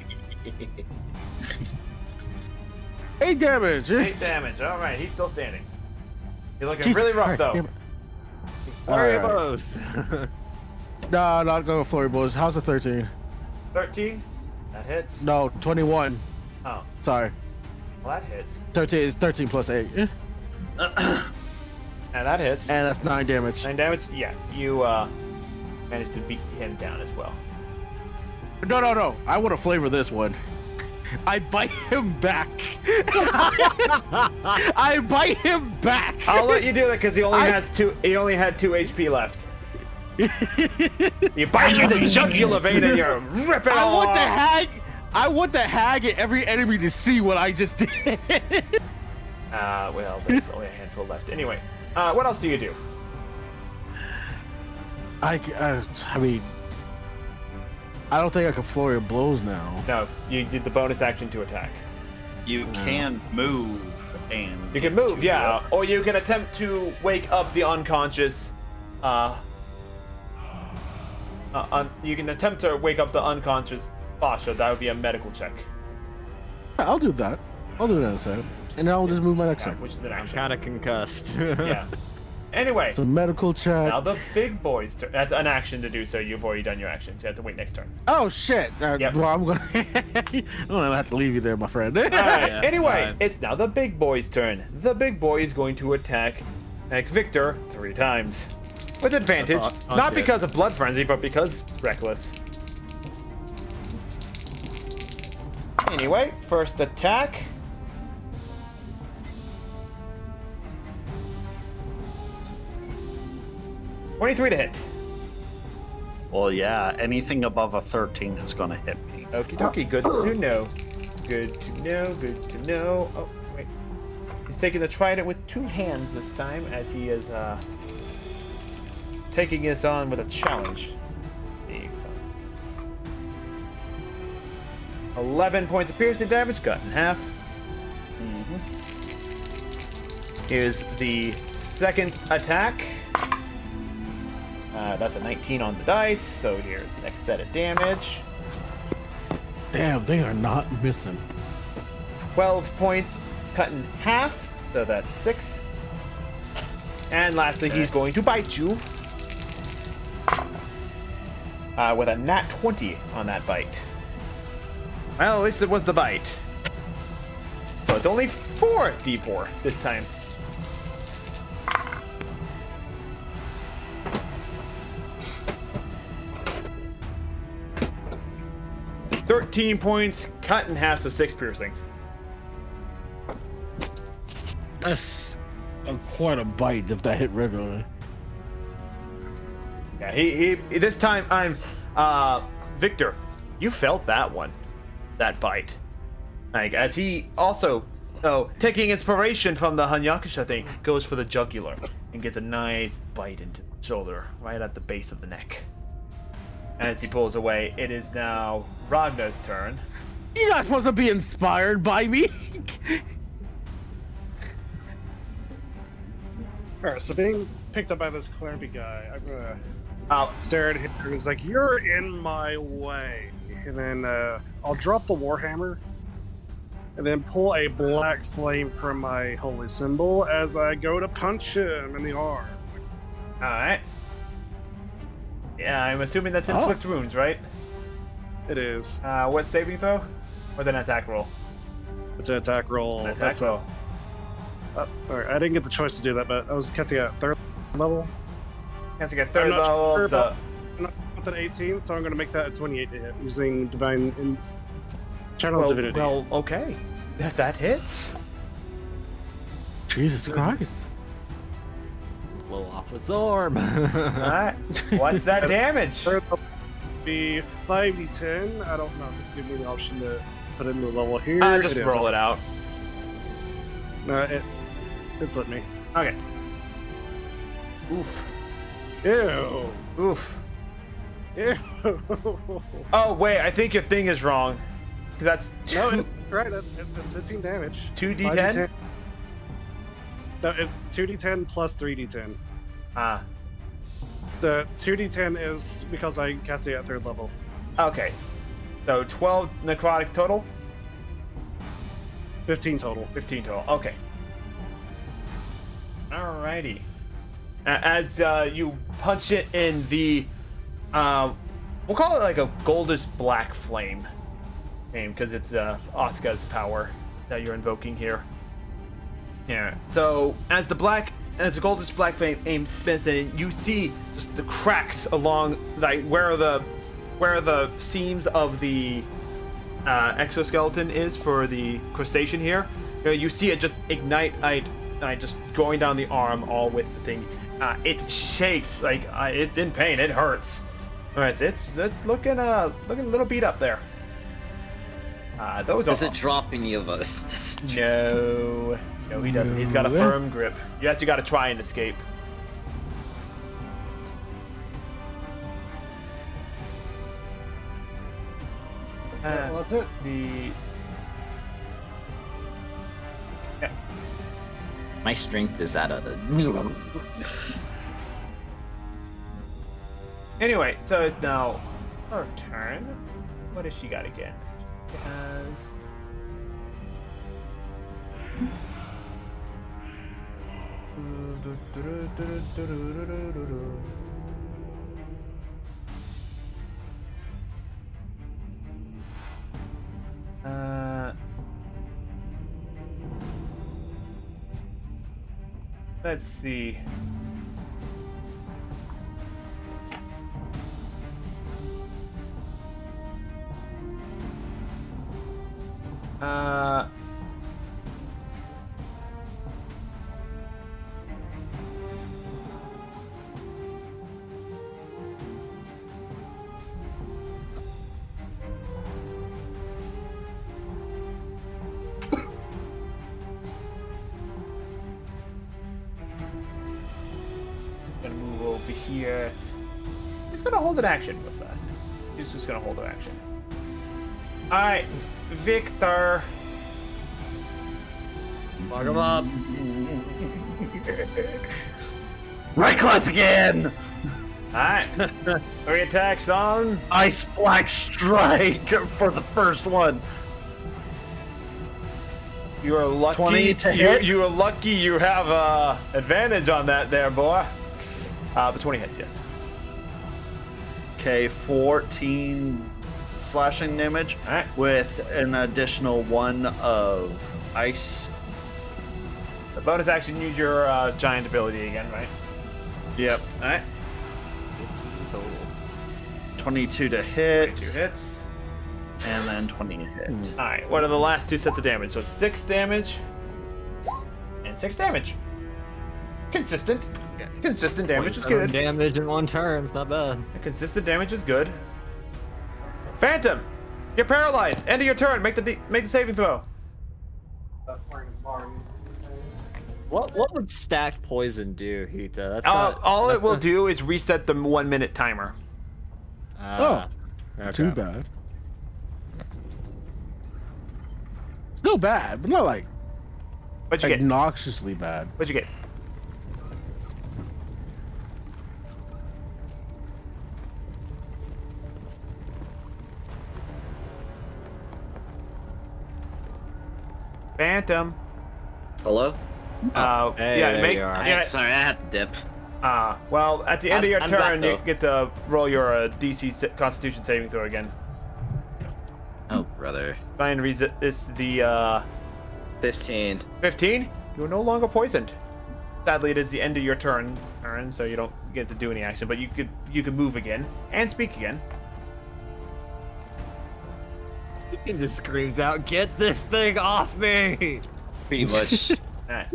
8 damage.
8 damage. Alright, he's still standing. You're looking
Jesus
really rough,
Christ,
though.
damn it.
Flurry of
Alright.
blows.
No, not going to flurry blows. How's a 13?
13. That hits.
No, 21.
Oh,
Sorry.
well, that hits.
13 is 13 plus 8. And
And that hits.
that's 9 damage.
9 damage? Yeah, you managed to beat him down as well.
No. I want to flavor this one. I bite him back. I bite him back.
I'll let you do that because he only has 2. He only had 2 HP left. You bite him in the jugular vein and you rip it all off.
I want the hag and every enemy to see what I just did.
Well, there's only a handful left. Anyway, what else do you do?
I mean, I don't think I can flurry of blows now.
No, you did the bonus action to attack.
You can move and.
You can
get
move,
to
yeah,
it.
or you can attempt to wake up the unconscious. You can attempt to wake up the unconscious Basha. That would be a medical check,
I'll do that. I'll do that instead. And then I'll just move my next turn.
which is an
I'm
action.
kind of concussed.
Yeah. Anyway,
So medical check.
now the big boy's turn. That's an action to do so. You've already done your action. So you have to wait next turn.
Oh shit!
Yep.
Well, I'm gonna. I'm gonna have to leave you there, my friend.
All right.
Yeah,
Anyway,
fine.
it's now the big boy's turn. The big boy is going to attack Victor 3 times with advantage,
On
not
hit.
because of blood frenzy, but because reckless. Anyway, first attack. $23 to hit.
Well, yeah. Anything above a 13 is gonna hit me.
Okie dokie, good to know. Good to know, good to know. Oh, wait. He's taking the trident with 2 hands this time, as he is taking this on with a challenge. 11 points of piercing damage, cut in half. Here's the second attack. That's a 19 on the dice, so here's the next set of damage.
Damn, they are not missing.
12 points cut in half, so that's 6. And lastly, he's going to bite you with a nat 20 on that bite. Well, at least it was the bite. So it's only 4d4 this time. $13 points cut in half, so 6 piercing.
That's quite a bite if that hit regularly.
Yeah, he this time I'm Victor, you felt that one. That bite. Like as he also taking inspiration from the Hanyakusha thing, goes for the jugular and gets a nice bite into the shoulder, right at the base of the neck. As he pulls away, it is now Ragnar's turn.
You're not supposed to be inspired by me.
Alright, so being picked up by this Clampy guy, I'm gonna stare at him and he's like, "You're in my way." And then I'll drop the Warhammer and then pull a black flame from my holy symbol as I go to punch him in the arm.
Alright. Yeah, I'm assuming that's inflict wounds, right?
It is.
What saving throw? Or an attack roll?
It's an attack roll.
An attack roll.
Alright, I didn't get the choice to do that, but I was casting at 3rd level.
Casting at 3rd level,
Sure
so...
I'm not with an 18, so I'm going to make that a 28 to hit using Divine Channel Divinity.
Well, okay. That hits.
Jesus Christ.
Blow off his arm.
Alright. What's that damage?
Third level would be 5d10. I don't know if it's giving me the option to put in the level here.
Just roll it out.
No, it's let me.
Okay. Oof.
Ew.
Oof.
Ew.
Oh, wait, I think your thing is wrong. Because that's
No, right, that's 15 damage.
2d10?
No, it's 2d10 plus 3d10.
Ah.
The 2d10 is because I cast it at 3rd level.
Okay. So 12 necrotic total?
15 total.
15 total. Okay. Alrighty. As you punch it in the, we'll call it like a goldish black flame, because it's Asuka's power that you're invoking here. Yeah. So as the goldish black flame aims in, you see just the cracks along like where the seams of the exoskeleton is for the crustacean here. You see it just ignite, just going down the arm, all with the thing. It shakes like it's in pain. It hurts. All right, it's looking a little beat up there.
Does it drop any of us?
No, he doesn't. He's got a firm grip. You actually got to try and escape.
Well, that's it.
Yeah.
My strength is at a.
Anyway, so it's now her turn. What has she got again? She has. Let's see. Gonna move over here. He's gonna hold an action with us. He's just gonna hold an action. Alright, Victor.
Fuck him up.
Reckless again!
Alright. 3 attacks on.
Ice Black Strike for the first one.
You are lucky.
20 to hit?
You are lucky you have advantage on that there, boy. But 20 hits, yes.
Okay, 14 slashing damage with an additional 1 of ice.
The bonus action, use your giant ability again, right?
Yep.
Alright.
15 total.
22 to hit.
2 hits.
And then 20 to hit.
Alright, what are the last 2 sets of damage? So 6 damage. And and 6 damage. Consistent.
Yeah.
Consistent damage is
0.7
good.
damage in 1 turn. It's not bad.
Consistent damage is good. Phantom, you're paralyzed. End of your turn. Make the saving throw.
What would stacked poison do, Hita? That's not,
All it will do is reset the 1 minute timer.
Okay.
Too bad. Still bad, but not like
What'd you get?
obnoxiously bad.
What'd you get? Phantom.
Hello?
Hey,
yeah,
there you are.
yeah.
Sorry, I had to dip.
Well, at the end of your
I'm back,
turn, you
though.
get to roll your DC Constitution saving throw again.
Oh, brother.
Try and resist the
15.
15. You're no longer poisoned. Sadly, it is the end of your turn, so you don't get to do any action. But you could move again and speak again.
He just screams out, "Get this thing off me!"
Pretty much.
Alright.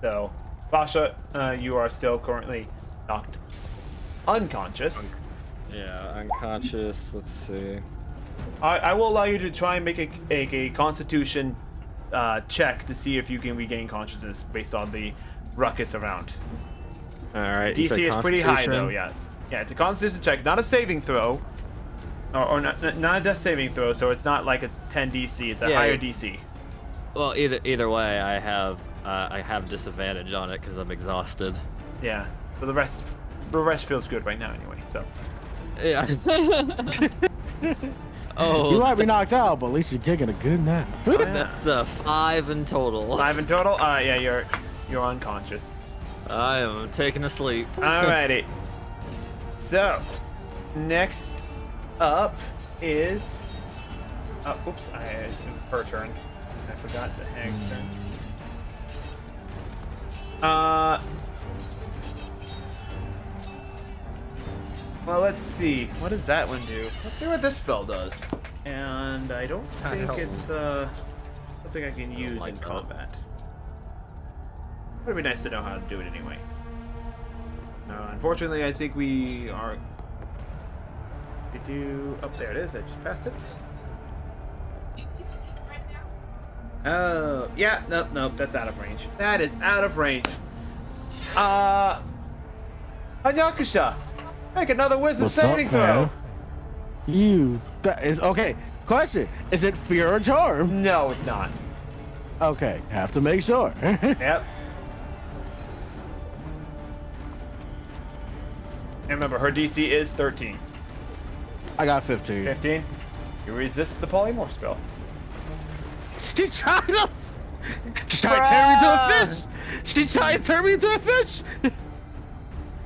So, Basha, you are still currently knocked unconscious.
Yeah, unconscious. Let's see.
I will allow you to try and make a Constitution check to see if you can regain consciousness based on the ruckus around.
All right. you said
DC is pretty high
Constitution?
though. Yeah, it's a Constitution check, not a saving throw, or not a death saving throw. So it's not like a 10 DC. It's a
Yeah,
higher
yeah.
DC.
Well, either way, I have disadvantage on it because I'm exhausted.
Yeah. So the rest feels good right now anyway. So
Yeah. Oh,
You might be knocked out, but at least you're kicking a good nap.
that's 5 in total.
5 in total. Yeah, you're unconscious.
I am taking a sleep.
Alrighty. So, next up is. Oh, oops! I assumed her turn. I forgot the hag's turn. Well, let's see. What does that one do? Let's see what this spell does. And I don't think it's something I can use in combat. It'd be nice to know how to do it anyway. Unfortunately, I think we are. Oh, there it is. I just passed it. Oh, yeah. Nope. That's out of range. That is out of range. Anyakusha, make another wisdom
What's
saving
up,
throw.
man? That is okay. Question: is it fear or charm?
No, it's not.
Okay, have to make sure.
Yep. And remember, her DC is 13.
I got 15.
15. You resist the polymorph spell.
She tried to turn me into a fish. She tried to turn me into a fish.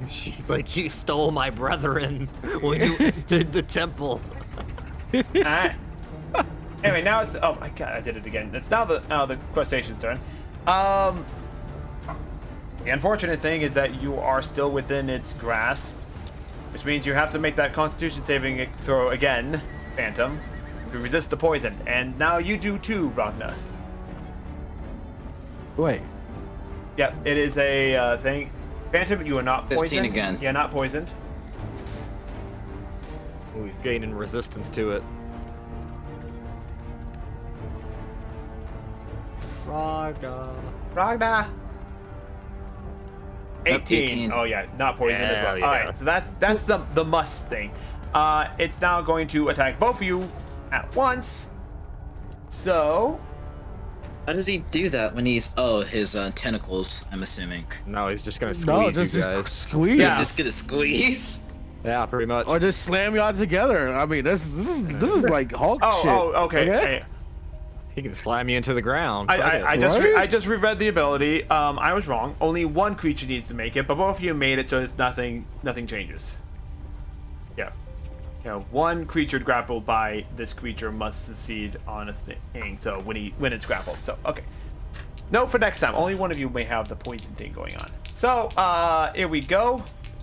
She's like, you stole my brethren when you entered the temple.
Alright. Anyway, now it's. Oh my god, I did it again. It's now the crustacean's turn. The unfortunate thing is that you are still within its grasp, which means you have to make that Constitution saving throw again, Phantom, to resist the poison. And now you do too, Ragna.
Wait.
Yep, it is a thing. Phantom, you are not
15
poisoned.
again.
You're not poisoned.
Oh, he's gaining resistance to it.
Ragna. 18.
18.
Oh yeah, not poisoned as well.
Yeah.
All right, so that's the must thing. It's now going to attack both of you at once. So
How does he do that when he's... Oh, his tentacles, I'm assuming.
No, he's just gonna
No,
squeeze you
just
guys.
squeeze.
Yeah.
He's just gonna squeeze?
Yeah, pretty much.
Or just slam you all together. I mean, this is like Hulk shit.
okay. Hey,
He can slam you into the ground.
I
Right?
just reread the ability. I was wrong. Only one creature needs to make it, but both of you made it, so it's nothing changes. Yeah. You know, one creature grappled by this creature must succeed on a thing. So when it's grappled. So okay. Note for next time. Only one of you may have the poison thing going on. So here we go.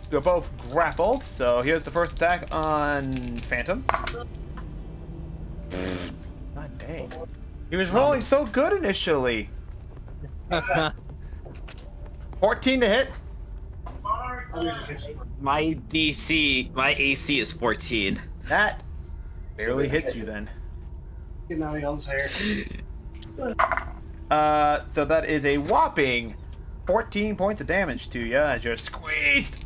We're both grappled. So here's the first attack on Phantom. God dang. He was rolling so good initially. 14 to hit.
My AC is 14.
That barely hits you then.
Get out of y'all's hair.
So that is a whopping 14 points of damage to you as you're squeezed.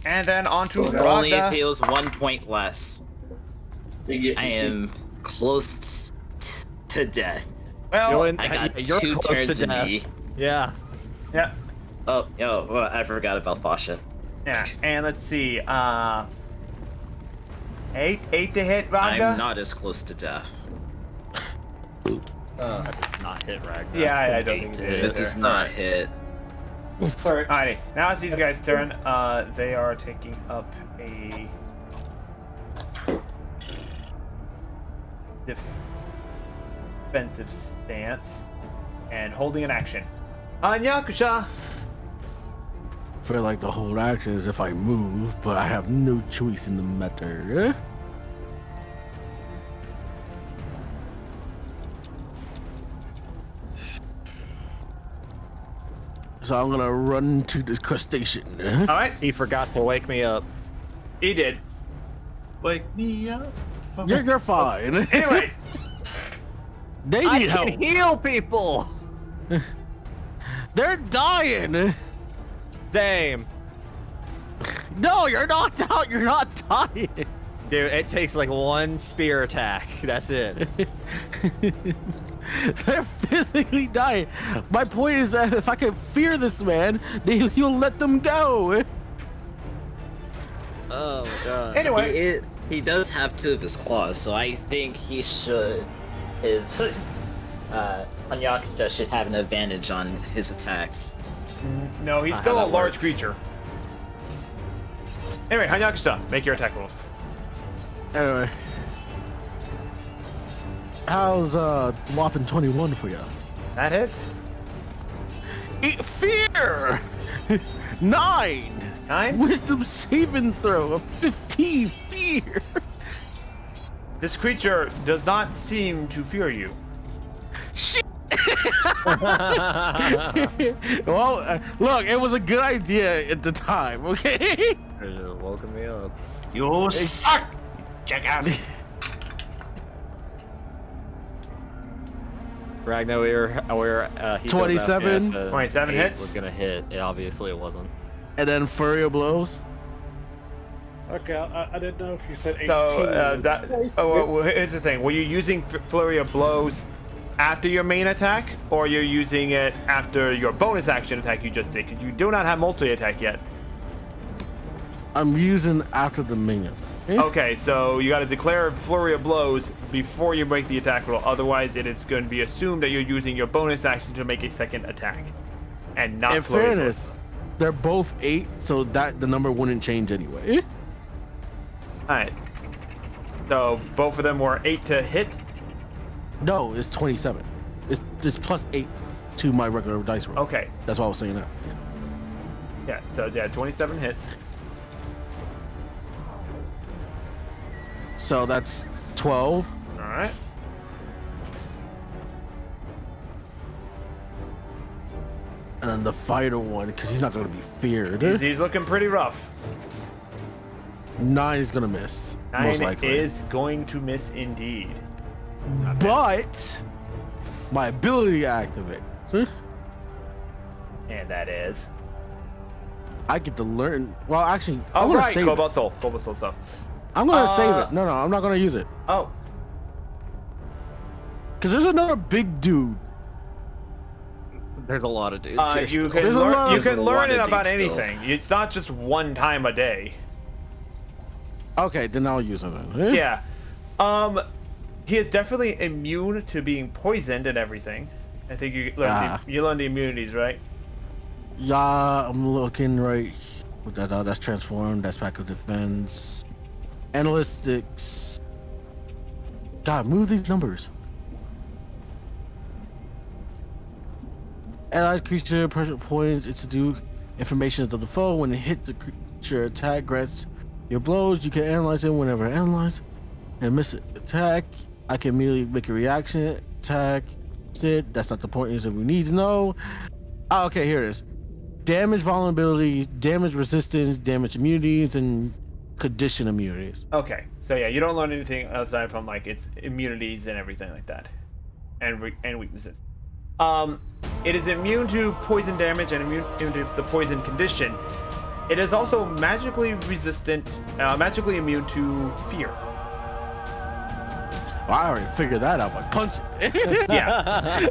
And then onto
Only
Ragda.
if it was 1 point less. I am close to death.
Well,
I got
you're
2
close to
turns in
death.
me.
Yeah.
yeah,
Oh, well, I forgot about Fasha.
yeah. And let's see. 8 to hit, Ragda.
I'm not as close to death.
I did not hit Ragnar.
Yeah, I don't think it did.
It does not hit.
Alrighty, now it's these guys' turn. They are taking up a defensive stance and holding an action. Anyakusha!
I feel like the whole action is if I move, but I have no choice in the matter. So I'm gonna run to the crustacean.
Alright,
He forgot to wake me up.
he did.
Wake me up.
You're fine.
Anyway,
They
I
need help.
can heal people.
They're dying.
Same.
No, you're knocked out. You're not dying.
Dude, it takes like 1 spear attack. That's it.
They're physically dying. My point is that if I can fear this man, then he'll let them go.
Oh my god.
anyway.
He does have 2 of his claws, so I think he should. Anyakusha should have an advantage on his attacks.
No, he's
How
still a
that
large
works.
creature. Anyway, Hanyakusha, make your attack rolls.
Anyway. How's whopping 21 for you?
That hits.
Fear! 9!
9.
Wisdom saving throw of 15 fear!
This creature does not seem to fear you.
Shit! Well, look, it was a good idea at the time, okay?
It just woke me up.
You suck, jackass.
Ragnar, he
27?
27 hits?
Was gonna hit. Obviously, it wasn't.
And then Fury of Blows.
Okay, I didn't know if you said 18.
So, well, here's the thing. Were you using Flurry of Blows after your main attack, or you're using it after your bonus action attack you just did? Because you do not have multi-attack yet.
I'm using after the main attack.
Okay, so you got to declare Flurry of Blows before you make the attack roll. Otherwise, it is going to be assumed that you're using your bonus action to make a second attack, and not
In
Flurry of
fairness,
Blows.
they're both 8, so that the number wouldn't change anyway.
Alright. So, both of them were 8 to hit.
No, it's 27. It's plus 8 to my regular dice roll.
Okay.
That's why I was saying that.
Yeah, so, yeah, 27 hits.
So that's 12.
Alright.
And then the fighter one, because he's not going to be feared.
He's looking pretty rough.
9 is going to miss. Most
9
likely.
is going to miss indeed.
But my ability activates.
And that is.
I get to learn. Well, actually,
Oh,
I'm going to
right.
save
Cobalt
it.
Soul. Cobalt Soul stuff.
I'm going to save it. No, I'm not going to use it.
Oh.
Because there's another big dude.
There's a lot of dudes here.
You
still.
can
There's a lot
learn,
of-
you
There's
can
a
learn
lot
it
of
about
dudes still.
anything. It's not just one time a day.
Okay, then I'll use it then.
Yeah. He is definitely immune to being poisoned and everything. I think you learned, you learned the immunities, right?
Yeah, I'm looking right. That's transformed. That's pack of defense. Analytics. God, move these numbers. Allied creature pressure points. It's to do information of the foe. When it hit the creature attack grants your blows. You can analyze it whenever analyze and miss it. Attack. I can immediately make a reaction attack. it. That's not the point. Is that we need to know. Oh, okay, here it is. Damage vulnerabilities, damage resistance, damage immunities, and condition immunities.
Okay, so yeah, you don't learn anything aside from like its immunities and everything like that, and weaknesses. It is immune to poison damage and immune to the poison condition. It is also magically resistant, magically immune to fear.
Well, I already figured that out by punching.
Yeah.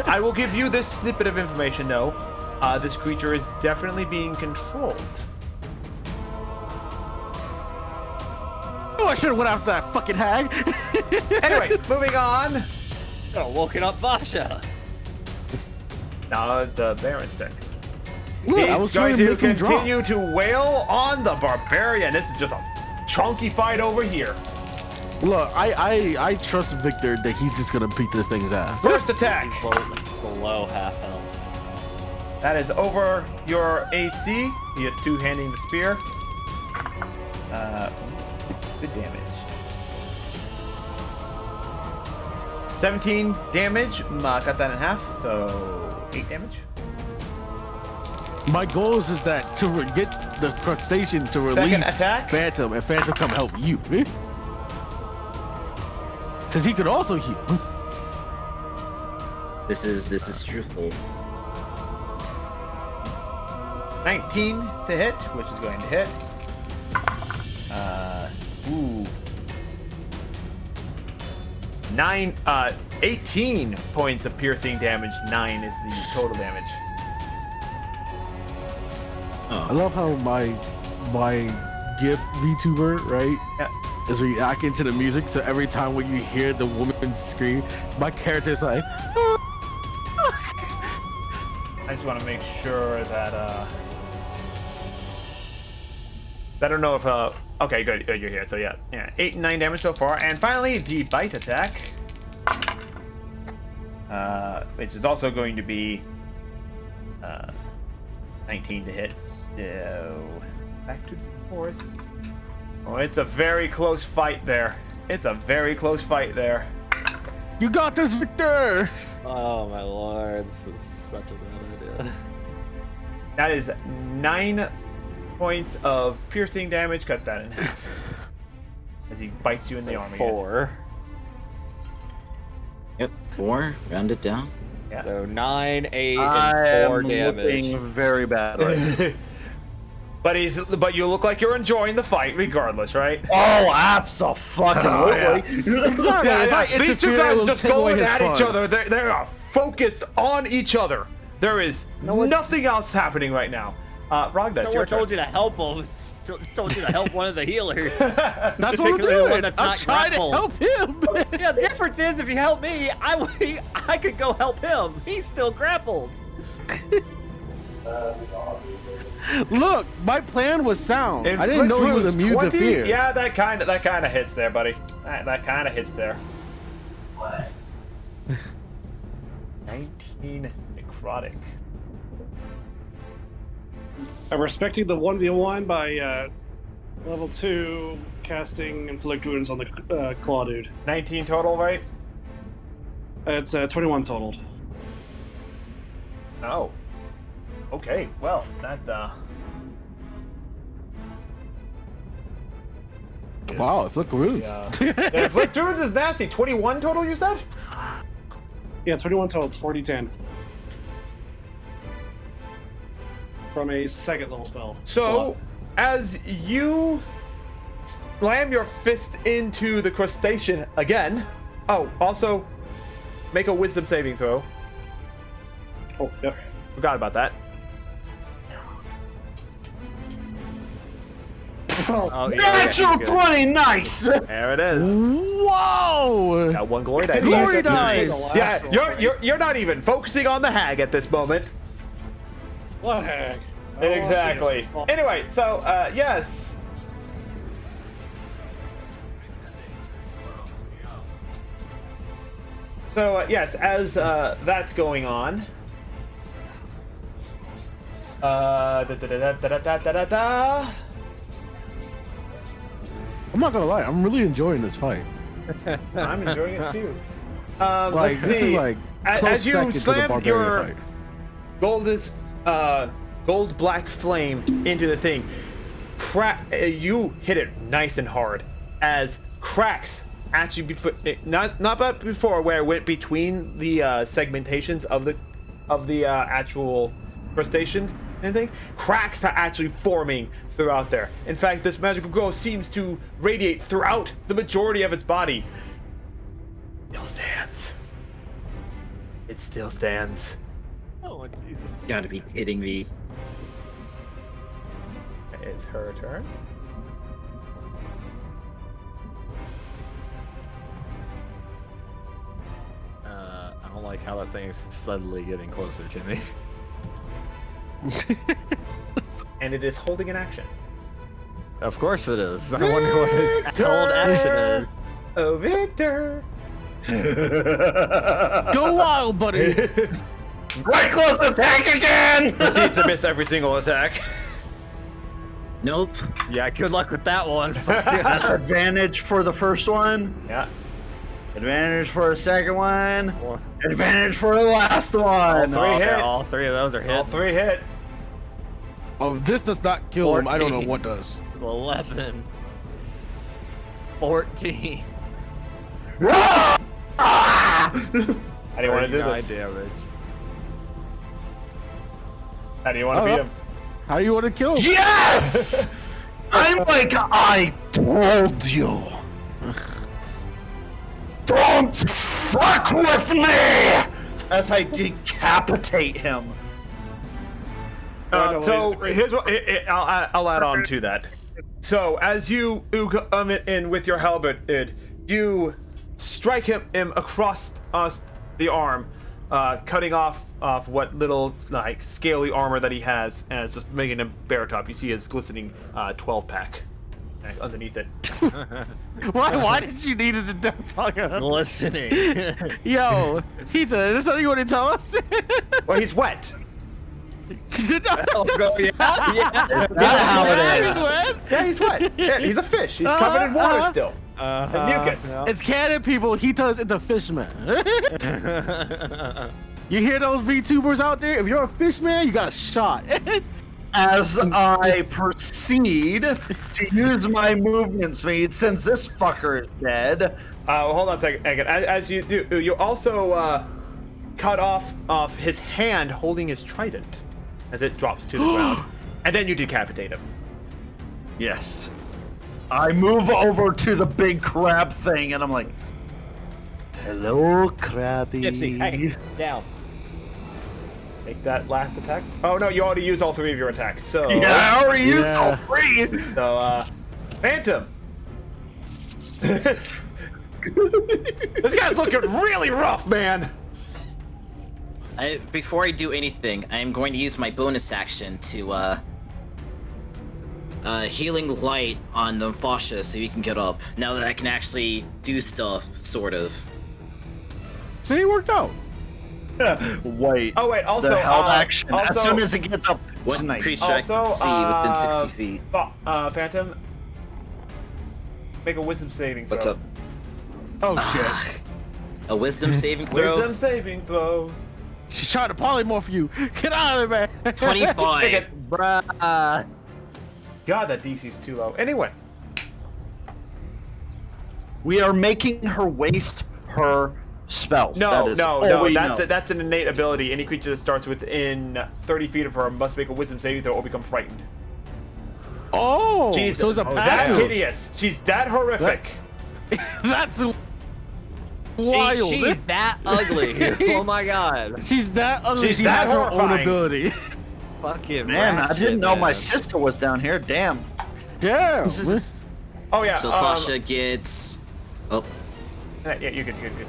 I will give you this snippet of information though. This creature is definitely being controlled.
Oh, I should have went after that fucking hag.
Anyway, moving on.
Could have woken up Vasha.
Now the Baron's turn.
Look, I
He's
was
going
trying
to
make him drop.
continue to wail on the Barbarian. This is just a chunky fight over here.
Look, I trust Victor that he's just gonna beat this thing's ass.
First attack.
Below half health.
That is over your AC. He is two-handing the spear. Good damage. 17 damage. Cut that in half, so 8 damage.
My goal is that to get the crustacean to
Second
release
attack.
Phantom, and Phantom come help you. Because he could also heal.
This is truthful.
19 to hit, which is going to hit. 18 points of piercing damage. 9 is the total damage.
I love how my GIF VTuber, right,
Yeah.
is reacting to the music. So every time when you hear the woman scream, my character's like,
I just want to make sure that I don't know if okay, good, you're here. So yeah, 8 and 9 damage so far, and finally the bite attack, which is also going to be 19 to hit. So back to the forest. Oh, it's a very close fight there. It's a very close fight there.
"You got this, Victor!"
Oh my lord, this is such a bad idea.
That is 9 points of piercing damage. Cut that in half as he bites you in the arm again.
4.
Yep, 4. Round it down.
Yeah.
So 9, 8,
I
and 4
am
damage.
looking very bad right now.
But you look like you're enjoying the fight regardless, right?
Oh, abso-fucking-lutely.
Exactly. If I
These two
interfere,
guys
it'll
just
take away
going
his
at each
fun.
other. They are focused on each other. There is nothing else happening right now. Rogda,
No
it's your
one
turn.
told you to help him. Told you to help one of the healers.
That's what I'm
Particularly the one
doing.
that's
I'm
not
trying
grappled.
to help him.
Yeah, the difference is if you help me, I could go help him. He's still grappled.
Look, my plan was sound. I
Inflict
didn't know he was
wounds,
immune to
20?
fear.
Yeah, that kind of hits there, buddy. That kind of hits there. 19 necrotic.
I'm respecting the 1v1 by level 2 casting inflict wounds on the claw dude.
19 total, right?
It's 21 total.
Oh. Okay, well, that
Wow, it's look rude.
yeah, inflict wounds is nasty. 21 total, you said?
Yeah, 21 total. It's 40-10. From a second level spell.
So, as you slam your fist into the crustacean again. Oh, also, make a wisdom saving throw.
Oh, yep.
Forgot about that.
Oh, yeah,
Natural
good.
20, nice!
There it is.
Whoa!
Got one glory dice.
Glory dice!
Yeah, you're not even focusing on the hag at this moment.
What hag?
Exactly.
Oh,
Anyway, so yes. So yes, as that's going on.
I'm not gonna lie, I'm really enjoying this fight.
I'm enjoying it too.
Like
Let's
this
see.
is like
As you
second to the
slam
barbarian
your
fight.
gold black flame into the thing, you hit it nice and hard as cracks actually not before where it went between the segmentations of the actual crustaceans and thing. Cracks are actually forming throughout there. In fact, this magical glow seems to radiate throughout the majority of its body. Still stands. It still stands.
Oh, Jesus.
Gotta be kidding me.
It's her turn.
I don't like how that thing's suddenly getting closer to me.
And it is holding an action.
Of course it is. I wonder what its hold action is.
Oh, Victor!
Go wild, buddy.
Reckless attack again!
Proceeds to miss every single attack.
Nope.
Yeah, good luck with that one.
That's advantage for the first one.
Yeah.
Advantage for the second one. Advantage for the last one.
All three hit.
All three of those are hit.
All three hit.
Oh, if this does not kill him, I don't know
14.
what does.
11. 14.
I didn't want to do
39
this.
damage.
How do you want to beat him?
How do you want to kill him?
Yes! I'm like I told you. Don't fuck with me! As I decapitate him.
So here's what I'll add on to that. So as you come in with your halberd, you strike him across the arm, cutting off what little like scaly armor that he has, and it's just making him bare top. You see his glistening 12-pack underneath it.
Why did you need it to talk about?
Listening.
Yo, Heathen, is this something you want to tell us?
Well, he's wet.
Yeah.
That's how it is.
Yeah, he's wet. Yeah, he's a fish. He's covered in water still. And mucus.
Yeah.
It's canon, people. He turns into fishman. You hear those VTubers out there? If you're a fishman, you got a shot.
As I proceed to use my movement speed, since this fucker is dead.
Well, hold on a second. As you do, you also cut off his hand holding his trident as it drops to the ground, and then you decapitate him.
Yes. I move over to the big crab thing, and I'm like, "Hello, Krabby."
Gypsy, hey, down.
Take that last attack. Oh no, you already used all three of your attacks. So
Yeah, I already used all
Yeah.
three.
So Phantom. This guy's looking really rough, man.
Before I do anything, I am going to use my bonus action to healing light on the fascia so you can get up. Now that I can actually do stuff, sort of.
See, it worked out.
Wait.
Oh wait, also
the held action.
Also,
As soon as it gets up,
What
tonight.
creature I can
Also,
see within 60 feet?
Phantom, make a wisdom saving throw.
What's up?
Oh shit.
A wisdom saving throw?
Wisdom saving throw.
She's trying to polymorph you. Get out of there, man.
25.
Take it.
Bruh.
God, that DC's too low. Anyway,
We are making her waste her spells.
no.
That is all we know.
That's an innate ability. Any creature that starts within 30 feet of her must make a wisdom saving throw or become frightened.
Oh,
She's
so it's a
that
passive.
hideous. She's that horrific.
That's wild.
She's that ugly. Oh my god.
She's that ugly.
She's
She
that
has her own
horrifying.
ability.
Fucking
Man, I
ratchet,
didn't know my
man.
sister was down here. Damn.
Damn.
Oh yeah.
So Fasha gets... Oh,
Yeah, you're good. You're good.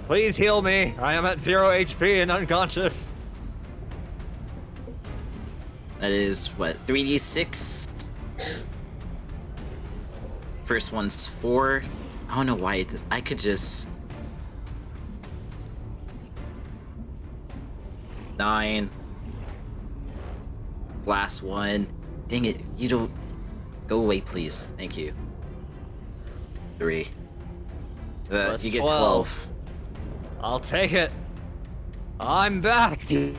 Please heal me. I am at 0 HP and unconscious.
that is, what, 3d6? First one's 4. I don't know why it does. I could just... 9. Last one. Dang it, you don't... Go away, please. Thank you. 3.
Plus
You get
12.
12.
I'll take it. I'm back.
That's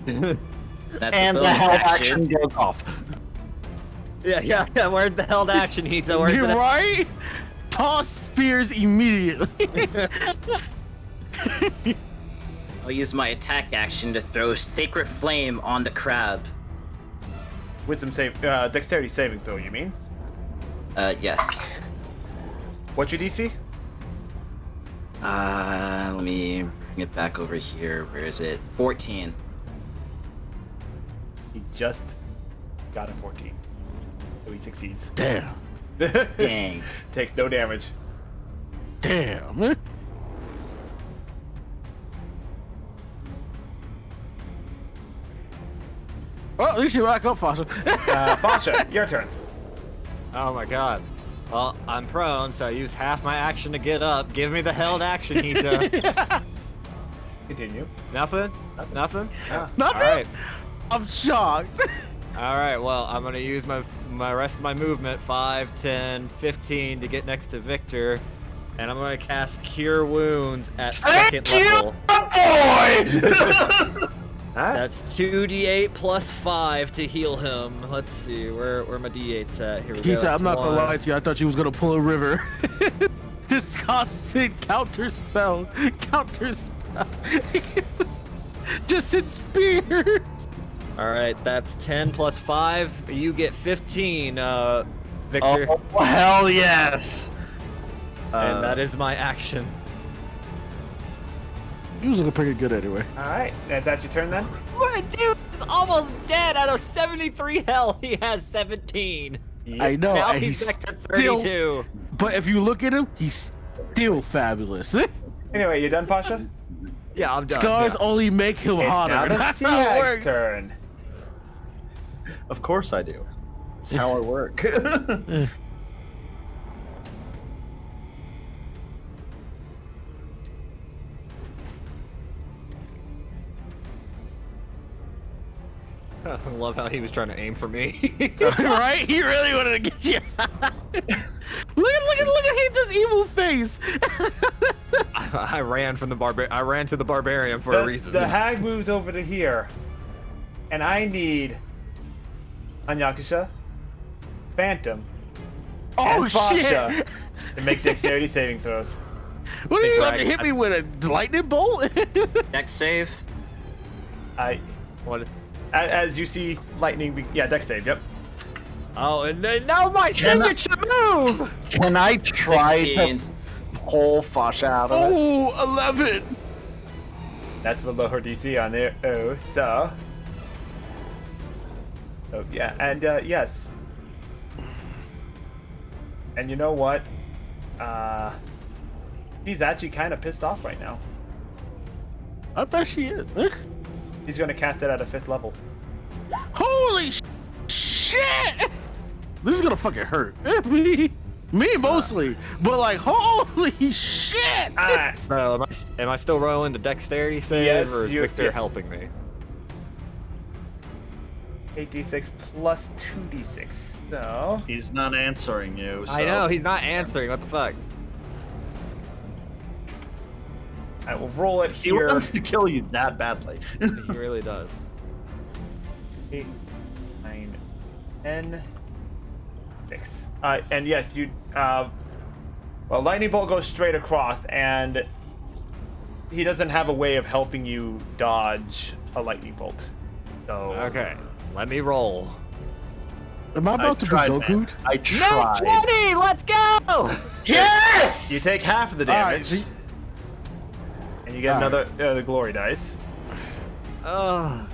And
a
the
bonus
held
action.
action goes off.
Yeah. Where's the held action, Hito? Where's
You're
the...
right. Toss spears immediately.
I'll use my attack action to throw Sacred Flame on the crab.
Wisdom save, dexterity saving throw. You mean?
Yes.
What's your DC?
Let me bring it back over here. Where is it? 14.
He just got a 14, so he succeeds.
Damn.
Dang.
Takes no damage.
Damn. Well, at least you're back up, Fasha.
Fasha, your turn.
Oh my god. Well, I'm prone, so I use half my action to get up. Give me the held action, Hito.
Continue.
Nothing? Nothing?
Nothing?
Alright.
I'm shocked.
Alright, well, I'm gonna use my rest of my movement, 5, 10, 15, to get next to Victor. And I'm gonna cast Cure Wounds at second level. That's 2d8 plus 5 to heal him. Let's see, where my d8's at? Here we go.
Kita, I'm not gonna
One.
lie to you. I thought you was gonna pull a river. This constant counter spell. Just in spears.
Alright, that's 10 plus 5. You get 15, Victor.
Oh, hell yes!
And that is my action.
He was looking pretty good anyway.
Alright, that's that your turn then?
What, dude is almost dead. Out of 73 health, he has 17.
I know,
Now
and
he's
he's
back to 32.
still. But if you look at him, he's still fabulous.
Anyway, you done, Pasha?
Yeah, I'm done.
Scars
yeah.
only make him
It's
hotter.
now the
That's how it
Seahawks'
works.
turn.
Of course I do. It's how I work.
I love how he was trying to aim for me.
Right? He really wanted to get you. look at his evil face.
I ran from the I ran to the barbarian for a reason.
The hag moves over to here, and I need Anyakusha, Phantom,
Oh
and Fasha
shit!
to make dexterity saving throws.
What are you about
Right.
to hit me with a lightning bolt?
Dex save.
What?
As you see lightning, dex save. Yep.
Oh, and then now my signature move.
Can I try
16.
to pull Fasha out of it?
Oh, 11.
That's below her DC on there. Oh, so. Oh yeah, and yes. And you know what? She's actually kind of pissed off right now.
I bet she is.
He's gonna cast it at a 5th level.
Holy shit! This is gonna fucking hurt. Me mostly, but like, holy shit!
Alright.
So am I still rolling the dexterity save,
Yes,
or is
you're-
Victor
yeah.
helping me?
8d6 plus 2d6. So.
He's not answering you. So.
I know he's not answering. What the fuck?
I will roll it
He
here.
wants to kill you that badly.
He really does.
8, 9, 10, 6. And yes, you. Well, lightning bolt goes straight across, and he doesn't have a way of helping you dodge a lightning bolt. So.
Okay, let me roll.
Am I about to be Goku?
man. I
Nat
tried.
20, let's go!
Yes!
You take half of the damage, and you get another the glory dice.
Oh.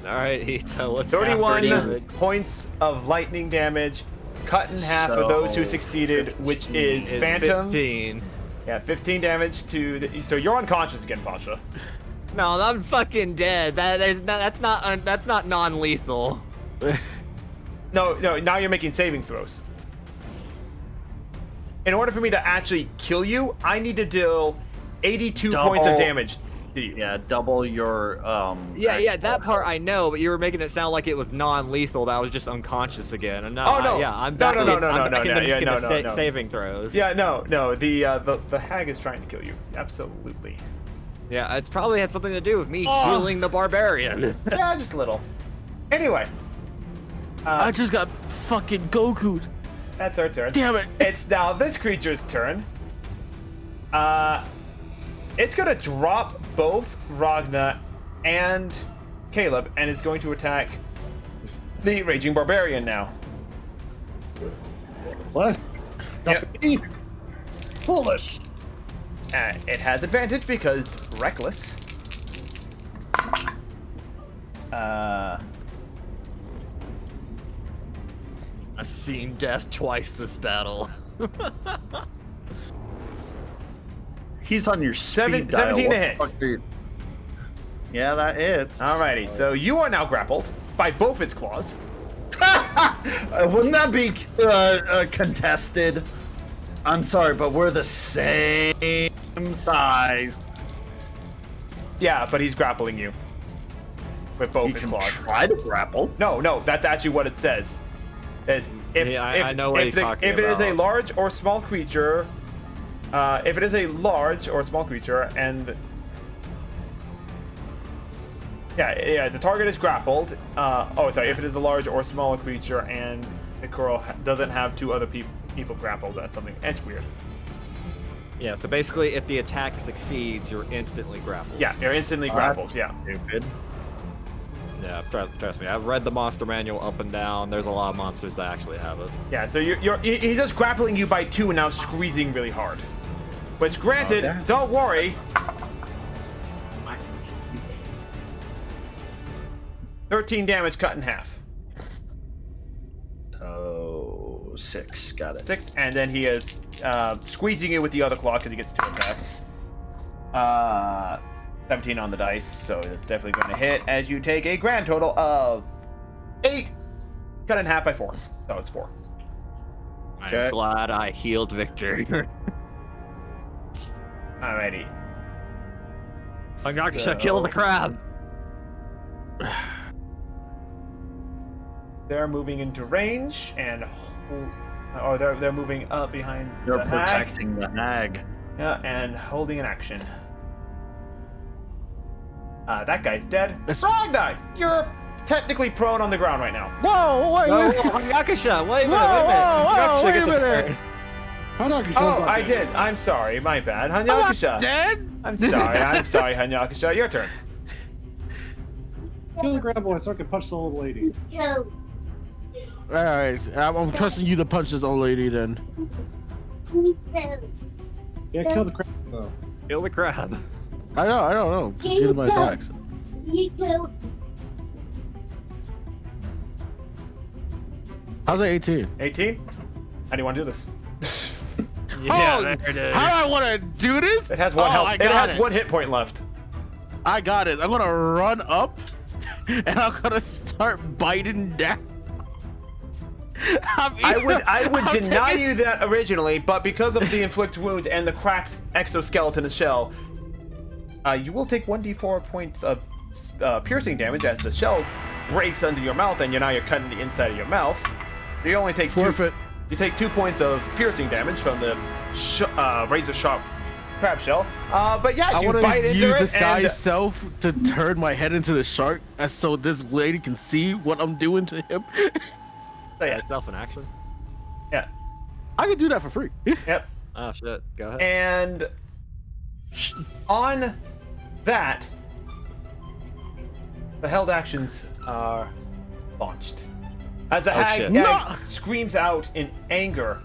All right, Hito, let's
31 points of lightning damage, cut in half for those who succeeded, which is
It's
Phantom.
15.
Yeah, 15 damage to the. So you're unconscious again, Fasha.
No, I'm fucking dead. That's not non-lethal.
No, now you're making saving throws. In order for me to actually kill you, I need to deal 82 points of
Double.
damage.
Yeah, double your
Yeah, that part I know, but you were making it sound like it was non-lethal. That I was just unconscious again. And
Oh, no.
I'm back.
No.
Saving throws.
Yeah, no. The hag is trying to kill you. Absolutely.
Yeah, it's probably had something to do with me healing the barbarian.
Yeah, just a little. Anyway.
I just got fucking Goku'd.
That's our turn.
Damn it.
It's now this creature's turn. It's gonna drop both Ragna and Caleb, and is going to attack the Raging Barbarian now.
What?
Yep.
Foolish.
It has advantage because reckless.
I've seen death twice this battle.
He's on your speed dial.
17 to hit.
Yeah, that hits.
Alrighty, so you are now grappled by both its claws.
Wouldn't that be contested? I'm sorry, but we're the same size.
Yeah, but he's grappling you with both
He
his
can
claws.
try to grapple.
No, that's actually what it says.
I know what he's talking
If it is a
about.
large or small creature, and the target is grappled. If it is a large or small creature and the girl doesn't have two other people grappled, that's something. It's weird.
Yeah, so basically, if the attack succeeds, you're instantly grappled.
Yeah, you're instantly grappled. Yeah.
Stupid.
Yeah, trust me. I've read the monster manual up and down. There's a lot of monsters that actually have it.
Yeah, so he's just grappling you by two and now squeezing really hard. Which, granted, don't worry. 13 damage cut in half.
Oh, 6. Got it.
6, and then he is squeezing you with the other claw because he gets 2 attacks. 17 on the dice, so it's definitely going to hit as you take a grand total of 8, cut in half by 4. So it's 4.
I'm glad I healed Victor.
Alrighty.
I'm not gonna kill the crab.
They're moving into range and they're moving up behind
You're
the hag.
protecting the hag.
Yeah, and holding an action. That guy's dead. Ragnar, you're technically prone on the ground right now.
Whoa, wait,
No,
wait.
Yakusha, wait a minute,
Whoa, wait a
Yakusha gets
minute.
turn.
Oh, I did. I'm sorry. My bad. Hanyakusha.
Dead?
I'm sorry, Hanyakusha. Your turn.
Kill the grab boy so I can punch the old lady.
Alright, I'm trusting you to punch this old lady then.
Yeah, kill the crab though.
Kill the crab.
I know. Just get my attacks. How's it 18?
18? How do you want to do this?
Yeah,
Oh,
there it is.
How do I want to do this?
It has one health.
I
It
got
has
it.
1 hit point left.
I got it. I'm gonna run up, and I'm gonna start biting down.
I would
I'm
deny
taking-
you that originally, but because of the inflict wound and the cracked exoskeleton shell, you will take 1d4 points of piercing damage as the shell breaks under your mouth, and you're cutting the inside of your mouth. So you only take
Forfeit.
You take 2 points of piercing damage from the razor sharp crab shell. But yeah,
I
you
want
bite
to
into
use
it,
disguise
and
self to turn my head into the shark, so this lady can see what I'm doing to him.
so yeah,
Itself in action.
yeah,
I can do that for free.
yep.
Oh shit, go ahead.
And on that, the held actions are launched. As the hag
shit.
No!
screams out in anger,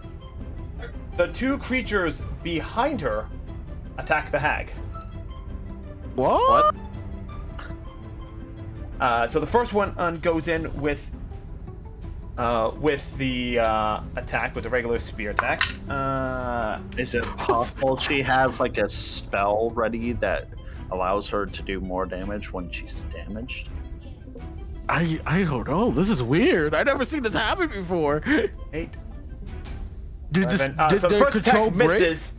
the 2 creatures behind her attack the hag.
What?
So the first one goes in with the attack, with the regular spear attack.
Is it possible she has like a spell ready that allows her to do more damage when she's damaged?
I don't know. This is weird. I never seen this happen before.
8.
Did this?
Seven.
Did
So the
their
first
control
attack
break?
misses,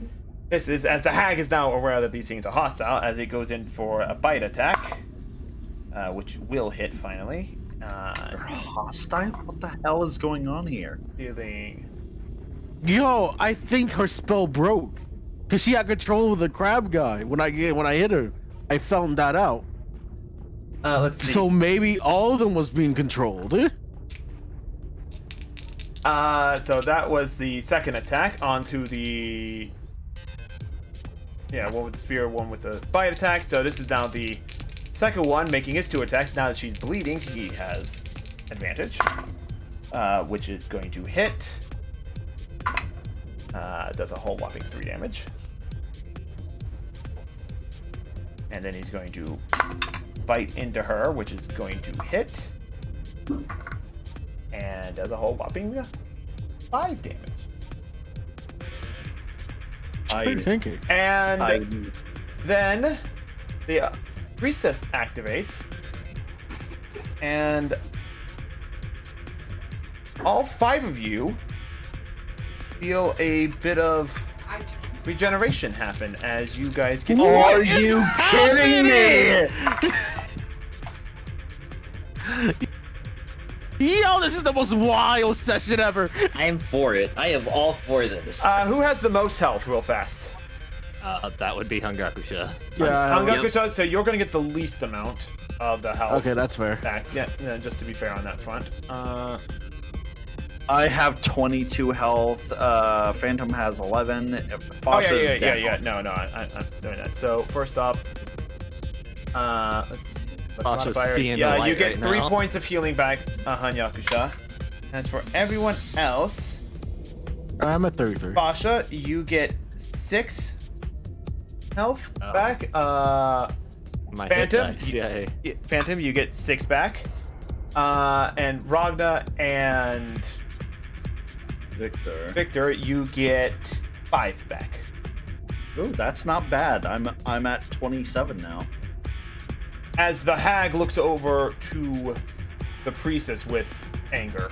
This is as the hag is now aware that these things are hostile, as it goes in for a bite attack, which will hit finally.
They're hostile? What the hell is going on here?
Dealing.
Yo, I think her spell broke, cause she had control of the crab guy when I hit her. I found that out.
Let's see.
So maybe all of them was being controlled.
So that was the second attack onto the. Yeah, one with the spear, one with the bite attack. So this is now the second one, making his 2 attacks. Now that she's bleeding, he has advantage, which is going to hit. Does a whole whopping 3 damage. And then he's going to bite into her, which is going to hit. And does a whole whopping 5 damage.
What are you thinking?
And then the priestess activates, and all 5 of you feel a bit of regeneration happen as you guys get.
Are you kidding me?
Yo, this is the most wild session ever.
I'm for it. I am all for this.
Who has the most health, real fast?
That would be Hungakusha.
Yeah.
Hangakusha, so you're gonna get the least amount of the health.
Okay, that's fair.
Back. Yeah, just to be fair on that front.
I have 22 health. Phantom has 11. Fasha's down.
No, I'm doing that. So first off, let's see.
Fasha's
Modifier.
seeing the
Yeah,
light
you get
right
3
now.
points of healing back, Hanyakusha. As for everyone else,
I'm at 33.
Fasha, you get 6 health back.
My hit
Phantom,
dice, yeah.
Phantom, you get 6 back. And Ragna and Victor, you get 5 back.
Ooh, that's not bad. I'm at 27 now.
As the hag looks over to the priestess with anger.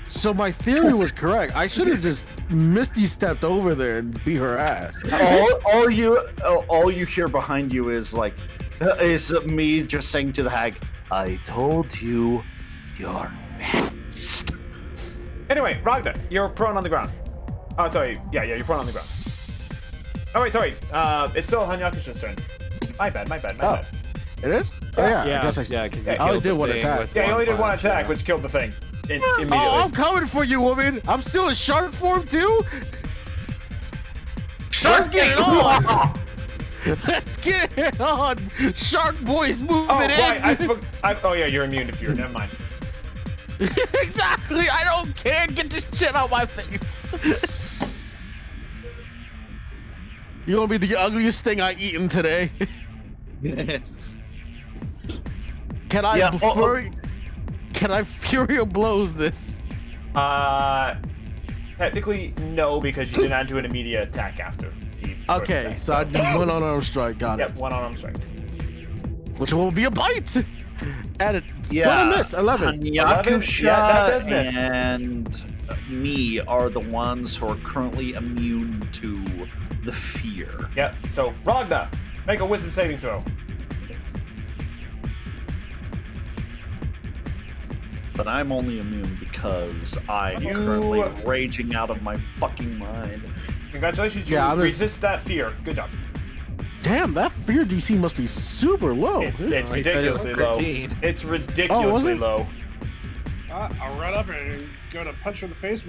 So my theory was correct. I should have just Misty stepped over there and beat her ass.
all you hear behind you is me just saying to the hag, "I told you, you're next."
Anyway, Ragna, you're prone on the ground. Oh, sorry. Yeah, you're prone on the ground. Oh, wait, sorry. It's still Hanyakusha's turn. My bad.
It is? Oh, yeah.
Yeah,
I guess
yeah, because
I only did one attack.
Yeah, you only did one
punch,
attack,
yeah.
which killed the thing. Immediately.
Oh, I'm coming for you, woman. I'm still in shark form, too. Let's get it on. Let's get it on. Shark boys moving
Oh,
in.
right. Oh, yeah, you're immune to fear. Never mind.
Exactly. I don't care. Get this shit out my face. You're gonna be the ugliest thing I eaten today. Can I Can I Fury Blows this?
Technically, no, because you did not do an immediate attack after.
Okay, so I did one unarmed strike. Got it.
Yep, one unarmed strike.
Which will be a bite. Added.
Yeah,
But I miss 11.
Hanyakusha
Yeah, that does miss.
and me are the ones who are currently immune to the fear.
Yep. So Ragna, make a wisdom saving throw.
But I'm only immune because I'm currently raging out of my fucking mind.
Congratulations, you
Yeah,
resist that fear. Good job.
Damn, that fear DC must be super low.
It's
he said it was
ridiculously low.
13.
It's ridiculously
it?
low.
I'll run up and go to punch her in the face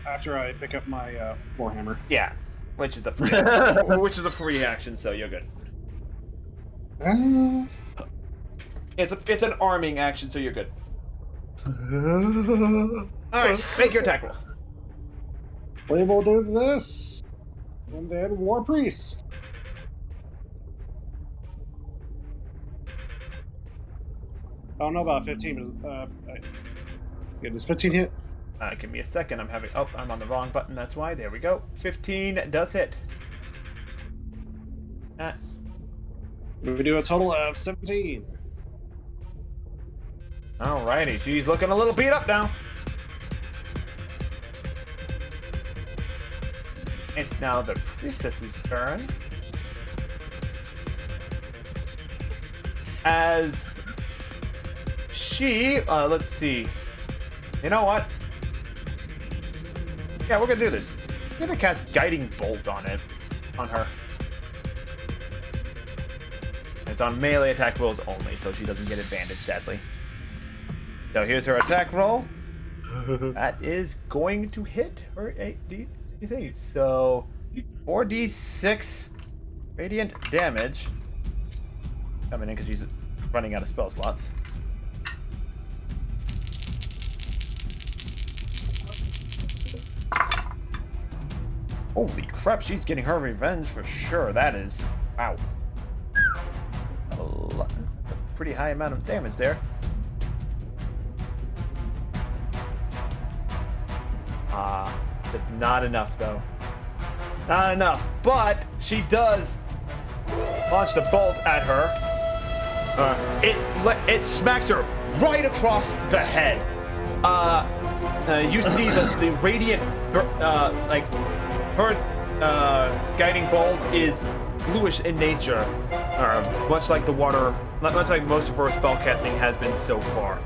after I pick up my warhammer.
Yeah, which is a free action, so you're good. It's an arming action, so you're good. All right, make your attack roll.
We will do this, and then War Priest. I don't know about 15, but does 15 hit?
Give me a second. I'm on the wrong button. That's why. There we go. 15 does hit.
We do a total of 17.
Alrighty, she's looking a little beat up now. It's now the priestess's turn. As she, let's see. You know what? Yeah, we're gonna do this. We're gonna cast Guiding Bolt on her. It's on melee attack rolls only, so she doesn't get advantage, sadly. So here's her attack roll. That is going to hit her 8d6. So 4d6 radiant damage. Coming in because she's running out of spell slots. Holy crap, she's getting her revenge for sure. That is, wow. A pretty high amount of damage there. Just not enough though. Not enough, but she does launch the bolt at her. It smacks her right across the head. You see the radiant, like her guiding bolt is bluish in nature, much like the water, much like most of her spellcasting has been so far.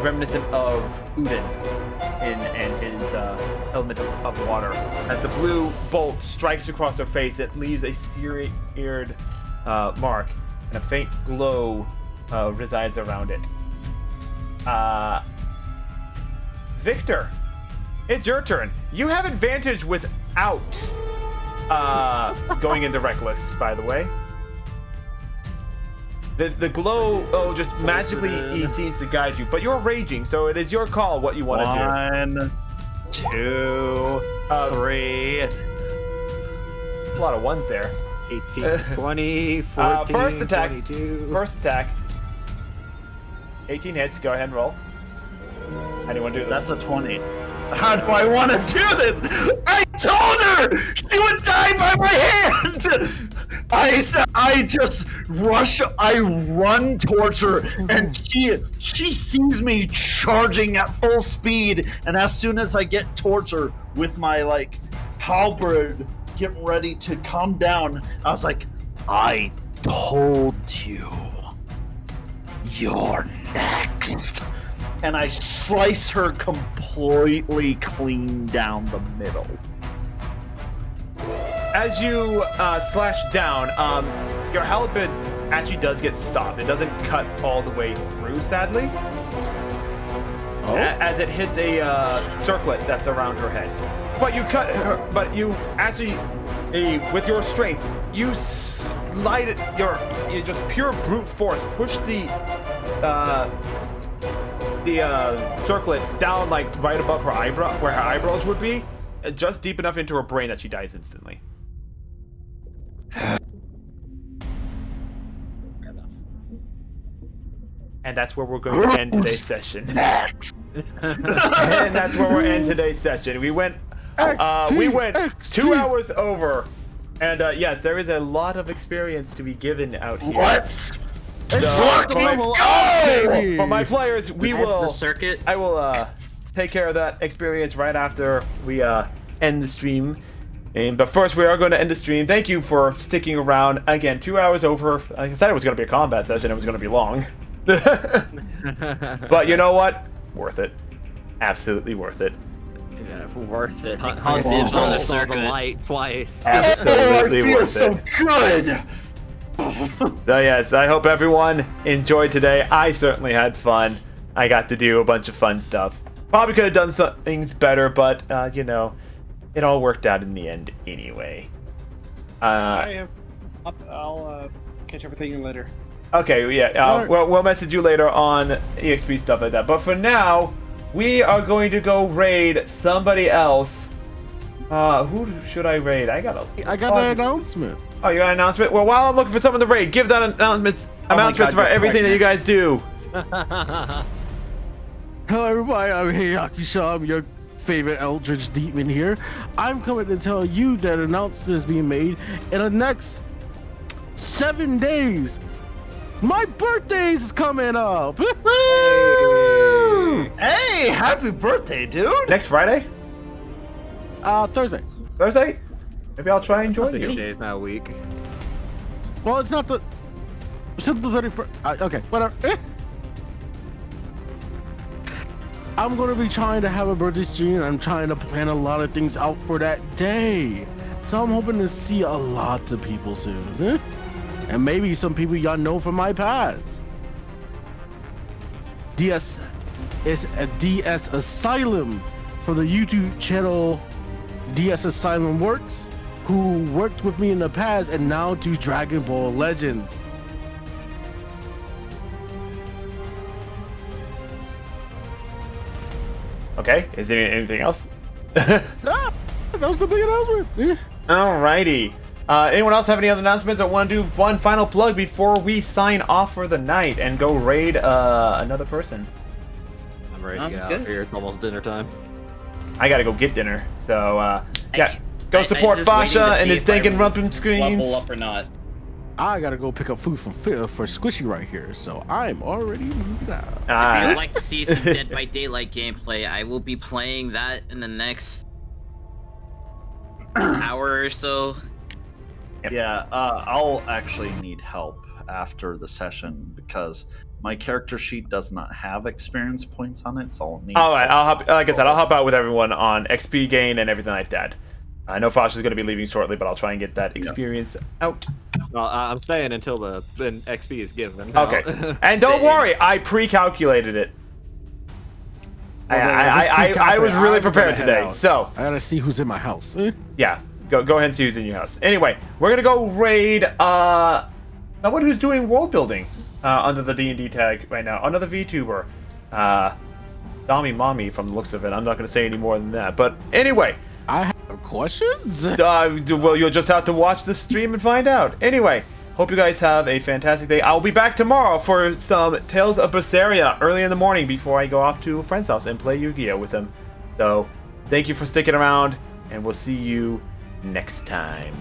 Reminiscent of Udin and his element of water. As the blue bolt strikes across her face, it leaves a seared mark, and a faint glow resides around it. Victor, it's your turn. You have advantage without going into Reckless, by the way. The glow just magically seems to guide you, but you're raging, so it is your call what you want to do.
1, 2, 3.
A lot of ones there.
18, 20, 14,
first attack.
22.
First attack. 18 hits. Go ahead and roll. How do you want to do this?
That's a 20. How do I want to do this? I told her she would die by my hand. I said I just rush. I run towards her, and she sees me charging at full speed. And as soon as I get towards her with my halberd, getting ready to come down, I was like, "I told you, you're next." And I slice her completely clean down the middle.
As you slash down, your halberd actually does get stopped. It doesn't cut all the way through, sadly. Oh. As it hits a circlet that's around her head. But you cut her. But you actually, with your strength, you slide it. You just pure brute force push the circlet down right above her eyebrow, where her eyebrows would be, just deep enough into her brain that she dies instantly. And that's where we're going to end today's session. And that's where we're end today's session. We went 2 hours over, and yes, there is a lot of experience to be given out here.
What?
For my players,
the circuit.
I will take care of that experience right after we end the stream. But first, we are going to end the stream. Thank you for sticking around. Again, 2 hours over. Like I said, it was going to be a combat session. It was going to be long. But you know what? Worth it. Absolutely worth it.
Yeah, worth it.
Dibs on the circuit.
Light twice.
Absolutely
I feel
worth
so
it.
good.
So yes, I hope everyone enjoyed today. I certainly had fun. I got to do a bunch of fun stuff. Probably could have done some things better, but it all worked out in the end anyway.
I'll catch everything later.
Okay, yeah. We'll message you later on EXP stuff like that. But for now, we are going to go raid somebody else. Who should I raid? I got
an announcement.
Oh, you got an announcement? Well, while I'm looking for someone to raid, give that announcements for everything that you guys do.
Hello, everybody. I'm Heiaki-san. I'm your favorite Eldritch Demon here. I'm coming to tell you that an announcement is being made in the next 7 days. My birthday is coming up.
Hey, happy birthday, dude.
Next Friday?
Thursday.
Thursday? Maybe I'll try and join
6
you.
days, not a week.
Well, it's not the 31st. Okay, whatever. I'm gonna be trying to have a birthday stream. I'm trying to plan a lot of things out for that day. So I'm hoping to see a lot of people soon. And maybe some people y'all know from my past. DS is a DS Asylum for the YouTube channel DS Asylum Works, who worked with me in the past and now do Dragon Ball Legends.
Okay, is there anything else?
That was the big announcement. Yeah.
Alrighty. Anyone else have any other announcements or want to do one final plug before we sign off for the night and go raid another person?
I'm ready to get out of here. It's almost dinner time.
I gotta go get dinner, so yeah. Go support Basha and his Danganronpa screens.
Level up or not?
I gotta go pick up food from Phil for Squishy right here, so I'm already moving out.
If you'd like to see some Dead by Daylight gameplay, I will be playing that in the next hour or so.
Yeah, I'll actually need help after the session because my character sheet does not have experience points on it, so I'll need.
All right, I'll hop. Like I said, I'll help out with everyone on XP gain and everything like that. I know Fosh is going to be leaving shortly, but I'll try and get that experience out.
Well, I'm staying until the XP is given.
Okay, and don't worry, I pre-calculated it. I was really prepared today, so
I gotta see who's in my house.
yeah, go ahead and see who's in your house. Anyway, we're gonna go raid someone who's doing world building under the D&D tag right now, another VTuber, Dami Mommy from the looks of it. I'm not gonna say any more than that, but anyway.
I have questions.
Well, you'll just have to watch the stream and find out. Anyway, hope you guys have a fantastic day. I'll be back tomorrow for some Tales of Cestria early in the morning before I go off to a friend's house and play Yu-Gi-Oh with them. So, thank you for sticking around, and we'll see you next time.